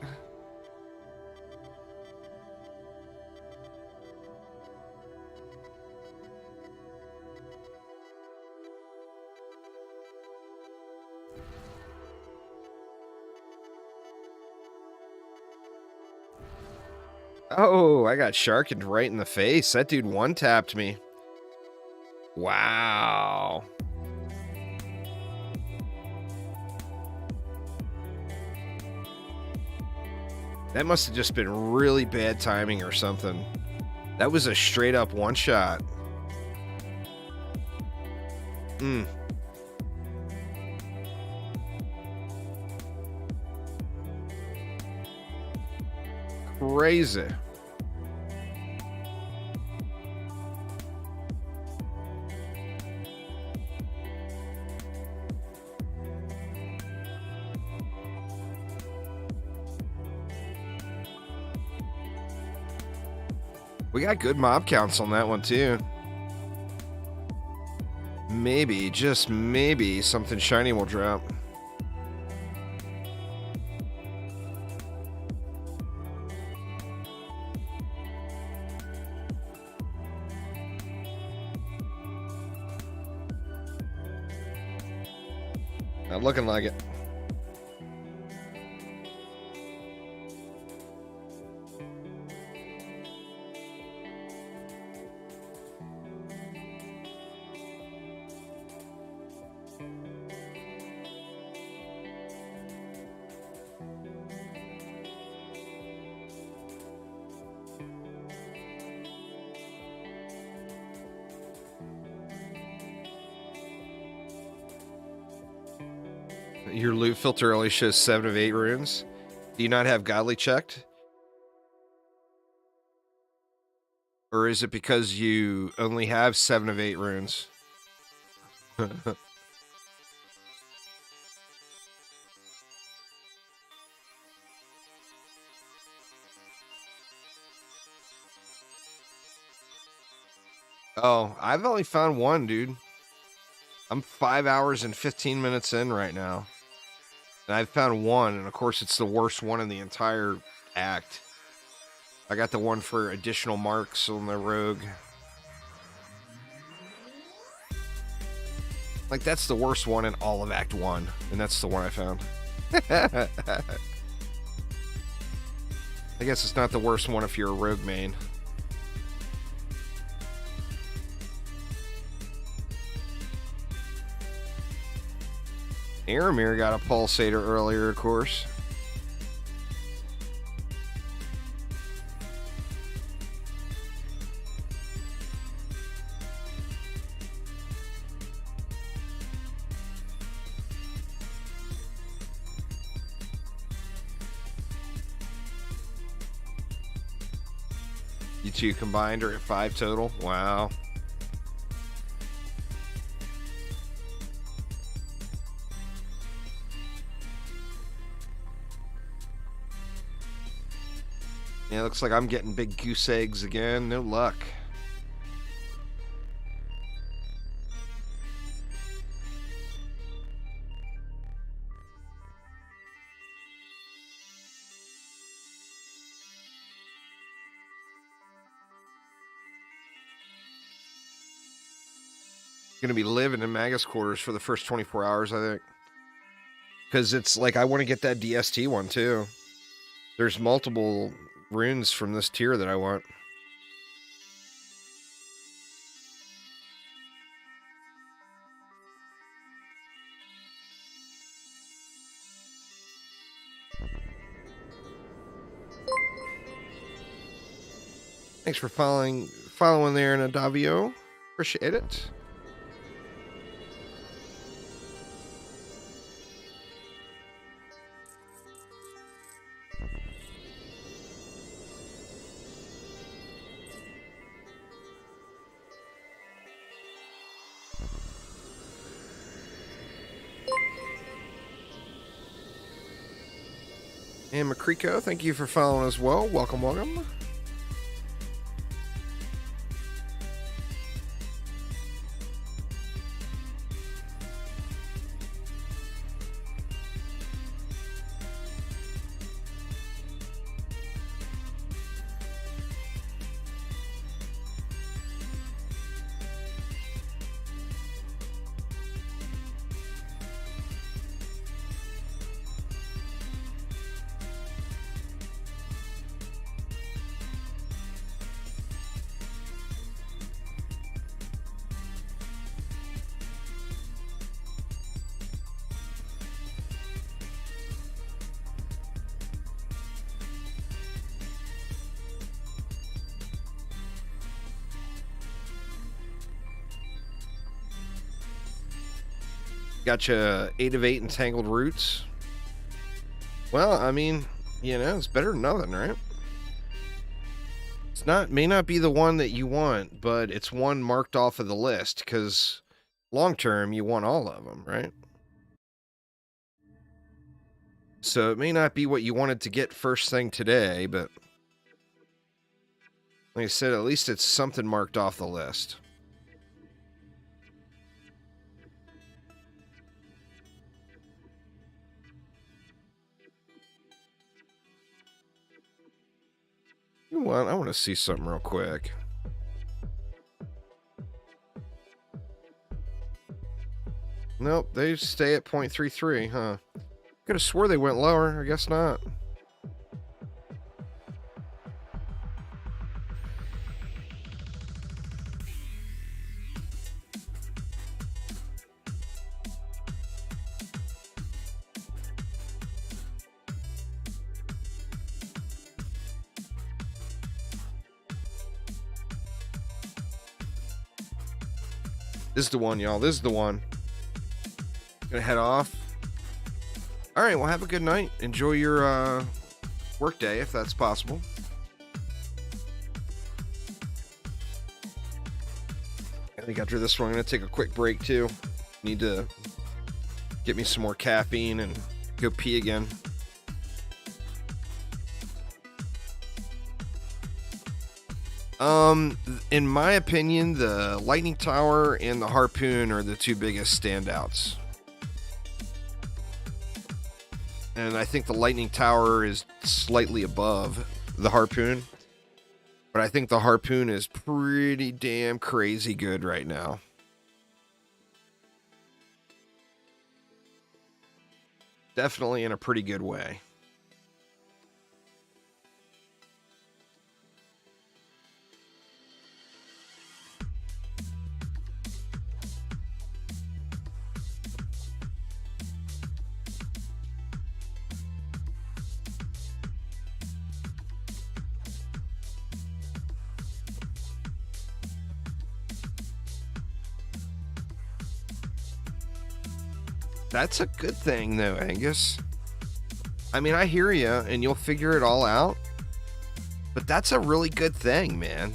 [SPEAKER 1] Oh, I got sharkened right in the face. That dude one-tapped me. Wow. That must have just been really bad timing or something. That was a straight up one-shot. Crazy. We got good mob counts on that one too. Maybe, just maybe, something shiny will drop. Not looking like it. Your loot filter only shows 7 of 8 runes. Do you not have godly checked? Or is it because you only have 7 of 8 runes? Oh, I've only found one, dude. I'm 5 hours and 15 minutes in right now. And I've found one, and of course it's the worst one in the entire act. I got the one for additional marks on the rogue. Like, that's the worst one in all of Act 1, and that's the one I found. I guess it's not the worst one if you're a rogue main. Aramir got a pulsator earlier, of course. You two combined are at 5 total. Wow. Yeah, looks like I'm getting big goose eggs again. No luck. Gonna be living in Magus quarters for the first 24 hours, I think. Because it's like, I want to get that DST one too. There's multiple runes from this tier that I want. Thanks for following there in Adavio. Appreciate it. And Makriko, thank you for following as well. Welcome, welcome. Gotcha 8 of 8 entangled roots. Well, I mean, you know, it's better than nothing, right? It's not, may not be the one that you want, but it's one marked off of the list, because long term you want all of them, right? So it may not be what you wanted to get first thing today, but like I said, at least it's something marked off the list. You know what? I want to see something real quick. Nope, they stay at 0.33, huh? Could have swore they went lower. I guess not. This is the one, y'all. This is the one. Gonna head off. All right, well, have a good night. Enjoy your work day, if that's possible. I think after this one, I'm gonna take a quick break too. Need to get me some more caffeine and go pee again. In my opinion, the Lightning Tower and the Harpoon are the two biggest standouts. And I think the Lightning Tower is slightly above the Harpoon. But I think the Harpoon is pretty damn crazy good right now. Definitely in a pretty good way. That's a good thing, though, Angus. I mean, I hear you, and you'll figure it all out. But that's a really good thing, man.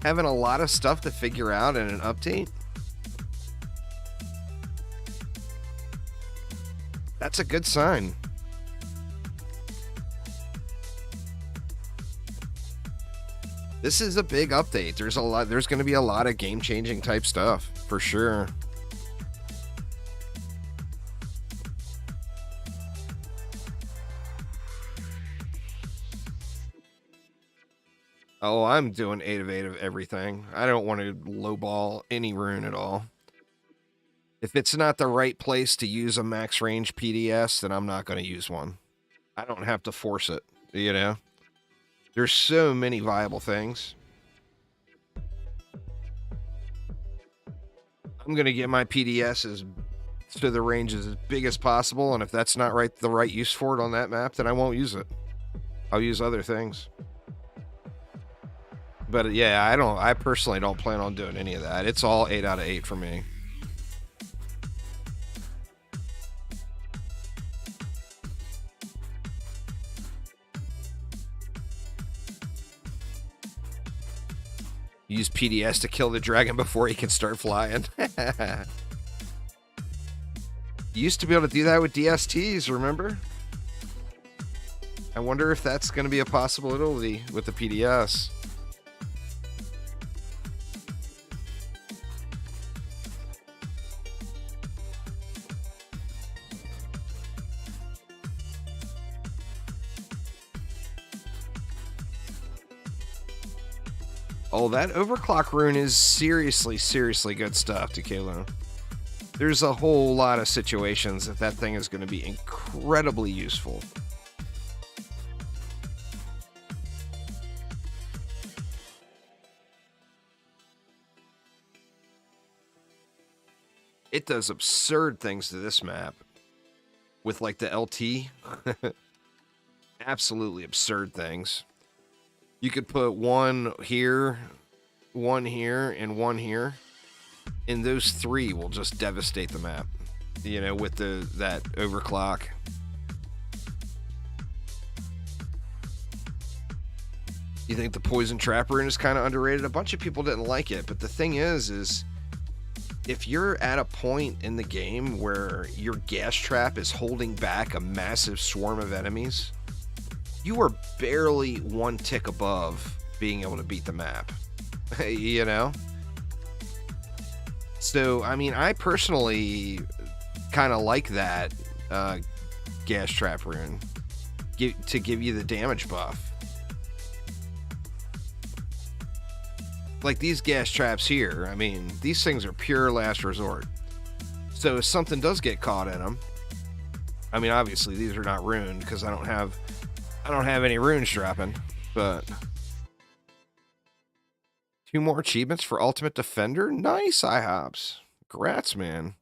[SPEAKER 1] Having a lot of stuff to figure out in an update. That's a good sign. This is a big update. There's going to be a lot of game-changing type stuff, for sure. Oh, I'm doing 8 of 8 of everything. I don't want to lowball any rune at all. If it's not the right place to use a max range PDS, then I'm not going to use one. I don't have to force it, you know? There's so many viable things. I'm going to get my PDS to the range as big as possible, and if that's not the right use for it on that map, then I won't use it. I'll use other things. But yeah, I personally don't plan on doing any of that. It's all 8 out of 8 for me. Use PDS to kill the dragon before he can start flying. You used to be able to do that with DSTs, remember? I wonder if that's going to be a possibility with the PDS. Oh, that overclock rune is seriously, seriously good stuff, DKLO. There's a whole lot of situations that thing is going to be incredibly useful. It does absurd things to this map with like the LT. Absolutely absurd things. You could put one here, and one here, and those three will just devastate the map, you know, with that overclock. You think the poison trap rune is kind of underrated? A bunch of people didn't like it, but the thing is if you're at a point in the game where your gas trap is holding back a massive swarm of enemies, you are barely one tick above being able to beat the map, you know? So, I mean, I personally kind of like that gas trap rune to give you the damage buff. Like these gas traps here, I mean, these things are pure last resort. So if something does get caught in them, I mean, obviously these are not runed because I don't have any runes dropping, but 2 more achievements for Ultimate Defender? Nice, IHOPS. Congrats, man.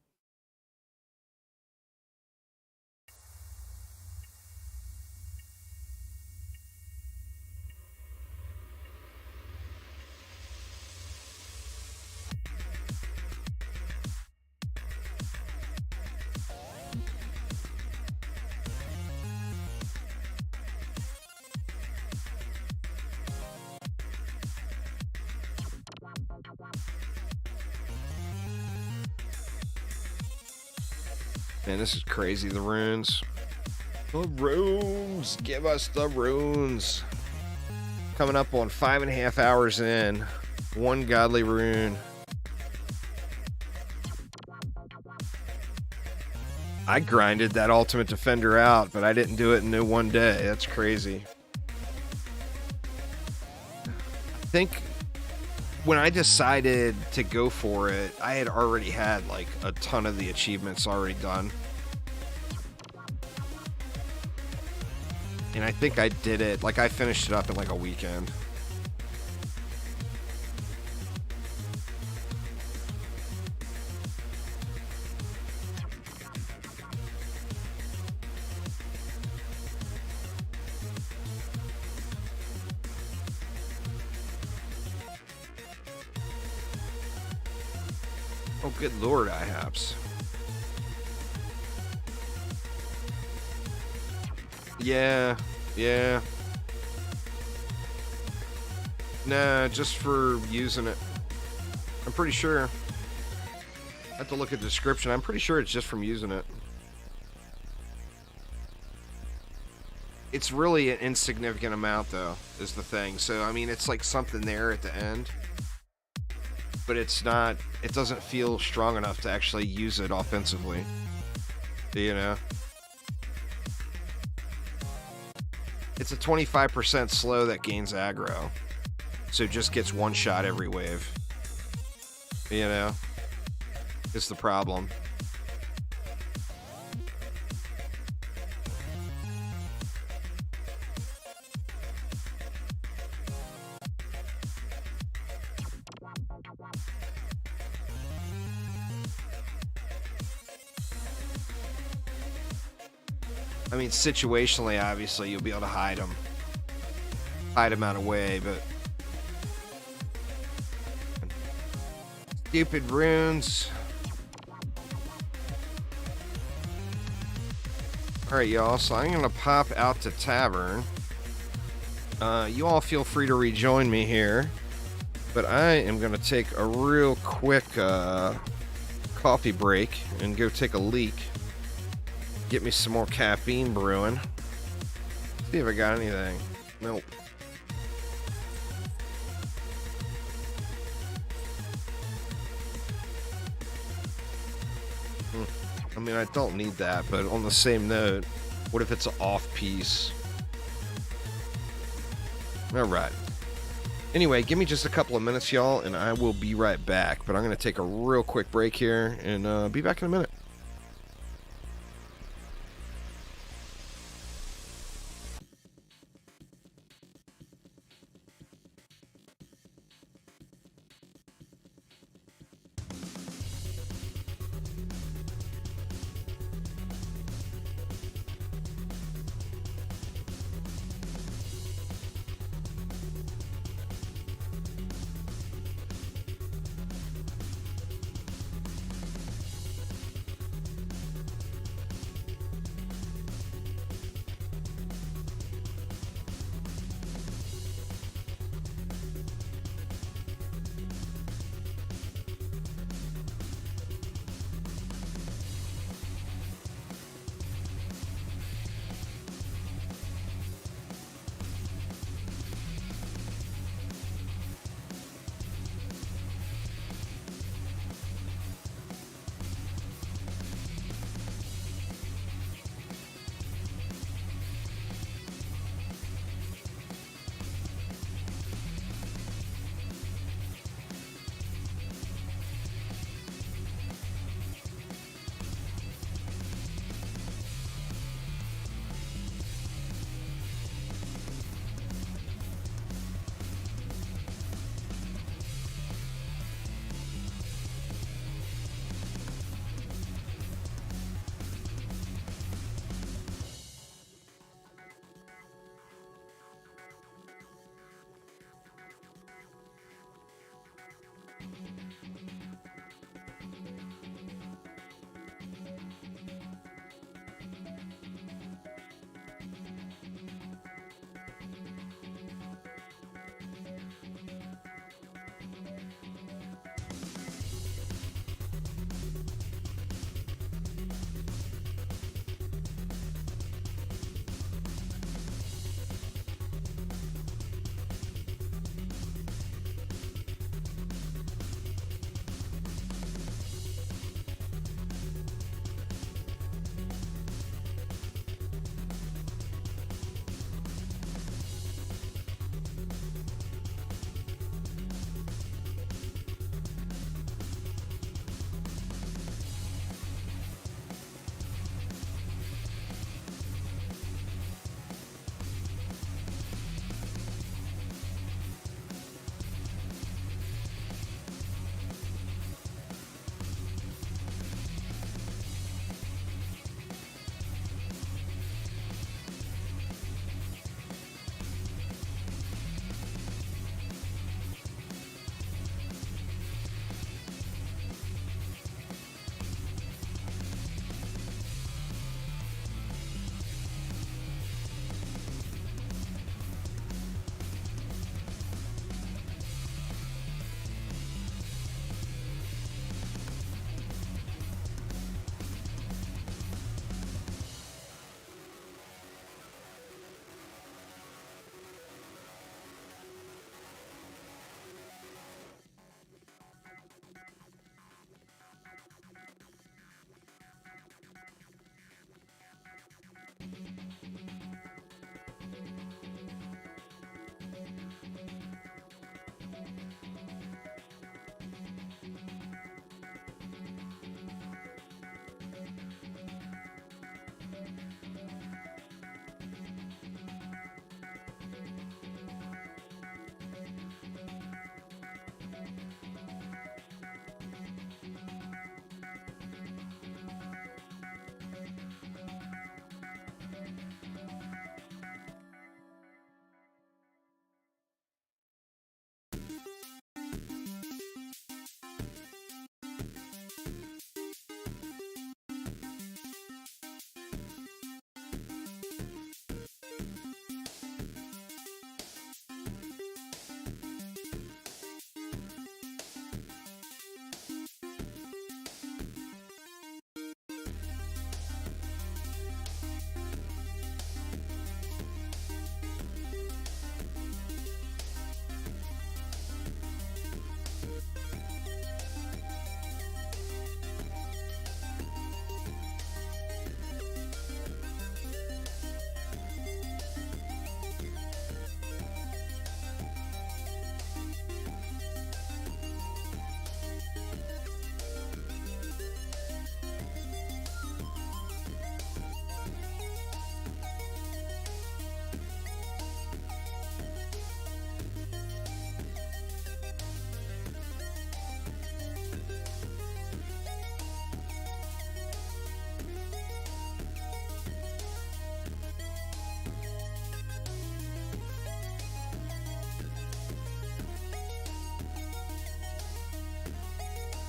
[SPEAKER 1] Man, this is crazy, the runes. The runes! Give us the runes! Coming up on 5.5 hours in. 1 godly rune. I grinded that Ultimate Defender out, but I didn't do it in no 1 day. That's crazy. I think when I decided to go for it, I had already had like a ton of the achievements already done. And I think I did it, like I finished it up in like a weekend. Oh, good lord, IHOPS. Yeah. Nah, just for using it. I'm pretty sure. I have to look at the description. I'm pretty sure it's just from using it. It's really an insignificant amount, though, is the thing. So, I mean, it's like something there at the end. But it's not, it doesn't feel strong enough to actually use it offensively. You know? It's a 25% slow that gains aggro. So it just gets 1 shot every wave. You know? It's the problem. I mean, situationally, obviously, you'll be able to hide them out of way, but stupid runes. Alright, y'all, so I'm gonna pop out to tavern. You all feel free to rejoin me here, but I am gonna take a real quick coffee break and go take a leak. Get me some more caffeine brewing. See if I got anything. Nope. I mean, I don't need that, but on the same note, what if it's an off piece? Alright. Anyway, give me just a couple of minutes, y'all, and I will be right back. But I'm going to take a real quick break here and be back in a minute.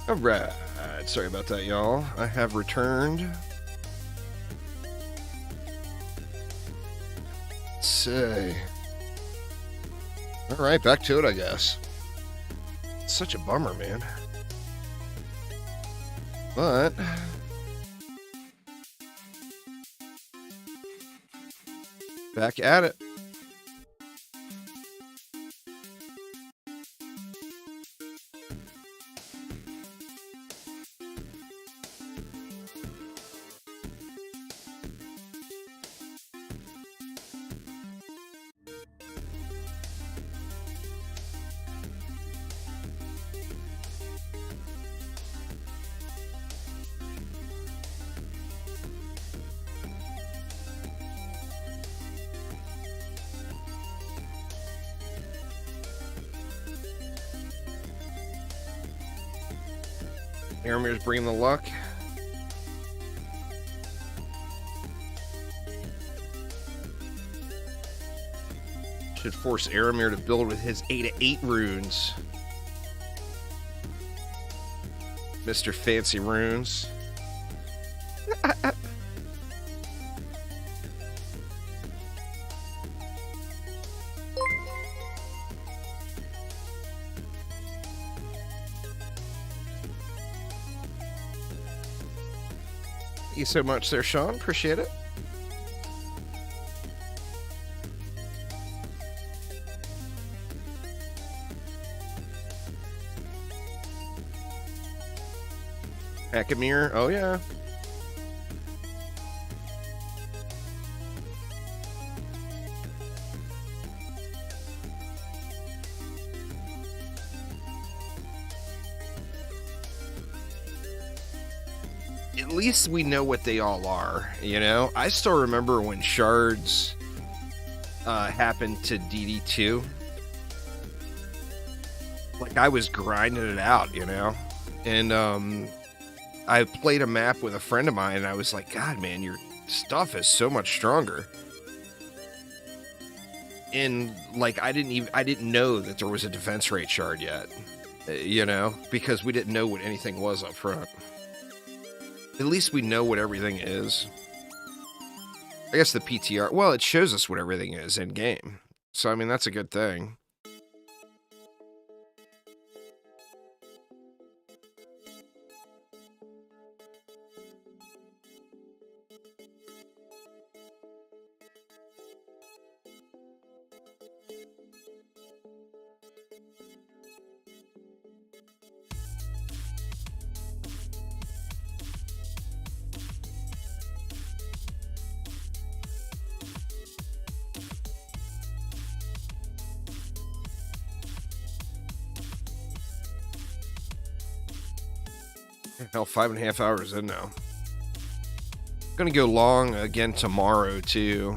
[SPEAKER 1] Alright, sorry about that, y'all. I have returned. Let's see. Alright, back to it, I guess. It's such a bummer, man. But back at it. Aramir's bringing the luck. Should force Aramir to build with his 8 runes. Mr. Fancy Runes. Thank you so much there, Sean. Appreciate it. Akamir, oh yeah. At least we know what they all are, you know? I still remember when shards happened to DD2. Like, I was grinding it out, you know? And I played a map with a friend of mine, and I was like, God, man, your stuff is so much stronger. And, like, I didn't know that there was a defense rate shard yet, you know? Because we didn't know what anything was up front. At least we know what everything is. I guess the PTR, well, it shows us what everything is in game. So, I mean, that's a good thing. Hell, 5.5 hours in now. Gonna go long again tomorrow too.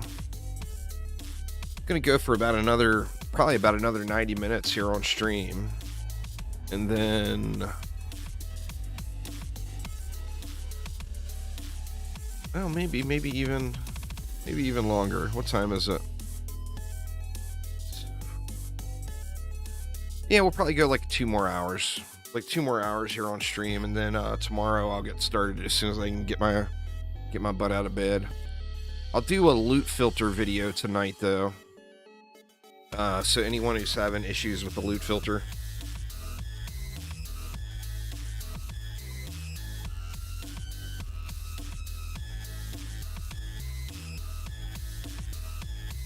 [SPEAKER 1] Gonna go for probably about another 90 minutes here on stream, and then, well, maybe even longer. What time is it? Yeah, we'll probably go like 2 more hours. Like 2 more hours here on stream, and then tomorrow I'll get started as soon as I can get my butt out of bed. I'll do a loot filter video tonight though, so anyone who's having issues with the loot filter,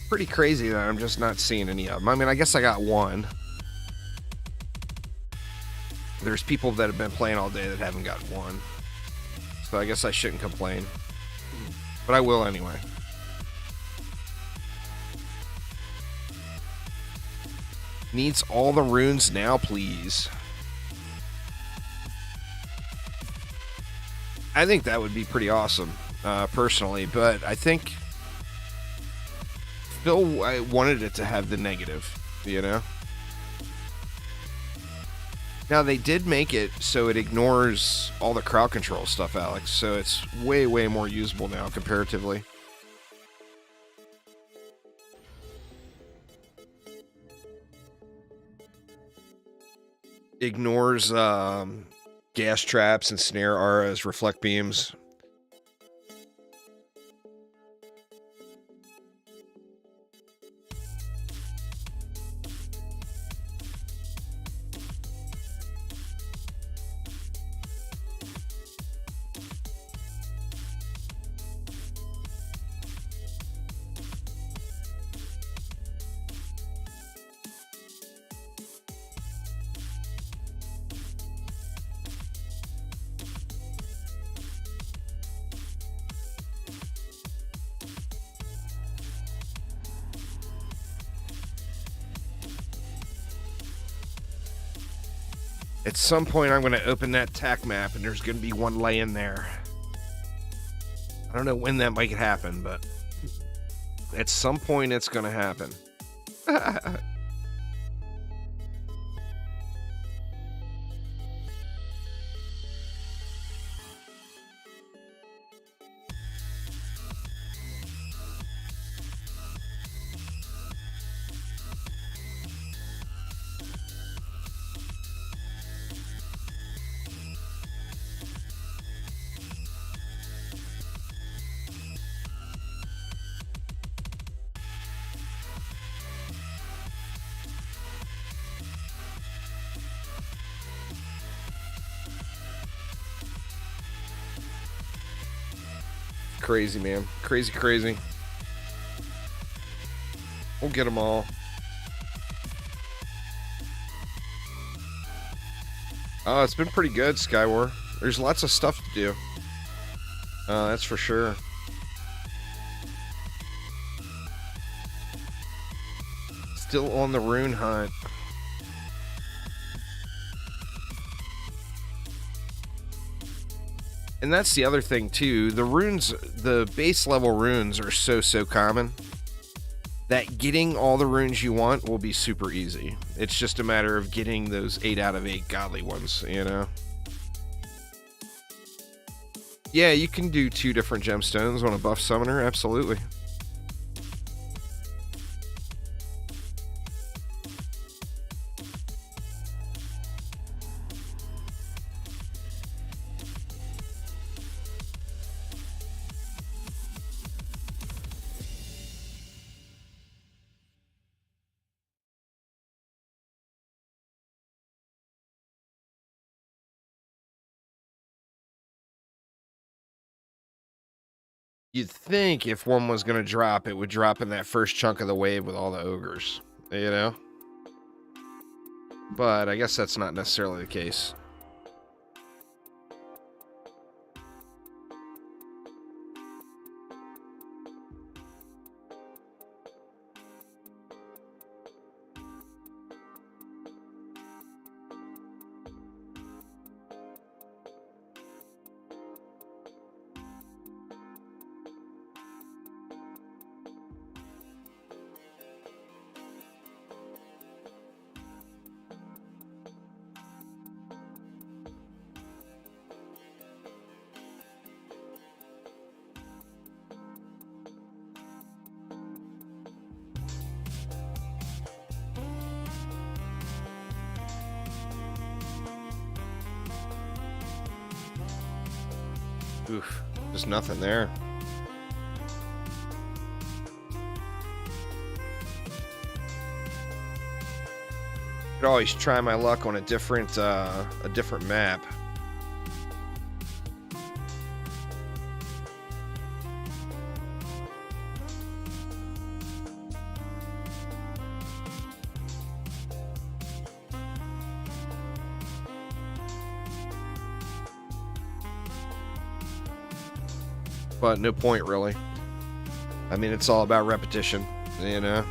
[SPEAKER 1] pretty crazy that I'm just not seeing any of them. I mean, I guess I got one. There's people that have been playing all day that haven't got one. So I guess I shouldn't complain. But I will anyway. Needs all the runes now, please. I think that would be pretty awesome, personally. But I think Phil wanted it to have the negative, you know? Now, they did make it so it ignores all the crowd control stuff, Alex, so it's way, way more usable now, comparatively. Ignores gas traps and snare auras, reflect beams. At some point, I'm going to open that tack map, and there's going to be one laying there. I don't know when that might happen, but at some point, it's going to happen. Crazy, man. Crazy, crazy. We'll get them all. Oh, it's been pretty good, Skywar. There's lots of stuff to do. That's for sure. Still on the rune hunt. And that's the other thing, too. The runes, the base level runes are so common that getting all the runes you want will be super easy. It's just a matter of getting those 8 out of 8 godly ones, you know? Yeah, you can do 2 different gemstones on a buff summoner, absolutely. You'd think if one was going to drop, it would drop in that first chunk of the wave with all the ogres, you know? But I guess that's not necessarily the case. Oof, there's nothing there. Could always try my luck on a different map. But no point, really. I mean, it's all about repetition, you know?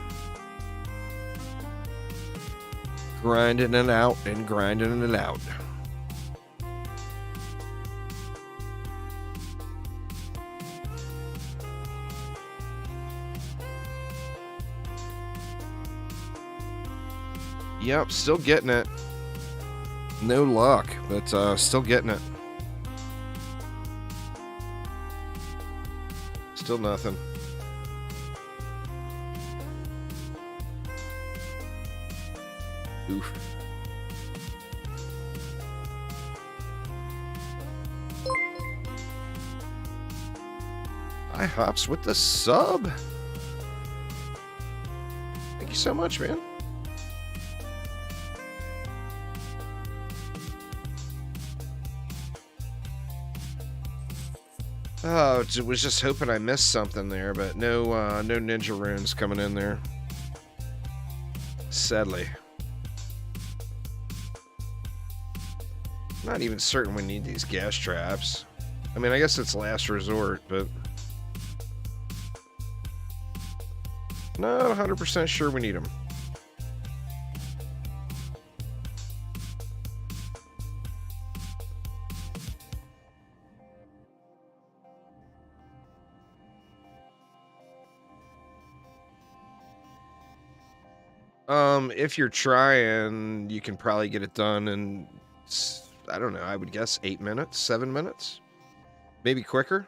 [SPEAKER 1] Grinding it out and grinding it out. Yep, still getting it. No luck, but still getting it. Still nothing. Oof. Hi, Hops, with the sub. Thank you so much, man. Oh, was just hoping I missed something there, but no ninja runes coming in there. Sadly. Not even certain we need these gas traps. I mean, I guess it's last resort, but... Not 100% sure we need them. If you're trying, you can probably get it done in, I don't know, I would guess 8 minutes, 7 minutes, maybe quicker.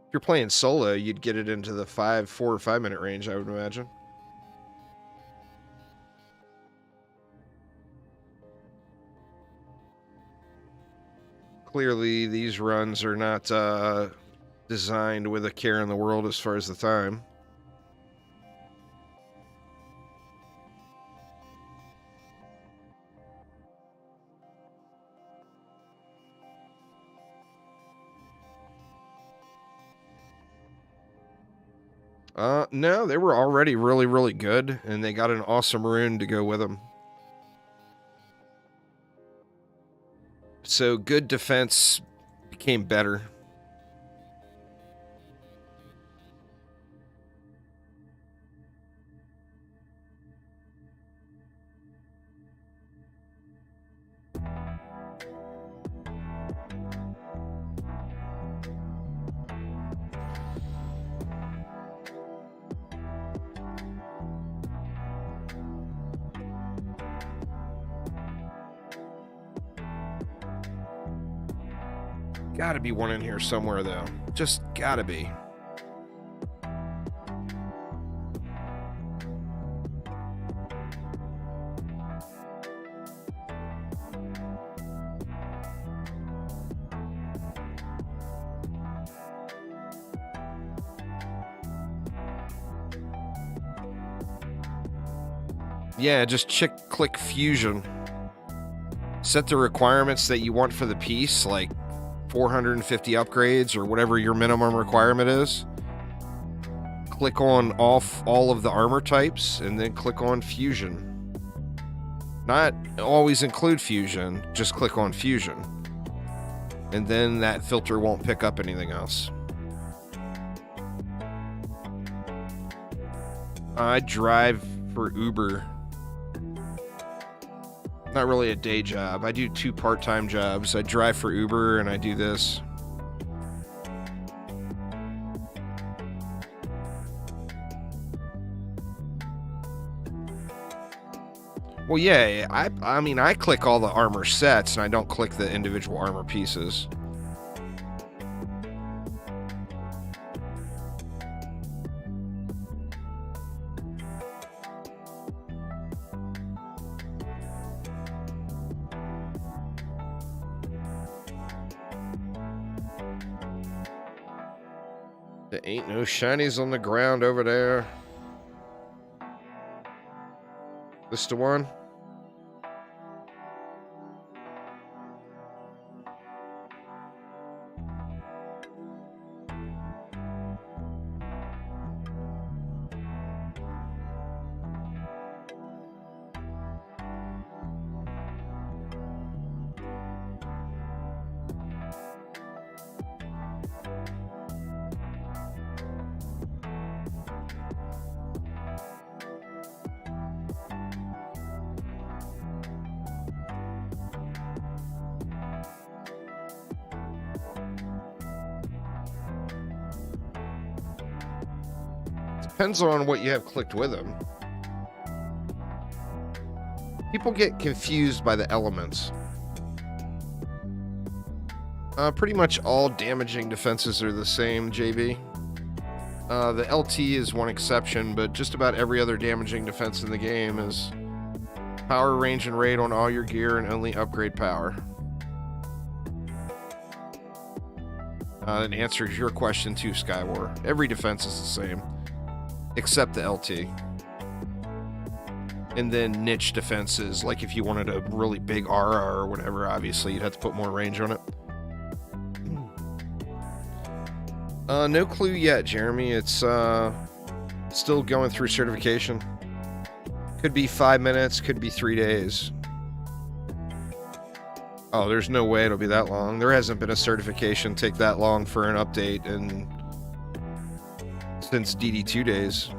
[SPEAKER 1] If you're playing solo, you'd get it into the 4 or 5 minute range, I would imagine. Clearly, these runs are not designed with a care in the world as far as the time. No, they were already really, really good, and they got an awesome rune to go with them. So good defense became better. Gotta be one in here somewhere, though. Just gotta be. Yeah, just click fusion. Set the requirements that you want for the piece, like 450 upgrades or whatever your minimum requirement is. Click on all of the armor types and then click on fusion. Not always include fusion, just click on fusion. And then that filter won't pick up anything else. I drive for Uber. Not really a day job. I do 2 part-time jobs. I drive for Uber and I do this. Well, yeah, I mean, I click all the armor sets and I don't click the individual armor pieces. There ain't no shinies on the ground over there. This the one? Depends on what you have clicked with them. People get confused by the elements. Pretty much all damaging defenses are the same, JB. The LT is one exception, but just about every other damaging defense in the game is power, range, and rate on all your gear and only upgrade power. That answers your question too, Skywar. Every defense is the same, except the LT. And then niche defenses, like if you wanted a really big RR or whatever, obviously you'd have to put more range on it. No clue yet, Jeremy. It's still going through certification. Could be 5 minutes, could be 3 days. Oh, there's no way it'll be that long. There hasn't been a certification take that long for an update since DD2 days.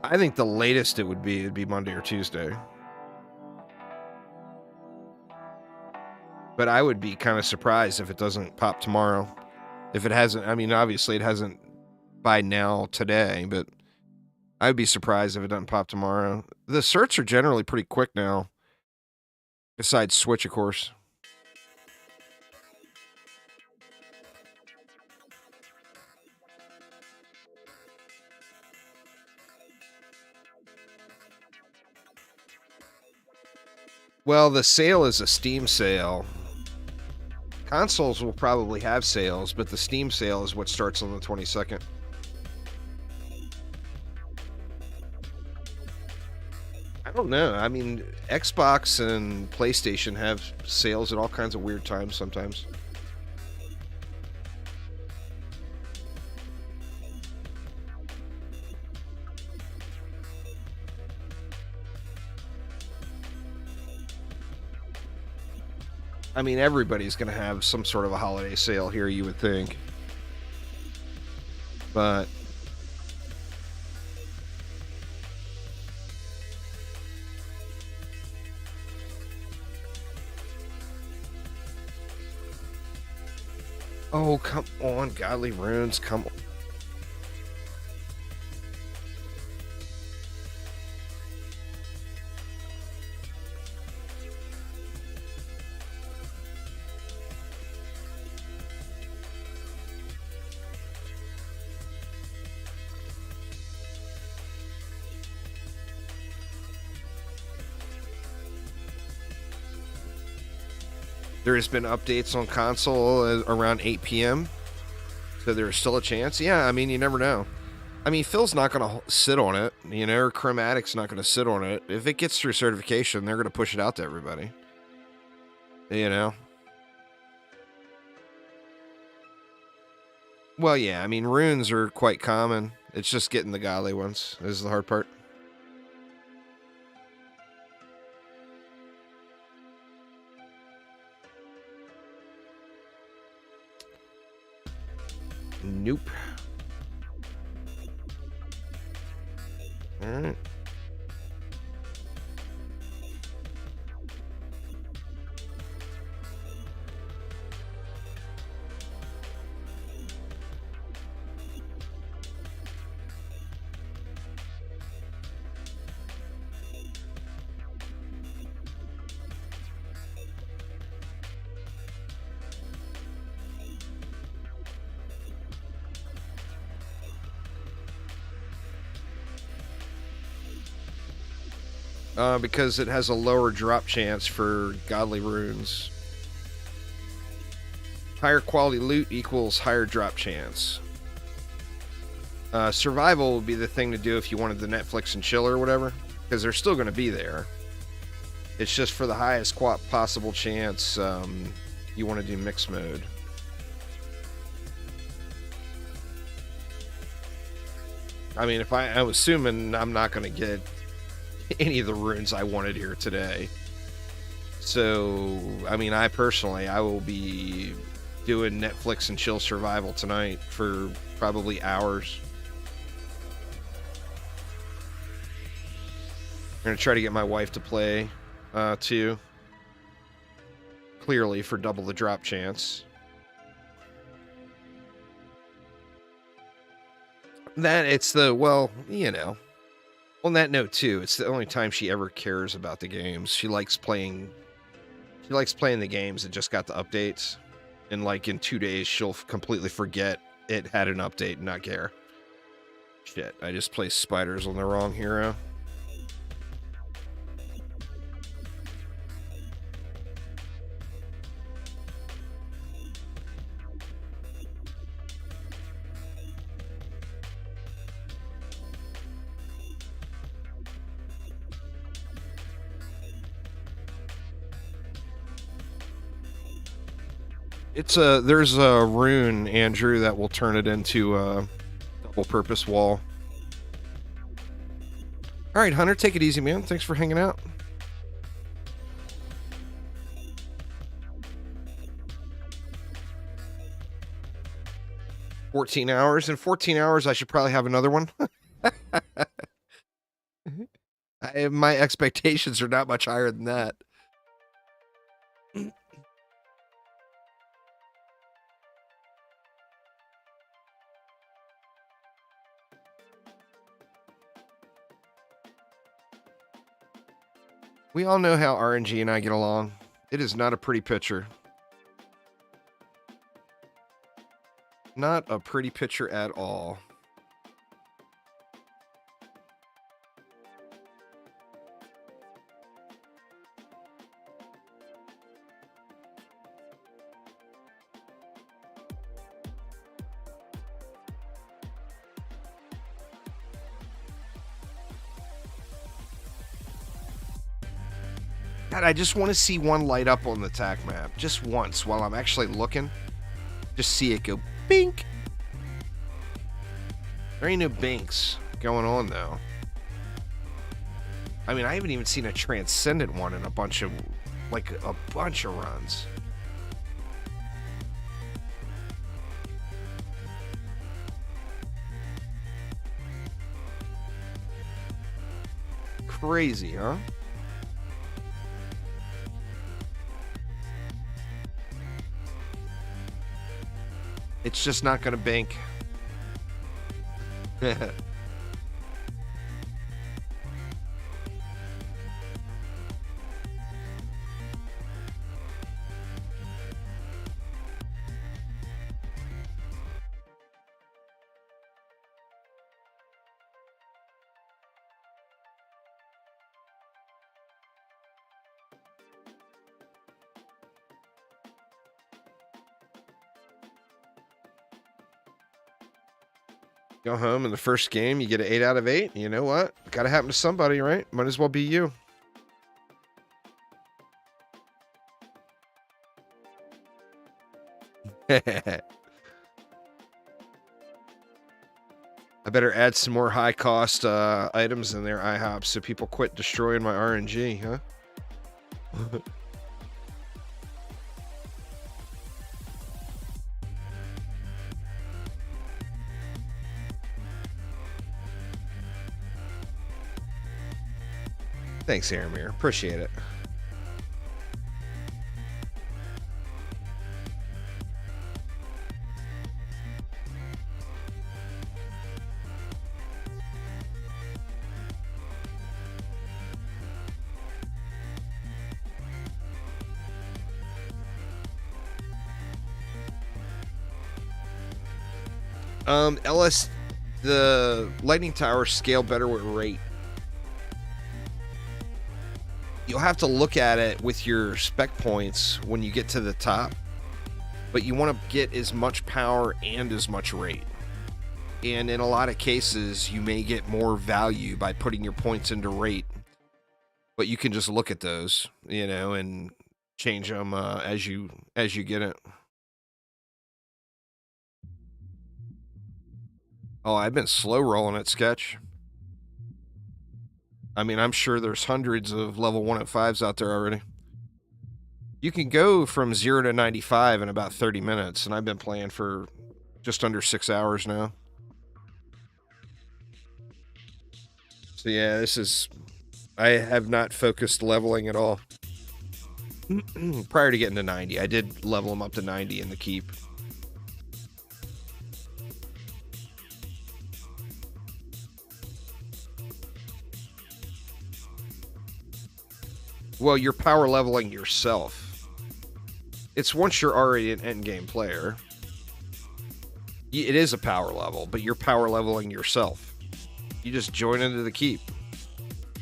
[SPEAKER 1] I think the latest it'd be Monday or Tuesday. But I would be kind of surprised if it doesn't pop tomorrow. If it hasn't, I mean, obviously it hasn't by now today, but I'd be surprised if it doesn't pop tomorrow. The certs are generally pretty quick now. Besides Switch, of course. Well, the sale is a Steam sale. Consoles will probably have sales, but the Steam sale is what starts on the 22nd. I don't know. I mean, Xbox and PlayStation have sales at all kinds of weird times sometimes. I mean, everybody's going to have some sort of a holiday sale here, you would think. But oh, come on, Godly Runes, come on. There's been updates on console around 8 p.m. So there's still a chance. Yeah, I mean, you never know. I mean, Phil's not going to sit on it, you know, or Chromatic's not going to sit on it. If it gets through certification, they're going to push it out to everybody. You know? Well, yeah, I mean, runes are quite common. It's just getting the godly ones is the hard part. Nope. All right. Because it has a lower drop chance for godly runes. Higher quality loot equals higher drop chance. Survival would be the thing to do if you wanted the Netflix and chill or whatever, because they're still going to be there. It's just for the highest possible chance, you want to do mixed mode. I mean, I'm assuming I'm not going to get any of the runes I wanted here today. So, I mean, I will be doing Netflix and chill survival tonight for probably hours. I'm going to try to get my wife to play, too. Clearly for double the drop chance. Well, you know. On that note, too, it's the only time she ever cares about the games. She likes playing the games that just got the updates. And, like, in 2 days, she'll completely forget it had an update and not care. Shit, I just placed spiders on the wrong hero. There's a rune, Andrew, that will turn it into a double-purpose wall. All right, Hunter, take it easy, man. Thanks for hanging out. In 14 hours, I should probably have another one. My expectations are not much higher than that. We all know how RNG and I get along. It is not a pretty picture. Not a pretty picture at all. God, I just want to see one light up on the TAC map. Just once while I'm actually looking. Just see it go bink. There ain't no binks going on, though. I mean, I haven't even seen a transcendent one in a bunch of runs. Crazy, huh? It's just not going to bank. Go home in the first game, you get an 8 out of 8. You know what? Gotta happen to somebody, right? Might as well be you. I better add some more high-cost items in there, IHOP, so people quit destroying my RNG, huh? Thanks, Aramir. Appreciate it. The lightning towers scale better with rate. You'll have to look at it with your spec points when you get to the top, but you want to get as much power and as much rate. And in a lot of cases, you may get more value by putting your points into rate, but you can just look at those, and change them as you get it. Oh, I've been slow rolling it, Sketch. I mean, I'm sure there's hundreds of level 105s out there already. You can go from 0 to 95 in about 30 minutes, and I've been playing for just under 6 hours now. So yeah, I have not focused leveling at all. Prior to getting to 90, I did level them up to 90 in the keep. Well, you're power leveling yourself. It's once you're already an endgame player. It is a power level, but you're power leveling yourself. You just join into the keep.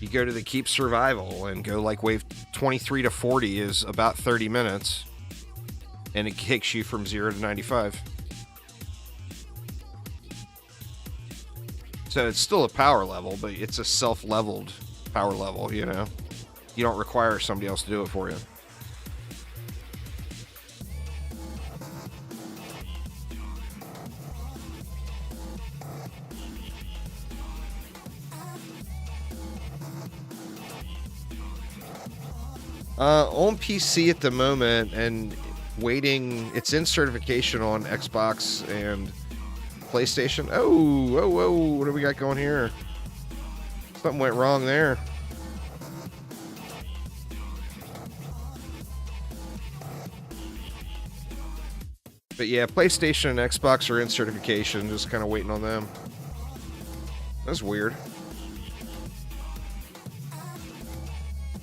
[SPEAKER 1] You go to the keep survival and go like wave 23 to 40 is about 30 minutes. And it kicks you from 0 to 95. So it's still a power level, but it's a self-leveled power level, You don't require somebody else to do it for you. On PC at the moment and waiting. It's in certification on Xbox and PlayStation. Oh, whoa, whoa. What do we got going here? Something went wrong there. But yeah, PlayStation and Xbox are in certification. Just kind of waiting on them. That's weird.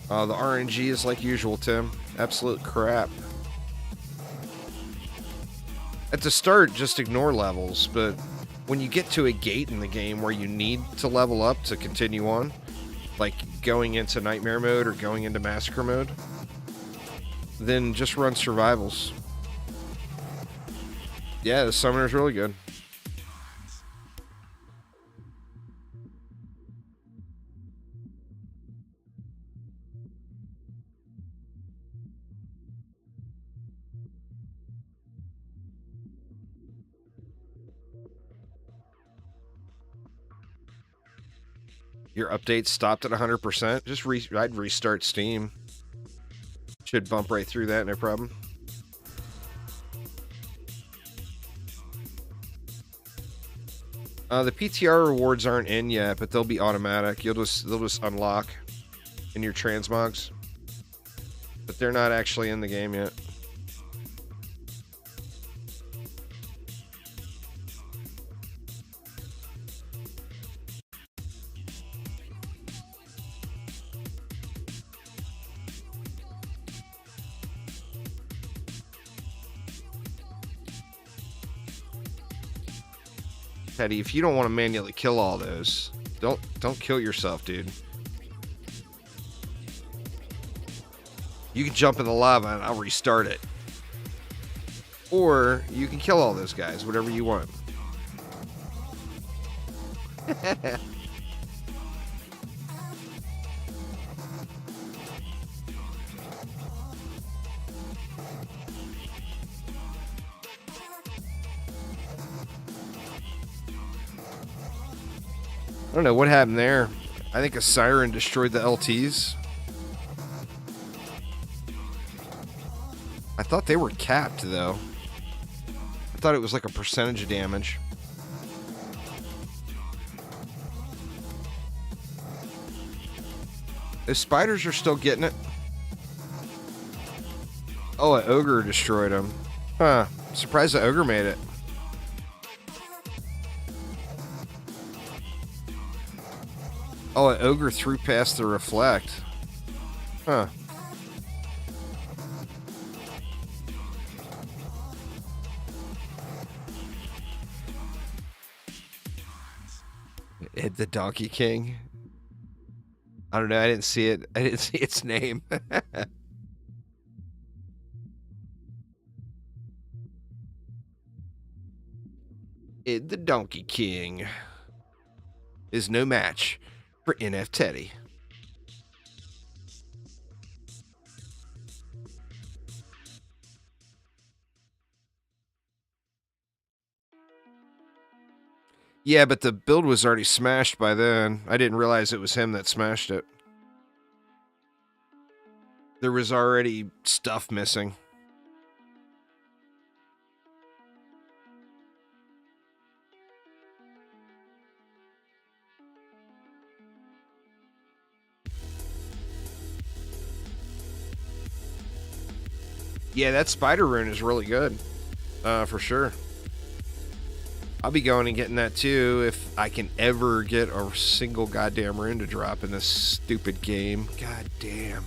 [SPEAKER 1] The RNG is like usual, Tim. Absolute crap. At the start, just ignore levels, but when you get to a gate in the game where you need to level up to continue on, like going into Nightmare mode or going into Massacre mode, then just run survivals. Yeah, the summoner's really good. Your update stopped at 100%. Just I'd restart Steam. Should bump right through that, no problem. The PTR rewards aren't in yet, but they'll be automatic. They'll just unlock in your transmogs, but they're not actually in the game yet. Teddy, if you don't want to manually kill all those, don't kill yourself, dude. You can jump in the lava and I'll restart it. Or you can kill all those guys, whatever you want. I don't know what happened there. I think a siren destroyed the LTs. I thought they were capped, though. I thought it was like a percentage of damage. The spiders are still getting it. Oh, an ogre destroyed them. Huh. Surprised the ogre made it. Oh, an ogre threw past the reflect. Huh. Hit the Donkey King. I don't know. I didn't see it. I didn't see its name. The Donkey King is no match for NF Teddy. Yeah, but the build was already smashed by then. I didn't realize it was him that smashed it. There was already stuff missing. Yeah, that spider rune is really good. For sure. I'll be going and getting that too if I can ever get a single goddamn rune to drop in this stupid game. God damn.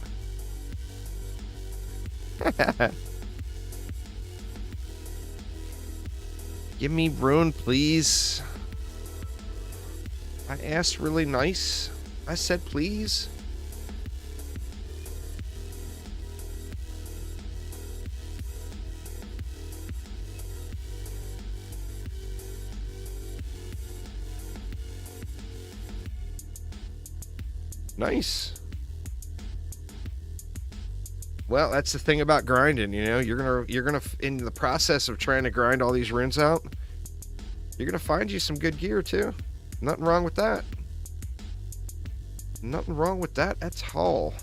[SPEAKER 1] Give me rune, please. I asked really nice. I said please. Nice. Well, that's the thing about grinding, you know. You're gonna in the process of trying to grind all these runes out, you're gonna find you some good gear too. Nothing wrong with that. Nothing wrong with that at all.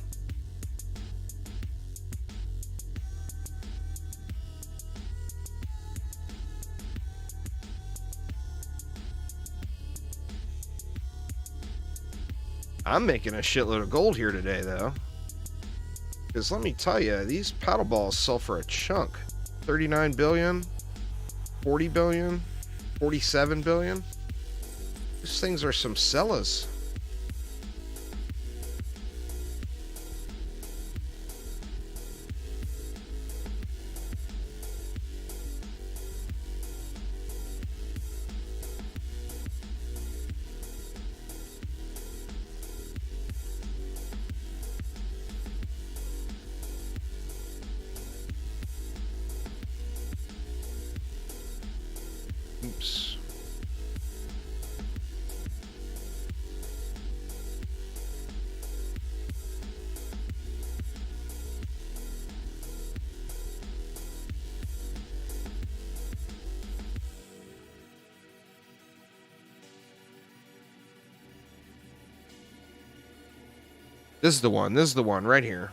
[SPEAKER 1] I'm making a shitload of gold here today, though. Because let me tell you, these paddle balls sell for a chunk. 39 billion, 40 billion, 47 billion. These things are some sellers. Oops. This is the one. This is the one right here.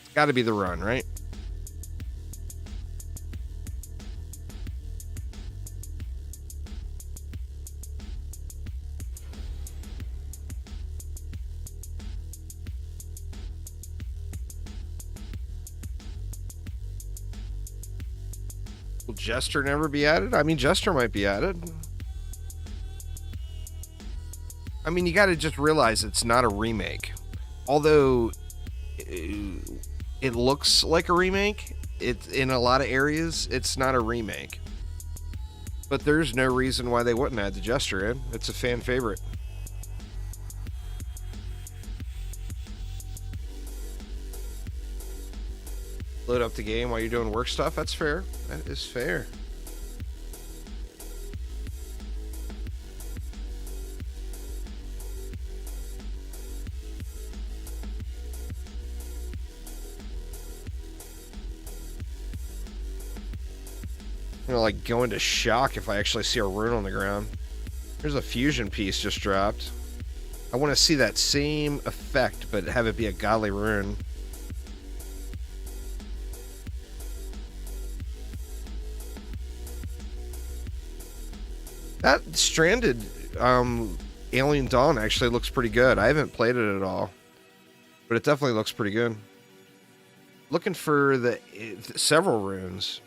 [SPEAKER 1] It's got to be the run, right? Will Jester never be added? I mean, Jester might be added. I mean, you got to just realize it's not a remake. Although it looks like a remake, it's in a lot of areas, it's not a remake. But there's no reason why they wouldn't add the Jester in. It's a fan favorite. Load up the game while you're doing work stuff. That's fair. That is fair. I'm gonna like go into shock if I actually see a rune on the ground. There's a fusion piece just dropped. I want to see that same effect, but have it be a godly rune. That Stranded Alien Dawn actually looks pretty good. I haven't played it at all, but it definitely looks pretty good. Looking for the several runes.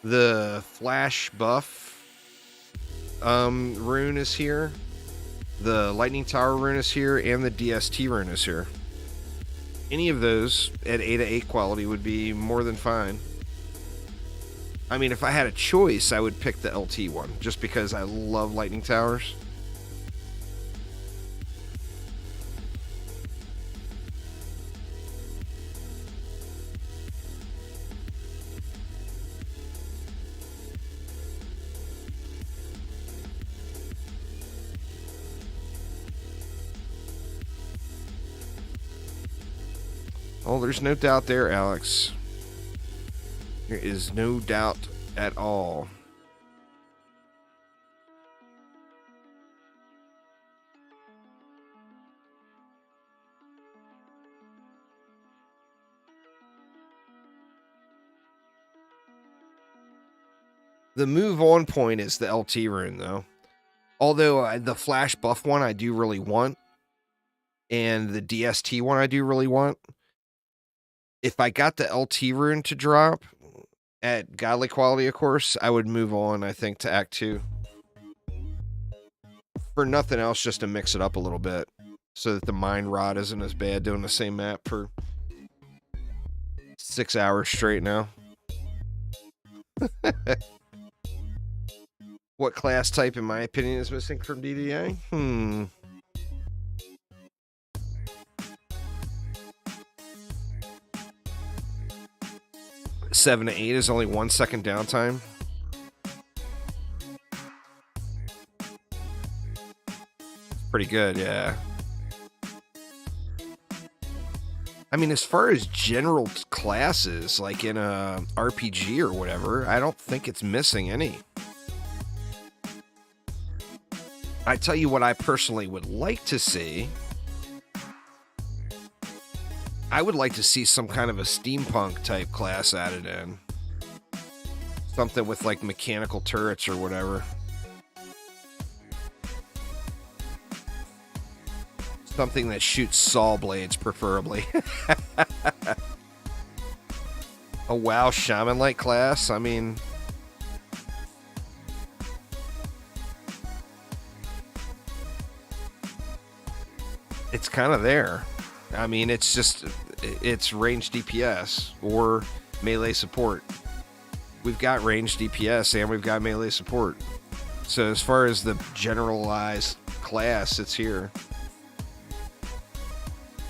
[SPEAKER 1] The Flash buff rune is here. The Lightning Tower rune is here, and the DST rune is here. Any of those at 8 to 8 quality would be more than fine. I mean, if I had a choice, I would pick the LT one, just because I love Lightning Towers. Oh, there's no doubt there, Alex. There is no doubt at all. The move on point is the LT rune, though. Although the Flash buff one I do really want, and the DST one I do really want. If I got the LT rune to drop at godly quality, of course, I would move on, I think, to Act 2. For nothing else, just to mix it up a little bit, so that the Mind Rod isn't as bad doing the same map for 6 hours straight now. What class type, in my opinion, is missing from DDA? 7 to 8 is only 1 second downtime. Pretty good, yeah. I mean, as far as general classes, like in a RPG or whatever, I don't think it's missing any. I tell you what I personally would like to see. I would like to see some kind of a steampunk type class added in. Something with like mechanical turrets or whatever. Something that shoots saw blades, preferably. A WoW Shaman-like class? I mean... it's kind of there. I mean, it's just... it's range DPS or melee support. We've got range DPS and we've got melee support. So as far as the generalized class, it's here.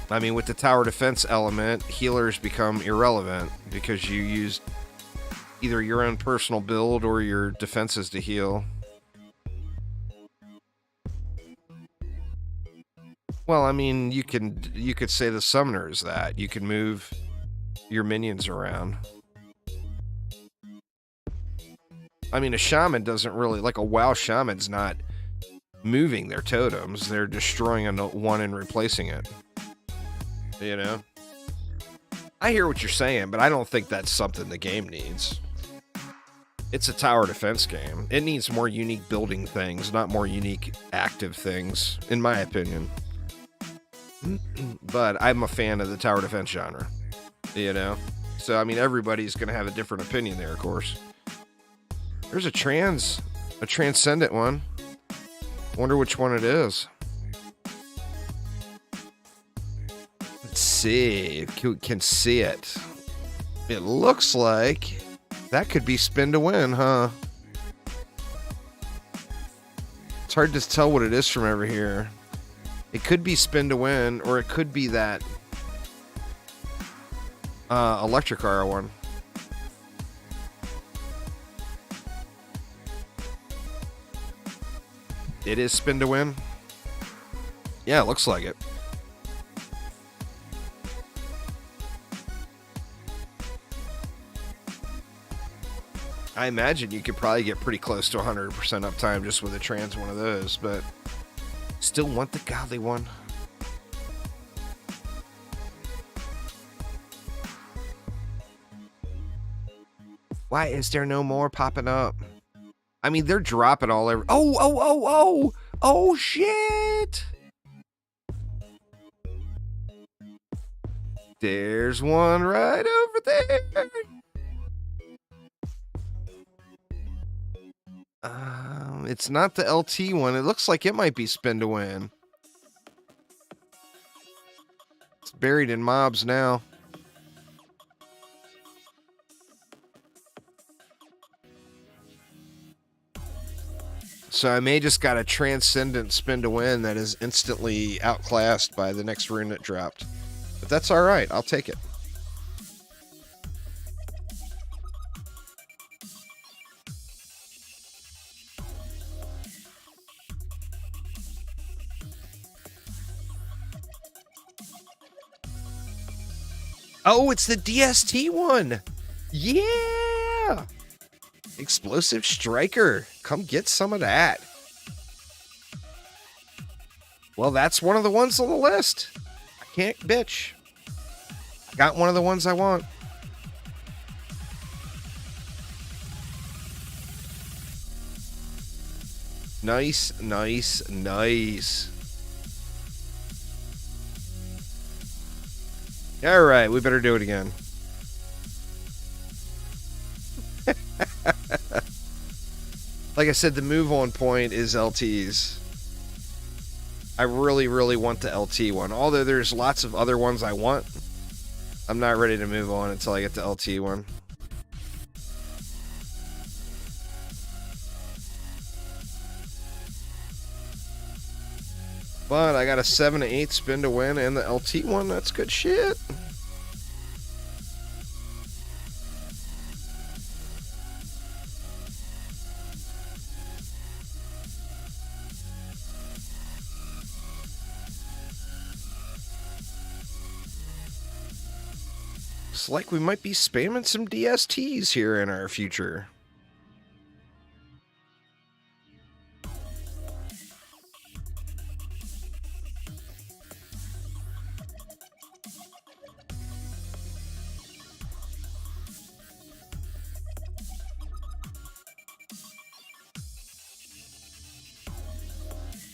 [SPEAKER 1] I mean, with the tower defense element, healers become irrelevant because you use either your own personal build or your defenses to heal. Well, I mean, you could say the summoner is that. You can move your minions around. I mean, a shaman doesn't really... like, a WoW shaman's not moving their totems. They're destroying one and replacing it. You know? I hear what you're saying, but I don't think that's something the game needs. It's a tower defense game. It needs more unique building things, not more unique active things, in my opinion. But I'm a fan of the tower defense genre. You know? So, I mean, everybody's going to have a different opinion there, of course. There's a transcendent one. Wonder which one it is. Let's see if you can see it. It looks like that could be spin to win, huh? It's hard to tell what it is from over here. It could be spin to win, or it could be that electric R one. It is spin to win? Yeah, it looks like it. I imagine you could probably get pretty close to 100% uptime just with a trans one of those, but still want the godly one. Why is there no more popping up? I mean, they're dropping all over. Oh, shit. There's one right over there. It's not the LT one. It looks like it might be spin to win. It's buried in mobs now. So I may just got a transcendent spin to win that is instantly outclassed by the next rune that dropped. But that's alright, I'll take it. Oh, it's the DST one! Yeah! Explosive Striker. Come get some of that. Well, that's one of the ones on the list. I can't bitch. I got one of the ones I want. Nice, nice, nice. All right, we better do it again. Like I said, the move on point is LTs. I really, really want the LT one. Although there's lots of other ones I want, I'm not ready to move on until I get the LT one. But I got a 7 to 8 spin to win and the LT one. That's good shit. Looks like we might be spamming some DSTs here in our future.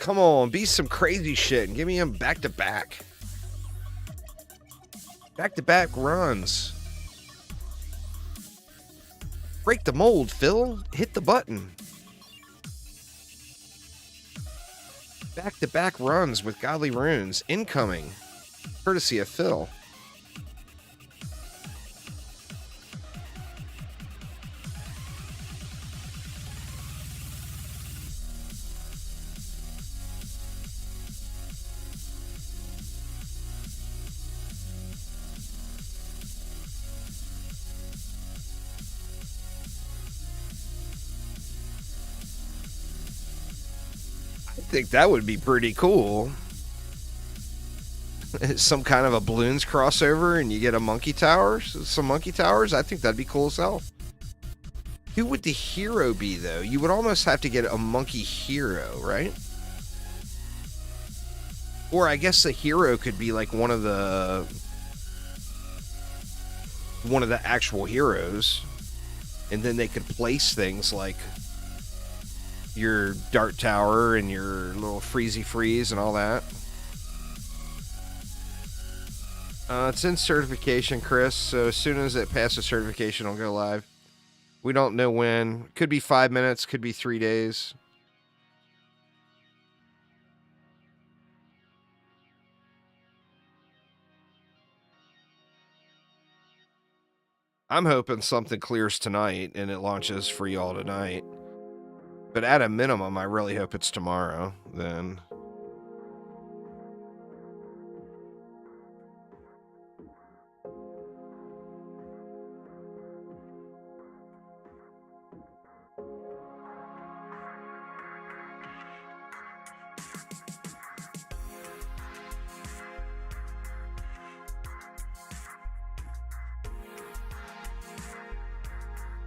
[SPEAKER 1] Come on, be some crazy shit and give me them back to back. Back to back runs. Break the mold, Phil. Hit the button. Back to back runs with godly runes incoming. Courtesy of Phil. I think that would be pretty cool. Some kind of a balloons crossover and you get a monkey towers, some monkey towers. I think that'd be cool as hell. Who would the hero be though? You would almost have to get a monkey hero, right? Or I guess the hero could be like one of the actual heroes, and then they could place things like your dart tower and your little freezy freeze and all that. It's in certification, Chris, so as soon as it passes certification, it'll go live. We don't know when. Could be 5 minutes, could be 3 days. I'm hoping something clears tonight and it launches for y'all tonight. But at a minimum, I really hope it's tomorrow, then.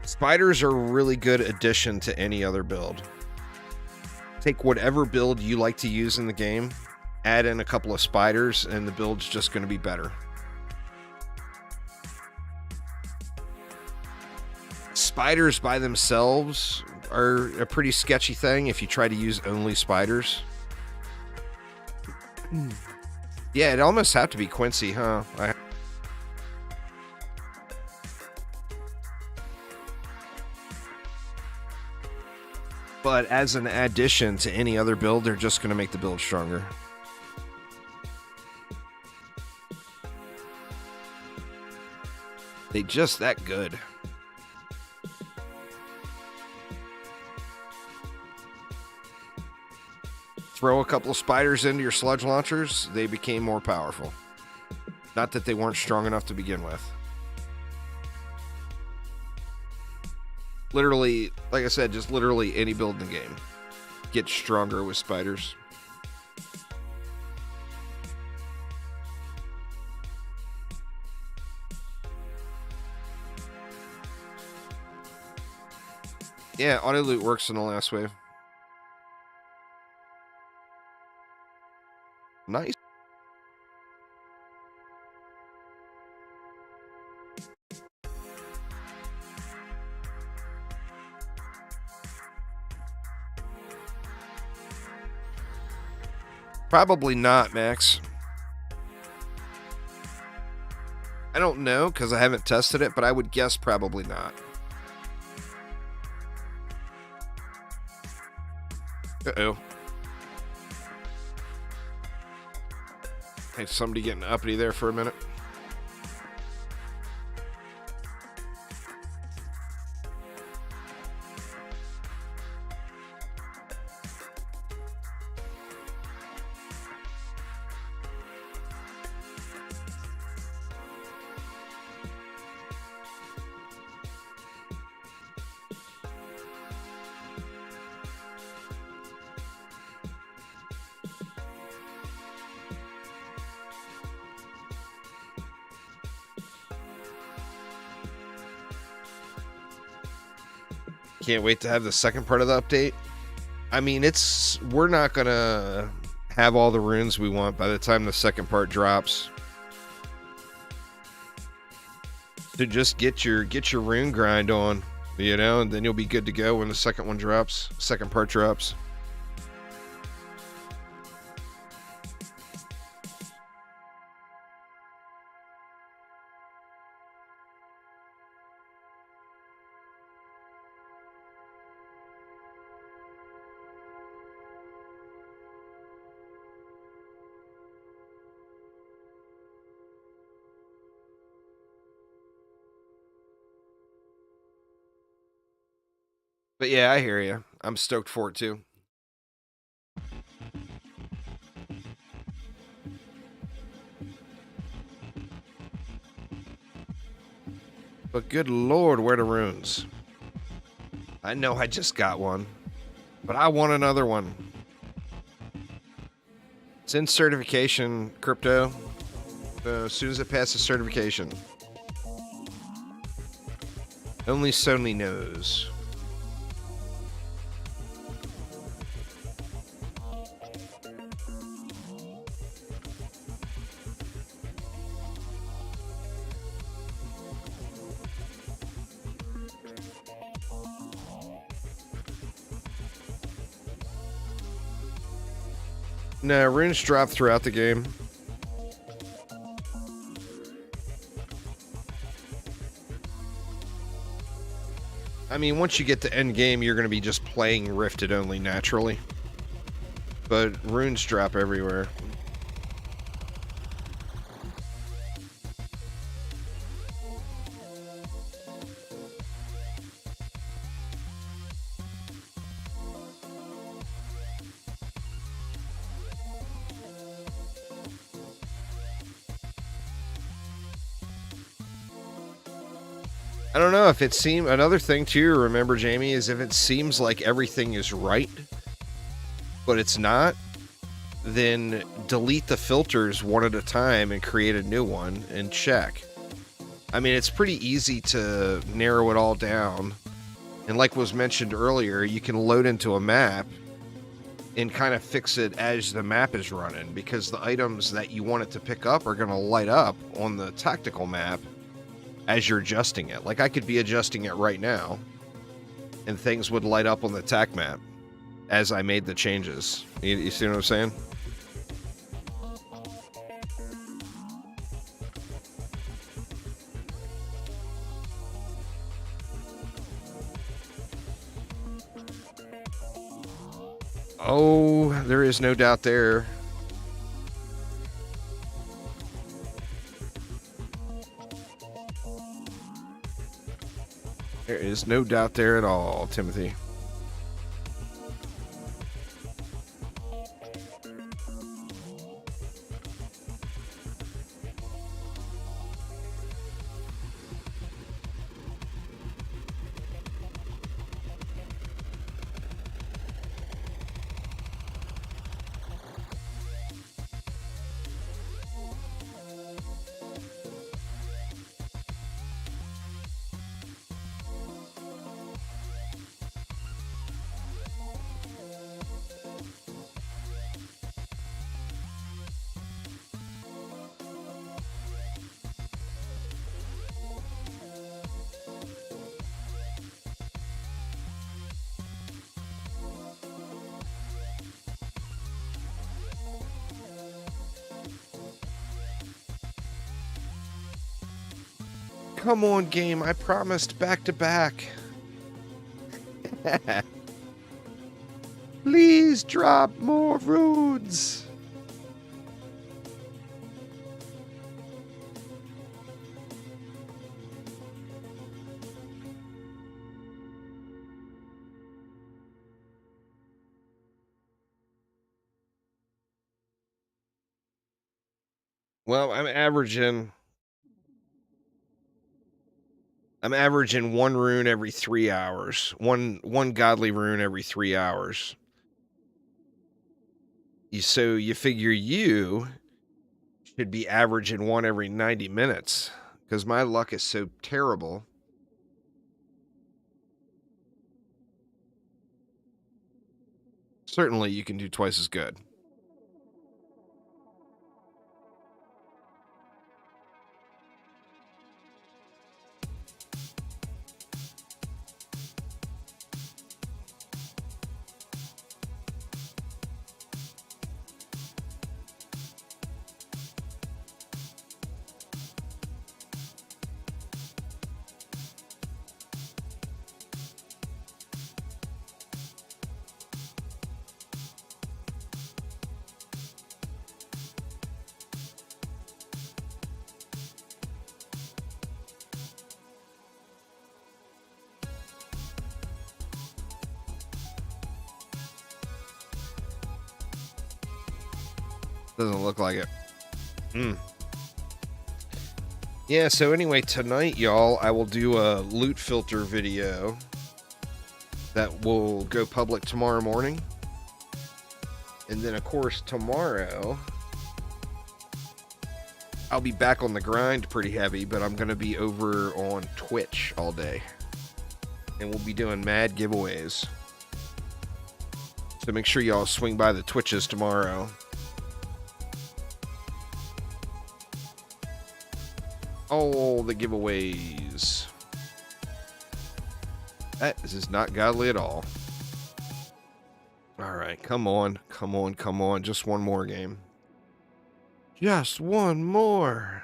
[SPEAKER 1] Spiders are a really good addition to any other build. Take whatever build you like to use in the game, add in a couple of spiders, and the build's just going to be better. Spiders by themselves are a pretty sketchy thing if you try to use only spiders. Yeah, it'd almost have to be Quincy, huh? But as an addition to any other build, they're just going to make the build stronger. They just that good. Throw a couple of spiders into your sludge launchers, they became more powerful. Not that they weren't strong enough to begin with. Literally, like I said, just literally any build in the game gets stronger with spiders. Yeah, auto loot works in the last wave. Nice. Probably not, Max. I don't know because I haven't tested it, but I would guess probably not. Uh-oh. Hey, somebody getting uppity there for a minute. Can't wait to have the second part of the update. I mean, we're not gonna have all the runes we want by the time the second part drops. So just get your rune grind on, you know, and then you'll be good to go when the second one drops, second part drops. But yeah, I hear you. I'm stoked for it too. But good lord, where the runes? I know I just got one, but I want another one. It's in certification, crypto. As soon as it passes certification. Only Sony knows. No, runes drop throughout the game. I mean, once you get to end game, you're going to be just playing Rifted only naturally. But runes drop everywhere. I don't know if it seems... Another thing, too, to remember, Jamie, is if it seems like everything is right, but it's not, then delete the filters one at a time and create a new one and check. I mean, it's pretty easy to narrow it all down. And like was mentioned earlier, you can load into a map and kind of fix it as the map is running, because the items that you want it to pick up are going to light up on the tactical map as you're adjusting it. Like, I could be adjusting it right now, and things would light up on the tac map as I made the changes. You see what I'm saying? Oh, there is no doubt there. There is no doubt there at all, Timothy. Come on, game. I promised back to back. Please drop more runes. Well, I'm averaging one rune every 3 hours. One godly rune every 3 hours. So you figure you should be averaging one every 90 minutes, because my luck is so terrible. Certainly you can do twice as good. Doesn't look like it. Yeah, so anyway, tonight, y'all, I will do a loot filter video that will go public tomorrow morning. And then, of course, tomorrow, I'll be back on the grind pretty heavy, but I'm going to be over on Twitch all day. And we'll be doing mad giveaways. So make sure y'all swing by the Twitches tomorrow. All the giveaways. This is not godly at all. Alright, come on. Come on, come on. Just one more game. Just one more.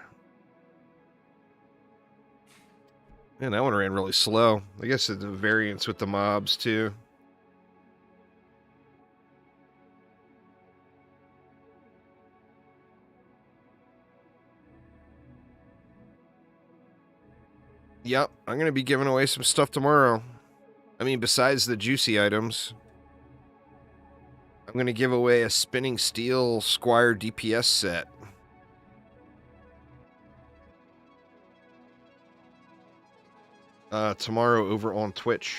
[SPEAKER 1] Man, that one ran really slow. I guess it's a variance with the mobs, too. Yep, I'm going to be giving away some stuff tomorrow. I mean, besides the juicy items, I'm going to give away a spinning steel Squire DPS set. Tomorrow over on Twitch.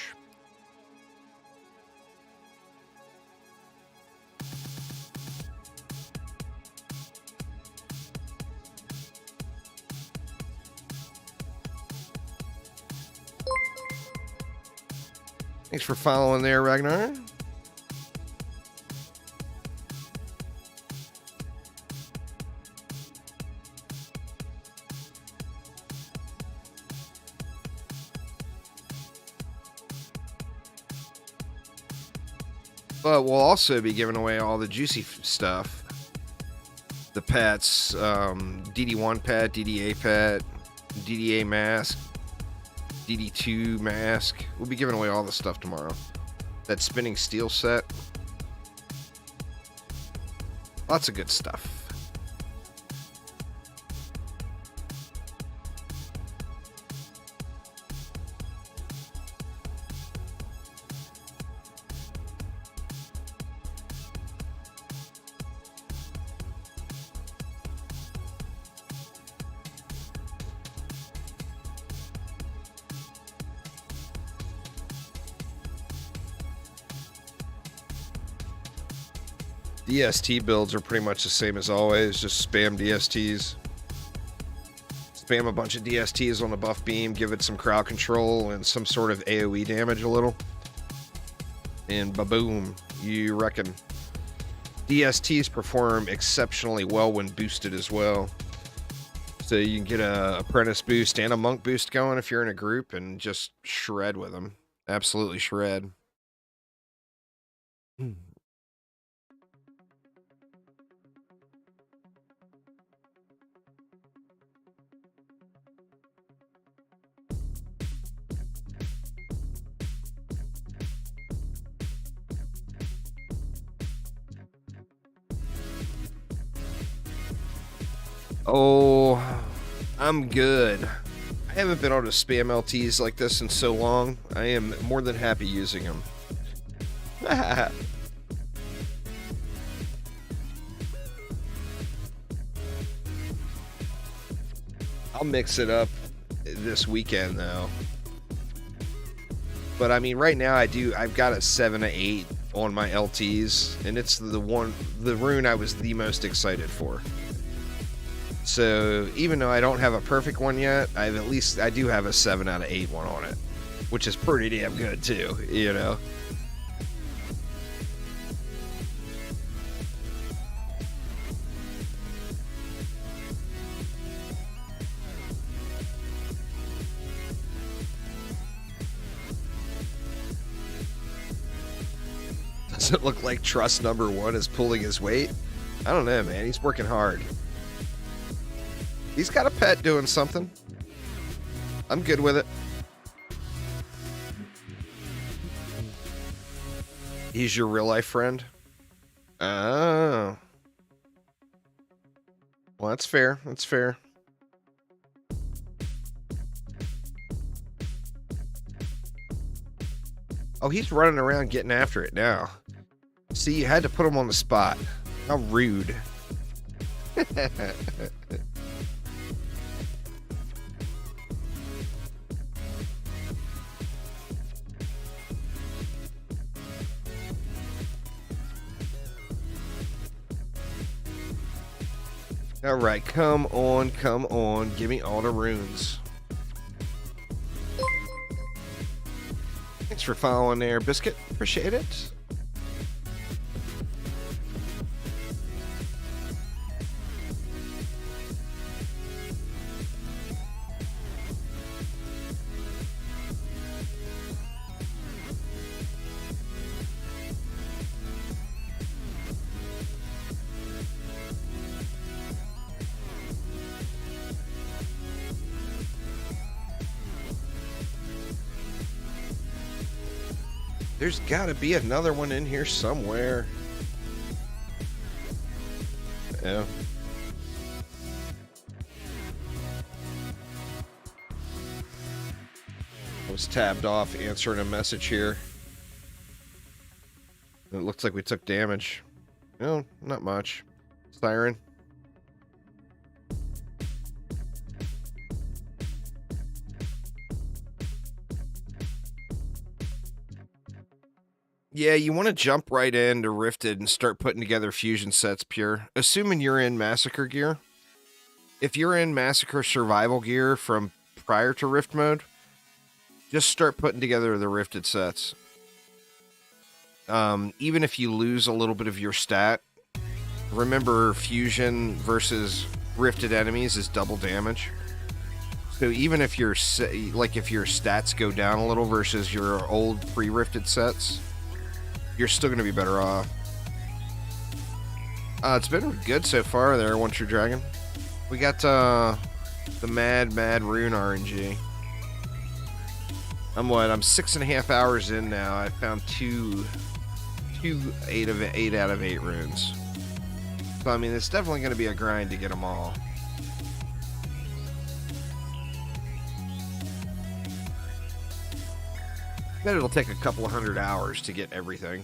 [SPEAKER 1] Thanks for following there, Ragnar. But we'll also be giving away all the juicy stuff. The pets, DD1 pet, DDA pet, DDA mask, DD2 mask. We'll be giving away all the stuff tomorrow. That spinning steel set. Lots of good stuff. DST builds are pretty much the same as always, just spam DSTs. Spam a bunch of DSTs on the buff beam, give it some crowd control and some sort of AoE damage a little. And ba-boom, you reckon. DSTs perform exceptionally well when boosted as well. So you can get a apprentice boost and a monk boost going if you're in a group and just shred with them. Absolutely shred. Oh, I'm good. I haven't been able to spam LTs like this in so long. I am more than happy using them. I'll mix it up this weekend though. But I mean, right now I've got a 7 to 8 on my LTs, and it's the rune I was the most excited for. So even though I don't have a perfect one yet, I do have a 7 out of 8 one on it, which is pretty damn good too, you know. Does it look like trust number 1 is pulling his weight? I don't know, man. He's working hard. He's got a pet doing something. I'm good with it. He's your real life friend? Oh. Well, that's fair. That's fair. Oh, he's running around getting after it now. See, you had to put him on the spot. How rude. All right, come on. Give me all the runes. Thanks for following there, Biscuit. Appreciate it. There's got to be another one in here somewhere. Yeah. I was tabbed off answering a message here. It looks like we took damage. No, not much. Siren. Yeah, you want to jump right into Rifted and start putting together fusion sets, Pure. Assuming you're in Massacre gear. If you're in Massacre survival gear from prior to Rift mode, just start putting together the Rifted sets. Even if you lose a little bit of your stat, remember fusion versus Rifted enemies is double damage. So even if your if your stats go down a little versus your old pre-Rifted sets, you're still going to be better off. It's been good so far there, One True Dragon. We got the Mad Rune RNG. I'm 6.5 hours in now. I found two 8 out of 8 runes. So, I mean, it's definitely going to be a grind to get them all. Bet it'll take a couple of 100 hours to get everything.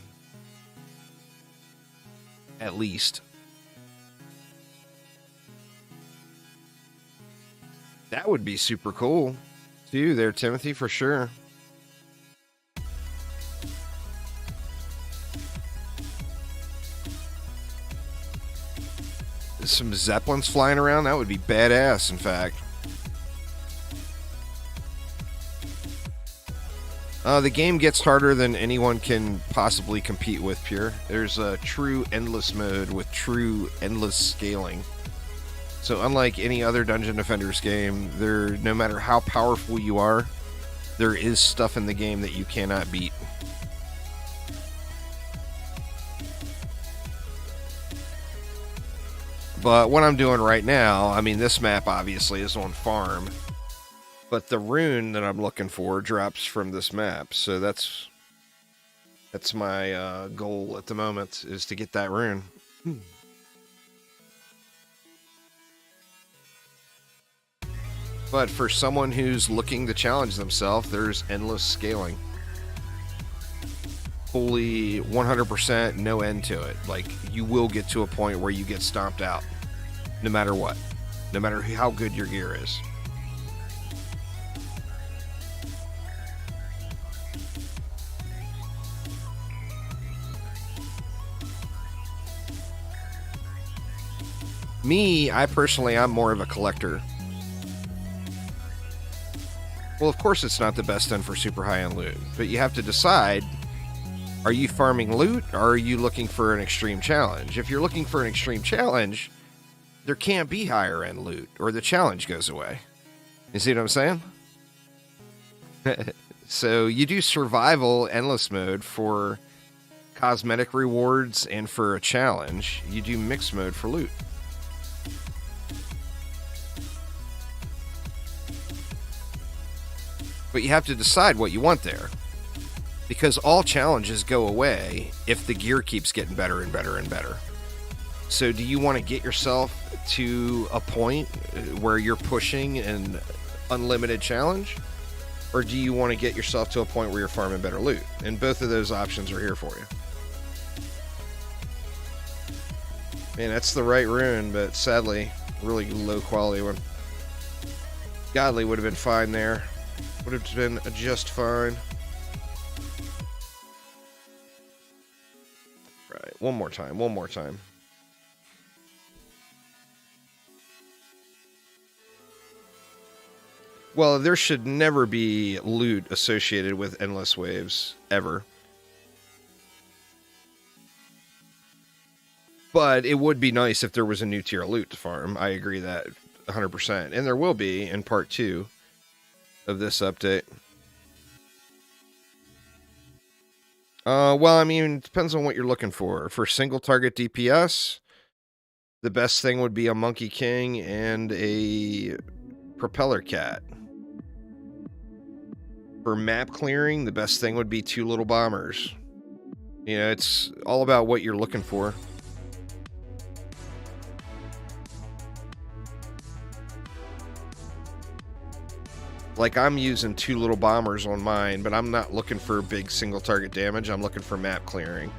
[SPEAKER 1] At least. That would be super cool. Too, there, Timothy, for sure. Some Zeppelins flying around, that would be badass, in fact. The game gets harder than anyone can possibly compete with, Pure. There's a true endless mode with true endless scaling. So unlike any other Dungeon Defenders game, no matter how powerful you are, there is stuff in the game that you cannot beat. But what I'm doing right now, I mean, this map obviously is on farm. But the rune that I'm looking for drops from this map, so that's my goal at the moment, is to get that rune. But for someone who's looking to challenge themselves, there's endless scaling. Fully 100%, no end to it. Like, you will get to a point where you get stomped out, no matter what, no matter how good your gear is. Me, I'm more of a collector. Well, of course it's not the best done for super high-end loot, but you have to decide, are you farming loot, or are you looking for an extreme challenge? If you're looking for an extreme challenge, there can't be higher-end loot, or the challenge goes away. You see what I'm saying? So you do survival endless mode for cosmetic rewards and for a challenge. You do mixed mode for loot. But you have to decide what you want there. Because all challenges go away if the gear keeps getting better and better and better. So do you want to get yourself to a point where you're pushing an unlimited challenge? Or do you want to get yourself to a point where you're farming better loot? And both of those options are here for you. Man, that's the right rune, but sadly, really low quality one. Godly would have been fine there. Would have been just fine. Right, one more time, one more time. Well, there should never be loot associated with endless waves, ever. But it would be nice if there was a new tier loot to farm. I agree that 100%. And there will be in part 2 of this update. Well, I mean, it depends on what you're looking for. For single target DPS, the best thing would be a Monkey King and a Propeller Cat. For map clearing, the best thing would be 2 little bombers. You know, it's all about what you're looking for. Like, I'm using 2 little bombers on mine, but I'm not looking for big single target damage. I'm looking for map clearing.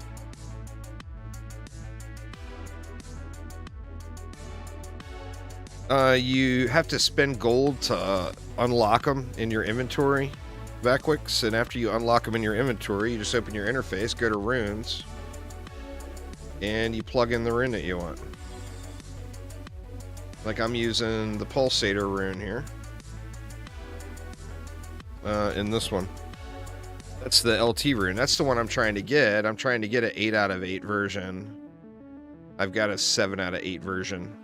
[SPEAKER 1] You have to spend gold to unlock them in your inventory, Vacwix, and after you unlock them in your inventory, you just open your interface, go to runes, and you plug in the rune that you want. Like, I'm using the Pulsator rune here. In this one. That's the LT rune. That's the one I'm trying to get. I'm trying to get an 8 out of 8 version. I've got a 7 out of 8 version.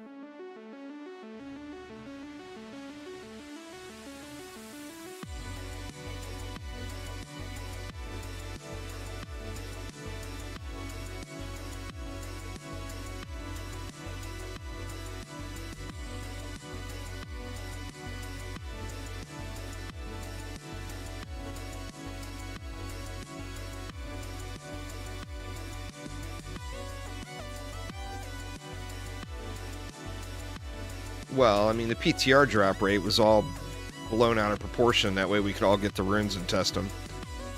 [SPEAKER 1] Well, I mean, the PTR drop rate was all blown out of proportion. That way we could all get the runes and test them.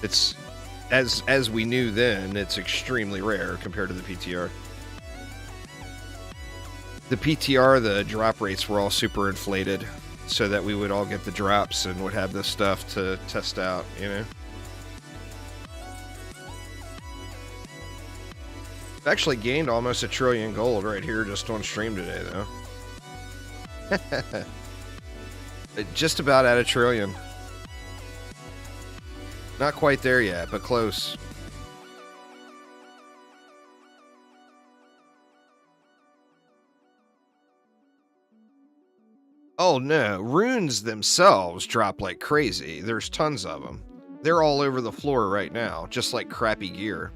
[SPEAKER 1] It's, as we knew then, it's extremely rare compared to the PTR. The PTR, the drop rates were all super inflated so that we would all get the drops and would have this stuff to test out, you know? I've actually gained almost 1 trillion gold right here just on stream today, though. Just about at 1 trillion. Not quite there yet, but close. Oh no, runes themselves drop like crazy. There's tons of them. They're all over the floor right now, just like crappy gear.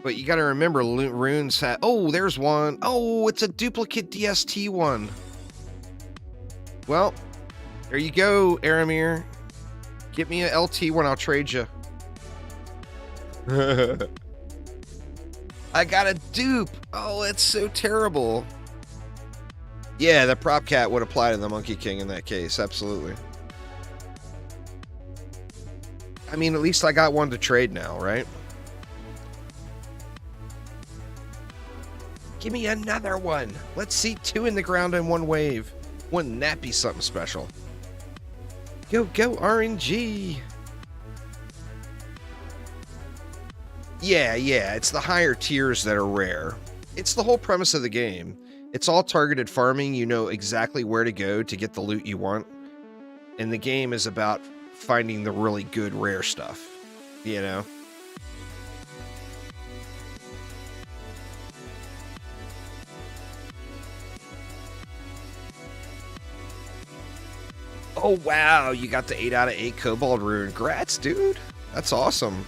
[SPEAKER 1] But you gotta remember, runes have... Oh, there's one. Oh, it's a duplicate DST one. Well, there you go, Aramir. Get me an LT one, I'll trade you. I got a dupe. Oh, that's so terrible. Yeah, the prop cat would apply to the Monkey King in that case, absolutely. I mean, at least I got one to trade now, right? Give me another one. Let's see 2 in the ground in one wave. Wouldn't that be something special? Go, go, RNG! Yeah, it's the higher tiers that are rare. It's the whole premise of the game. It's all targeted farming. You know exactly where to go to get the loot you want. And the game is about finding the really good rare stuff, you know? Oh, wow, you got the 8 out of 8 Kobold rune. Grats, dude. That's awesome.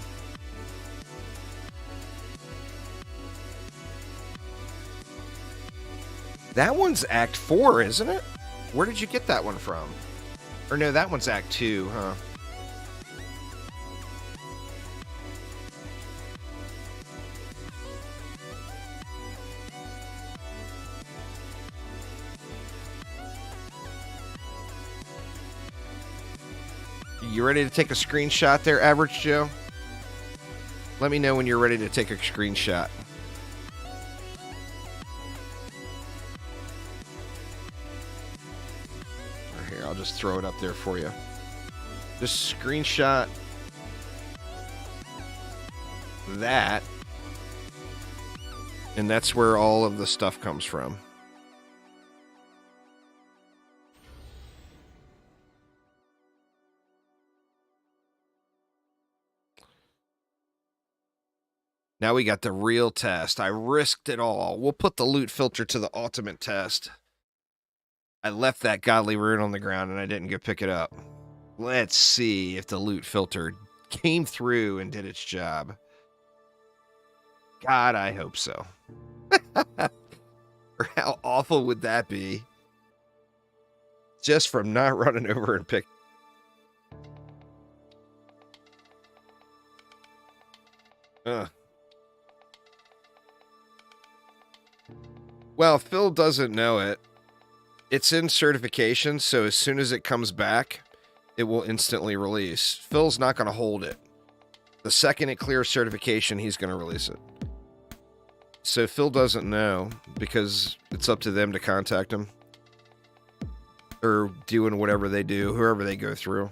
[SPEAKER 1] That one's Act 4, isn't it? Where did you get that one from? Or no, that one's Act 2, huh? You ready to take a screenshot there, Average Joe? Let me know when you're ready to take a screenshot. just throw it up there for you. Just screenshot that, and that's where all of the stuff comes from. Now we got the real test. I risked it all. We'll put the loot filter to the ultimate test. I left that godly rune on the ground and I didn't go pick it up. Let's see if the loot filter came through and did its job. God, I hope so. Or how awful would that be? Just from not running over and pick. Well, Phil doesn't know it. It's in certification, so as soon as it comes back, it will instantly release. Phil's not going to hold it. The second it clears certification, he's going to release it. So Phil doesn't know, because it's up to them to contact him. Or doing whatever they do, whoever they go through.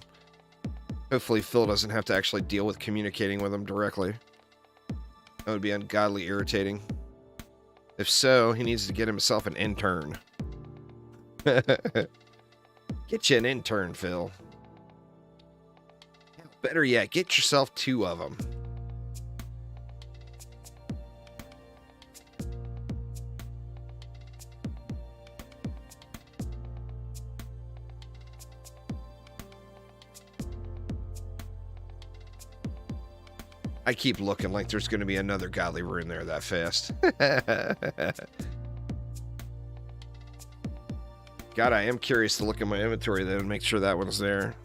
[SPEAKER 1] Hopefully Phil doesn't have to actually deal with communicating with them directly. That would be ungodly irritating. If so, he needs to get himself an intern. Get you an intern, Phil. Better yet, get yourself 2 of them. I keep looking like there's going to be another godly rune there that fast. God, I am curious to look at my inventory though and make sure that one's there.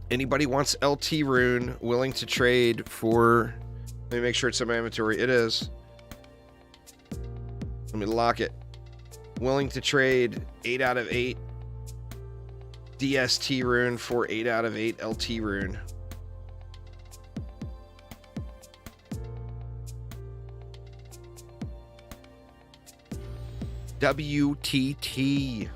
[SPEAKER 1] Anybody wants LT rune willing to trade for... Let me make sure it's in my inventory. It is. Let me lock it. Willing to trade 8 out of 8 DST rune for 8 out of 8 LT rune. WTT.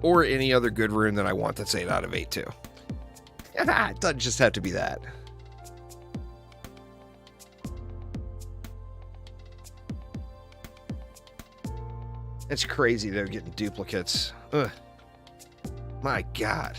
[SPEAKER 1] Or any other good rune that I want that's 8 out of 8 too. It doesn't just have to be that. It's crazy they're getting duplicates. Ugh. My God.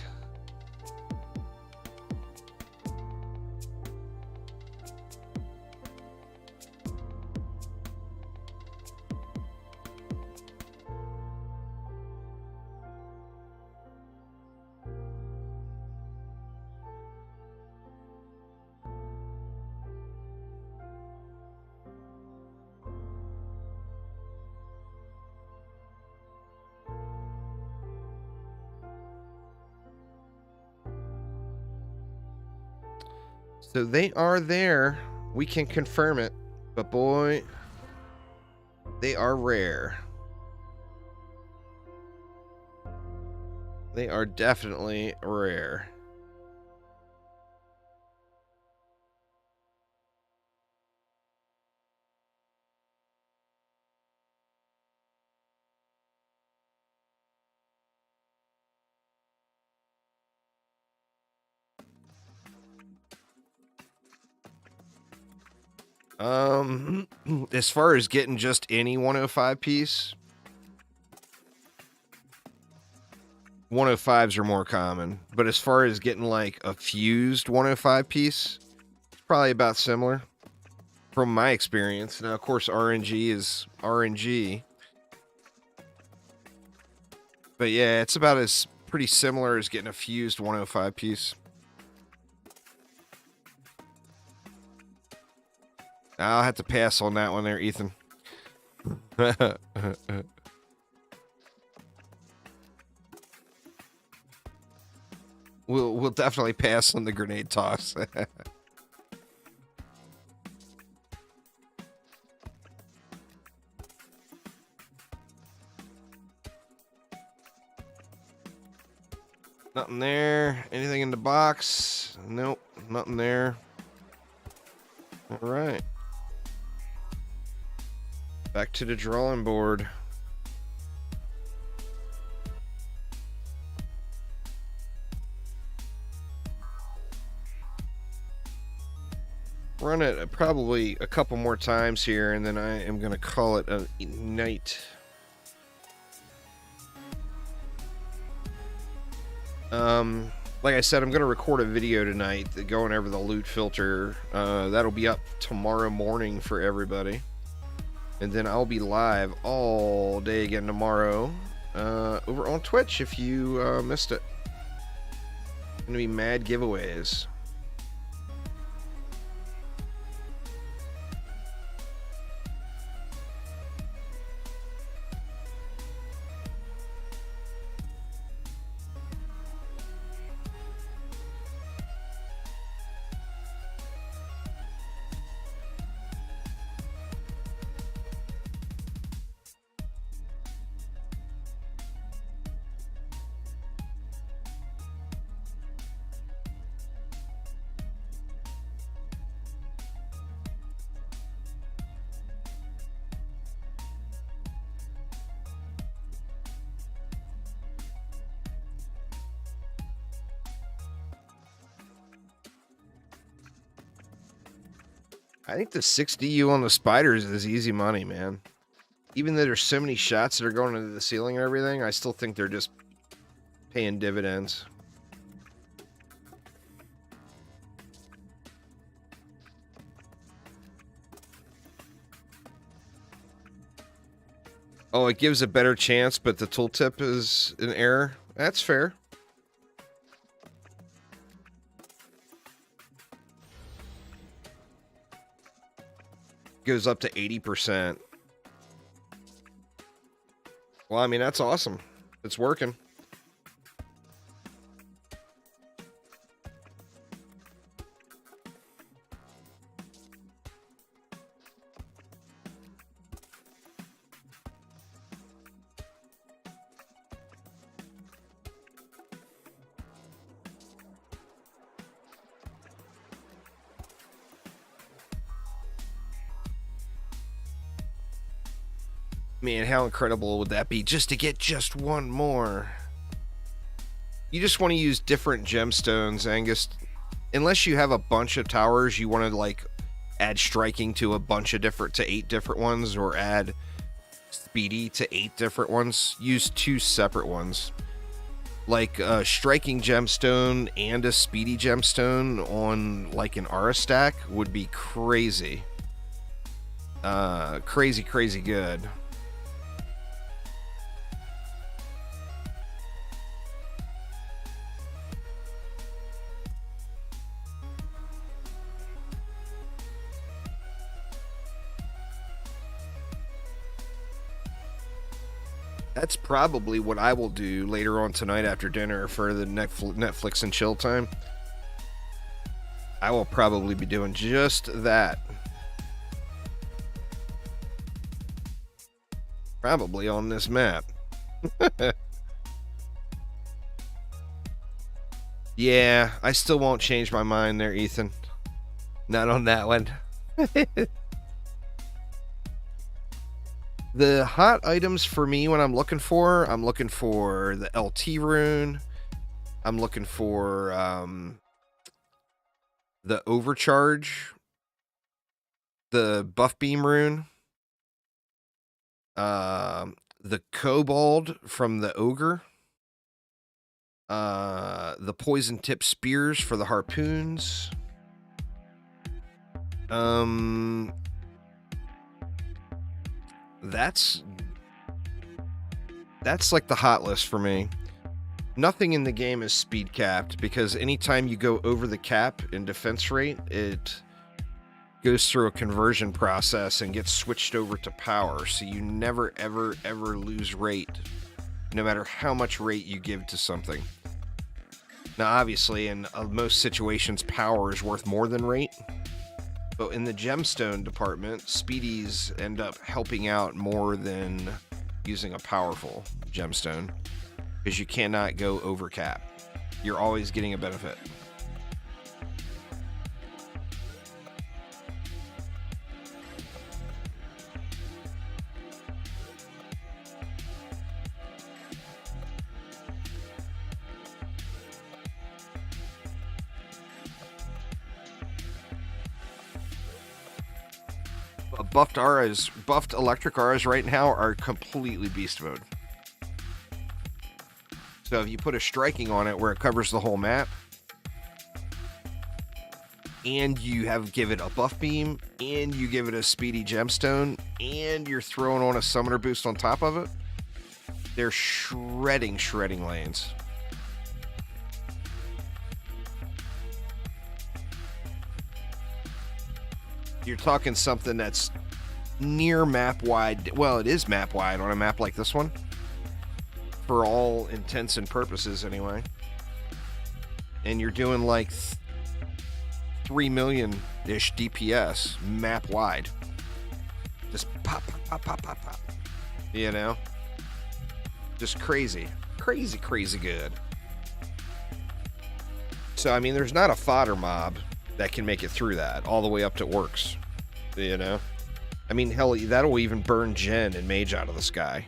[SPEAKER 1] So they are there. We can confirm it. But boy, they are rare. They are definitely rare. As far as getting just any 105 piece, 105s are more common. But as far as getting like a fused 105 piece, it's probably about similar from my experience. Now, of course, RNG is RNG. But yeah, it's about as pretty similar as getting a fused 105 piece. I'll have to pass on that one there, Ethan. We'll definitely pass on the grenade toss. Nothing there. Anything in the box? Nope, nothing there. All right. Back to the drawing board. Run it probably a couple more times here, and then I am going to call it a night. Like I said, I'm going to record a video tonight going over the loot filter. That'll be up tomorrow morning for everybody. And then I'll be live all day again tomorrow over on Twitch if you missed it. Going to be mad giveaways. I think the 6DU on the spiders is easy money, man. Even though there's so many shots that are going into the ceiling and everything, I still think they're just paying dividends. Oh, it gives a better chance, but the tooltip is an error. That's fair. Goes up to 80%. Well, I mean, that's awesome. It's working. Man, how incredible would that be just to get just one more? You just want to use different gemstones, Angus. Unless you have a bunch of towers, you want to like add striking to a bunch of to 8 different ones, or add speedy to 8 different ones. Use 2 separate ones. Like a striking gemstone and a speedy gemstone on like an aura stack would be crazy. Crazy good. That's probably what I will do later on tonight after dinner for the Netflix and chill time. I will probably be doing just that. Probably on this map. Yeah, I still won't change my mind there, Ethan. Not on that one. The hot items for me when I'm looking for the LT rune. I'm looking for the overcharge, the buff beam rune, the kobold from the ogre, the poison tip spears for the harpoons. That's like the hot list for me. Nothing in the game is speed capped, because anytime you go over the cap in defense rate, it goes through a conversion process and gets switched over to power, so you never ever lose rate, no matter how much rate you give to something. Now obviously in most situations power is worth more than rate, but in the gemstone department, speedies end up helping out more than using a powerful gemstone, because you cannot go over cap. You're always getting a benefit. Buffed electric auras right now are completely beast mode. So if you put a striking on it where it covers the whole map, and you give it a buff beam, and you give it a speedy gemstone, and you're throwing on a summoner boost on top of it, they're shredding lanes. You're talking something that's near map wide. Well, it is map wide on a map like this one, for all intents and purposes anyway. And you're doing like 3 million-ish DPS map wide. Just pop, pop, pop, pop, pop, pop. You know? Just crazy. Crazy, crazy good. So, I mean, there's not a fodder mob that can make it through that all the way up to orcs. You know? I mean, hell, that'll even burn Gen and Mage out of the sky.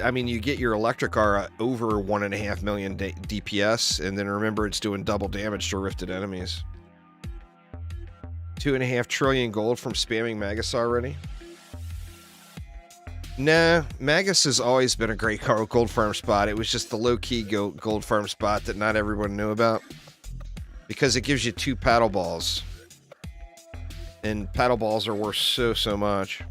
[SPEAKER 1] I mean, you get your electric aura over 1.5 million DPS, and then remember it's doing double damage to rifted enemies. 2.5 trillion gold from spamming Magus already? Nah, Magus has always been a great gold farm spot. It was just the low-key gold farm spot that not everyone knew about. Because it gives you 2 paddle balls. And paddle balls are worth so much.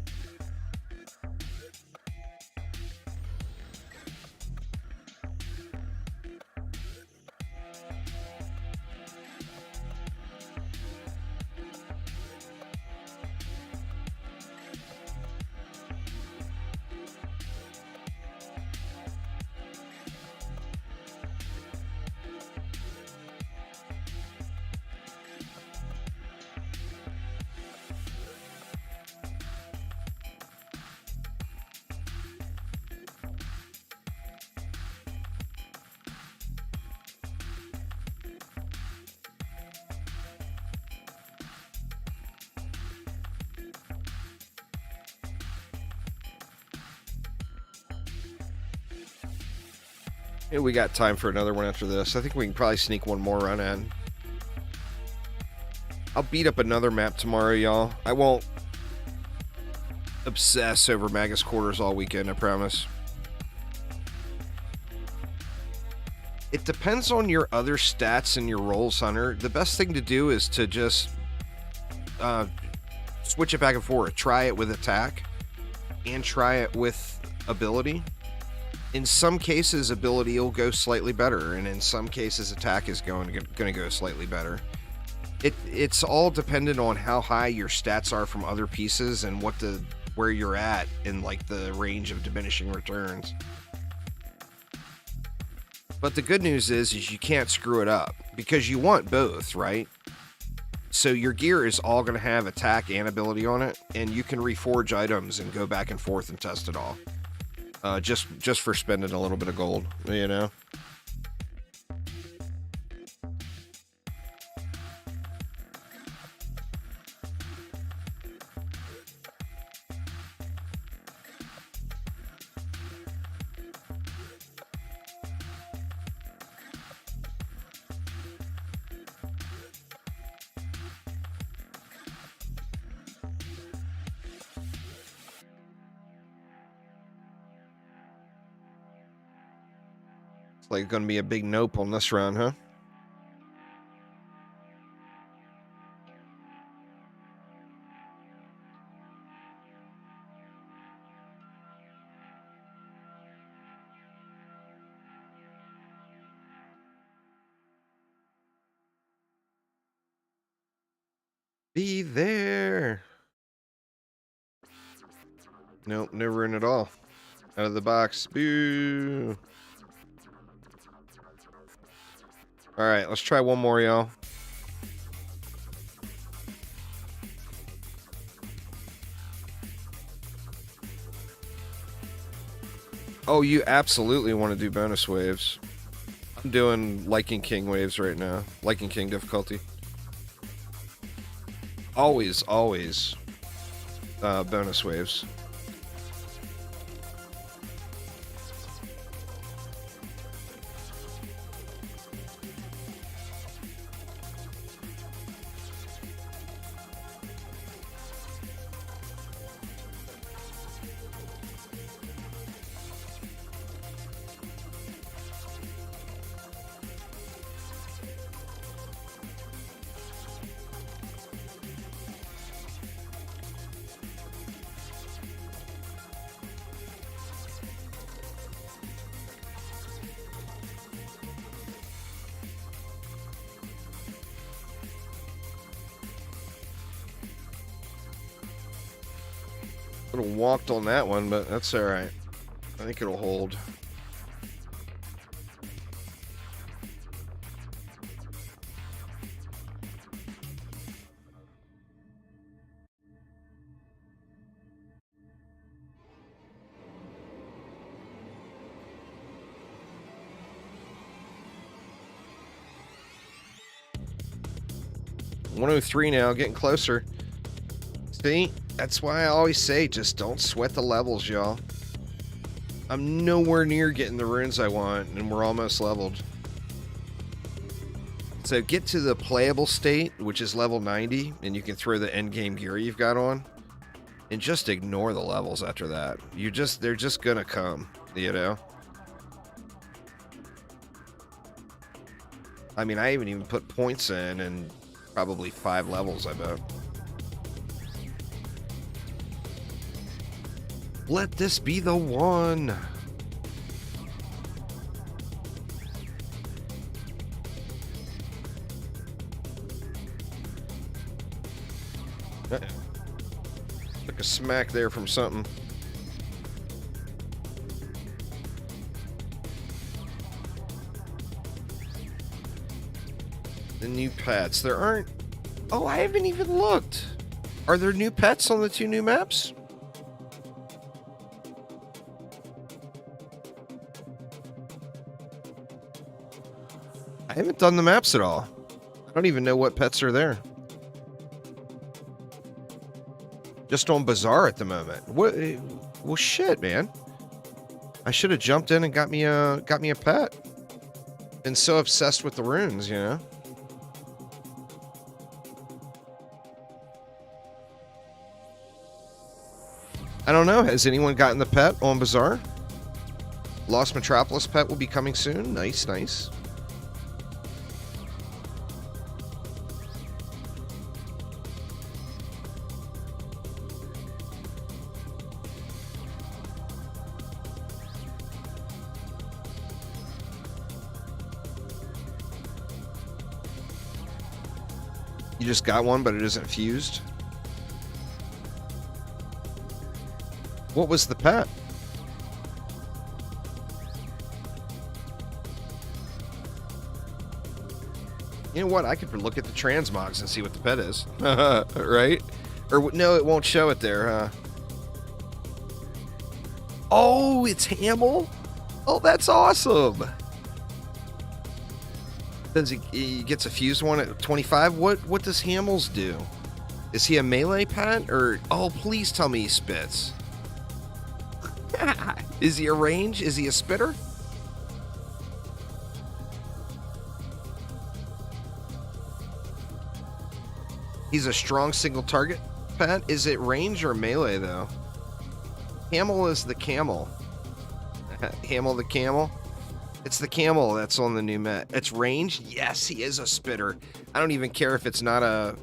[SPEAKER 1] Yeah, we got time for another one after this. I think we can probably sneak one more run in. I'll beat up another map tomorrow, y'all. I won't obsess over Magus Quarters all weekend, I promise. It depends on your other stats and your rolls, Hunter. The best thing to do is to just switch it back and forth. Try it with attack and try it with ability. In some cases, ability will go slightly better, and in some cases, attack is going to go slightly better. It's all dependent on how high your stats are from other pieces and where you're at in like the range of diminishing returns. But the good news is you can't screw it up because you want both, right? So your gear is all going to have attack and ability on it, and you can reforge items and go back and forth and test it all. Just for spending a little bit of gold, you know? Like going to be a big nope on this round, huh? Be there. Nope, no rune at all. Out of the box. Boo. Alright, let's try one more, y'all. Oh, you absolutely want to do bonus waves. I'm doing Liking King waves right now. Liking King difficulty. Always bonus waves. Little walked on that one, but that's all right. I think it'll hold. $103 now, getting closer. See? That's why I always say, just don't sweat the levels, y'all. I'm nowhere near getting the runes I want, and we're almost leveled. So get to the playable state, which is level 90, and you can throw the endgame gear you've got on, and just ignore the levels after that. They're just gonna come, you know? I mean, I haven't even put points in, and probably 5 levels, I bet. Let this be the one. Took a smack there from something. The new pets. There aren't... Oh, I haven't even looked. Are there new pets on the 2 new maps? I haven't done the maps at all. I don't even know what pets are there. Just on Bazaar at the moment. What? Well, shit, man. I should have jumped in and got me a pet. Been so obsessed with the runes, you know. I don't know. Has anyone gotten the pet on Bazaar? Lost Metropolis pet will be coming soon. Nice, nice. You just got one, but it isn't fused. What was the pet? You know what? I could look at the transmogs and see what the pet is. Right? Or no, it won't show it there, huh? Oh, it's Hamill? Oh, that's awesome. He gets a fused one at 25. What does Hamill's do? Is he a melee pet? Or, oh, please tell me he spits. Is he a range? Is he a spitter? He's a strong single target pet. Is it range or melee, though? Hamill is the camel. Hamill the camel. It's the camel that's on the new Met. It's ranged? Yes, he is a spitter. I don't even care if it's not a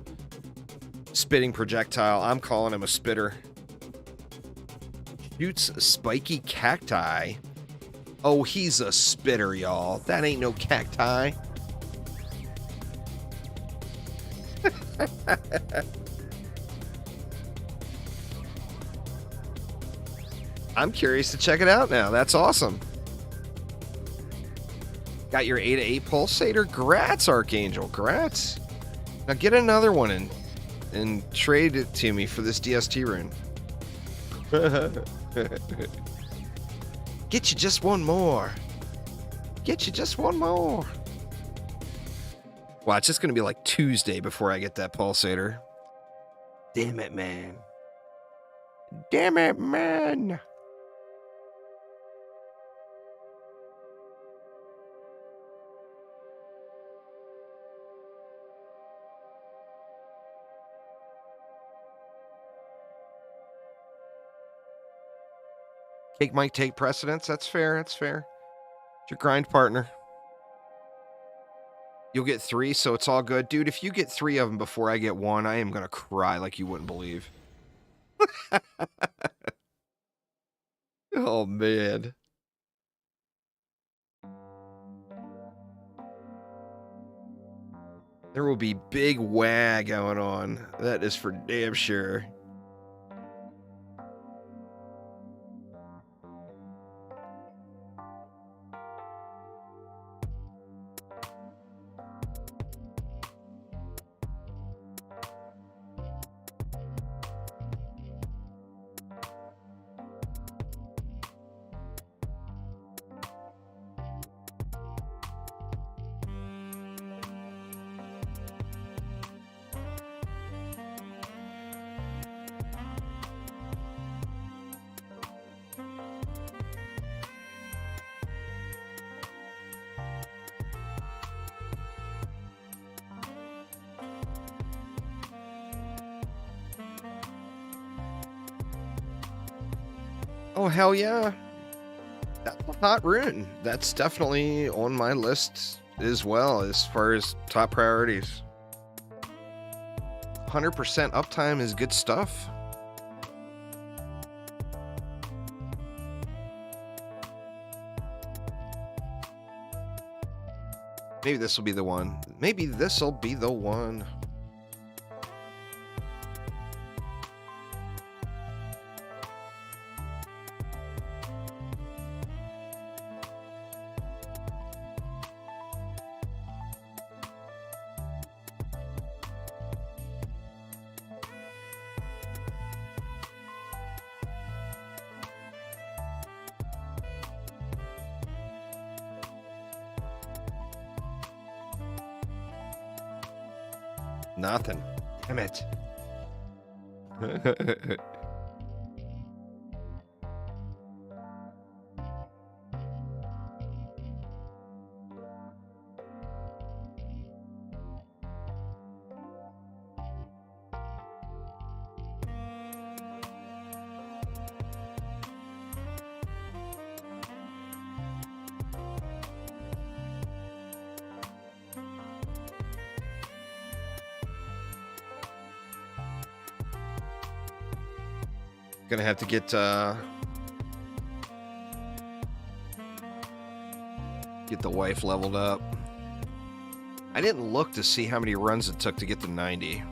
[SPEAKER 1] spitting projectile. I'm calling him a spitter. Shoots spiky cacti. Oh, he's a spitter, y'all. That ain't no cacti. I'm curious to check it out now. That's awesome. Got your 8/8 pulsator. Grats, Archangel. Grats. Now get another one and trade it to me for this DST rune. Get you just one more. Get you just one more. Watch, it's going to be like Tuesday before I get that pulsator. Damn it, man. Damn it, man. Cake might take precedence. That's fair. That's fair. It's your grind partner. You'll get 3, so it's all good. Dude, if you get 3 of them before I get 1, I am going to cry like you wouldn't believe. Oh, man. There will be big wag going on. That is for damn sure. Oh, hell yeah. That's a hot rune. That's definitely on my list as well as far as top priorities. 100% uptime is good stuff. Maybe this will be the one. Maybe this will be the one. Nothing. Damn it. Gonna have to get the wife leveled up. I didn't look to see how many runs it took to get to 90.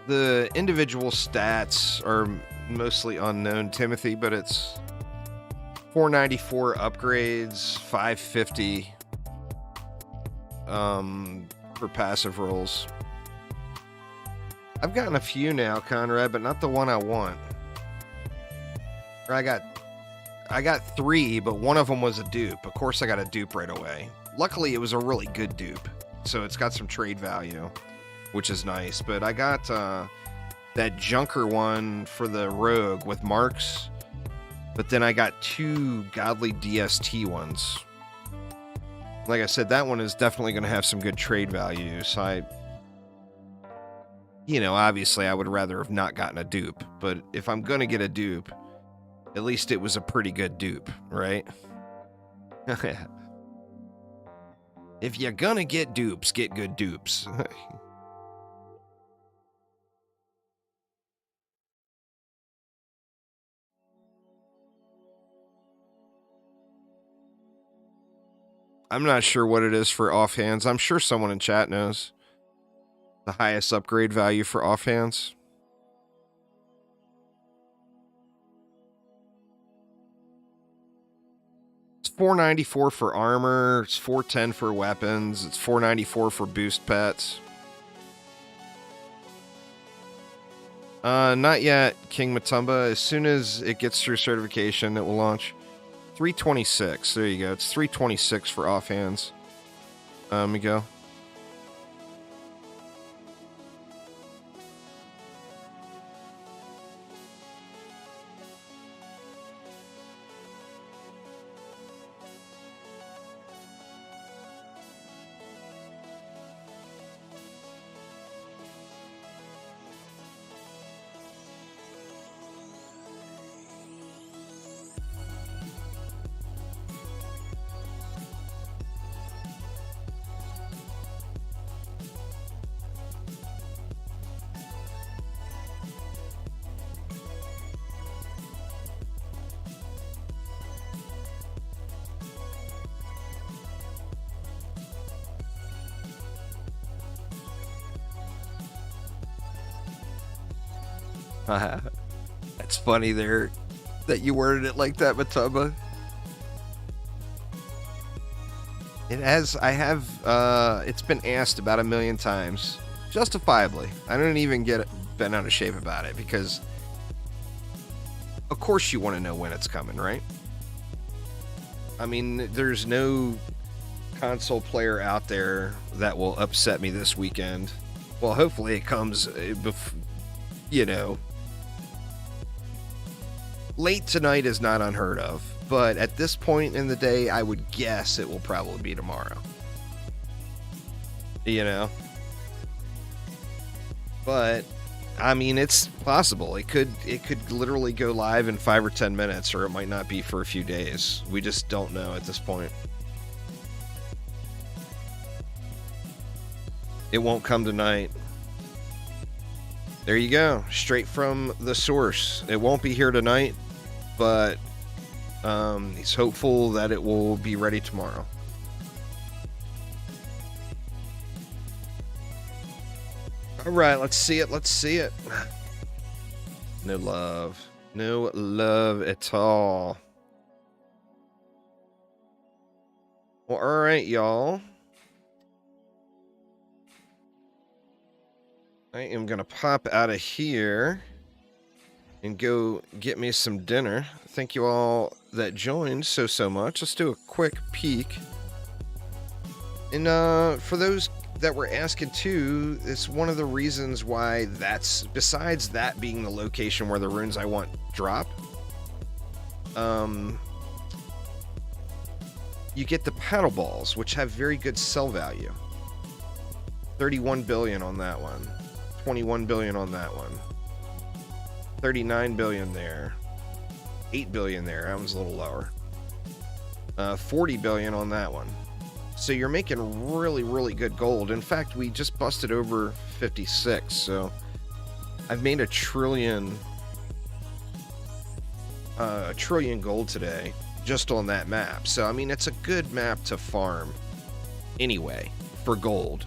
[SPEAKER 1] The individual stats are mostly unknown, Timothy, but it's 494 upgrades, 550 for passive rolls. I've gotten a few now, Conrad, but not the one I want. Or I got 3, but one of them was a dupe. Of course I got a dupe right away. Luckily it was a really good dupe, so it's got some trade value, which is nice. But I got that Junker one for the Rogue with marks, but then I got 2 Godly DST ones. Like I said, that one is definitely going to have some good trade value. So obviously I would rather have not gotten a dupe. But if I'm going to get a dupe, at least it was a pretty good dupe, right? If you're going to get dupes, get good dupes. I'm not sure what it is for offhands. I'm sure someone in chat knows the highest upgrade value for offhands. It's 494 for armor. It's 410 for weapons. It's 494 for boost pets. Not yet, King Matumba. As soon as it gets through certification, it will launch. 326. There you go. It's 326 for offhands. Let me go. That's funny there that you worded it like that, Matumba. It's been asked about 1 million times, justifiably. I don't even get bent out of shape about it because, of course, you want to know when it's coming, right? I mean, there's no console player out there that will upset me this weekend. Well, hopefully it comes, late tonight is not unheard of, but at this point in the day, I would guess it will probably be tomorrow. But I mean, it's possible. It could literally go live in 5 or 10 minutes, or it might not be for a few days. We just don't know at this point. It won't come tonight. There you go. Straight from the source. It won't be here tonight, but he's hopeful that it will be ready tomorrow. All right, let's see it. Let's see it. No love. No love at all. Well, all right, y'all. I am going to pop out of here and go get me some dinner. Thank you all that joined so much. Let's do a quick peek. And for those that were asking too, it's one of the reasons why that's, besides that being the location where the runes I want drop, you get the paddle balls, which have very good sell value. 31 billion on that one. 21 billion on that one. 39 billion there. 8 billion there. That one's a little lower. 40 billion on that one. So you're making really, really good gold. In fact, we just busted over 56. So I've made a trillion gold today just on that map. So, I mean, it's a good map to farm anyway for gold.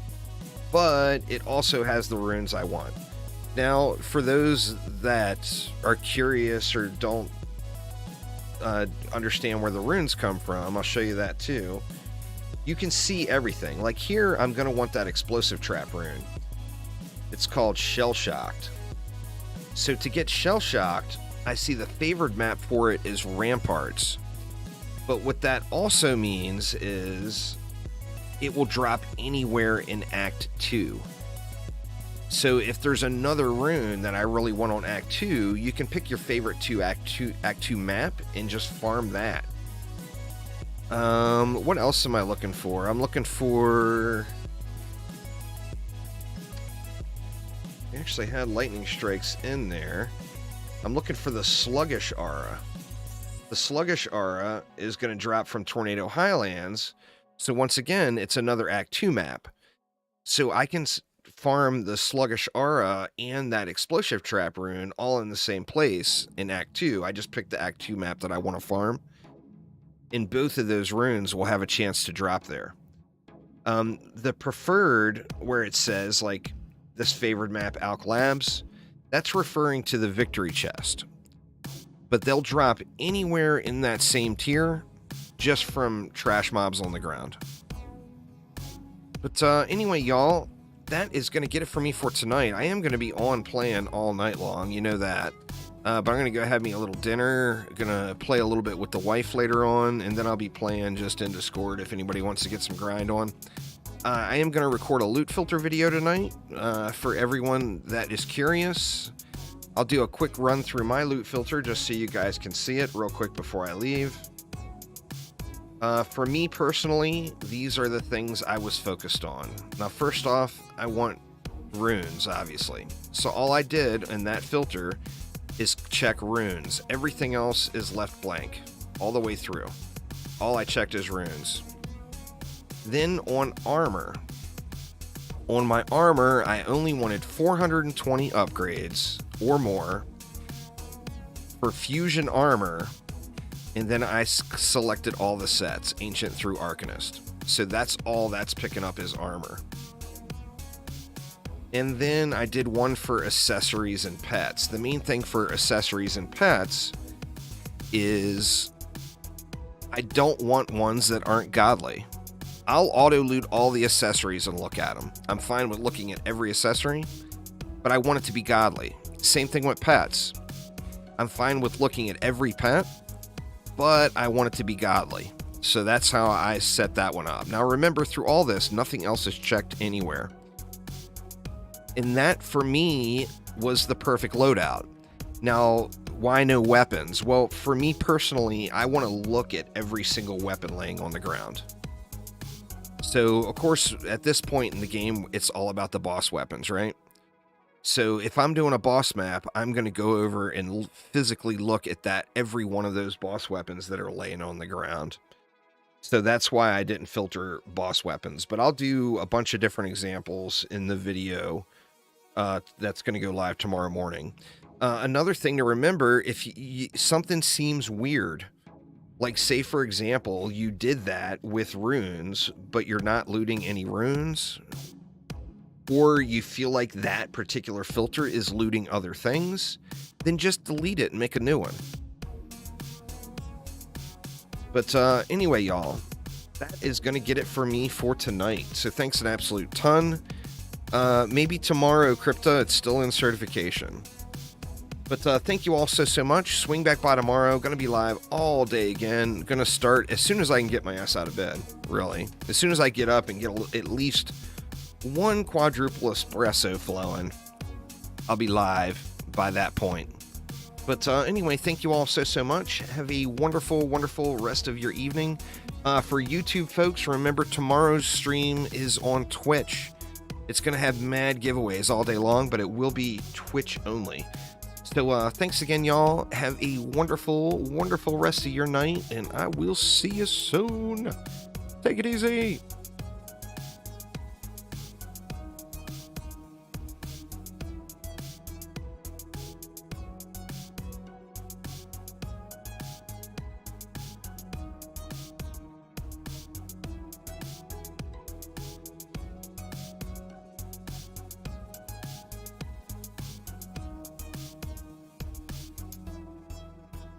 [SPEAKER 1] But it also has the runes I want. Now, for those that are curious or don't understand where the runes come from, I'll show you that too. You can see everything. Like here, I'm going to want that explosive trap rune. It's called Shell Shocked. So to get Shell Shocked, I see the favored map for it is Ramparts. But what that also means is it will drop anywhere in Act 2. So if there's another rune that I really want on Act 2, you can pick your favorite Act 2 map and just farm that. What else am I looking for? I'm looking for... I actually had lightning strikes in there. I'm looking for the Sluggish Aura. The Sluggish Aura is going to drop from Tornado Highlands. So once again, it's another Act 2 map. So I can farm the Sluggish Aura and that Explosive Trap rune all in the same place in Act 2. I just picked the Act 2 map that I want to farm. And both of those runes will have a chance to drop there. The preferred, where it says, like, this favored map, Alk Labs, that's referring to the Victory Chest. But they'll drop anywhere in that same tier, just from trash mobs on the ground. But anyway, y'all, that is going to get it for me for tonight. I am going to be on playing all night long, you know that. But I'm going to go have me a little dinner, going to play a little bit with the wife later on, and then I'll be playing just in Discord if anybody wants to get some grind on. I am going to record a loot filter video tonight for everyone that is curious. I'll do a quick run through my loot filter just so you guys can see it real quick before I leave. For me personally, these are the things I was focused on. Now, first off, I want runes, obviously. So all I did in that filter is check runes. Everything else is left blank all the way through. All I checked is runes. Then on armor. On my armor, I only wanted 420 upgrades or more for fusion armor, and then I selected all the sets, Ancient through Arcanist. So that's all that's picking up is armor. And then I did one for accessories and pets. The main thing for accessories and pets is I don't want ones that aren't godly. I'll auto-loot all the accessories and look at them. I'm fine with looking at every accessory, but I want it to be godly. Same thing with pets. I'm fine with looking at every pet, but I want it to be godly. So that's how I set that one up. Now remember, through all this, nothing else is checked anywhere. And that, for me, was the perfect loadout. Now, why no weapons? Well, for me personally, I want to look at every single weapon laying on the ground. So, of course, at this point in the game, it's all about the boss weapons, right? So if I'm doing a boss map, I'm going to go over and physically look at every one of those boss weapons that are laying on the ground. So that's why I didn't filter boss weapons. But I'll do a bunch of different examples in the video that's going to go live tomorrow morning. Another thing to remember, if something seems weird, like say, for example, you did that with runes, but you're not looting any runes, or you feel like that particular filter is looting other things, then just delete it and make a new one. But anyway, y'all, that is going to get it for me for tonight. So thanks an absolute ton. Maybe tomorrow, Crypta, it's still in certification. But thank you all so much. Swing back by tomorrow. Going to be live all day again. Going to start as soon as I can get my ass out of bed, really. As soon as I get up and get at least one quadruple espresso flowing, I'll be live by that point. But anyway, thank you all so much. Have a wonderful, wonderful rest of your evening. For YouTube folks, remember tomorrow's stream is on Twitch. It's going to have mad giveaways all day long, but it will be Twitch only. So thanks again, y'all. Have a wonderful, wonderful rest of your night, and I will see you soon. Take it easy.